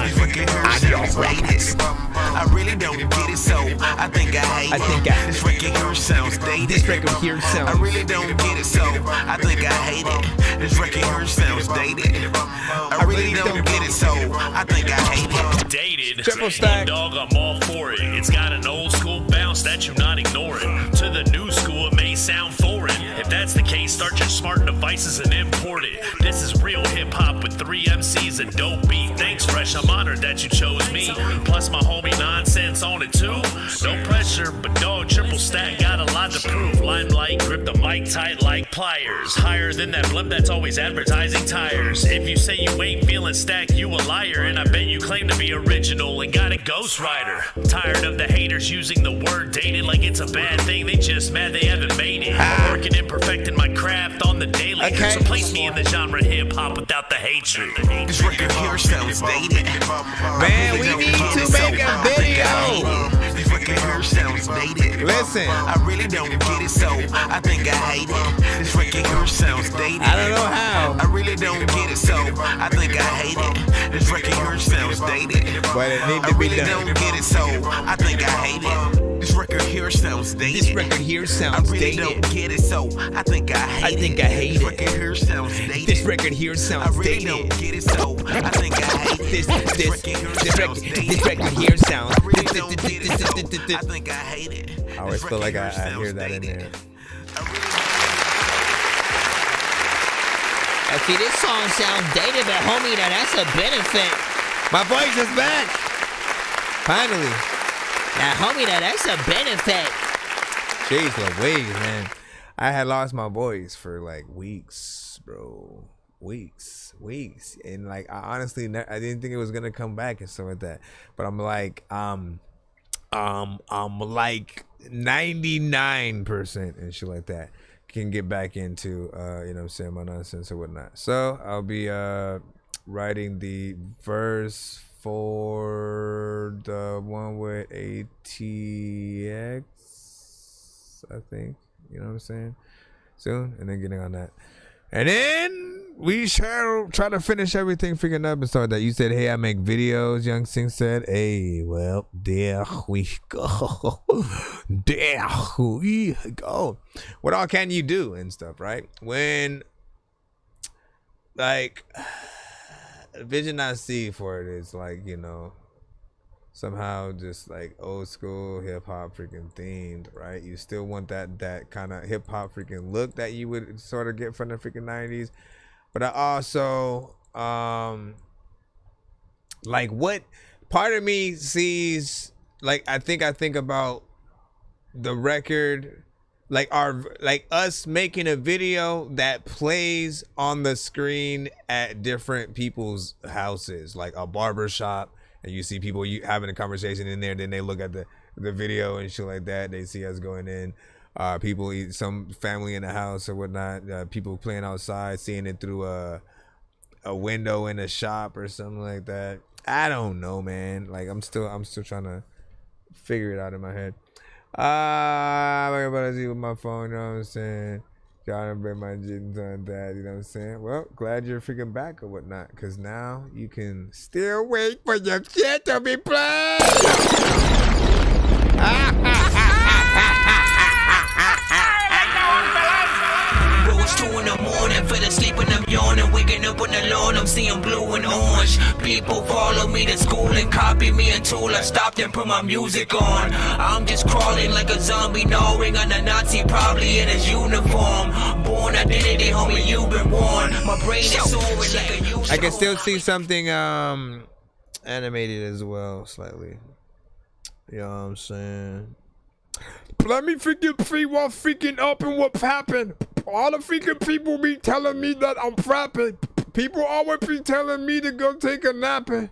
This record here sounds dated. I really don't get it, so I think I hate it. This record here sounds dated. This record here sounds. I really don't get it, so I think I hate it. This record here sounds dated. I really don't get it, so I think I hate it. Dated. Triple stack. Dog, I'm all for it. It's got an old school bounce that you're not ignoring. To the new school, it may sound foreign. If that's the case, start your smart devices and import it. This is real hip hop with 3 MCs and dope beat. Thanks, Fresh. I'm honored that you chose me. Plus, my homie Nonsense on it too. No pressure, but dog, triple stack got a lot to prove. Limelight, grip the mic tight like pliers. Higher than that blimp that's always advertising tires. If you say you ain't feeling stacked, you a liar. And I bet you claim to be original and got a ghostwriter. Tired of the haters using the word dated like it's a bad thing. They just mad they haven't made it. I'm working and perfecting my craft on the daily. Okay. So place me in the genre hip hop without the hatred. This record here sounds dated. Man, we need to make a video. This record here sounds dated. Listen. I really don't get it, so I think I hate it. This record here sounds dated. I don't know how. I really don't get it, so I think I hate it. This record here sounds dated. But it need to be done. I really don't get it, so I think I hate it. This record here sounds dated. This record here sounds I really dated. don't get it, so I think I hate it. I think I hate This it. record here sounds dated. This record here sounds I really dated. don't get it, so I think I hate it. This record here sounds I really don't get it, so I think I hate it. I always feel like I hear that in there. See, this song sounds dated, but homie, that's a benefit. My voice is back. Finally. Now, homie, that's a benefit. Jeez Louise, man. I had lost my voice for like weeks, bro. Weeks. And like, I honestly, I didn't think it was gonna come back and stuff like that. But I'm like, I'm like 99% and shit like that can get back into, you know what I'm saying, my nonsense or whatnot. So I'll be writing the verse for the one with ATX, I think, you know what I'm saying, soon, and then getting on that. And then we shall try to finish everything freaking up and start that. You said, hey, I make videos, Young Sing said. Hey, well, there we go. There we go. What all can you do and stuff, right? When, like, vision I see for it is like, you know, somehow just like old school hip hop freaking themed, right? You still want that kind of hip hop freaking look that you would sort of get from the freaking 90s. But I also like what part of me sees, like I think about the record, like us making a video that plays on the screen at different people's houses, like a barber shop. And you see people having a conversation in there, then they look at the video and shit like that. They see us going in. People, some family in the house or whatnot. People playing outside, seeing it through a window in a shop or something like that. I don't know, man. Like I'm still trying to figure it out in my head. I'm about to see with my phone. You know what I'm saying? Trying to bring my jitters on that, you know what I'm saying? Well, glad you're freaking back or whatnot, because now you can still wait for your shit to be played. Bro, it's 2 in the morning, fell asleep and I'm yawning, waking up on the lawn, I'm seeing blue and orange. People follow me to school and copy me until I stopped and put my music on. I'm just crawling like a zombie, gnawing on a Nazi, probably in his uniform. Born identity, homie, you've been warned. My brain is soaring like a usual. I can still see something animated as well, slightly. You know what I'm saying? Let me freaking see what freaking up and what's happened. All the freaking people be telling me that I'm frapping. People always be telling me to go take a napping.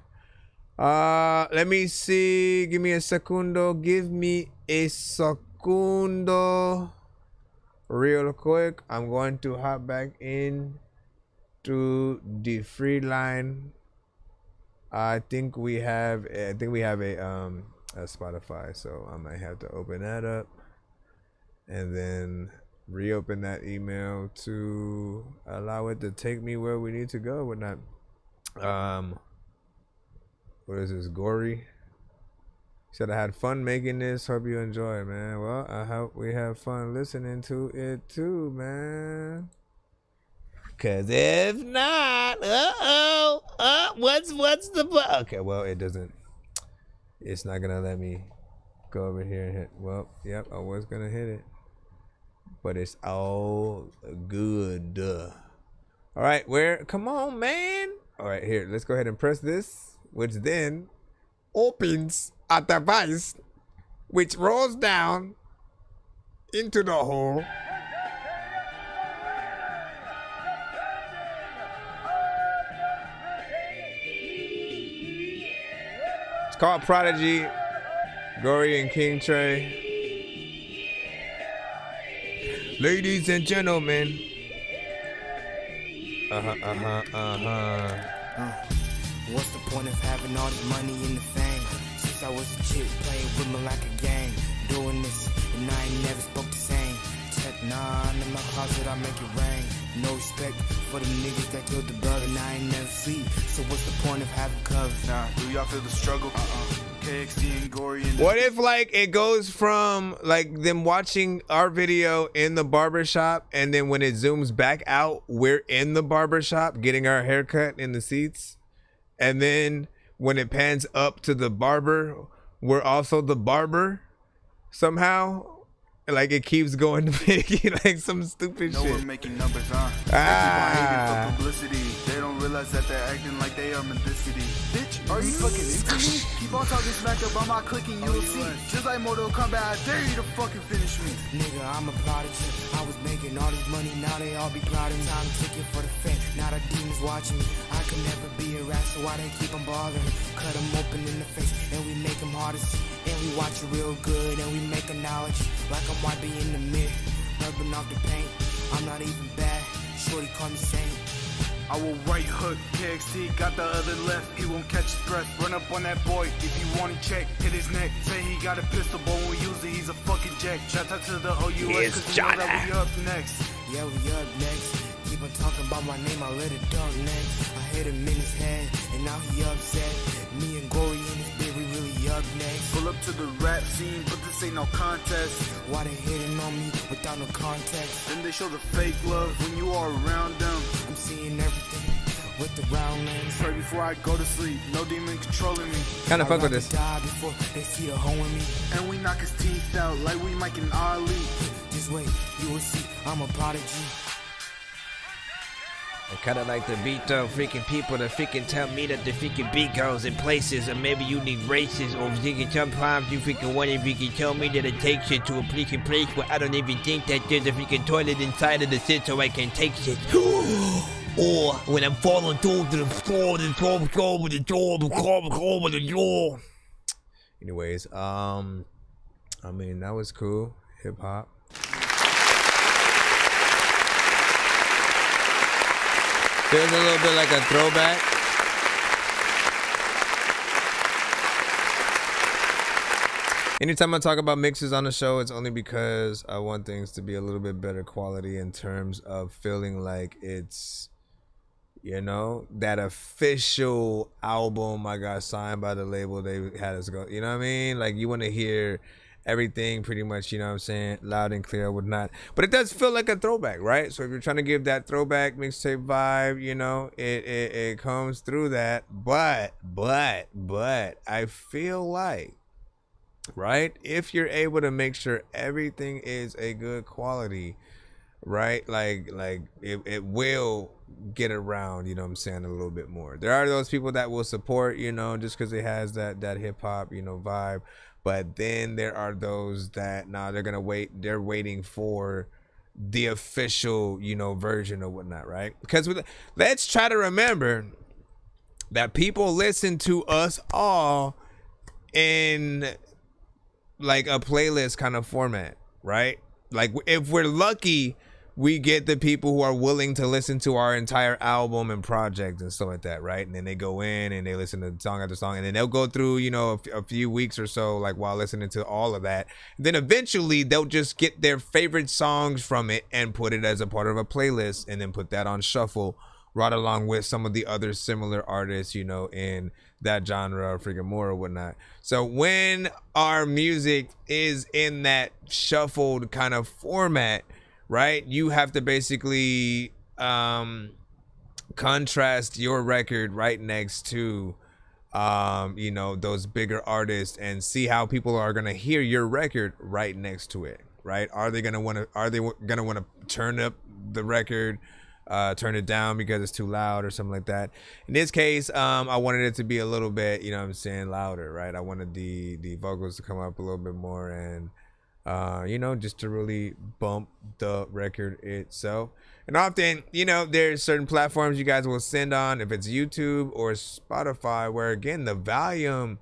Let me see. Give me a secundo. Give me a secundo. Real quick. I'm going to hop back in to the free line. I think we have a Spotify, so I might have to open that up and then reopen that email to allow it to take me where we need to go. We're not what is this, Gory? Said I had fun making this, hope you enjoy it, man. Well, I hope we have fun listening to it too, man. Cause if not, what's the okay, well, it doesn't, it's not gonna let me go over here and hit. Well, yep, I was gonna hit it, but it's all good. All right, come on, man. All right, here, let's go ahead and press this, which then opens a device which rolls down into the hole. It's called Prodigy, Gory and King Trey. Ladies and gentlemen. What's the point of having all the money and the fame? Since I was a chick, playing with me like a gang. Doing this, and I ain't never spoke the same. Tech 9 in my closet, I make it rain. No respect for the niggas that killed the brother, and I ain't never sleep. So what's the point of having covers? Nah, do y'all feel the struggle? KXT and Gory and what if like it goes from like them watching our video in the barbershop, and then when it zooms back out, we're in the barbershop getting our haircut in the seats, and then when it pans up to the barber, we're also the barber somehow? Like it keeps going to Biggie, like some stupid shit. We're making numbers, huh? For publicity. They don't realize that they're acting like they are mendicity. Bitch, are you fucking into me? Keep on talking smack about my click and you'll see. Just like Mortal Kombat, I dare you to fucking finish me. Nigga, I'm a prodigy. I was making all this money, now they all be plotting. Time to ticket for the fame. Now the demons watching me. I could never be a rat, so why they keep on bothering? Cut them open in the face, and we make them hard to see. And we watch it real good, and we make a knowledge. Like I'm wiping in the mirror, rubbing off the paint. I'm not even bad, shorty call me saint. I will right hook, KXT got the other left. He won't catch his breath, run up on that boy. If you want to check, hit his neck. Say he got a pistol, but when we use it, he's a fucking jack. Shout out to the OUS, cause we know that we up next. Yeah, we up next. Keep on talking about my name, I let it dunk next. I hit him in his head, and now he upset. Me and Gory in his bed, we really up next. Pull up to the rap scene, but this ain't no contest. Why they hitting on me without no context? Then they show the fake love when you are around them. I'm seeing everything with the round lens. Pray before I go to sleep, no demon controlling me. Kind of fuck with this. Die before they see the hole in me. And we knock his teeth out like we Mike and Ali. Just wait, you will see, I'm a prodigy. I kinda like the beat though, freaking people to freaking tell me that the freaking beat goes in places, or maybe you need races, or freaking sometimes you freaking wonder if you can tell me that it takes you to a freaking place where I don't even think that there's a freaking toilet inside of the shit so I can take shit. Or when I'm falling through the floor, the door. Anyways, I mean that was cool, hip hop. Feels a little bit like a throwback. Anytime I talk about mixes on the show, it's only because I want things to be a little bit better quality in terms of feeling like it's, you know, that official album I got signed by the label they had us go. You know what I mean? Like you want to hear everything pretty much, you know what I'm saying, loud and clear, whatnot. But it does feel like a throwback, right? So if you're trying to give that throwback mixtape vibe, you know, it comes through that. But I feel like, right, if you're able to make sure everything is a good quality, right, like it will get around, you know what I'm saying, a little bit more. There are those people that will support, you know, just because it has that hip hop, you know, vibe. But then there are those that they're gonna wait. They're waiting for the official, you know, version or whatnot, right? Because let's try to remember that people listen to us all in like a playlist kind of format, right? Like if we're lucky, we get the people who are willing to listen to our entire album and project and stuff like that, right? And then they go in and they listen to song after song, and then they'll go through, you know, a few weeks or so, like while listening to all of that. And then eventually they'll just get their favorite songs from it and put it as a part of a playlist, and then put that on shuffle right along with some of the other similar artists, you know, in that genre or freaking more or whatnot. So when our music is in that shuffled kind of format, right, you have to basically contrast your record right next to you know, those bigger artists, and see how people are gonna hear your record right next to it, right? Are they gonna want to turn up the record, turn it down because it's too loud or something like that? In this case, I wanted it to be a little bit, you know what I'm saying, louder, right? I wanted the vocals to come up a little bit more, and you know, just to really bump the record itself. And often, you know, there's certain platforms you guys will send on, if it's YouTube or Spotify, where again the volume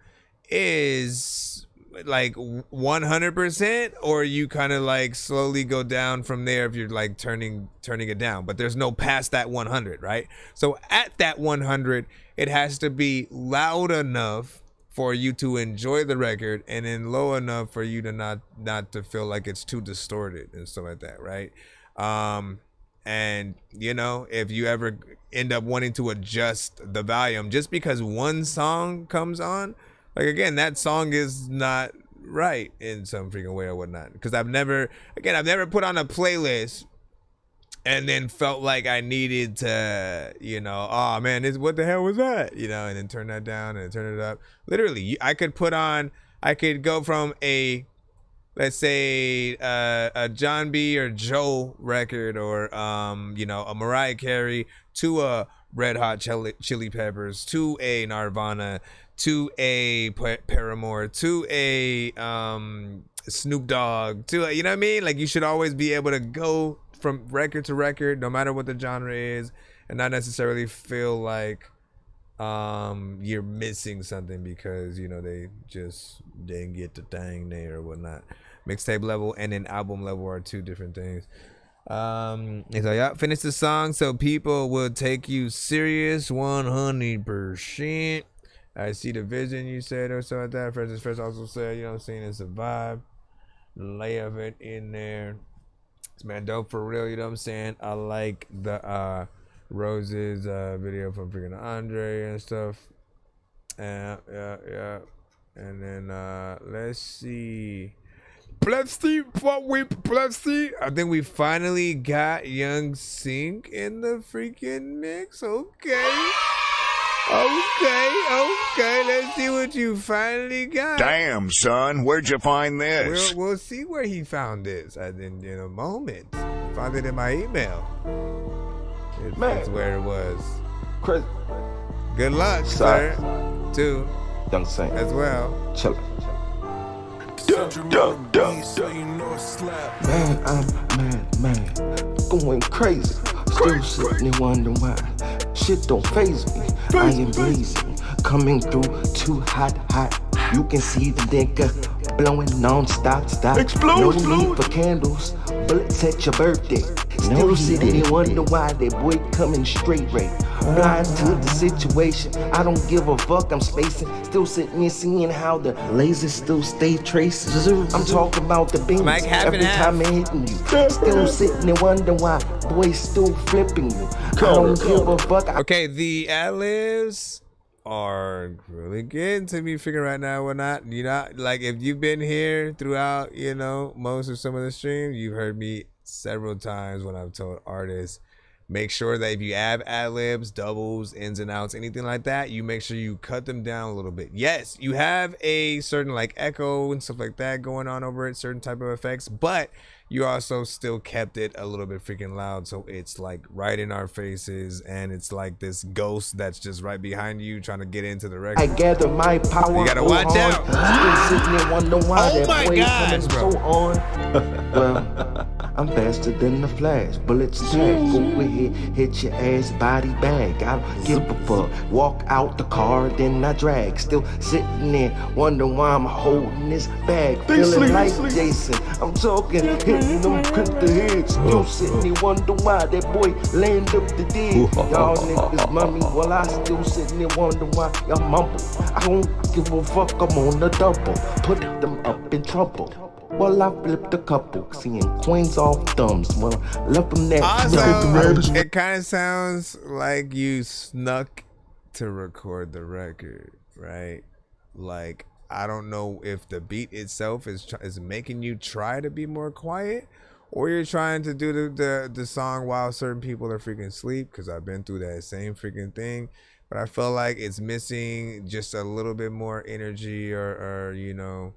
is like 100%, or you kind of like slowly go down from there if you're like turning it down, but there's no past that 100, right? So at that 100, it has to be loud enough for you to enjoy the record, and then low enough for you to not to feel like it's too distorted and stuff like that, right? And you know, if you ever end up wanting to adjust the volume just because one song comes on, like again, that song is not right in some freaking way or whatnot. Because I've never put on a playlist and then felt like I needed to, you know, oh man, what the hell was that? You know, and then turn that down and turn it up. Literally, I could go from a, let's say, a John B. or Joe record, or you know, a Mariah Carey, to a Red Hot Chili Peppers, to a Nirvana, to a Paramore, to a Snoop Dogg, to a, you know what I mean? Like, you should always be able to go from record to record, no matter what the genre is, and not necessarily feel like you're missing something because, you know, they just didn't get the thing there or whatnot. Mixtape level and then album level are two different things. So y'all finish the song so people will take you serious 100%. I see the vision you said or something like that. First also said, you know what I'm saying, it's a vibe. Lay of it in there. It's man dope for real, you know what I'm saying? I like the Roses video from freaking Andre and stuff. Yeah. And then let's see. I think we finally got Young Sink in the freaking mix. Okay. Let's see what you finally got. Damn, son, where'd you find this? We'll see where he found this in a moment. Found it in my email. That's where it was. Chris. Good luck, sir. To Young Sink as well. Chill. Man, going crazy. Still sitting and wondering why shit don't faze me. I am blazing, coming through too hot. You can see the nigga blowing non-stop. No need for candles, bullets at your birthday. Still sitting and wonder why that boy coming straight right. Blind to the situation, I don't give a fuck, I'm spacing. Still sitting and seeing how the lasers still stay traces. I'm talking about the beams every time I'm hitting you. Still sitting and wonder why boys still flipping you. I don't give a fuck. Okay, the ad-libs are really good to be figuring right now or not. You know, like if you've been here throughout, you know, most of some of the streams, you've heard me several times when I've told artists, make sure that if you have ad-libs, doubles, ins and outs, anything like that, you make sure you cut them down a little bit. Yes, you have a certain like echo and stuff like that going on over it, certain type of effects, but you also still kept it a little bit freaking loud, so it's like right in our faces, and it's like this ghost that's just right behind you trying to get into the record. I gather my power. You gotta watch out. Oh my gosh, bro. So on. Well, I'm faster than the Flash. Bullets tag. Go ahead, hit your ass, body bag. I don't give a fuck. Walk out the car, then I drag. Still sitting there, wondering why I'm holding this bag. Feeling like Jason. I'm talking, hitting them with the heads. Still sitting there, wonder why that boy land up the dead. Y'all niggas mummy, while I still sitting there, wonder why y'all mumble. I don't give a fuck, I'm on the double. Put them up in trouble. Well, I flipped a couple, seeing coins off thumbs. Well, left them there. Also, it kind of sounds like you snuck to record the record, right? Like, I don't know if the beat itself is making you try to be more quiet, or you're trying to do the song while certain people are freaking asleep, because I've been through that same freaking thing. But I feel like it's missing just a little bit more energy, or you know,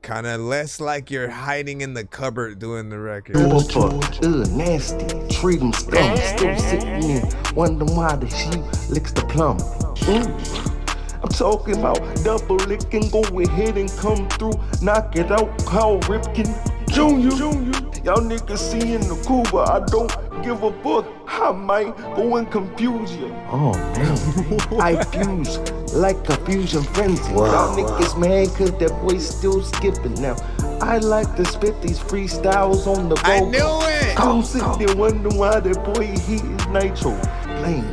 kind of less like you're hiding in the cupboard doing the record. Nasty, treat them scum. Still sitting there, wondering why the shoe licks the plum. I'm talking about double licking, go ahead and come through, knock it out, Carl Ripken Jr. Y'all niggas seeing the cool, but I don't give a fuck. I might go and confuse you. Oh man, I fuse like a fusion frenzy. Y'all niggas mad cause that boy still skipping now. I like to spit these freestyles on the go. I knew it. Come sit there wondering why that boy he is nitro. Plain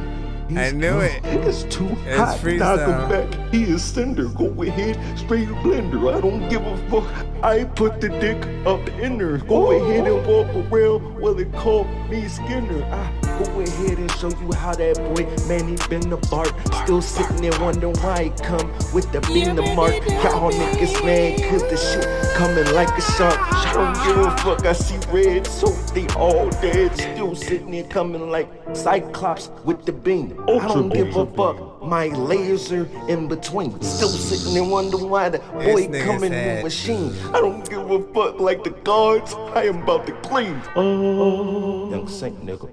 I knew it. It's too hot. Knock him back. He is cinder. Go ahead, spray the blender. I don't give a fuck. I put the dick up in there. Go ahead and walk around. Well, it called me Skinner. I go ahead and show you how that boy, man, he been the Bart. Still sitting there wondering why he come with the bean the mark. Y'all niggas mad cause the shit coming like a shark. I don't give a fuck. I see red, so they all dead. Still sitting there coming like Cyclops with the beam. I don't give a fuck. My laser in between. Still sitting there wondering why the boy coming in machine. I don't give a fuck like the guards. I am about to clean. Young Saint nigga.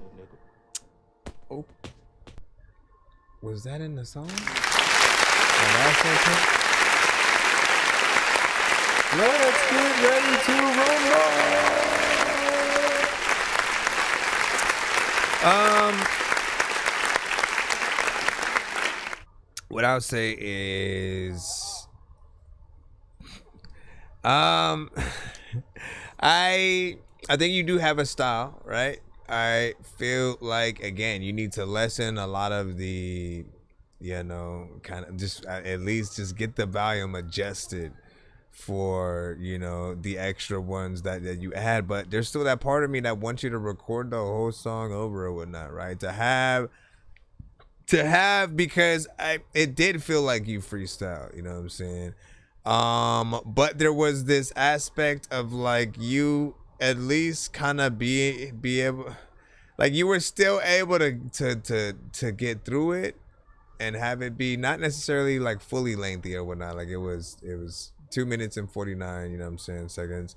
Oh. Was that in the song? The last song? Let's get ready to rumble. What I'll say is, I think you do have a style, right? I feel like, again, you need to lessen a lot of the, kind of just at least just get the volume adjusted for, the extra ones that you add. But there's still that part of me that wants you to record the whole song over or whatnot, right? To have because it did feel like you freestyle, you know what I'm saying? But there was this aspect of like you at least kind of be able, like you were still able to get through it and have it be not necessarily like fully lengthy or whatnot. Like it was 2 minutes and 49, you know what I'm saying, seconds.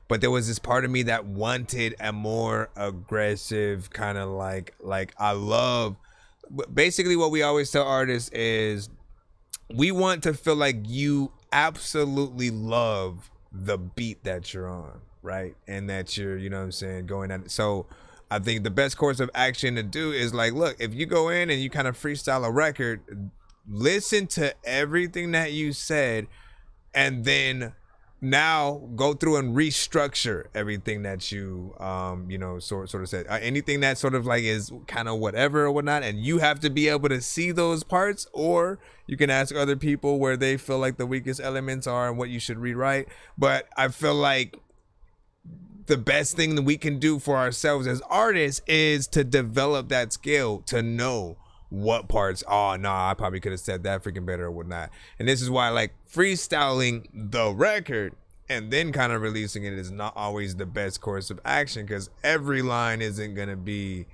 But there was this part of me that wanted a more aggressive kind of like I love, basically what we always tell artists is we want to feel like you absolutely love the beat that you're on, right? And that you're, you know what I'm saying, going at it. So I think the best course of action to do is like, look, if you go in and you kind of freestyle a record, listen to everything that you said and then now go through and restructure everything that you sort of said. Anything that sort of like is kind of whatever or whatnot, and you have to be able to see those parts, or you can ask other people where they feel like the weakest elements are and what you should rewrite. But I feel like the best thing that we can do for ourselves as artists is to develop that skill to know what parts, I probably could have said that freaking better or whatnot. And this is why like freestyling the record and then kind of releasing it is not always the best course of action, because every line isn't gonna be,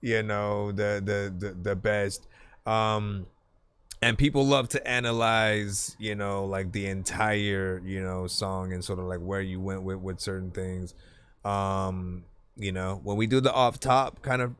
the best. And people love to analyze, like the entire, song and sort of like where you went with certain things. When we do the off top kind of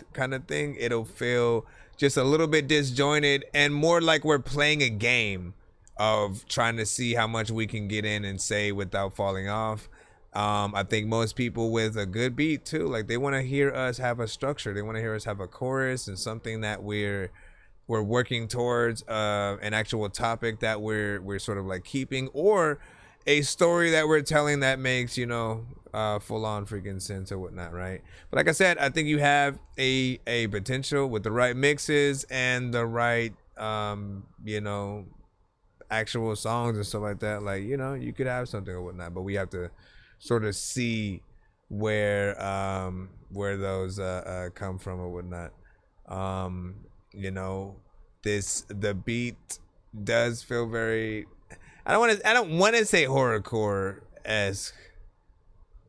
thing, it'll feel just a little bit disjointed and more like we're playing a game of trying to see how much we can get in and say without falling off. I think most people with a good beat too, like they want to hear us have a structure. They want to hear us have a chorus and something that we're working towards, an actual topic that we're sort of like keeping, or a story that we're telling that makes, full on freaking sense or whatnot, right? But like I said, I think you have a potential with the right mixes and the right, actual songs and stuff like that. Like, you could have something or whatnot, but we have to sort of see where those come from or whatnot. The beat does feel very, I don't want to say horrorcore-esque.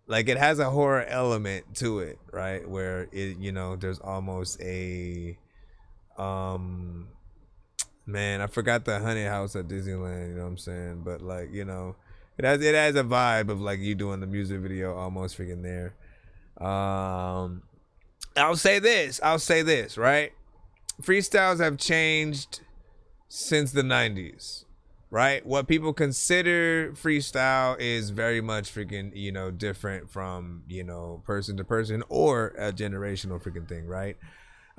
Like it has a horror element to it, right? Where it, there's almost a, man, I forgot the haunted house at Disneyland, you know what I'm saying? But like, it has a vibe of like you doing the music video almost freaking there. I'll say this, right? Freestyles have changed since the 90s, right? What people consider freestyle is very much freaking, different from, person to person or a generational freaking thing, right?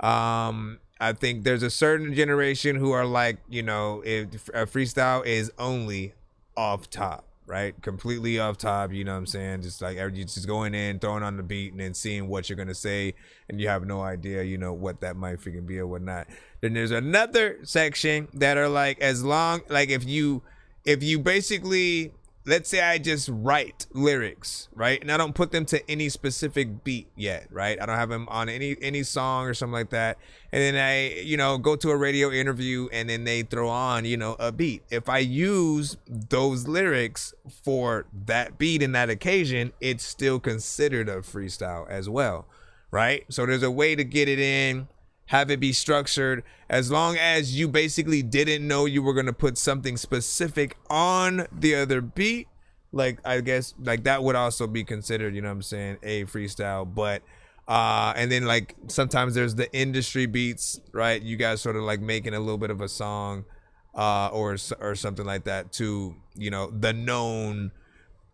I think there's a certain generation who are like, if a freestyle is only off top, right? Completely off top, you know what I'm saying? Just like you just going in, throwing on the beat, and then seeing what you're gonna say, and you have no idea, you know, what that might freaking be or whatnot. Then there's another section that are like, as long, like if you basically, let's say I just write lyrics, right? And I don't put them to any specific beat yet, right? I don't have them on any song or something like that. And then I, you know, go to a radio interview and then they throw on, you know, a beat. If I use those lyrics for that beat in that occasion, it's still considered a freestyle as well, right? So there's a way to get it in, have it be structured, as long as you basically didn't know you were going to put something specific on the other beat. Like, I guess, like, that would also be considered, you know what I'm saying, a freestyle. But and then, like, sometimes there's the industry beats, right? You guys sort of like making a little bit of a song or something like that to, you know, the known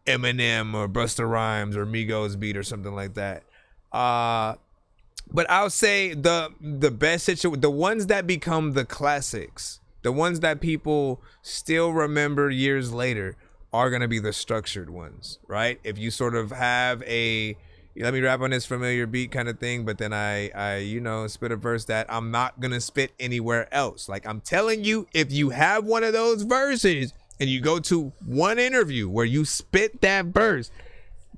Eminem or Busta Rhymes or Migos beat or something like that. But I'll say the best situation, the ones that become the classics, the ones that people still remember years later, are going to be the structured ones, right? If you sort of have a, let me rap on this familiar beat kind of thing, but then I you know, spit a verse that I'm not going to spit anywhere else. Like, I'm telling you, if you have one of those verses and you go to one interview where you spit that verse,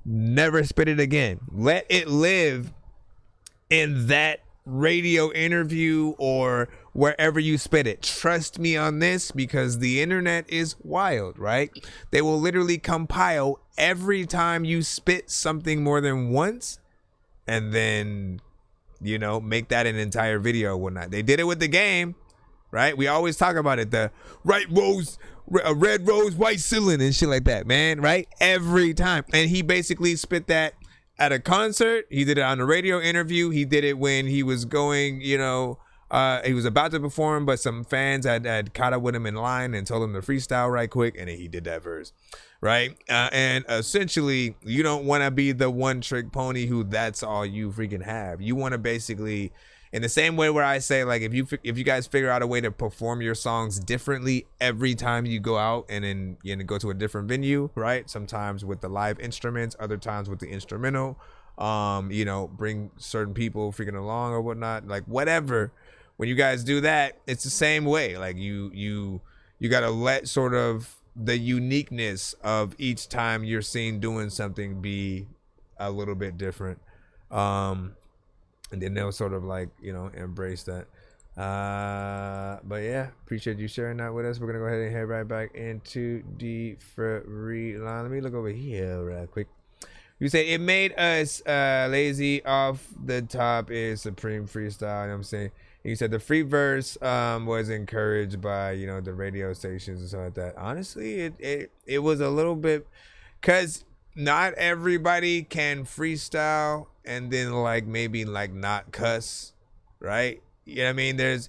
never spit it again. Let it live in that radio interview or wherever you spit it. Trust me on this, because the internet is wild, right? They will literally compile every time you spit something more than once and then, you know, make that an entire video or whatnot. They did it with the game, right? We always talk about it, the red rose, white ceiling and shit like that, man, right? Every time. And he basically spit that at a concert. He did it on a radio interview. He did it when he was going, you know, he was about to perform, but some fans had caught up with him in line and told him to freestyle right quick, and then he did that verse, right? And essentially, you don't want to be the one trick pony who that's all you freaking have. You want to basically, in the same way where I say, like, if you guys figure out a way to perform your songs differently every time you go out and then you know, go to a different venue, right? Sometimes with the live instruments, other times with the instrumental, you know, bring certain people freaking along or whatnot, like whatever. When you guys do that, it's the same way. Like you got to let sort of the uniqueness of each time you're seen doing something be a little bit different. And then they'll sort of like, you know, embrace that. But yeah, appreciate you sharing that with us. We're gonna go ahead and head right back into the free line. Let me look over here real quick. You say it made us lazy off the top is Supreme Freestyle. You know what I'm saying? And you said the free verse was encouraged by, you know, the radio stations and stuff like that. Honestly, it was a little bit, because not everybody can freestyle and then like maybe like not cuss, right? You know what I mean? There's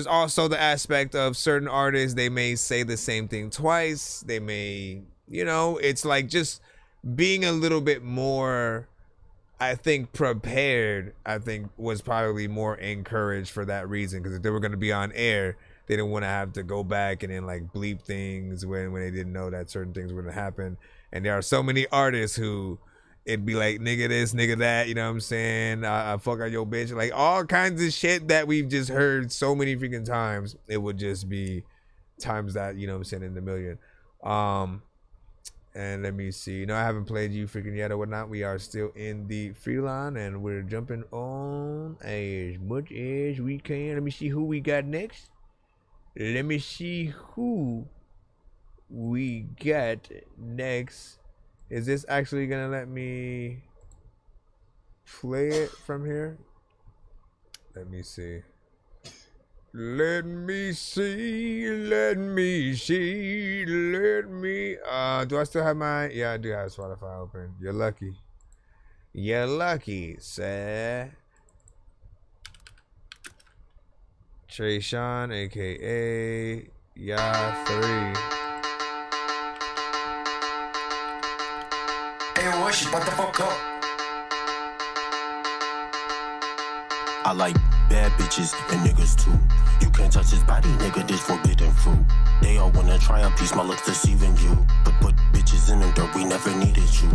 also the aspect of certain artists, they may say the same thing twice. They may, you know, it's like just being a little bit more, I think, prepared, I think was probably more encouraged for that reason. Because if they were going to be on air, they didn't want to have to go back and then like bleep things when they didn't know that certain things were going to happen. And there are so many artists who it'd be like, nigga this, nigga that, you know what I'm saying? I fuck on your bitch. Like all kinds of shit that we've just heard so many freaking times. It would just be times that, you know what I'm saying, in the million. And let me see. You know, I haven't played You Freaking Yet or whatnot. We are still in the free line and we're jumping on as much as we can. Let me see who we got next. Let me see who we got next. Is this actually gonna let me play it from here? Let me see. Let me see. Let me see. Let me. Do I still have my? Yeah, I do have Spotify open. You're lucky. You're lucky, sir. Trey Sean, aka Ya3. Hey, what? What the fuck up? I like bad bitches and niggas too. You can't touch his body, nigga, this forbidden fruit. They all wanna try a piece, my looks deceiving you. But put bitches in the dirt, we never needed you.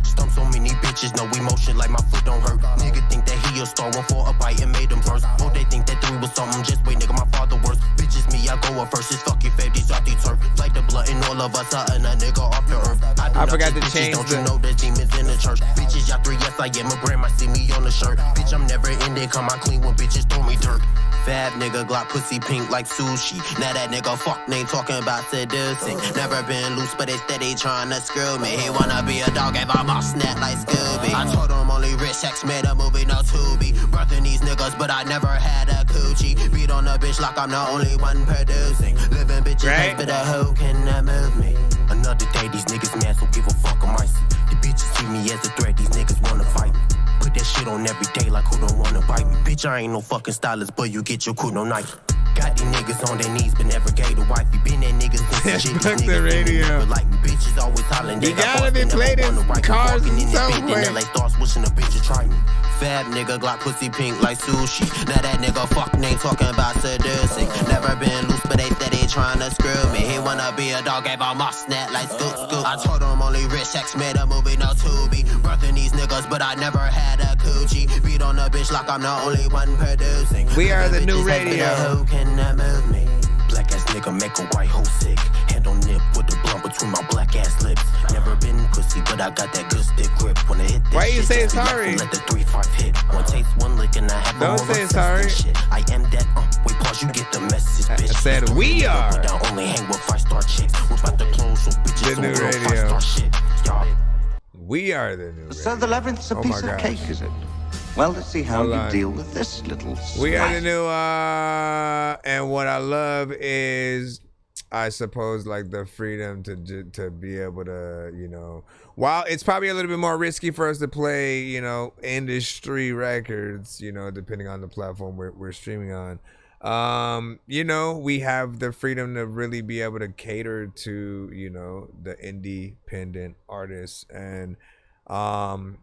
Stump so many bitches, no emotion, like my foot don't hurt. Nigga think that he a star, one for a bite and made him burst. Oh, they think that 3 was something, just wait, nigga, my father worse. Bitches, me, I go up first, it's fuck your fave, these off the turf. Like the blood and all of us are in a nigga off the earth. I forgot to change Don't you know there's demons in the church? Bitches, y'all 3, yes, I am a brand, might see me on the shirt. Bitch, I'm never in there, come out clean when bitches throw me dirt. Fab nigga, Glock pussy pink like sushi. Now that nigga fuck name talking about seducing. Never been loose, but they steady trying to screw me. He wanna be a dog, gave him a snap like Scooby. I told him only rich sex made a movie, no Tubi. Birthing these niggas, but I never had a coochie. Beat on a bitch like I'm the only one producing. Living bitches, right? But a hoe cannot move me. Another day, these niggas mad, so give a fuck, I'm icy. The bitches see me as a threat, these niggas wanna fight me. Put that shit on every day like who don't wanna bite me. Bitch, I ain't no fucking stylist, but you get your crew no Nike. Got these niggas on their knees, but never gave the wifey. Been that niggas shit, these niggas the radio. Like me, bitches always hollering. You gotta be playing in cars and somewhere. LA starts wishing a bitch to try me. Fab nigga, Glock pussy pink like sushi. Now that nigga fuck name talking about seducing. Never been loose, but they steady trying to screw me. He wanna be a dog, gave him a snap like Scoop Scoop. I told him only rich sex made a movie, no Tubi. Birthing these niggas, but I never had a coochie. Beat on a bitch like I'm the only one producing. We are the new radio. Who cannot move me? Black ass nigga make a white hoe sick. Hand on nip with the blunt between my black ass lips. Never been pussy, but I got that good stick grip. When I hit that why you say shit, sorry? Let the 3-5 hit. One taste, one lick, and I have don't say sorry. Shit. I am that. Wait, pause, you get the message, bitch. I said we are. But I only hang with 5-star chicks. We're about to close, so bitches the new don't radio. 5-star shit. Y'all. We are the new radio. So the labyrinth's a piece of cake, is it? Well, let's see how you deal with this little We are the new, and what I love is, I suppose, like the freedom to be able to, you know, while it's probably a little bit more risky for us to play, you know, industry records, you know, depending on the platform we're streaming on. You know, we have the freedom to really be able to cater to, you know, the independent artists and,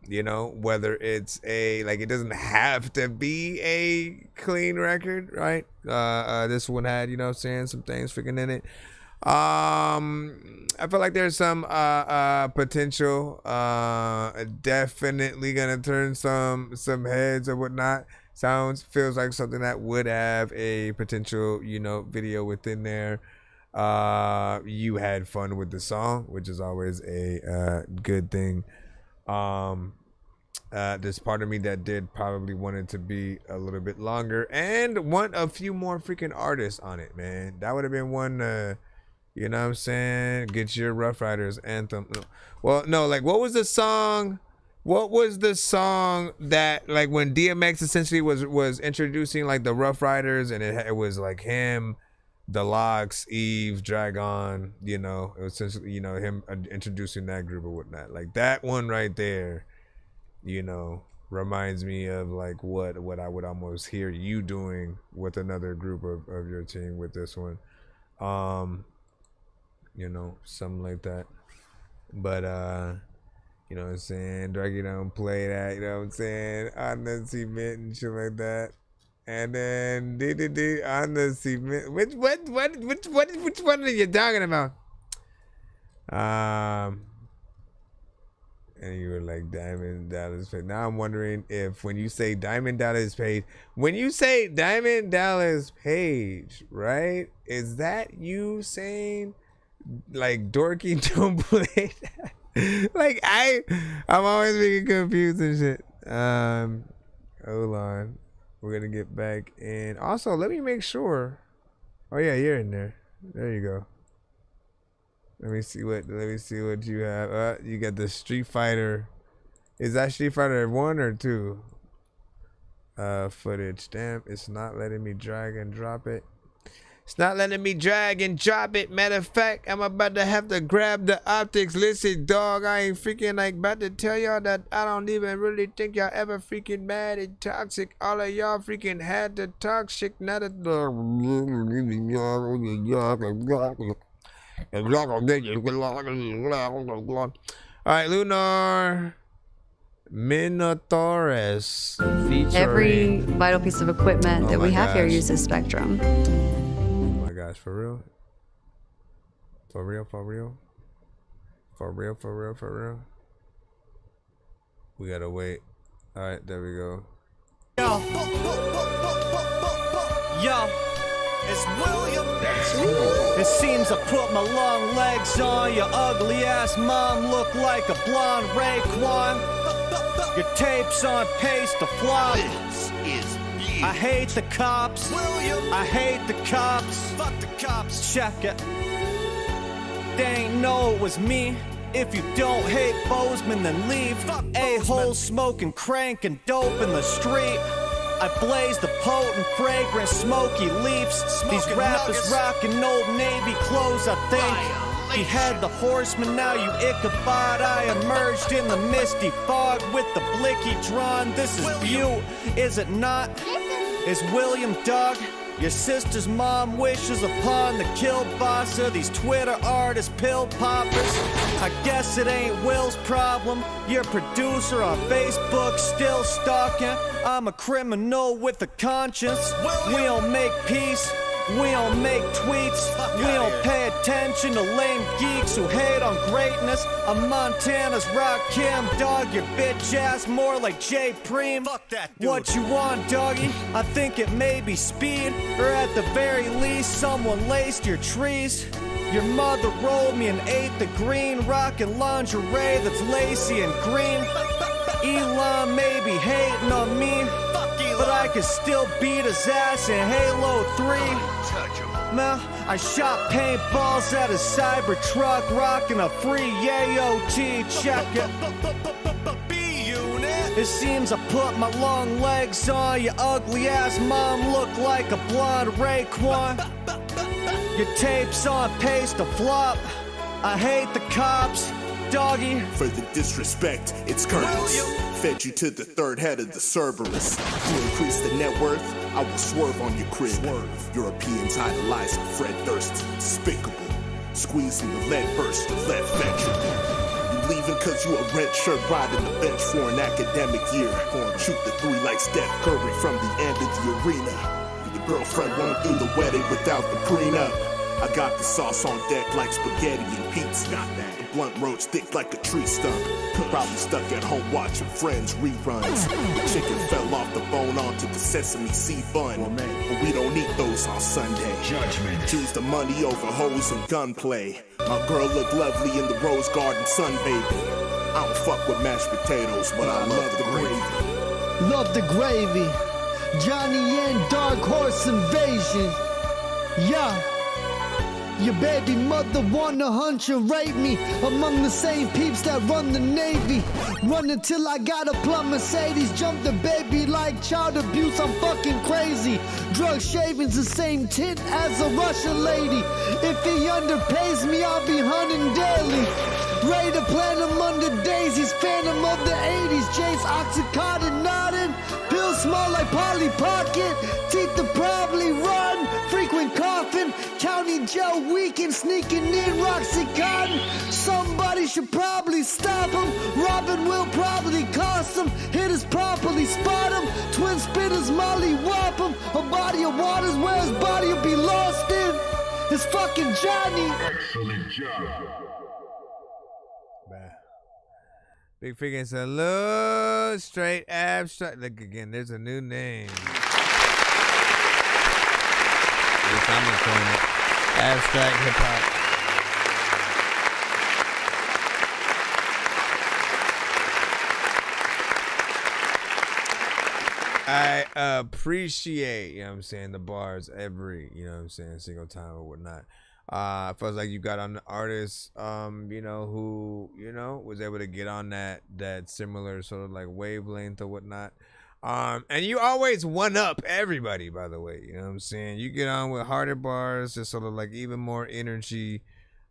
you know, whether it's like, it doesn't have to be a clean record, right? This one had, you know, saying some things freaking in it. I feel like there's some potential, definitely gonna turn some heads or whatnot. Feels like something that would have a potential, you know, video within there. You had fun with the song, which is always a good thing. There's part of me that did probably want it to be a little bit longer and want a few more freaking artists on it, man. That would have been one, you know what I'm saying? Get your Rough Riders anthem. Well, no, like what was the song that, like, when DMX essentially was introducing like the Rough Riders, and it was like him, The Locks, Eve, Dragon, you know, it was essentially, you know, him introducing that group or whatnot. Like that one right there, you know, reminds me of like what I would almost hear you doing with another group of your team with this one. You know, something like that. But you know what I'm saying, Dorky don't play that, you know what I'm saying, on the cement and shit like that. And then on the cement. Which one are you talking about? And you were like Diamond Dallas Page. Now I'm wondering if when you say Diamond Dallas Page, right? Is that you saying like Dorky don't play that? Like I'm always being confused and shit. Hold on. We're gonna get back in. Also, let me make sure. Oh yeah, you're in there. There you go. Let me see what you have. You got the Street Fighter. Is that Street Fighter 1 or 2? Footage. Damn, it's not letting me drag and drop it. It's not letting me drag and drop it. Matter of fact, I'm about to have to grab the optics. Listen, dog, I ain't freaking like about to tell y'all that I don't even really think y'all ever freaking mad and toxic. All of y'all freaking had the toxic. Not a all right, Lunar. Minotaurus featuring Every vital piece of equipment that we have here uses Spectrum. Oh my gosh, for real? For real, for real? For real, for real, for real? We gotta wait. Alright, there we go. Yo, it's William. It seems I put my long legs on your ugly ass mom. Look like a blonde Raekwon. Your tape's on pace to flop. This is me. I hate the cops. William. I hate the cops. Fuck the cops. Check it. They ain't know it was me. If you don't hate Bozeman, then leave. A-holes smoking crank and dope in the street. I blaze the potent, fragrant, smoky leaves. These rappers rocking old Navy clothes, I think. He had the horseman, now you Ichabod. I emerged in the misty fog with the blicky drawn. This is Butte, is it not? Is William Doug? Your sister's mom wishes upon the kill boss of these Twitter artist pill poppers. I guess it ain't Will's problem. Your producer on Facebook still stalking. I'm a criminal with a conscience. We don't make peace. We don't make tweets. We don't pay attention to lame geeks who hate on greatness. I'm Montana's Rakim, dog. Your bitch ass more like J Preem. Fuck that dude. What you want, doggy? I think it may be speed, or at the very least, someone laced your trees. Your mother rolled me and ate the green, rockin' lingerie that's lacy and green. Elon may be hating on me, but I can still beat his ass in Halo 3. Man, I shot paintballs at his cyber truck, rocking a free AOT. Check it. It seems I put my long legs on your ugly ass mom. Look like a blonde Raekwon. Your tape's on pace to flop. I hate the cops. Doggy. For the disrespect, it's Curtis. Fed you to the third head of the Cerberus. To increase the net worth, I will swerve on your crib. Europeans idolize Fred Durst, despicable. Squeezing the lead burst, the lead vegetable. You leaving cause you a red shirt riding the bench for an academic year. Shoot the three like Steph Curry from the end of the arena. Your girlfriend won't do the wedding without the prenup. I got the sauce on deck like spaghetti and pizza. Got that. The blunt road thick like a tree stump. Probably stuck at home watching Friends reruns. The chicken fell off the bone onto the sesame seed bun. But we don't eat those on Sunday. Judgment. Choose the money over hoes and gunplay. My girl look lovely in the rose garden sunbathing. I don't fuck with mashed potatoes, but I love the gravy. Love the gravy. Johnny and Dark Horse Invasion. Yeah. Your baby mother wanna hunch and rape me among the same peeps that run the Navy. Run until I got a plum Mercedes. Jump the baby like child abuse, I'm fucking crazy. Drug shavings the same tint as a Russian lady. If he underpays me, I'll be hunting daily. Ready to plant him under daisies. Phantom of the 80s. Jace Oxycontin nodding. Pills smell like Polly Pocket. Teeth to probably run. Frequent coughing. County jail weekend. Sneaking in Roxycontin. Somebody should probably stop him. Robin will probably cost him. Hitters properly spot him. Twin spitters molly whop him. A body of water's where his body will be lost in. It's fucking Johnny. Excellent job. Big Figure said, look, straight abstract. Look again, there's a new name. I'm calling it abstract hip hop. I appreciate, you know what I'm saying, the bars every, you know what I'm saying, single time or whatnot. Feels like you got on the artist, you know, who, you know, was able to get on that similar sort of like wavelength or whatnot. And you always one up everybody, by the way, you know what I'm saying? You get on with harder bars, just sort of like even more energy.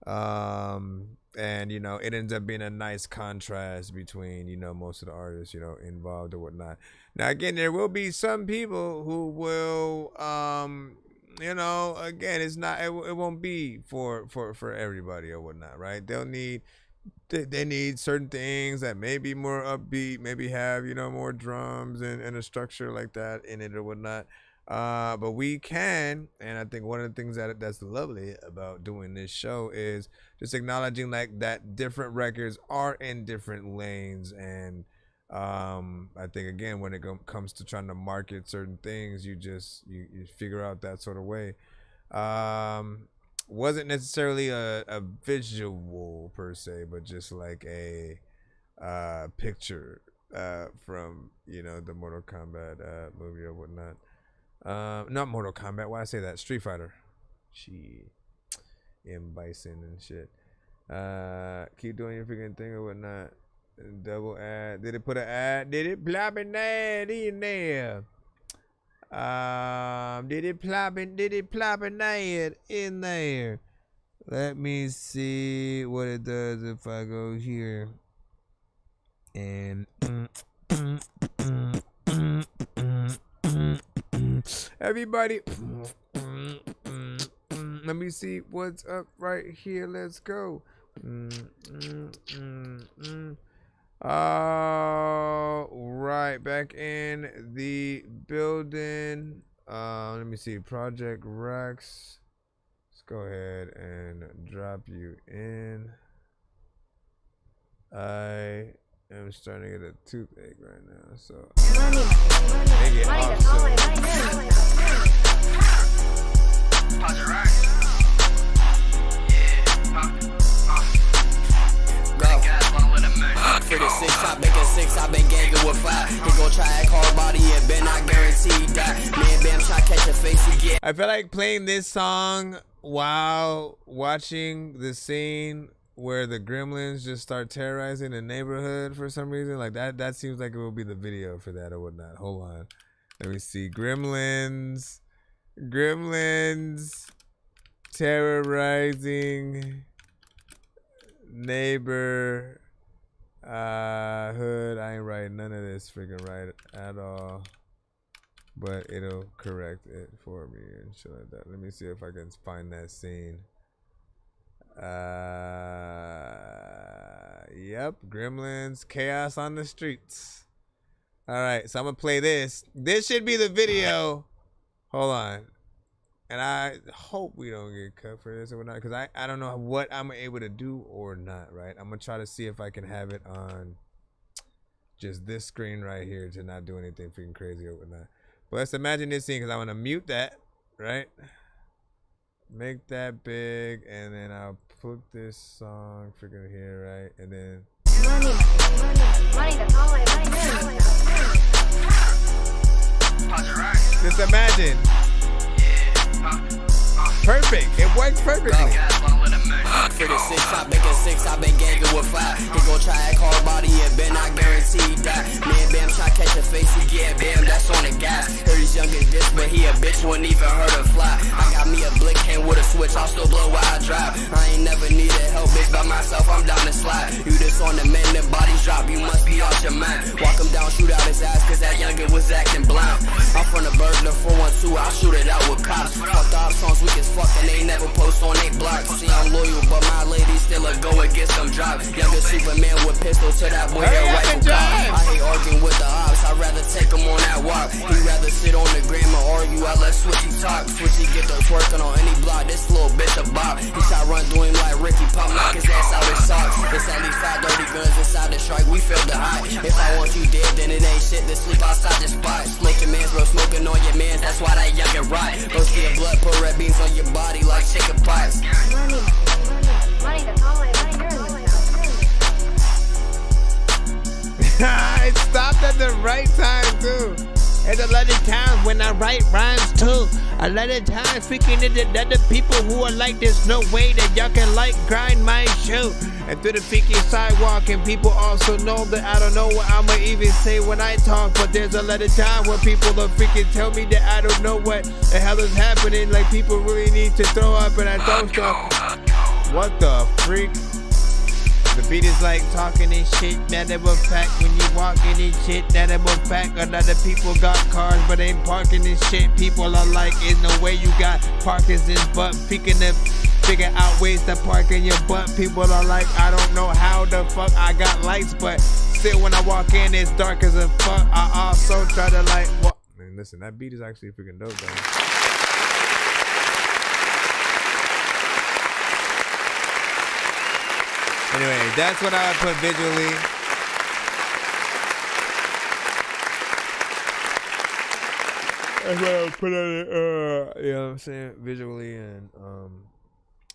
And, you know, it ends up being a nice contrast between, you know, most of the artists, you know, involved or whatnot. Now, again, there will be some people who will, you know, again, it's not, it won't be for everybody or whatnot, right? They'll need they need certain things that may be more upbeat, maybe have, you know, more drums and a structure like that in it or whatnot. But we can, and I think one of the things that's lovely about doing this show is just acknowledging like that different records are in different lanes. And I think again, when it comes to trying to market certain things, you figure out that sort of way. Wasn't necessarily a visual per se, but just like a picture from, you know, the Mortal Kombat movie or whatnot. Not Mortal Kombat. Why I say that? Street Fighter. M. Bison and shit. Keep doing your freaking thing or whatnot. Double ad. Did it put an ad? Did it plop an ad in there? Did it plop an ad in there? Let me see what it does if I go here and everybody, let me see what's up right here. Let's go. Right, back in the building. Let me see, Project Rex. Let's go ahead and drop you in. I am starting to get a toothache right now, so make it awesome. Project Rex. For the 6, I make a 6, I been gangin' with 5. He gon' try act hard body and Ben, I guarantee that. Me and Bam try catch a face again. I feel like playing this song while watching the scene where the gremlins just start terrorizing the neighborhood for some reason. Like that seems like it will be the video for that or whatnot. Hold on. Let me see. Gremlins terrorizing neighbor hood. I ain't writing none of this freaking right at all, but it'll correct it for me and shit like that. Let me see if I can find that scene. Yep, gremlins, chaos on the streets. All right, so I'm gonna play this. This should be the video. Hold on. And I hope we don't get cut for this or whatnot, because I don't know what I'm able to do or not, right? I'm going to try to see if I can have it on just this screen right here to not do anything freaking crazy or whatnot. But let's imagine this scene, because I want to mute that, right? Make that big, and then I'll put this song freaking here, right? And then... Just imagine. Perfect. It works perfectly. For the 6, I make a 6, I been gangin' with 5. He gon' try act hard body and Ben, I guarantee that. Me and Bam try catch a face again. Bam, that's on the gas. Heard he's young as this, but he a bitch, wouldn't even heard her fly. I got me a blick hand with a switch, I'll still blow while I drive. I ain't never needed help, bitch, by myself, I'm down to slide. You just on the man, them bodies drop, you must be off your mind. Walk him down, shoot out his ass, cause that youngin' was acting blind. I'm from the burglar 412, I'll shoot it out with cops. Fuck the op songs, weak as fuck, and they never post on they blocks. See, I'm loyal, but my lady still a go and get some drop. Younger Superman with pistol to that boy that rifle cop. I hate arguing with the ops, I'd rather take him on that walk. He'd rather sit on the gram and argue, I let Switchy talk. Switchy get the twerking on any block, this little bitch a bop. He shot run through him like Ricky, pop knock his ass out his socks. It's at least 5 dirty guns inside the strike, we feel the hot. If I want you dead, then it ain't shit to sleep outside the spot. Smoking mans, bro, smoking on your mans, that's why that youngin' rot. Bro, see the blood, put red beans on your body like chicken pox. It stopped at the right time too. There's a lot of times when I write rhymes too. A lot of times freaking into other people who are like, there's no way that y'all can like grind my shoe. And through the freaking sidewalk, and people also know that I don't know what I'ma even say when I talk. But there's a lot of time where people will freaking tell me that I don't know what the hell is happening. Like people really need to throw up, and I don't stuff. What the freak? The beat is like talking and shit, that it was fact. When you walking and shit, that it was fact. A lot of people got cars, but ain't parking and shit. People are like, there's no way you got Parkinson's, but picking up figure out ways to park in your butt. People are like, I don't know how the fuck I got lights, but still when I walk in, it's dark as a fuck. I also try to like, what? Man, listen, that beat is actually freaking dope, though. Anyway, that's what I would put visually. That's what I would put on it. You know what I'm saying? Visually and,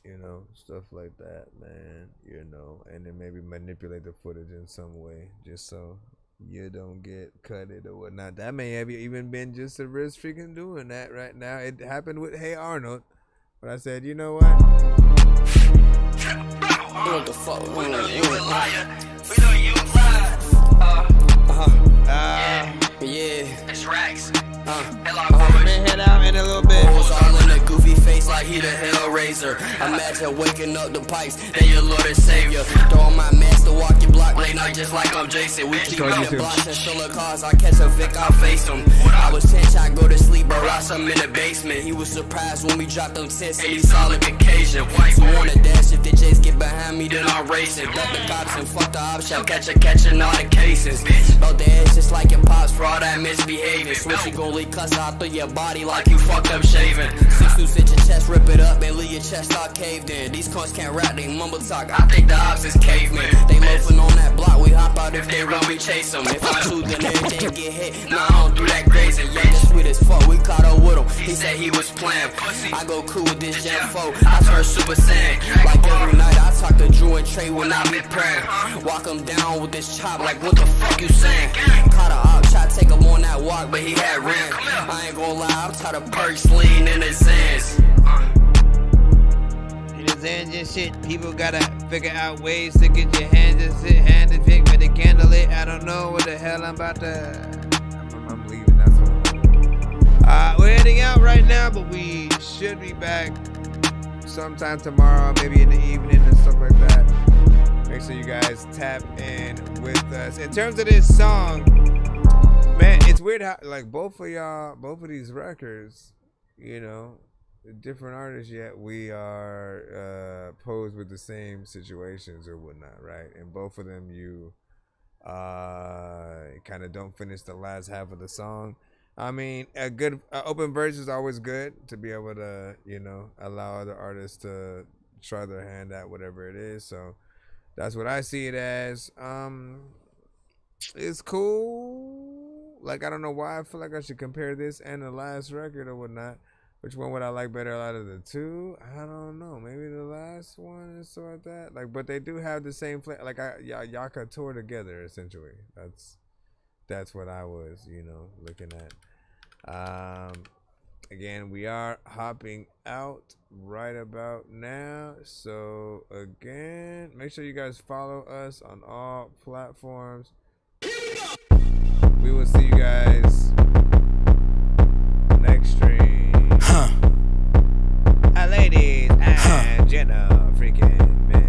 you know, stuff like that, man. You know, and then maybe manipulate the footage in some way just so you don't get cutted or whatnot. That may have even been just a risk freaking doing that right now. It happened with Hey Arnold. But I said, you know what? What the fuck? We know you a liar. Yeah. It's Rex. Man, head out in a little bit. All in a goofy face like he the Hellraiser. Imagine waking up the pipes, then your Lord and Savior. Throwing my mask to walk your block late night just like I'm Jason. We keep running blocks and stealing cars. I catch a Vic, I face him. I was 10, I go to sleep, but lost him in the basement. He was surprised when we dropped them 10 and he solid occasion. You wanna dash if the J's get behind me, then I'm racing. Duck the cops and fuck the op shop, catching all the cases. About the edge just like your pops for all that misbehavior. Switch your goalie cuss out through your body like you fucked up shaving. 6 hit your chest, rip it up and leave your chest all caved in. These cunts can't rap, they mumble talk. I think the ops is cavemen. They loafing on that block, we hop out if they run, we chase them. If I shoot, then everything get hit. Nah, I don't do that crazy. Yeah, that's sweet as fuck. We caught up with him. He said he was playing. I go cool with this Gen 4. I turn Super Saiyan. Like every night, I talk to Drew and Trey when I be praying. Walk him down with this chop, like what the fuck you saying? Caught a op, try to take him on that walk, but he had ran. I ain't gon' lie, I'm tired of perks lean in his hands. In his hands and shit, people gotta figure out ways to get your hands and sit, hand and pick with the candle lit. I don't know what the hell I'm about to. I'm leaving, that's what. We're heading out right now, but we should be back sometime tomorrow, maybe in the evening and stuff like that. Make sure you guys tap in with us. In terms of this song, man, it's weird how like both of these records, you know, different artists, yet we are posed with the same situations or whatnot, right? And both of them, you kind of don't finish the last half of the song. I mean, a good open verse is always good to be able to, you know, allow other artists to try their hand at whatever it is. So that's what I see it as. It's cool. Like, I don't know why I feel like I should compare this and the last record or whatnot. Which one would I like better out of the two? I don't know. Maybe the last one and stuff like that. Like, but they do have the same flavor. Like, y'all could tour together essentially. That's what I was, you know, looking at. Again, we are hopping out right about now. So again, make sure you guys follow us on all platforms. We will see you guys next stream. Ladies and gentlemen, freaking men.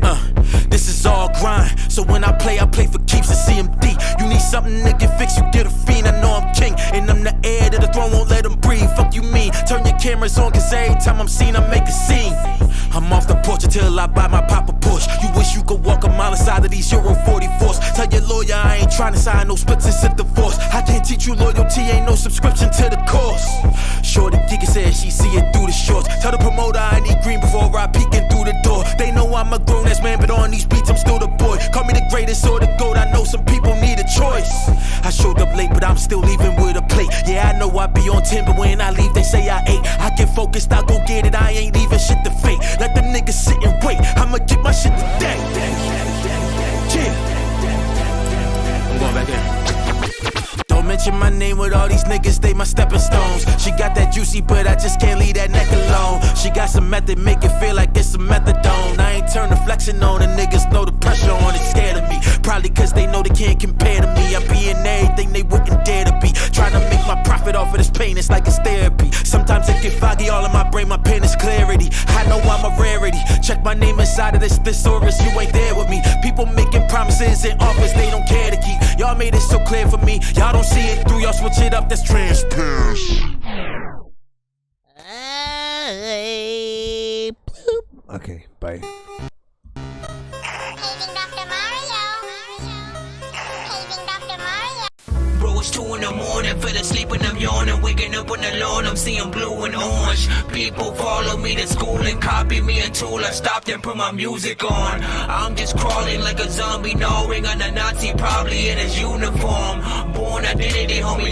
This is all grind, so when I play for keeps and CMD. You need something to get fixed, you get a fiend. I know I'm king, and I'm the heir to the throne, won't let them breathe. Fuck you mean, turn your cameras on, cause every time I'm seen, I make a scene. I'm off the porch until I buy my papa Porsche. You wish you could walk a mile inside of these Euro 44s. Tell your lawyer I ain't trying to sign no splits and sit divorce. I can't teach you loyalty, ain't no subscription to the course. Shorty Giga said she see it through the shorts. Tell the promoter I need green before I peek in through the door. They know I'm a grown ass man, but on these beats I'm still the boy. Call me the greatest or the GOAT, I know some people need a choice. I showed up late, but I'm still leaving with a plate. Yeah, I know I be on 10, but when I leave, they say I ate. I get focused, I go get it, I ain't leaving shit to fate. Let them niggas sit and wait, I'ma get my shit today. Yeah. I'm going back there. Don't mention my name with all these niggas, they my stepping stones. She got that juicy, but I just can't leave that neck alone. She got some method, make it feel like it's a methadone. I ain't turn the flexing on, and niggas know the pressure on it, scared of me. Probably cause they know they can't compare to me. I be in everything they wouldn't dare to be. Trying to make my profit off of this pain, it's like it's therapy. Sometimes it get foggy, all in my brain, my pen is clarity. I know I'm a rarity. Check my name inside of this thesaurus, you ain't there with me. People making promises in office they don't care to keep. Y'all made it so clear for me, y'all don't see it through, y'all switch it up, that's transparency. Okay, bye. Bro, it's 2 in the morning, fell asleep when I'm yawning, waking up on the lawn, I'm seeing blue and orange. People follow me to school and copy me until I stopped and put my music on. I'm just crawling like a zombie, gnawing on a Nazi, probably in his uniform.